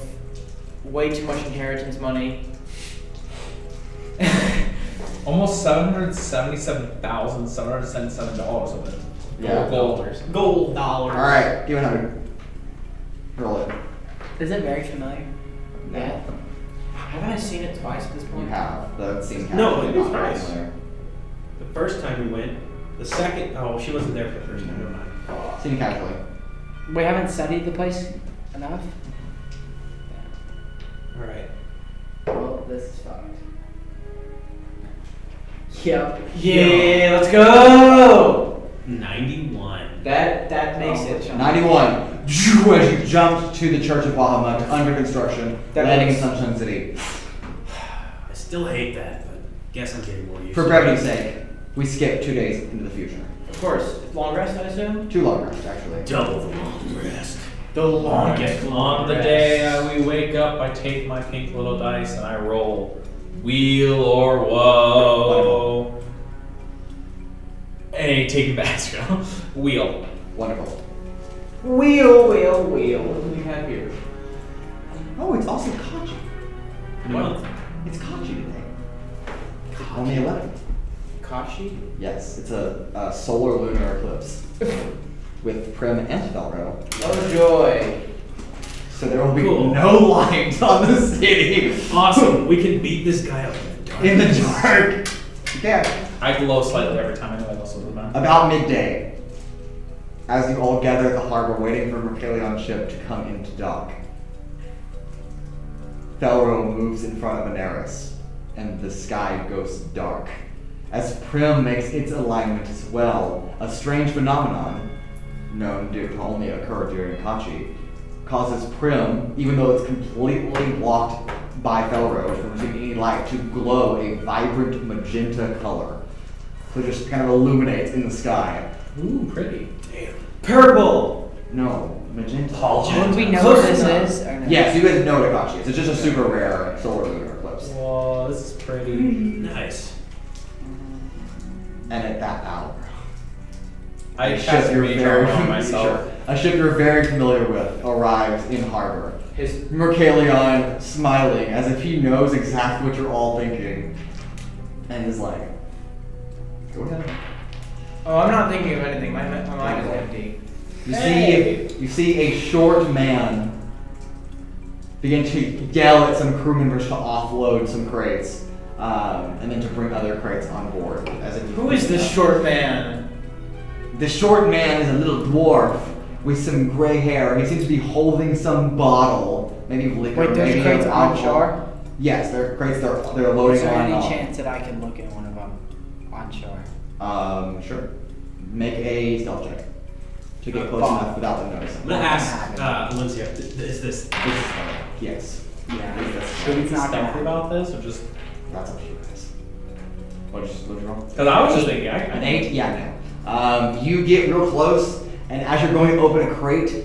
way too much inheritance money. Almost $777,777 of it. Yeah. Gold dollars. Alright, give it 100. Roll it. Is it very familiar? No. Haven't I seen it twice at this You point? have. The scene No, casually, it is not very nice. familiar. The first time we went, the second, oh, she wasn't there for the first time, never mind. Scene casually. We haven't studied the place enough. Alright. Well, this is fucked. Yep. Yeah, let's go. 91. That makes it. 91. As you jumped to the Church of Bahamut, under construction, That landing in makes- Sunshine City. I still hate that, but guess I'm getting more used For to brevity's it. sake, we skip 2 days into the future. Of course, long rest, I assume. 2 long rests, actually. Double the long rest. The longest On the day we wake up, I take my pink little dice and I roll wheel or woe. Hey, taking back, wheel. Wonderful. Wheel. What do we have here? Oh, it's also Kachi. Well, It's Kachi today. On the 11th. Kashi? Yes, it's a solar lunar eclipse with Prim and Velro. Oh joy. So there will be Cool. no light on the city. awesome. We can beat this guy up In the dark. Yeah. I glow slightly every time I know I also the man. About midday, as you all gather at the harbor waiting for Mercalion's ship to come into dock, Felro moves in front of Anaris, and the sky goes dark as Prim makes its alignment as well. A strange phenomenon, known to only occur during Kachi, causes Prim, even though it's completely blocked by Felrose from receiving any light, to glow a vibrant magenta color. So it just kind of illuminates in the sky. Ooh, pretty. Damn. Purple. No, magenta. Would we know Close what this enough. is? Or no? Yes, you guys know what Akashi is. It's just a super rare solar lunar eclipse. Whoa, this is pretty. Nice. And at that hour, I a ship cast you're Mage very Armor on myself. sure, a ship you're very familiar with arrives in harbor. His Mercalion smiling as if he knows exactly what you're all thinking, and is like, "Go ahead." Oh, I'm not thinking of anything. My mind is empty. You see a short man begin to yell at some crew members to offload some crates, and then to bring other crates on board. As if Who is this short man? The short man is a little dwarf with some gray hair. He seems to be holding some bottle, maybe liquor, Wait, there's maybe crates on alcohol. shore? Yes, they're crates. They're Is loading there on. any chance that I could look in one of them on shore? Sure. Make a stealth check to get close Bomb. enough without them noticing. I'm gonna ask Valencia, is this? Yes. Yeah. Should we It's be not gonna stealthy about this, or just? That's up to you guys. What'd you roll? Because I was just thinking, An 8? Yeah, no. You get real close, and as you're going to open a crate,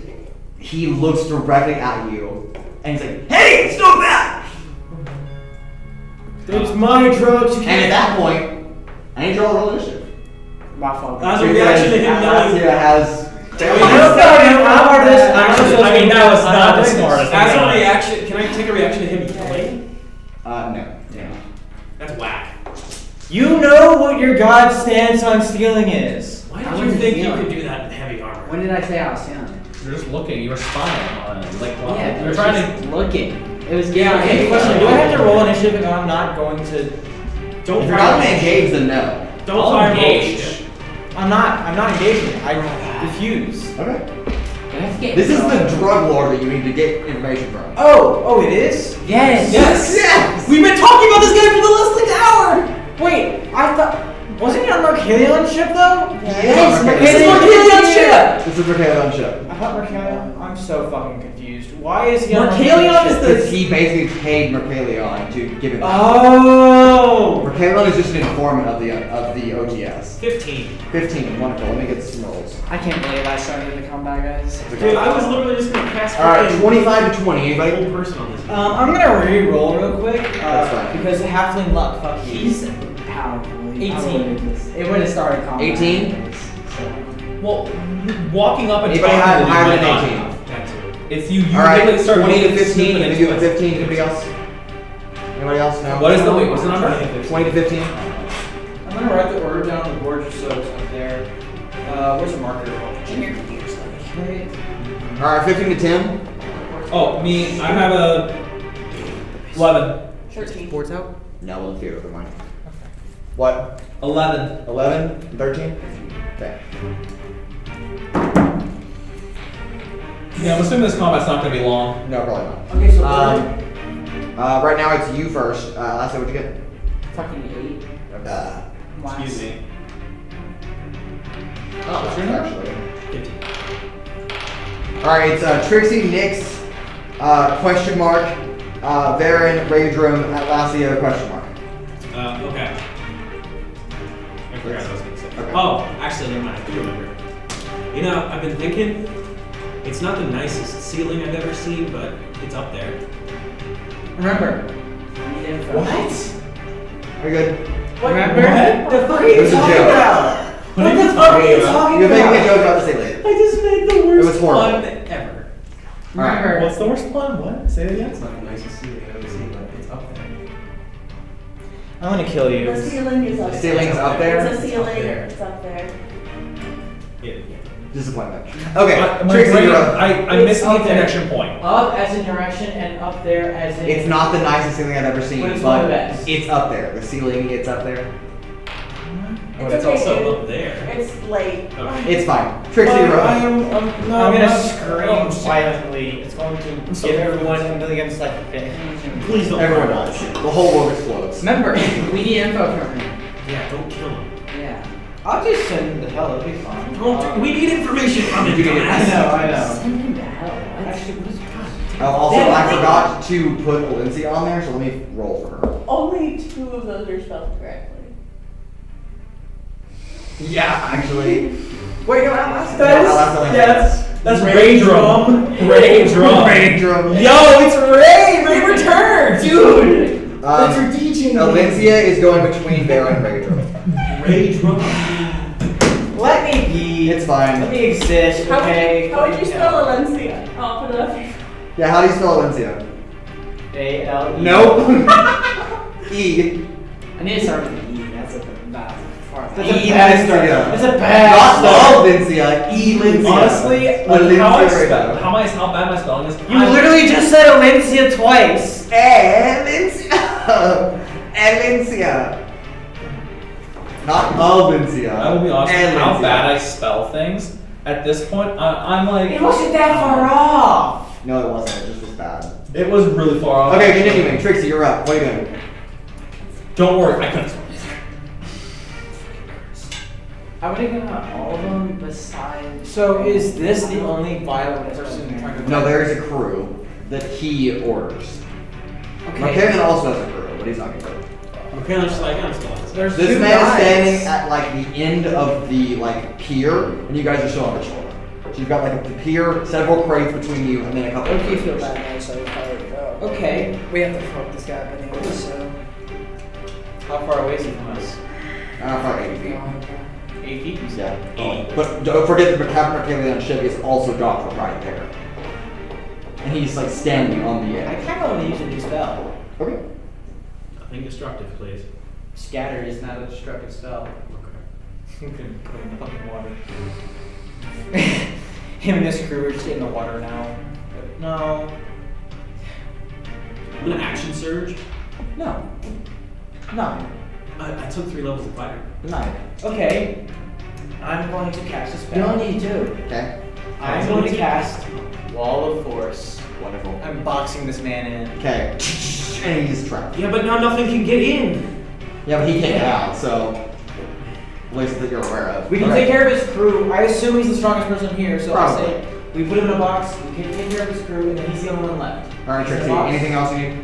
he looks directly at you, and he's like, "Hey, stop that!" It's my drugs. You And can't. at that point, I need you all to roll initiative. My fault. As a reaction to him knowing. Atlasia has. I'm part of this. I mean, that was not the smartest thing. As a I've done. reaction, can I take a reaction to him yelling? No. That's whack. You know what your god stance on stealing is. Why I did you wasn't think you stealing. could do that in heavy armor? When did I say I was feeling it? You're just looking. You were spying on it. Like, wow. Yeah, You're trying to. looking. It was Yeah. Okay. Question: Do I have to roll initiative if I'm not going to? Don't If you're fire not me. engaged, then no. Don't I'll fire engage. bullshit. I'm not engaging. I refuse. Okay. Let's get This is the drug lord that you need to get information from. Oh, it is. Yes. Yes! We've been talking about this guy for the last like hour. Wait, I thought wasn't he on Mercalion's ship though? Yes, This is Mercalion's ship. This is Mercalion's ship. I thought Mercalion. I'm so fucking confused. Why is he on Mercalion Mercalion's is ship? Because he basically paid Mercalion to give him. Oh. Mercalion is just an informant of the OTS. 15. 15, wonderful. Let me get some rolls. I can't believe I started the combat, guys. Dude, I was literally just gonna cast All right, fucking 25 to 20. Anybody? Old person on this. I'm gonna re-roll real quick That's fine. because halfling luck. Fuck you. He's how? 18. It would have started combat. 18? Well, walking up and Anybody talking higher to them higher might than not 18? have. That too. If you All right, literally start 20 to moving 15. snooping Can we into do it. 15? Anybody else? Anybody else? No? What is the wait? What's the number? 20 to 15? I'm gonna write the order down on the board just so it's up there. Where's the marker? In your computer so Okay. All right, 15 to 10. Oh, me. I have a 11. 13. Boards out. No, we'll do it with mine. What? 11. 11? 13? Okay. Yeah, I'm assuming this combat's not gonna be long. No, probably not. Okay, so Right now it's you first. Last time, what'd you get? Fucking 8. Okay. Excuse me. Oh, What's your number? actually. 15. Alright, it's Trixi, Nyx, question mark, Veron, Raudrem, Atlasia, question mark. Okay. I forgot what I was gonna say. Okay. Oh, actually, never mind. I do remember. You know, I've been thinking, it's not the nicest ceiling I've ever seen, but it's up there. remember. What? Are you good? Remember? What? The fuck are It you was a talking joke. about? What the fuck are you talking You're making a about? joke about the ceiling. I just made the It worst was horrible. pun ever. Remember. What's the worst plan? What? Say it again. It's not the nicest ceiling I've ever seen, but it's up there. I'm gonna kill you. The ceiling is up The there. ceiling's up there? It's a ceiling. there. It's up there. Yeah. Disappointment. Okay, My Trixi, brain, you're up. I missed the up there. connection point. Up as in direction and up there as in. It's not the nicest ceiling I've ever seen, But it's one of the but best. it's up there. The ceiling, it's up there. But it's okay, also dude. up there. It's late. Okay. It's fine. Trixi, you're up. I'm gonna scream violently. It's going to give everyone a million like Please don't. Everyone dies. The whole world explodes. Remember, we need info from him. Yeah, don't kill him. Yeah. I'll just send him to hell. It'll be fine. We need information from him. I know. Send him to hell. What? Actually, what is God? Also, I forgot to put Valencia on there, so let me roll for her. Only 2 of those are spelled correctly. Yeah, actually. Wait, no, Atlasia. That's Ray Drum. Ray Drum. Ray Drum. Yo, it's Ray! Ray returns! Dude! That's for teaching me. Valencia is going between Veron and Ray Drum. Rage Drum. Let me be. It's fine. Let me exist, okay? How would you spell Valencia? I'll put it up here. Yeah, how do you spell Valencia? A-L-E. Nope. E. I need to start with an E. That's a bad. That's a bad start. That's a bad Not start. Valencia, E. Valencia. Honestly, Valencia how Rado. bad my spelling is. You literally just said Valencia twice. Valencia. Valencia. Not Valencia. I will be honest with you, how Valencia. bad I spell things. At this point, I'm like. It wasn't that far off. No, it wasn't. It just was bad. It was really far off. Okay, continuing. Trixie, you're up. What are you doing? Don't worry, I couldn't spell it. I would have got all of them besides. So is this the only violent person trying to? No, there is a crew that he orders. Okay. Kevin also has a crew, but he's not going to go. Okay, I'm just like, I'm still on this. There's This 2 man guys. is standing at like the end of the like pier, and you guys are still on the shoulder. So you've got like the pier, several crates between you, and then a couple. What of do you feel craters. bad now? So if I were to go. Okay. We have to fuck this guy up anyway, so. How far away is he from us? Probably 80 feet. 8 feet, you said? Yeah. But don't forget that Captain Arcane ship is also docked right there. And he's like standing on the I edge. kind of want to use a new spell. Okay. Nothing destructive, please. Scatter is not a destructive spell. Okay. You can put him in fucking water. Him and his crew are just in the water now. But no. I'm gonna action surge. No. No. I took 3 levels of fire. Nice. Okay. I'm going to cast a spell. Don't need to. Okay. I'm going to cast Wall of Force. Wonderful. I'm boxing this man in. Okay. And he's trapped. Yeah, but now nothing can get in. Yeah, but he can't get out, so at least that you're aware of. We can Okay. take care of his crew. I assume he's the strongest person here, so I'll Probably. say we put him in a box, we can take care of his crew, and then he's the only one left. Alright, He's in Trixie, a box. anything else you need?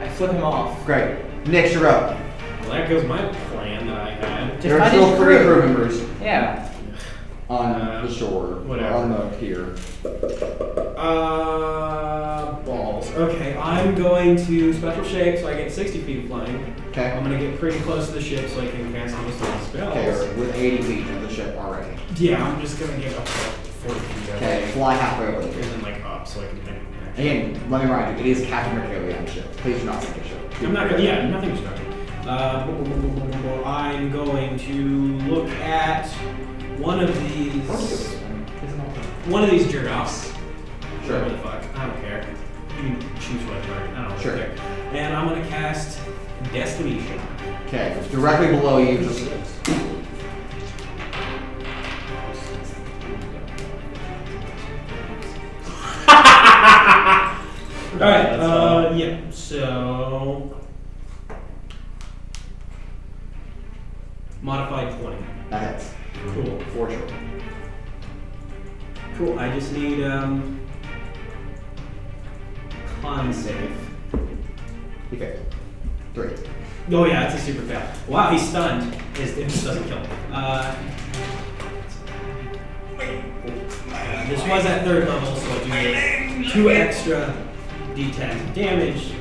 I flip him off. Great. Nick, you're up. Well, there goes my plan that I had. To There are find still his 3 crew. crew members Yeah. on the shore. whatever. On the pier. Balls. Okay, I'm going to special shape so I get 60 feet of flying. Okay. I'm gonna get pretty close to the ship so I can cast most of the spells. Okay, we're with 80 feet of the ship already. Yeah, I'm just gonna get up to 40 feet. Okay, fly halfway over And there. then like up so I can make Again, let me remind you, it is Captain Arcane ship. Please do not sink a ship. I'm not gonna, yeah, nothing destructive. I'm going to look at one of these jerk-offs. Sure. Whatever the fuck, I don't care. You can choose what target, I don't Sure. care. And I'm gonna cast Desolation. Okay, directly below you, just Alright, yeah, so... Modified 20. that hits. Cool. For sure. Cool, I just need, con save. He failed. 3. Oh yeah, that's a super fail. Wow, he's stunned. It just doesn't kill him. This was at 3rd level, so I do get 2 extra d10 damage.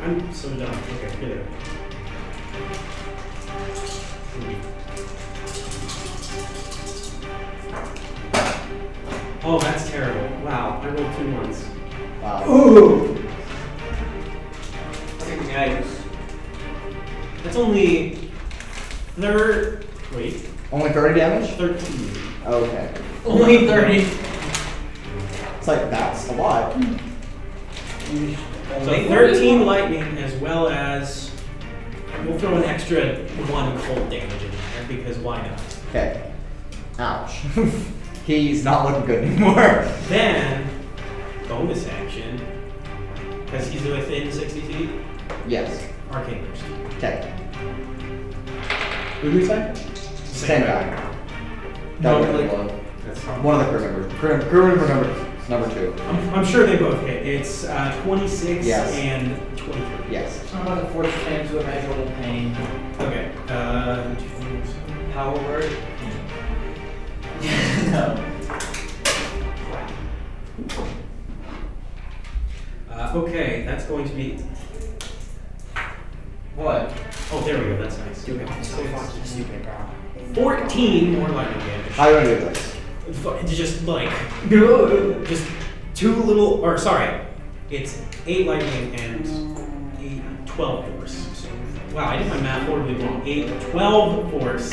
I'm so dumb. Okay, here they go. Oh, that's terrible. Wow, I rolled 2 ones. Wow. Ooh! Nice. That's only wait, Only 30 damage? 13. Okay. Only 30. It's like, that's a lot. So 13 lightning as well as we'll throw an extra 1 cold damage in there because why not? Okay. Ouch. He's not looking good anymore. Then bonus action. Because he's within 60 feet? Yes. Arcane Burst. Okay. Who do we say? Same guy. No, That like- one. One of the crew members. Crew member number 2. I'm sure they both hit. It's 26 Yes. and 23. Yes. I'm about to force him to immeasurable pain. Okay. Power word? No. Okay, that's going to be. What? Oh, there we go. That's nice. Stupid, so fucking stupid, bro. 14 more lightning damage. How do I do this? It's just like just 2 little, or sorry, it's 8 lightning and 12 force. So, wow, I did my math horribly wrong. 12 force.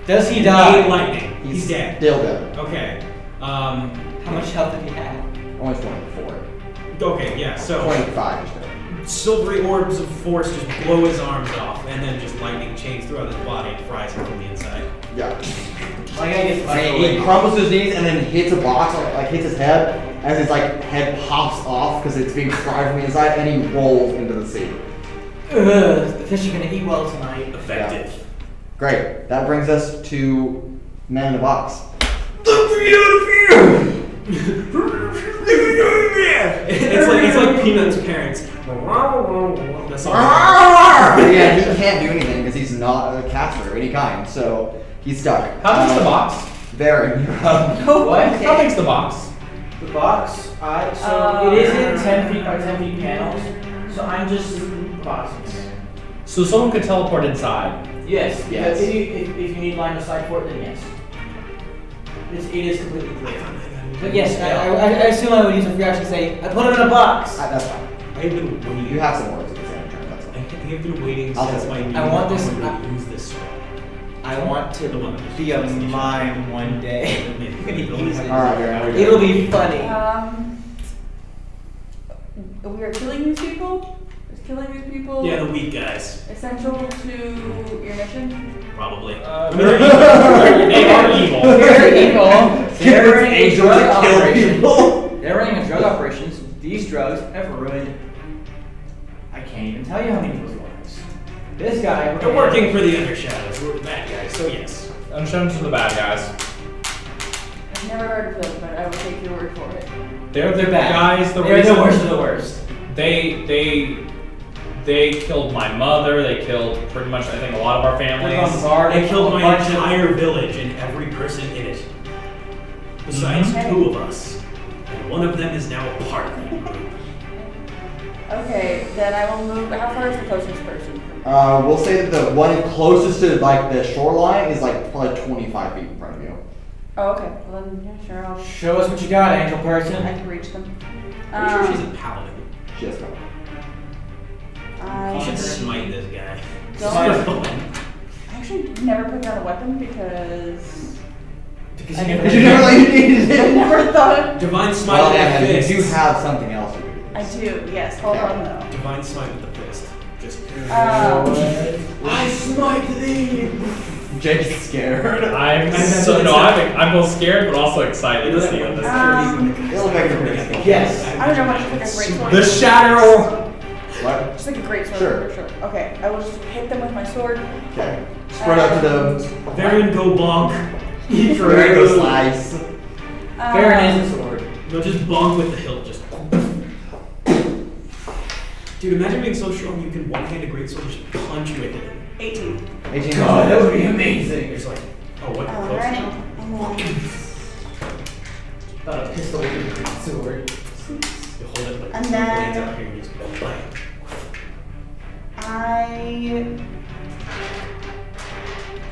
Does he die? 8 lightning. He's dead. Still dead. Okay. How much health did he have? Only 24. Okay, yeah. So 25 is dead. silvery orbs of force just blow his arms off, and then just lightning chains throughout his body and fries him from the inside. Yeah. Like I guess And he crumbles to his knees and then hits a box, like hits his head, as his like head pops off because it's being fried from the inside, and he rolls into the sea. The fish are gonna eat well tonight. Effective. Yeah. Great. That brings us to Man in the Box. It's like Peanut's parents. That's all. Yeah, he can't do anything because he's not a caster of any kind, so he's stuck. How big's the box? Veron, you're up. What? How big's the box? The box? So it is in 10 feet by 10 feet panels. So I'm just boxes. So someone could teleport inside. Yes. Yes. If you need line of sight for it, then yes. It is completely clear. But yes, I assume I would use a free action to say, I put him in a box. That's fine. I have been waiting. You have some words at the same time, that's I fine. have been waiting I'll since take my it. new I want this- opportunity to use this spell. I want The one that be a mime one day. Alright, Veron, here we go. It'll be funny. We are killing these people? Is killing these people Yeah, the weak guys, essential to your mission? probably. They are evil. They're evil. They're running a Angels drug that kill operation. people. They're running a drug operations. These drugs have ruined. I can't even tell you how many people's lives. This guy. They're working for the Undershadows. We're the bad guys, so yes. Unshuns are the bad guys. I've never heard of them, but I will take your word for it. They're the bad. guys. The They're reason the worst of the worst. They killed my mother. They killed pretty much I think a lot of our families. They killed my entire village and every person in it. Besides Mhm. 2 of us. And one of them is now a part of that group. Okay, then I will move. How far is the closest person? We'll say that the one closest to like the shoreline is like probably 25 feet in front of you. Oh, okay. Well then, yeah, sure. I'll. Show us what you got, angel person. I can reach them. Pretty sure she's a paladin. She has no. You should smite this guy. Don't- Just for fun. I actually never put down a weapon because Because I you never, never You never really needed I it. never thought. Divine smite Well, with yeah, the you fist. do have something else you could use. I do. Yes. Hold on though. Divine smite with the fist. Just. Um, I smite thee. Jake's scared. I'm I'm both scared but also excited to see what this is. It'll make it pretty. Yes. I don't know much like a great sword. The shadow. What? Just like a great sword. Sure. For sure. Okay, I will just hit them with my sword. Okay. Spread out to them. Veron go bonk. Very go slice. Baron is a sword. No, just bonk with the hilt. Just. Dude, imagine being so strong you can one-hand a great sword and just punch with it. 18. 18. Oh, that would be amazing. You're just like, oh, what? Close Alright. enough? And then Thought a pistol with a great sword. You hold it like And two then- blades out here and you just go bang.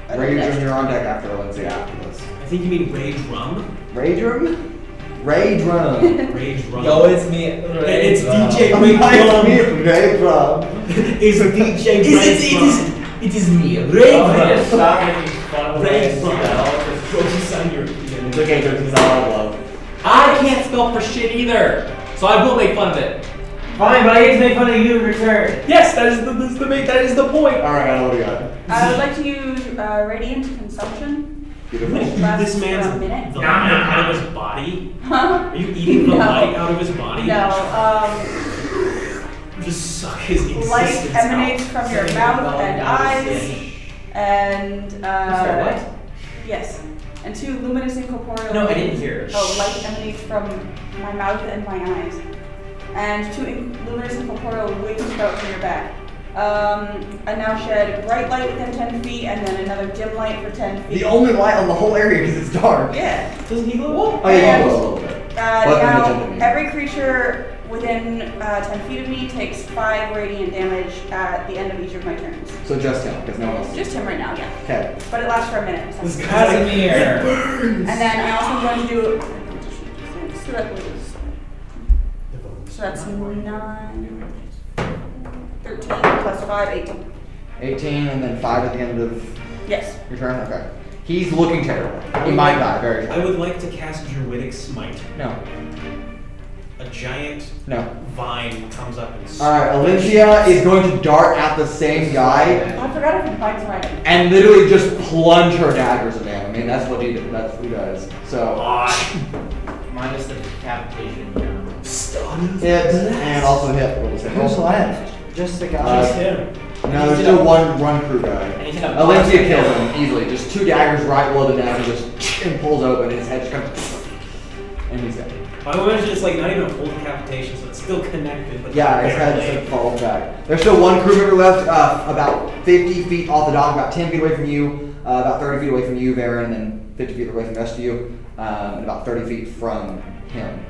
Raidrum, you're on deck after Lindsay after this. I think you mean rage rum? Raidrum? Raidrum. Rage rum. it's me. It's DJ Nice Rage to Rum. meet you, Raidrum. It's DJ Rage Rum. It is me. Just stop making fun of Rage rum. myself. Go to sign your It's okay, Joe, this is all I love. I can't spell for shit either, so I will make fun of it. Fine, but I get to make fun of you in return. Yes, that is the point. Alright, what do we got? I would like to use radiant consumption. Beautiful. Eat Lasts this man's for a minute. the light out of his body. Huh? Are you eating the No. light out of his body? No. just suck his existence light emanates out. from your mouth and eyes, and Sorry, what? yes, and 2 luminous incorporeal. No, I didn't hear. Oh, light emanates from my mouth and my eyes, and 2 luminous incorporeal wings sprout from your back. And now shed bright light within 10 feet, and then another dim light for 10 feet. The only light on the whole area because it's dark. Yeah. Doesn't he glow? Oh yeah, And, you glow a little bit. But now, then every creature within 10 feet of me takes 5 radiant damage at the end of each of my turns. So just him, because no one else. Just him right now, yeah. Okay. But it lasts for a minute. So. This Casimir. And then I also am going to do. So that was. So that's 9, 13 plus 5, 18. 18 and then 5 at the end of Yes. your turn? Okay. He's looking terrible. He might die very I would like to cast Druidic Smite. No. A giant No. vine comes up and Alright, Olympia is going to dart at the same guy I forgot if it bites right. and literally just plunge her daggers at him. I mean, that's what he did. That's what he does. So, Minus the decapitation. Yeah. hit and also hit. What was it? Who's left? Just the guy. Just him. No, there's still one crew guy. And he's in a Olympia box. kills him easily. Just 2 daggers right below the neck and just and pulls open and his head just comes and he's dead. I would imagine it's like not even a full decapitation, so it's still connected. But Yeah, his head just like falls back. There's still 1 crew member left, about 50 feet off the dock, about 10 feet away from you, about 30 feet away from you, Veron, and then 50 feet away from the rest of you, and about 30 feet from him.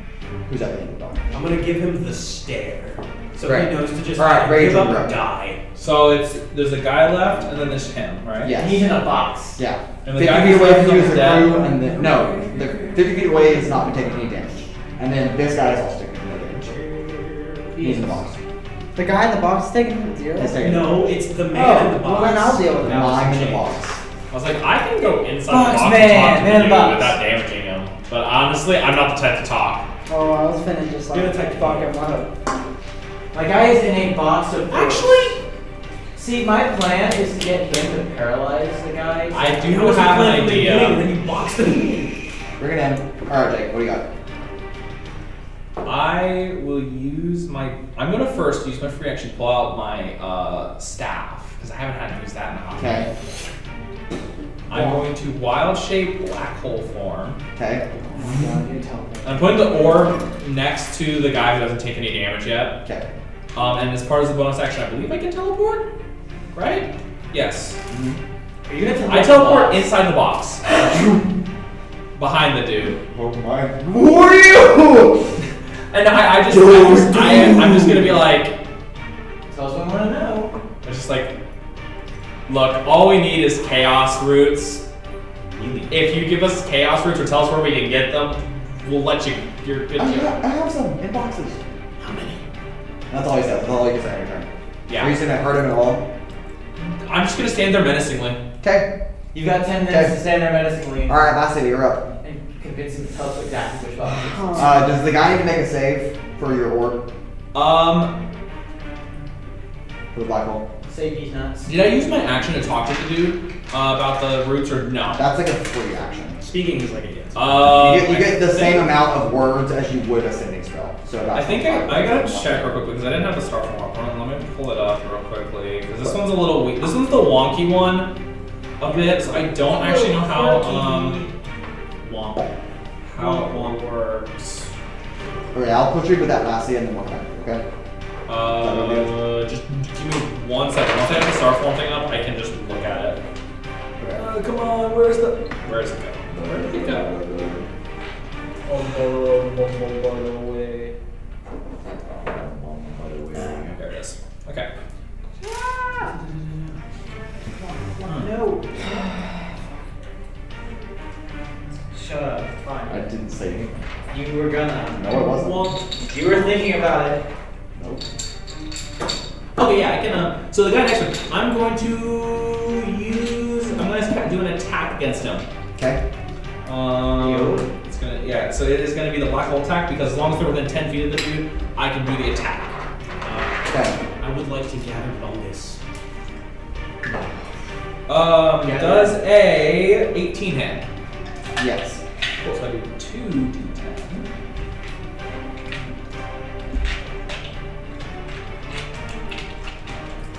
Who's at the end of the dock? I'm gonna give him the stare, so Right. he knows to just Alright, rage give up and or grab. die. So there's a guy left, and then there's him, right? Yes. He's in a box. Yeah. And the 50 guy feet who's away left from you is is the dead? crew, and then, no, the 50 feet away is not taking any damage. And then this guy is also taking no damage. He's in the box. The guy in the box is taking 0? He's taking No, it's the man in the box. well then I'll deal with it. I'm in the box. I was like, I can go inside Box the box man, and talk to man in the the dude box. without damaging him. But honestly, I'm not the type to talk. Oh, I was finna just like You're the type to fuck him up. My guy is in a box of. Actually, See, my plan is to get him to paralyze the guy. I do that was the have plan an from the beginning, and idea. then you boxed him. Bring it in. Alright, Jake, what do you got? I will use my. I'm gonna first use my free action, pull out my staff because I haven't had to use that in a hot minute. Okay. I'm going to wild shape black hole form. Okay. I'm putting the orb next to the guy who doesn't take any damage yet. Okay. And as part of the bonus action, I believe I can teleport. Right? Yes. Are you gonna I teleport inside the box. Behind the dude. Oh my. Who are you? And I'm just gonna be like, Tell us what I want to know. it's just like, look, all we need is chaos roots. If you give us chaos roots or tell us where we can get them, we'll let you. You're good to go. I have some in boxes. How many? That's all he says. That's all he can say every turn. Are you Yeah. saying that hurt him at all? I'm just gonna stand there menacingly. Okay. You've got 10 minutes to stand there menacingly Alright, last city, you're up. and convince him to tell us exactly which box. Does the guy need to make a save for your orb? For the black hole? Say these nuts. Did I use my action to talk to the dude about the roots or no? That's like a free action. Speaking is like a yes. You get the same amount of words as you would a sending spell. So I think I gotta check real quickly because I didn't have the star form up. Let me pull it up real quickly because this one's a little weak. This one's the wonky one a bit, so I don't actually know how it works. Okay, I'll put you with that last and then we'll come back, okay? Just give me 1 second. Once I have the star form thing up, I can just look at it. Come on, where is it go? Where did it go? There it is. Okay. No. Shut up. Fine. I didn't say anything. You were gonna. No, it wasn't. You were thinking about it. Nope. Okay, yeah, I can. So the guy next to him, I'm going to do an attack against him. Okay. It's gonna, yeah. So it is gonna be the black hole attack because as long as they're within 10 feet of the dude, I can do the attack. Okay. I would like to gather bonus. Does a 18 hit? Yes. Cool. So I do 2d10.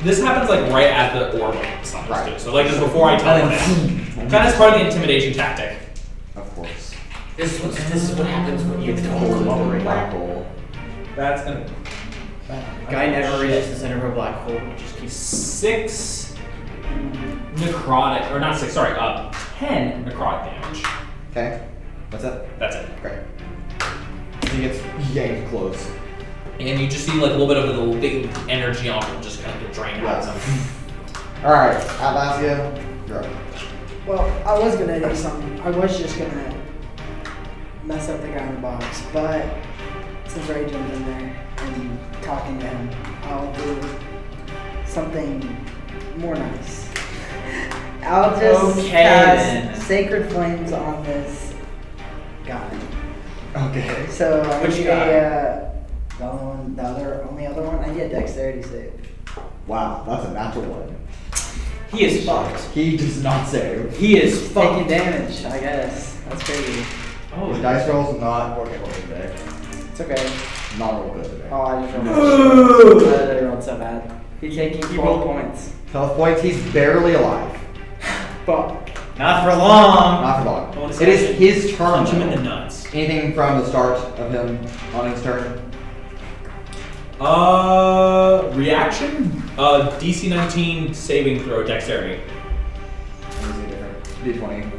This happens like right at the orb stops Right. too. So like just before I tell him that. Kind of as part of the intimidation tactic. Of course. This is what happens when you hold a black hole. That's gonna. Guy never reaches the center of a black hole. He just keeps 6 necrotic, or not 6, sorry, 10 necrotic damage. Okay. What's that? That's it. Great. He gets yanked close. And you just see like a little bit of the big energy off him just kind of get drained out of him. Alright, Atlasia, you're up. Well, I was gonna do something. I was just gonna mess up the guy in the box, but since Ray jumped in there and talking to him, I'll do something more nice. I'll just Okay, cast then. Sacred Flames on this guy. Okay. So I Which get guy? the only one, only other one. I get Dexterity save. Wow, that's a natural one. He is fucked. He does not save. He is Taking fucked. damage, I guess. That's crazy. Oh, His dice roll's not working well today. It's okay. Not real good today. Oh, I just rolled. I rolled so bad. He's taking 12 points. 12 points, he's barely alive. Fuck. not for long. Not for long. Bonus It is action. his turn. Punch him in though. the nuts. Anything from the start of him on his turn? Reaction? DC 19 saving throw dexterity. D20.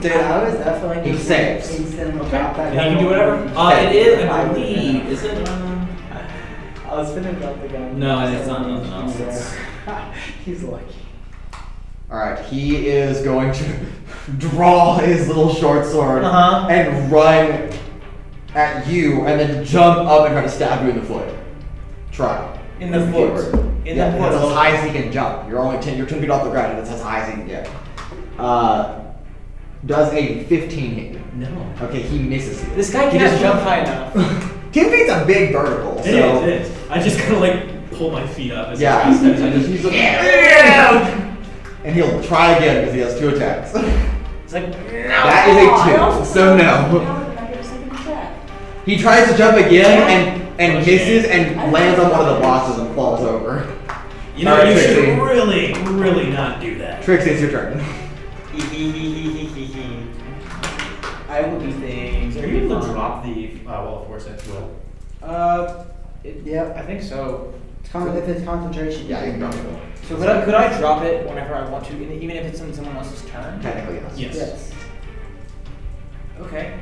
Dude, I was definitely He just saves. instantly Okay. drop that And guy. he can do whatever. It is, I believe. Is it? I was finna drop the guy. No, it's not nothing else. It's- He's lucky. Alright, he is going to draw his little short sword Uh-huh. and run at you and then jump up and try to stab you in the foot. Try. In the foot. In Yeah, the that's as foot. high as he can jump. You're only 10 feet off the ground and that's as high as he can get. Does a 15 hit you? No. Okay, he misses you. This guy He can't just jump high enough. 10 feet's a big vertical, so. It is. I just kind of like pull my feet up as Yeah, fast as I just he's like, and he'll try again because he has 2 attacks. It's like, That is a 2, so no. He tries to jump again and misses and lands on one of the boxes and falls over. You know, Alright, you Trixi. should really not do that. Trixie, it's your turn. I will do things. Are you able to drop the Wall of Force at will? Yep. I think so. If it's concentration. Yeah, you can drop it. So could I drop it whenever I want to, even if it's on someone else's turn? Technically, yes. Yes. Yes. Okay.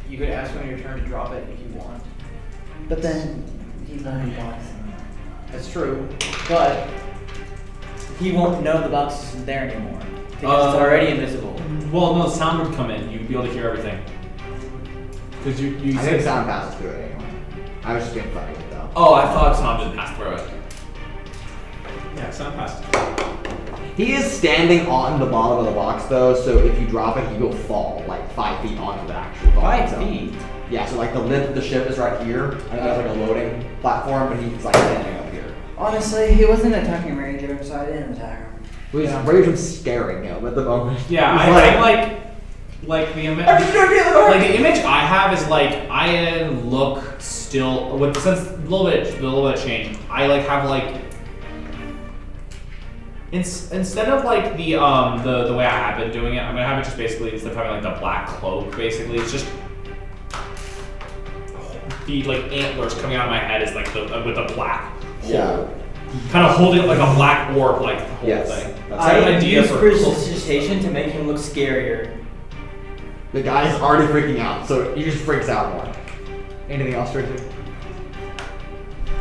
You could ask on your turn to drop it if you want. But then he won't box. That's true, but he won't know the box isn't there anymore because it's already invisible. Well, no, sound would come in. You'd be able to hear everything. Because you I said think sound passes through it anyway. I was just being funny with that. Oh, I thought sound didn't pass through it. Yeah, sound passes through it. He is standing on the bottom of the box though, so if you drop it, he will fall like 5 feet onto the actual box. 5 feet? Yeah, so like the lip of the ship is right here, and there's like a loading platform, but he's like standing up here. Honestly, he wasn't attacking Ranger, so I didn't attack him. Well, he's ready from staring him at the moment. Yeah, He's I like the image. Like the image I have is like I look still with since a little bit of change. I like have like instead of like the way I have been doing it, I'm gonna have it just basically instead of having like the black cloak, basically it's just the like antlers coming out of my head is like the with the black hole. Yeah. Kind of holding it like a black orb, like the whole Yes. thing. That's I an idea use for prestidigitation to make him look scarier. The guy's already freaking out, so he just freaks out more. Anything else, Trixie?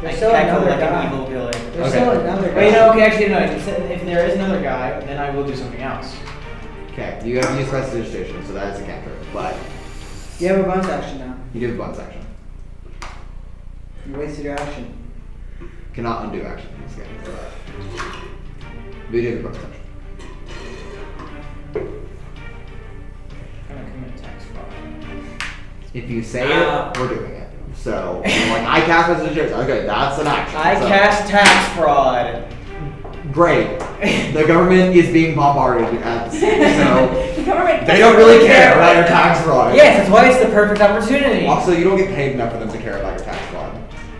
There's I still cackle another like guy. an evil villain. There's Okay. still another guy. Wait, no, okay, actually, no. If there is another guy, then I will do something else. Okay, you have to use prestidigitation, so that is a cantrip, but You have a bonus action now. you do have bonus action. You wasted your action. Cannot undo action in this game. But you do have bonus action. I'm gonna commit tax fraud. If you say it, we're doing it. So, like, I cast prestidigitation. Okay, that's an action. I so. cast tax fraud. Great. The government is being bombarded at so The government they don't really care about your tax fraud. Yes, that's why it's the perfect opportunity. Also, you don't get paid enough for them to care about your tax fraud.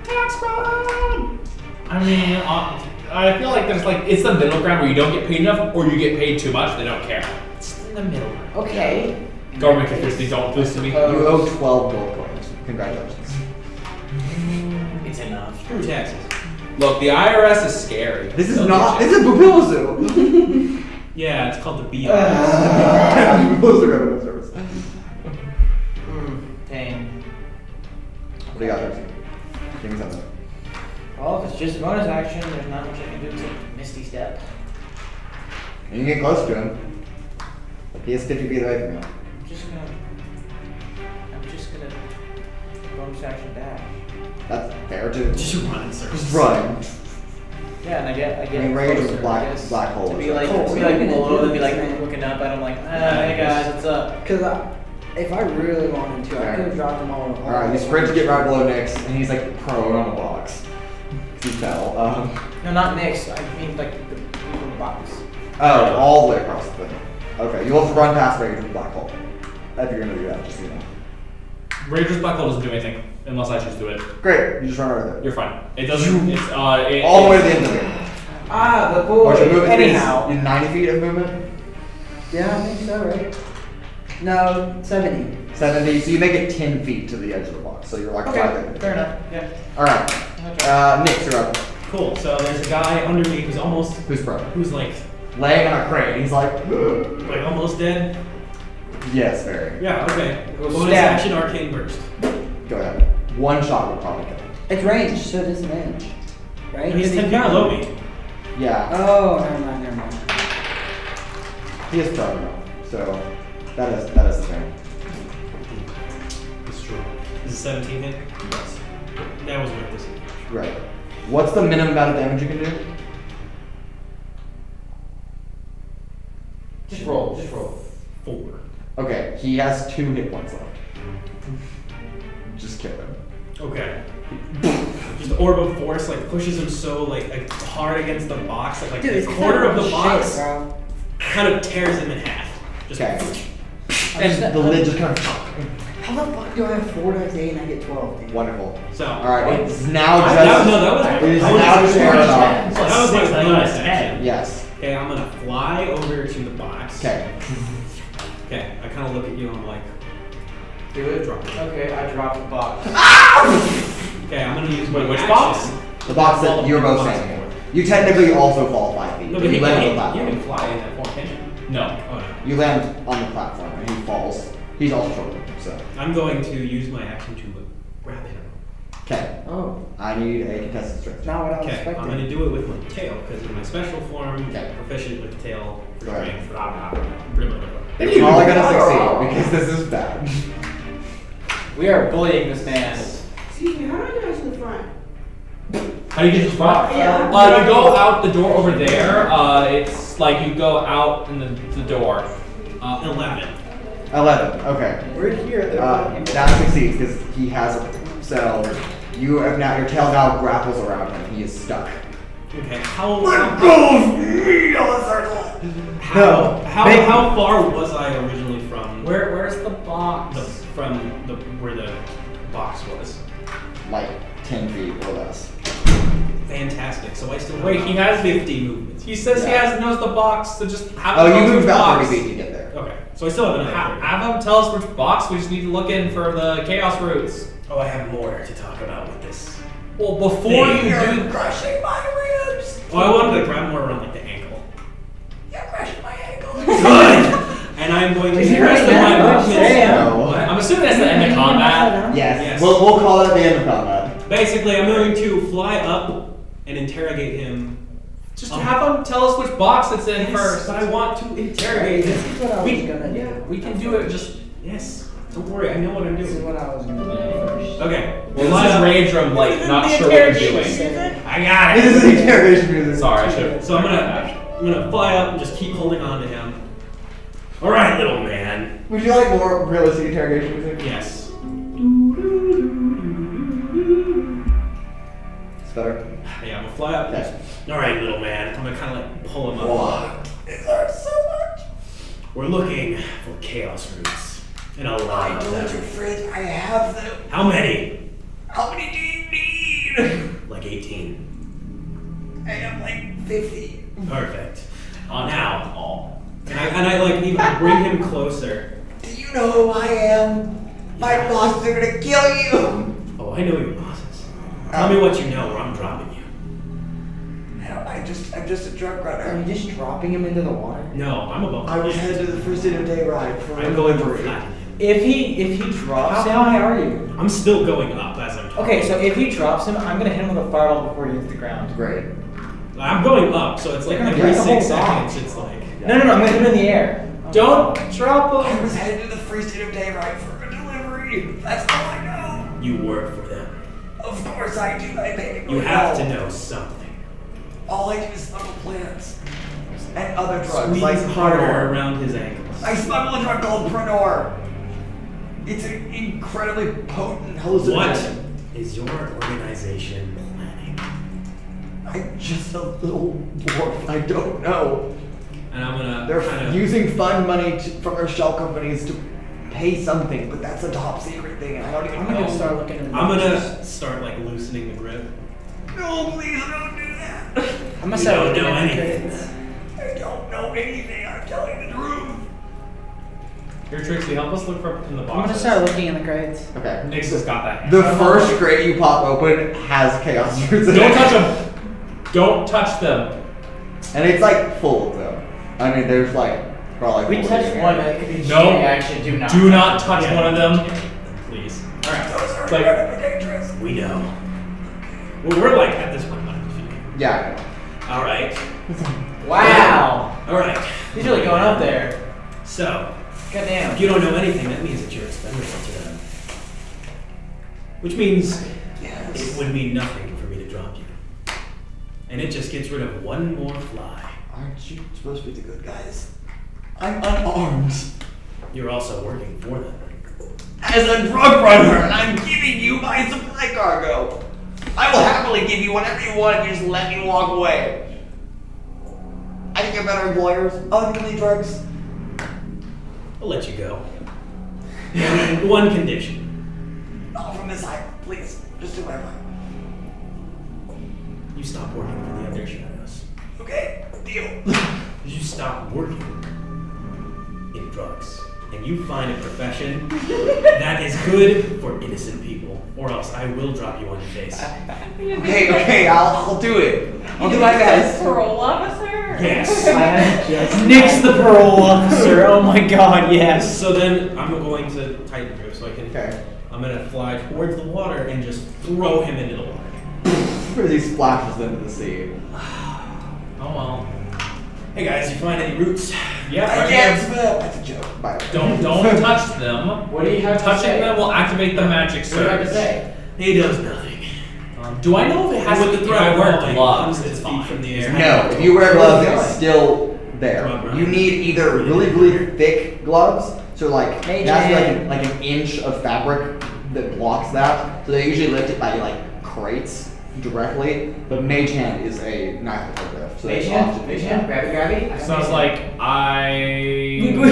tax fraud. I mean, I feel like there's like it's the middle ground where you don't get paid enough or you get paid too much. They don't care. It's in the middle ground. Okay. Government conspiracy don't do this to me. You owe 12 gold coins. Congratulations. It's enough. Screw taxes. Look, the IRS is scary. This is They'll not. get This is Bubilazu. Yeah, it's called the BI. Bubilazu Revenue Service. Dang. What do you got there? Give me something. Well, if it's just a bonus action, there's not much I can do except Misty Step. And you get close to him. But he is 50 feet away from you. I'm just gonna bonus action dash. That's fair too. Just run in circles. Just run. Yeah, and I get I mean, range closer, of I guess. black hole. To is be like, like- to be like below, to be like looking up at him like, hey guys, what's up? Because if I really wanted to, I could have dropped them all. Alright, you sprint to get right below Nyx, and he's like prone on the box. He fell. No, not mixed. I mean like the people box. Oh, all the way across the thing. Okay, you'll have to run past range of the black hole. If you're gonna do that, just so you know. Ranger's Black Hole doesn't do anything unless I choose to do it. Great, you just run over there. You're fine. It doesn't. It's All the way to the end of the game. Ah, the boy. What's your movement? Anyhow. In 90 feet of movement? Yeah, I think so, right? No, 70. 70, so you make it 10 feet to the edge of the box, so you're like 5 Okay, feet. fair enough. Yeah. Alright, Nyx, you're up. Cool. So there's a guy under me who's almost, Who's prone? who's like Laying on a crane, he's like, "Ugh." almost dead. Yes, very. Yeah. Okay. Bonus Stab. action, arcane burst. Go ahead. One shot would probably kill him. It's range, so disadvantage. Right? He's 10 feet below me. Yeah, Oh, never mind. he is prone though, so that is the thing. It's true. Is it 17 hit? Yes. That was with this. Right. What's the minimum amount of damage you can do? Just roll. Just roll. 4. Okay, he has 2 hit points left. Just kill him. Okay. Just orb of force like pushes him so like hard against the box that like Dude, a it's quarter of the shit, box bro. kind of tears him in half. Just Okay. And the lid just kind of How the fuck do I have 4 dice 8 and I get 12, dude? wonderful. So. Alright, it's now I- just that- no, that was- it is that was now just smart. Paradox. So that was my bonus action. Yes. Okay, I'm gonna fly over to the box. Okay. Okay, I kind of look at you and I'm like, Do it. drop it. Okay, I dropped the box. Okay, I'm gonna use my Wait, which action. box? The box that you're both standing in. You technically also fall 5 feet. No, but you land on the you platform. can fly in that form, can't you? No. Oh no. You land on the platform and he falls. He's also shorter, so. I'm going to use my action to grab him. Okay. Oh, I need a contested strength. not what I was Okay, I'm expecting. gonna do it with my tail because in my special form, Okay. proficient with tail, Go ahead. strength, blah blah blah. Blah, blah, blah. You're probably gonna succeed because this is bad. We are bullying this man. Excuse me, how do I get to the front? How do you get to the front? Yeah. You go out the door over there. It's like you go out in the door. 11. 11. Okay. We're here. That succeeds because he has a. So you have now your tail now grapples around him. He is stuck. Okay, how No. how far was I originally from Where's the box? where the box was? Like 10 feet or less. Fantastic. So I still have Wait, about he has 50 movements. He says he knows the box, so just have Oh, him you tell us moved which about box. 30 feet to get there. Okay, so I still have another. Have him tell us which box. We just need to look in for the chaos roots. Oh, I have more to talk about with this. Well, before you You're do, crushing my ribs. Oh, I wanted to grab more around like the ankle. You're crushing my ankle. Good. And I'm going to use the rest of my movements. No. What? I'm assuming that's the end of combat. Yes. Yes. We'll call that the end of combat. Basically, I'm going to fly up and interrogate him. Just have him tell us which box it's in first. But I want to interrogate This him. is what I was We- gonna do. Yeah, we can do it. Just yes. Don't worry, I know what I'm This is doing. what I was gonna do first. Okay. Well, this is Rage Room, like, not sure what you're doing. I got This is it. interrogation music. Sorry, I should. So I'm gonna fly up and just keep holding on to him. All right, little man. Would you like more realistic interrogation music? Yes. It's better. Yeah, I'm gonna fly up. Okay. All right, little man. I'm gonna kind of like pull him up. What? It hurts so much. We're looking for chaos roots, and a lot of them. afraid I have them. How many? How many do you need? Like 18. I am like 50. Perfect. Now, and I like even bring him closer. Do you know who I am? My bosses are gonna kill you. Oh, I know your bosses. Tell me what you know, or I'm dropping you. I'm just a drug runner. Are you just dropping him into the water? No, I'm above. I was headed to the first day of day ride for I'm a going delivery. for flat. If he drops How him, high are you? I'm still going up as I'm talking. okay, so if he drops him, I'm gonna hit him with a fireball before he hits the ground. Great. I'm going up, so it's like They're gonna every break the 6 whole dock. seconds. It's like No, I'm gonna hit him in the air. Don't drop I him. was headed to the first day of day ride for a delivery. That's all I know. you work for them. Of course I do. I pay You have to know something. All I do is smuggle plants and other drugs Squeeze like harder Pronor. around his ankles. I smuggle a drug called Pronor. It's an incredibly potent What hallucinogen. is your organization planning? I'm just a little dwarf. I don't know. And I'm gonna They're kind of using fund money from their shell companies to pay something, but that's a top secret thing, and I don't even I'm know. gonna start looking at the I'm boxes. gonna start like loosening the grip. No, please don't do that. I'm gonna You start don't looking know at the anything. crates. I don't know anything. I'm telling the truth. Here, Trixie, help us look for in the I'm gonna boxes. start looking in the crates. Okay. Nix has got that. The first crate you pop open has chaos roots in Don't it. touch them. Don't touch them. And it's like full of them. I mean, there's like probably. We 40 touched in here. one, it could be No. cheating. Actually, do not. Do not touch one of them. Please. Those are Like- incredibly dangerous. We know. Well, we're like at this point like Yeah. all right. Wow. All right. He's really going up there. So, Goddamn. if you don't know anything, that means that you're expendable to them. Which means it would mean nothing for me to drop you. And it just gets rid of one more fly. Aren't you supposed to be the good guys? I'm unarmed. You're also working for them. As a drug runner, and I'm giving you my supply cargo. I will happily give you whatever you want if you just let me walk away. I think you're better employers. Other than these drugs. I'll let you go. One condition. Not from this side, please. Just do whatever. You stop working for the other shadows. Okay? Deal. You stop working in drugs. And you find a profession that is good for innocent people. Or else I will drop you on your face. Okay, I'll do it. I'll do my best. Parole officer? Yes. Nick's the parole officer. Oh my god, yes. So then I'm going to tighten grip so I can. Okay. I'm gonna fly towards the water and just throw him into the water. As he splashes into the sea. Oh well. Hey guys, you find any roots? Yeah, I right can't here. swim. That's a joke. Bye. Don't touch them. What do you have to Touching say? them will activate the magic What do you have to surge. say? He does nothing. Do I know if it has With the if I throw wear ball, gloves? it's It's feet fine. from the air. No, if you wear gloves, it's still there. Right. You need either really thick gloves, so like Mage it has to hand. be like an inch of fabric that blocks that. So they usually lift it by like crates directly. But mage hand is a knife grip, so Mage they hand? often Mage do hand? that. Grabby? Sounds like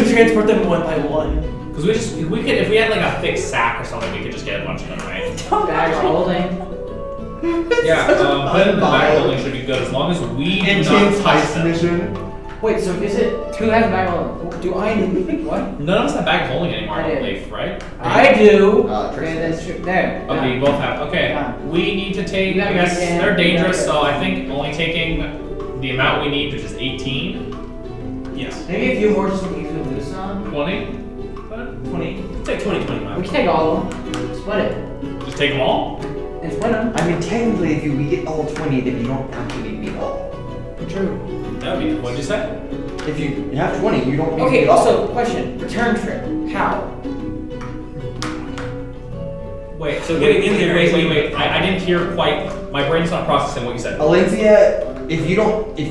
We transport them one by one. because we could if we had like a thick sack or something we could just get a bunch of them, right? Bag holding. Yeah, put in the bag holding should be good as long as we do not Intense touch heist them. mission. Wait, so is it who has bag holding? Do I what? None of us have bag holding anymore, I I don't do. believe, right? I do. Trixi. Okay, that's true. There. Okay, you both have. Okay, Done. we need to take. You I have guess your hand, they're you dangerous, have so your- I think only taking the amount we need, which is 18, Yes. Maybe a few more just so we can lose on. 20. 20. Take 20, We 25. can take all of them. Split it. Just take them all. And split them. I mean, technically, if we get all 20, then you don't actually need all. True. That would be. What'd you say? If you have 20, you don't need Okay, all. also, question. Return trip. How? Wait, so getting in there is Wait. I didn't hear quite. My brain's not processing what you said. Alencia, if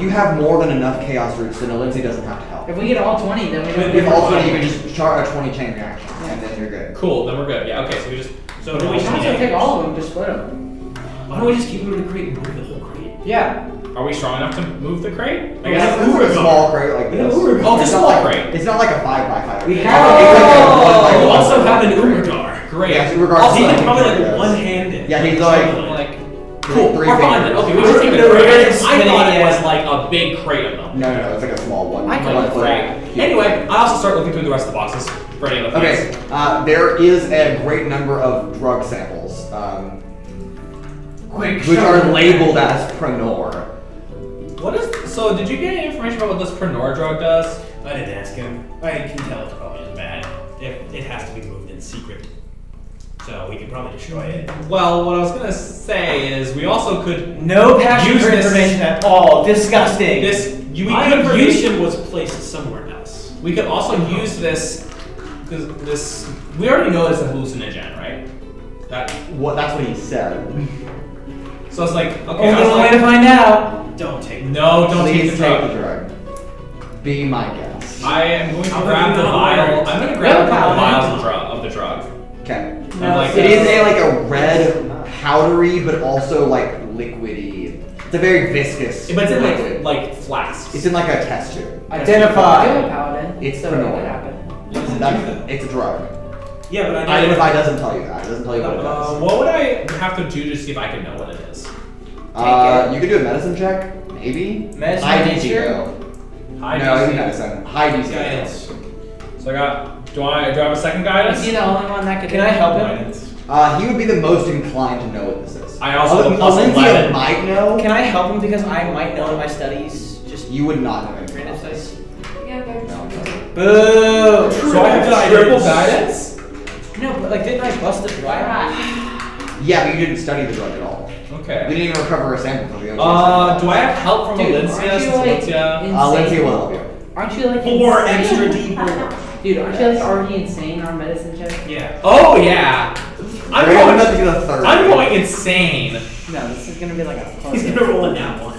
you have more than enough chaos roots, then Alencia doesn't have to help. If we get all 20, then we don't If all 20, you can just chart a 20 chain reaction, and then you're good. Cool. Then we're good. Yeah. Okay. So we just. So do we We just have need to take anchors? all of them, just split them. Why don't we just keep them in the crate and move the whole crate? Yeah. Are we strong enough to move the crate? I It's guess. a small crate like this. Oh, just It's not small like- crate. It's not like a 5x5. We It's have- like a 1x1. You also have an Urogar. Great. Yeah, so Urogar's Also, like he's probably like like this. one-handed. Yeah, he's like Cool. Three We're fine then. fingers. Okay, we just take the We're crate. just I thought it spinning was it. like a big crate of them. No, it's like a small one. I One like foot. crate. Anyway, I also start looking through the rest of the boxes for any other Okay, things. there is a great number of drug samples, Quick which shot. are labeled as Pranor. What is? So, did you get any information about what this Pranor drug does? I didn't ask him. I can tell it's probably just bad. It has to be moved in secret. So we could probably destroy it. Well, what I was gonna say is we also could No passion use for this- information at all. Disgusting. we My could use information was placed somewhere else. we could also use this because this we already know it's a hallucinogen, right? That's What he said. so it's like okay. Only I was one way like, to find out. Don't take it. no, don't Please take the take drug. the drug. Be my guest. I am going to I'm grab the gonna vial. not I'm going to grab a couple Willpower. vials of the drug. Okay. I'm like, It is a red powdery, but also like liquidy. It's a very viscous. But it's in liquid. like flasks. It's in like a test tube. Identify. Paladin. It's so Pranor. what happened? It's a drug. Yeah, but I know. Identify doesn't tell you that. It doesn't tell you what it does. What would I have to do to see if I can know what it is? You could do a medicine check, maybe. Medicine High DC nature? though. High No, DC. it's medicine. High DC. Guidance. So I got. Do I have a second guidance? Is he the only one that could Can do I it? help him? Guidance. He would be the most inclined to know what this is. I also have a plus Valencia 11. might know. Can I help him because I might know in my studies? Just You would not know anything random about this. studies. Yeah, guys. No. Boo! So I have triple guidance. No, but like, didn't I bust it right? Yeah, but you didn't study the drug at all. You Okay. didn't even recover a sample from the OTS. Do I have help from Dude, Valencia? aren't you, Since like, Valencia. insane? Lindsay will help you. Aren't you like 4 insane? extra D4. Dude, aren't you like already insane on medicine check? Yeah. Oh yeah. I'm We're going. going to the third. I'm going insane. No, this is gonna be like a He's gonna roll in that one.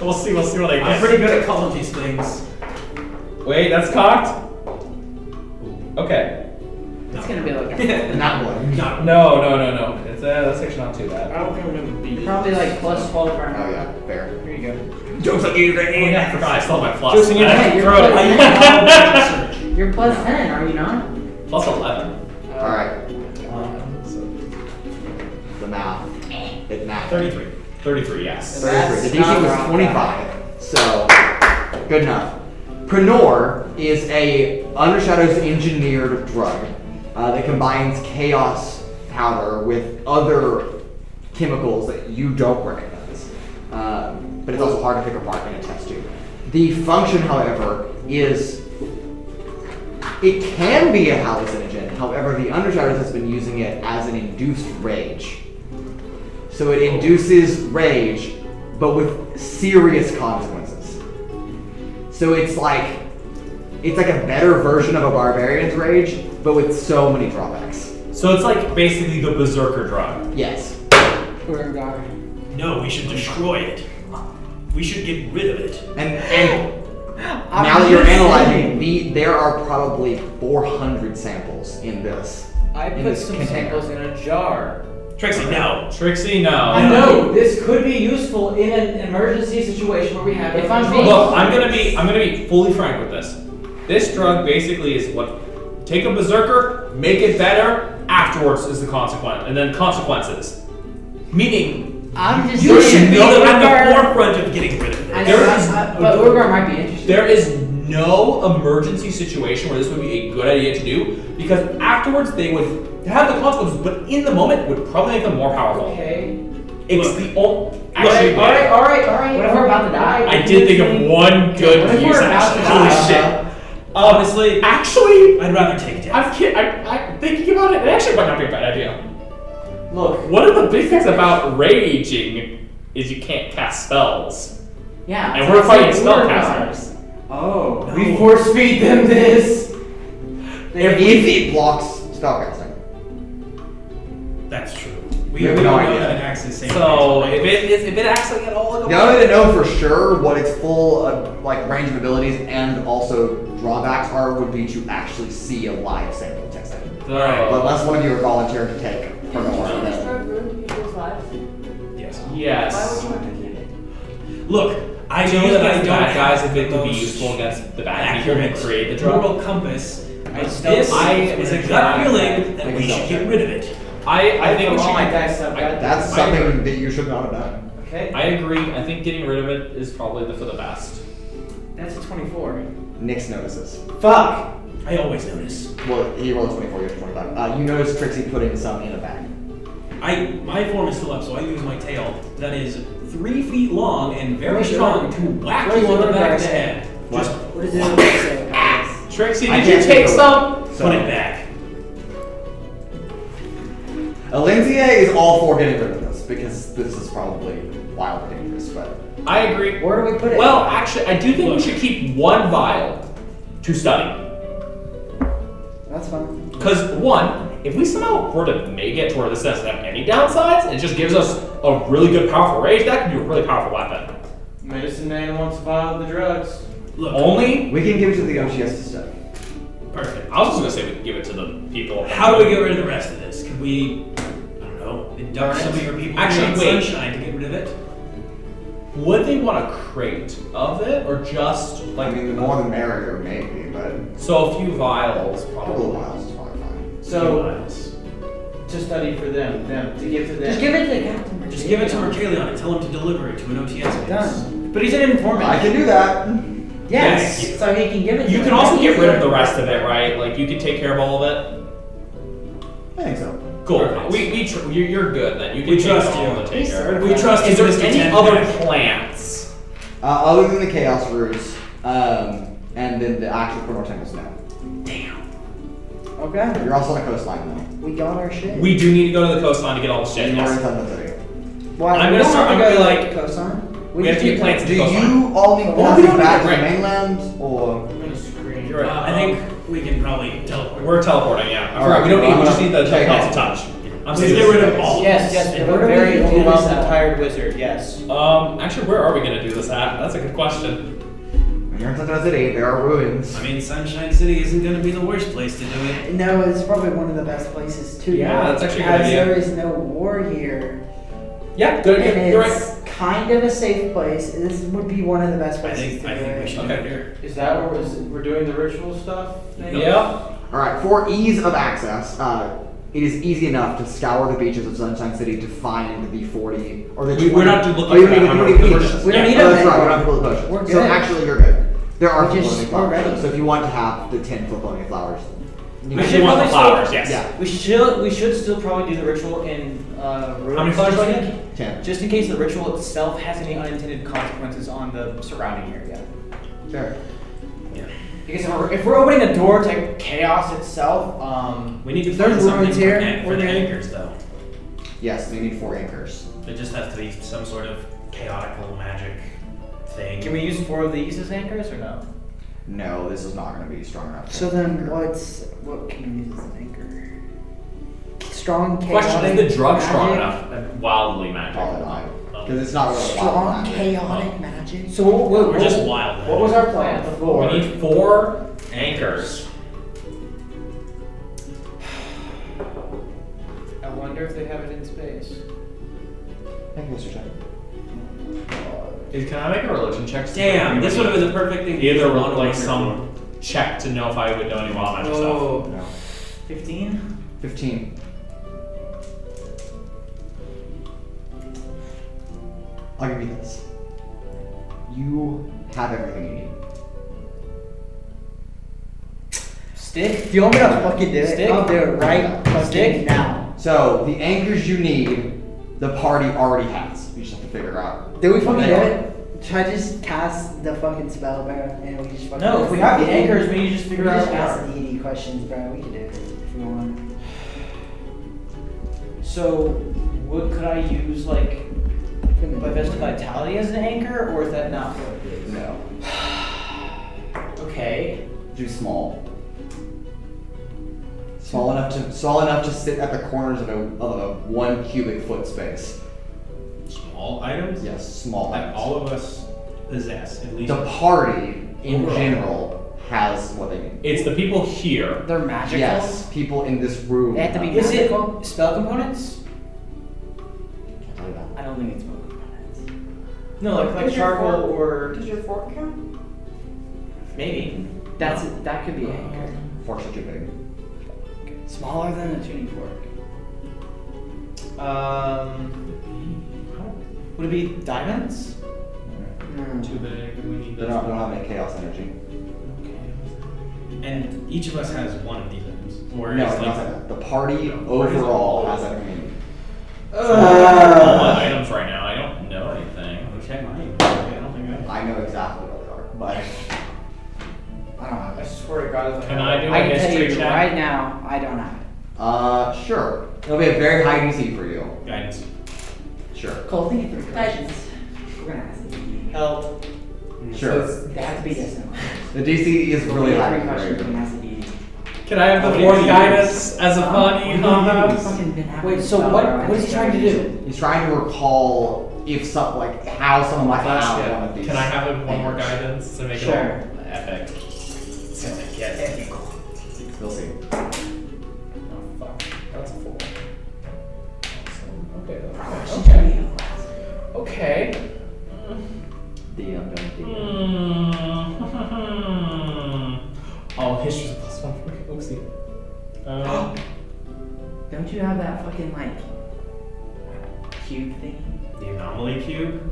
We'll see what I I'm get. pretty good at calling these things. Wait, that's cocked. Okay. It's gonna be like a Not one. No. It's that's actually not too bad. I don't remember being. probably like plus 12 right now. Oh yeah, fair. Here you go. Jokes on you, Oh yeah, I forgot I still have my plus. Jokes in your I head, you're throw it. plus- You're plus 10, are you not? Plus 11. All right. The math. It math. 33. 33, yes. 33. The That's DC not was wrong. 25, so good enough. Pranor is a Undershadow's engineered drug that combines chaos powder with other chemicals that you don't recognize. But it's also hard to pick apart in a test tube. The function, however, is it can be a hallucinogen. However, the Undershadows has been using it as an induced rage. So it induces rage, but with serious consequences. So it's like a better version of a barbarian's rage, but with so many drawbacks. So it's like basically the berserker drug. Yes. Urogar. No, we should destroy it. We should get rid of it. And now that you're analyzing, there are probably 400 samples in this. I In put this some container. samples in a jar. Trixie, no. Trixie, no. I know this could be useful in an emergency situation where we have If it I'm controlled. being- Look, I'm gonna be fully frank with this. This drug basically is what take a berserker, make it better, afterwards is the consequence, and then consequences. Meaning, I'm just You saying, should be at Urogar- the forefront of getting rid of I it. know, There is- but Urogar might be interesting. there is no emergency situation where this would be a good idea to do because afterwards they would have the consequences, but in the moment it would probably make them more powerful. Okay. It's Look. the only. Actually, All right. What if we're about to die? I did think of one good What if use. we're about to Actually, holy die? shit. Honestly, Actually, I'd rather take death. I'm thinking about it. It actually might not be a bad idea. Look. One of the big things about raging is you can't cast spells. Yeah. And so we're it's fighting like spellcasters. Oh. No. We force feed them this. If it blocks spellcasting. That's true. We We have don't no know idea. that it acts the same So way. if it acts like at all, The only way to know for sure what its full range of abilities and also drawbacks are would be to actually see a live sample testing. But unless one of you are volunteering to take Pranor, Does then this drug ruin people's lives? Yes. Why would yes. you want to keep it? Look, I Do know you that I against the don't bad guys have if it the could be most useful against the bad people who accurate create the drug? moral compass. But stealth this I is a am gut not feeling Make that a we stealth should check. get rid of it. I think we all my should. dice have got That's I something agree. that you should not have done. Okay. I agree. I think getting rid of it is probably for the best. That's a 24. Nix notices. Fuck! I always notice. Well, he rolled 24, you have 25. You notice Trixie putting some in a bag. My form is still up, so I use my tail. That is 3 feet long and very Wait, strong what? to whack Wait, you on what the did back I of the say? head. What? Just What does it say about this? Trixie, I did you can't take take some? So, put it back. Alintia is all for getting rid of this because this is probably wildly dangerous, but I agree. Where do we put it? Well, actually, I do think we should keep one vial to study. That's fine. Because one, if we somehow were to make it to where this doesn't have any downsides, it just gives us a really good, powerful rage. That could be a really powerful weapon. Medicine man wants to vial the drugs. Look, Only. we can give it to the OCS to study. perfect. I was just gonna say we could give it to the people. How do we get rid of the rest of this? Could we, I don't know, induct some of your people Actually, in wait. sunshine to get rid of it? Would they want a crate of it, or just I like? mean, the more the merrier, maybe, but So a few vials, a couple probably. of miles is probably fine. So, to study for them, to give to them. Just give it to Captain. Just give it to Mercalion and tell him to deliver it to an OTS base. Done. But he's an informant. I can do that. Yes. Yes. So he can give it to You him. can also get rid of the rest of it, right? Like you could take care of all of it. I think so. Cool. Perfect. You're good then. You can We take trust all you. of the take care. We trust Is you, there Mr. any Ten other Pack. plants? Other than the Chaos Ruse, and then the actual Chrono Temples now. Okay. You're also on the coastline though. We got our shit. We do need to go to the coastline to get all the shit. And you're in Yes. Thunder City. Well, I'm we gonna don't start- have to I'm go gonna to be like- Coastline. We have to get plants Do to the coastline. you all need Well, passage we don't back to need the to- mainland, or? I'm gonna scream. You're right. I think we can probably teleport. We're teleporting. Yeah. All right, We don't need. I'm We just gonna need the check plants off. to touch. I'm Please saying get rid of all. Yes, yes, we have a Where do we very do this overwhelmed at? and tired wizard, yes. Actually, where are we gonna do this at? That's a good question. When you're in Thunder City, there are ruins. I mean, Sunshine City isn't going to be the worst place to do it. No, it's probably one of the best places to. Yeah, go, that's actually a good as idea. there is no war here. Yeah. Good. And You're right. it's kind of a safe place. This would be one of the best I places to think do we it. should Okay. do it here. Is that where we're doing the ritual stuff? thing? Yeah. All right, for ease of access, it is easy enough to scour the beaches of Sunshine City to find the 40 or the 20. We're not looking Oh, you for don't that. even I'm need not- potions. We don't Yeah. need Oh, them that's right, we anymore. don't have to build potions. We're So good. actually, you're good. There are We're just- flowing flowers. we're ready. So if you want to have the 10 flowing flowers, you We If should you want the probably flowers, still- yes. Yeah, We should still probably do the ritual in ruins. How many flowers do I need? 10. Just in case the ritual itself has any unintended consequences on the surrounding area. Sure. Because if we're opening a door to chaos itself, We need to There's find something ruins here. for We're the good. anchors, though. Yes, you need 4 anchors. There just has to be some sort of chaotical magic thing. can we use 4 of these as anchors or no? No, this is not going to be strong enough. So then, what can we use as an anchor? Strong chaotic. Question: Is the drug strong magic? enough? Wildly magic. Probably not. Because it's not really Strong wild magic. chaotic magic. So We're just wild. What was our plan? We need 4 anchors. I wonder if they have it in space. Thank you, Mr. Chen. Can I make a religion check? Damn, this would have been the perfect thing. to Either use a one, wand like of some check to know if I would know any wild magic stuff. Oh, No. 15? 15. I'll give you this. You have everything you need. Stick? Do you want me to fucking do it? Stick? I'll do it right fucking Stick? now. So, the anchors you need, the party already has. You just have to figure out. Do we what fucking they do are. it? Should I just cast the fucking spell, bro? And we just fucking No, if we have the anchors, we need to just we figure out just what they ask are. the ED questions, bro. We can do it if we want. So, could I use like Divested Vitality as an anchor, or is that not what it is? No. Okay. Do small. Small enough to sit at the corners of a 1 cubic foot space. Small items? Yes, small That items. all of us possess, at least. The party in Overall. general has what they need. It's the people here. They're magical. Yes, people in this room. They have to be Is it magical. spell components? Can't tell you that. I don't think it's spell components. No, like charcoal or Does your fork count? maybe. That could be anchor. Forks are too big. Smaller than a tuning fork. Would it be diamonds? Too big. We need They don't have any chaos energy. And each of us has one of these items. Or No, is nothing. like, The party overall has everything. all my items right now. I don't know anything. check mine. I don't think I know exactly what they are, but I don't have I it. swear to God, if Can I do I a can tell history you check? right now, I don't have it. sure. It'll be a very high DC for you. Guidance. Sure. Cole, think of 3 questions. Guidance. We're gonna ask you. help. Sure. They have to be distant. The DC is really high. 3 questions Right? and has to be. Can I have the What do fourth you guidance as a funny We've compound? fucking been having Wait, this so spell what where I is he just trying to gotta do? use it. He's trying to recall if some like how someone might have one of these. Can I have one more guidance to make Sure. it all epic? yes. We'll see. Oh fuck, that's a 4. Okay, okay. Okay. DM, don't Oh, history's a +1 for me. Oopsie. Don't you have that fucking like cube thingy? The anomaly cube?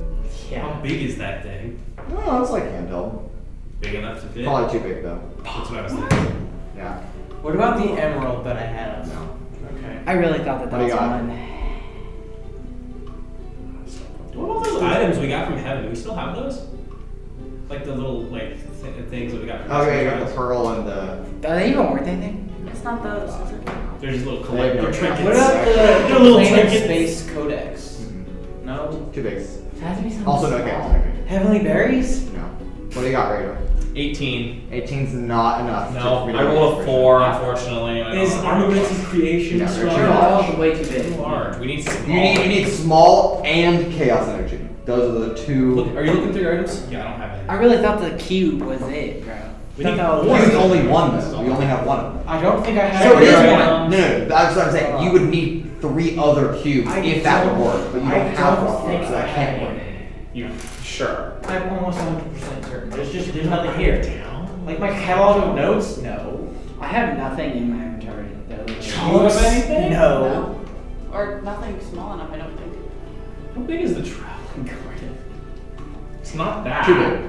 How big is that thing? Oh, it's like handheld. Big enough to fit? Probably too big though. That's what I was thinking. Yeah. What about the emerald that I have? No. Okay. I really thought that What do was you got? one. What about those items we got from heaven? Do we still have those? Like the little things that we got from Okay, you heaven? got the pearl and the. Are they even worth anything? It's not those, is it? They're just little Wait, collector no, trinkets. What about They're the little planet trinkets. space codex? Mhm. No. Too big. It has to be something Also no small. chaos energy. Heavenly berries? No. What do you got, Raider? 18. 18's not enough. No, for me to I roll rolled a for 4, sure. unfortunately. I Is don't- Armamentus creation Yeah, strong? they're Oh, way too big. Too large. We need small. You need small and chaos energy. Those are the two. Look, are you looking through your items? Yeah, I don't have any. I really thought the cube was it, bro. We I need thought that Well, was- there's only one though. We only have one of them. I don't think I have. So it is any. one. No, that's what I'm saying. You would need 3 other cubes I if that would don't- work, but you I don't have don't one, think so that I can't have work. You sure? I'm almost 100% certain. There's nothing here. Like my catalog of notes? No. I have nothing in my inventory. Do you have anything? No. Or nothing small enough, I don't think. How big is the traveling garden? It's not that. Too big.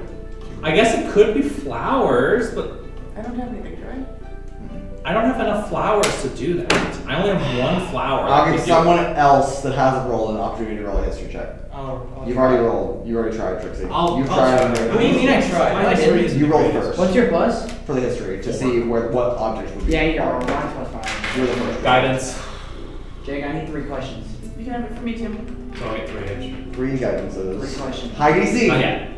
I guess it could be flowers, but I don't have anything, do I? I don't have enough flowers to do that. I only have one flower. I'll that give could do someone it. else that hasn't rolled an opportunity to roll a history check. You've already rolled. You already tried, Trixie. You've tried. What do you mean I tried? My I history didn't. is You rolled greatest. first. What's your plus? For the history to see what objects would be. Yeah, you're on 1 plus 5. You're the first. Guidance. Jake, I need 3 questions. You can have it for me too. So I'll get 3 each. 3 3 guidances. questions. High DC, Not yet.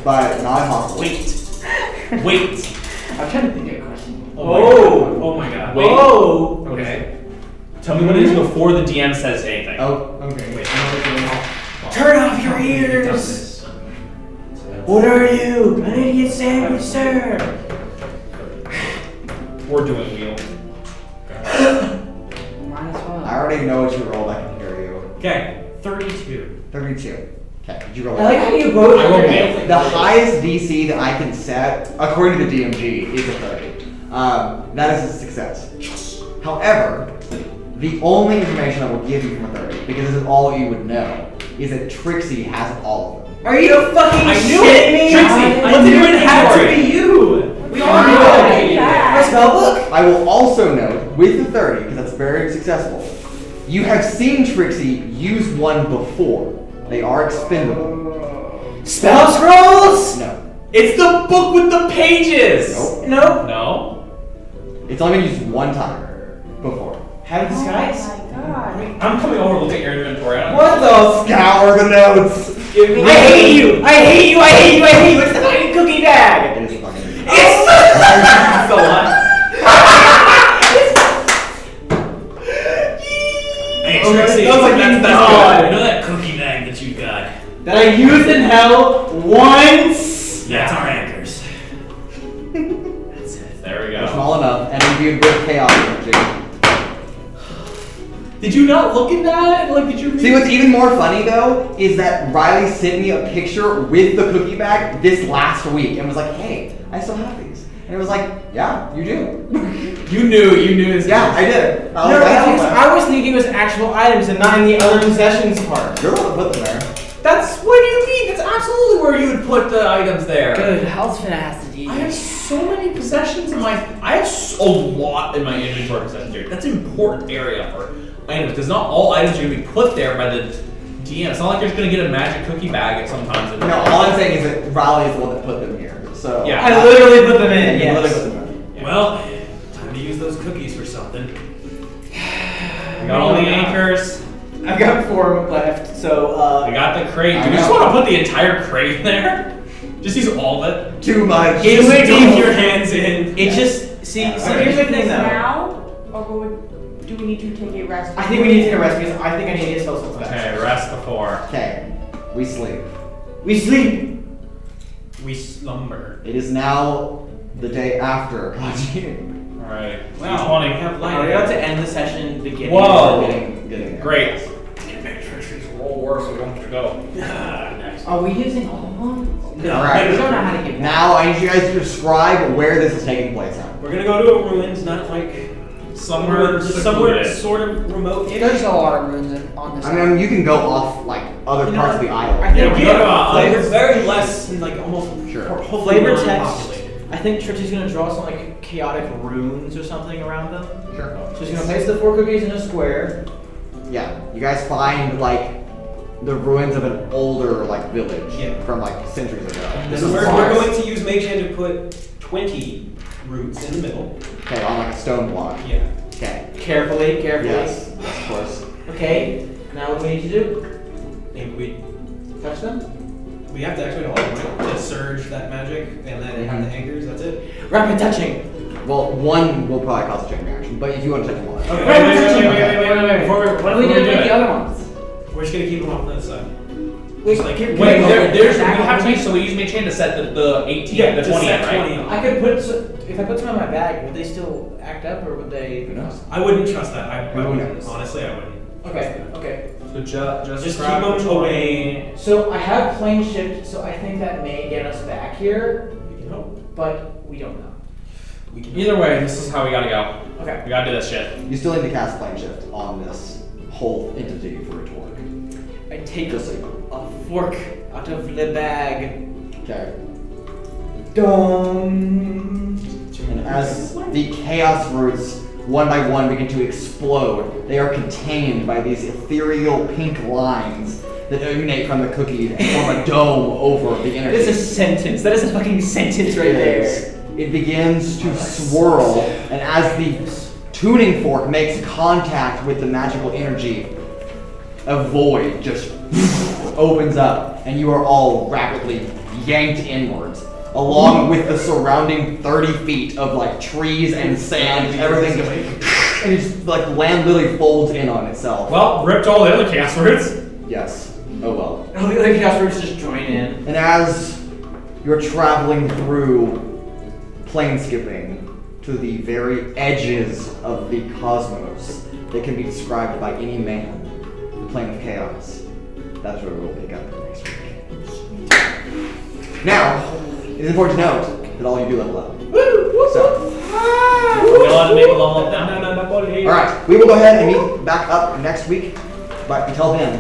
but not impossible. Wait. Wait. I'm trying to think of a question. Oh! Oh my god. Wait. Oh! Okay. Tell me what it is before the DM says anything. Oh, Okay, wait. Turn off your ears! What are you? An idiot sandwich, sir! We're doing wheel. Minus 1. I already know what you rolled. I can hear you. Okay, 32. 32. Okay, did you roll? I like how you both. I will wheel. The highest DC that I can set, according to the DMG, is a 30. That is a success. However, the only information I will give you from a 30, because this is all you would know, is that Trixie has all of them. Are you fucking I knew shitting it! me? Trixie, I what's in knew your it had to inventory? be you! We all knew Right. it! My spellbook? I will also note, with the 30, because that's very successful, you have seen Trixie use one before. They are expendable. Spell scrolls? No. It's the book with the pages! Nope. Nope. No? It's only been used one time before. Have disguise? Oh my god. I'm coming over to look at your inventory. I don't What the? Scour the notes! Give me I hate you! I hate you! I hate you! I hate you! It's the fucking cookie bag! It is fucking. It's So what? Hey, Oh my Trixie, God. that's good. You know that cookie bag that you got? that I used in hell once! That's our anchors. There we They're go. small enough and imbued with chaos energy. Did you not look at that? Like, did you See, what's even more funny though is that Riley sent me a picture with the cookie bag this last week and was like, "Hey, I still have these." And it was like, yeah, you do. You knew this. Yeah, I did. I was No, like, I was thinking it was actual items and not in the other possessions part. You're the one that put them there. That's what do you mean? That's absolutely where you would put the items there. Good. How's finna has to do? I have so many possessions in my. I have a lot in my inventory possessions here. That's an important area for items because not all items are gonna be put there by the DM. It's not like you're just gonna get a magic cookie bag at sometimes. No, all I'm saying is that Crowley is the one that put them here. So Yeah. I literally put them in. You Yes. literally put them in. Well, time to use those cookies for something. We got all the anchors. I've got 4 left, so We got the crate. I Do we just know. want to put the entire crate there? Just use all of it. Too much. It Just would dip be- your hands in. it just see. Yeah, So okay. here's the This thing, though. now, or do we need to take a rest? I think we need to take a rest because I think I need to get spell slots back. Okay, rest before. Okay, we sleep. We sleep. We slumber. It is now the day after. Alright. Wow, D20. we have Are we about to end the session beginning? Whoa. Getting there. Great. Roll worse, we want you to go. Nice. Are we using all of them? No, Alright. We don't know how to get back. Now I need you guys to describe where this is taking place at. We're gonna go to a ruins, not like Somewhere somewhere secluded. sort of remote. There's a lot of runes on this. I mean, you can go off like other You know, parts of the island. I think Yeah, we go to Flavor very less, like almost Sure. hopefully Flavor text. non-populated. I think Trixie's gonna draw some like chaotic runes or something around them. Sure. So she's gonna place the 4 cookies in a square. Yeah, you guys find like the ruins of an older like village Yeah. from like centuries ago. This So is we're Flores. going to use Mage Hand to put 20 roots in the middle. Okay, on like a stone block. Yeah. Okay. Carefully. Yes, of course. Okay. Now what do we need to do? And we Touch them? have to actually hold right? To surge that magic and then have the anchors, that's it. Rapid touching. Well, one will probably cause a chain reaction, but if you want to touch them all. Okay. Wait. Before we What do we do do with it. the other ones? We're just gonna keep them off to the side. Wait, Just like, Wait, Wait, there's we have to use, so we use Mage Hand to set the 18, yeah, the just 20 set in, right? 20 on. I could put if I put some in my bag, would they still act up or would they? Who knows? I wouldn't trust that. I Who wouldn't. knows? Honestly, I wouldn't. Okay. Okay. So Just grab keep the them 20. away. So I have plane shift, so I think that may get us back here, We can hope. but we don't know. We can Either way, this is how we gotta go. Okay. We gotta do this shit. You still need to cast plane shift on this whole entity for it to work. I take Just so you know. a fork out of the bag. Okay. Dum. And as the chaos roots one by one begin to explode, they are contained by these ethereal pink lines that emanate from the cookie and form a dome over the energy. That is a sentence. That is a fucking sentence right there. It begins to swirl, and as the tuning fork makes contact with the magical energy, a void just opens up, and you are all rapidly yanked inwards, along with the surrounding 30 feet of like trees and sand, and everything just, and it's like land literally folds in on itself. Well, ripped all the other cast roots. Yes. Oh well. Oh, the other chaos roots just join in. And as you're traveling through plane skipping to the very edges of the cosmos that can be described by any man, the plane of chaos, that's where we'll pick up next week. Now, it is important to note that all you do level up. So, We allowed to make a level up down. alright, we will go ahead and meet back up next week, but until then,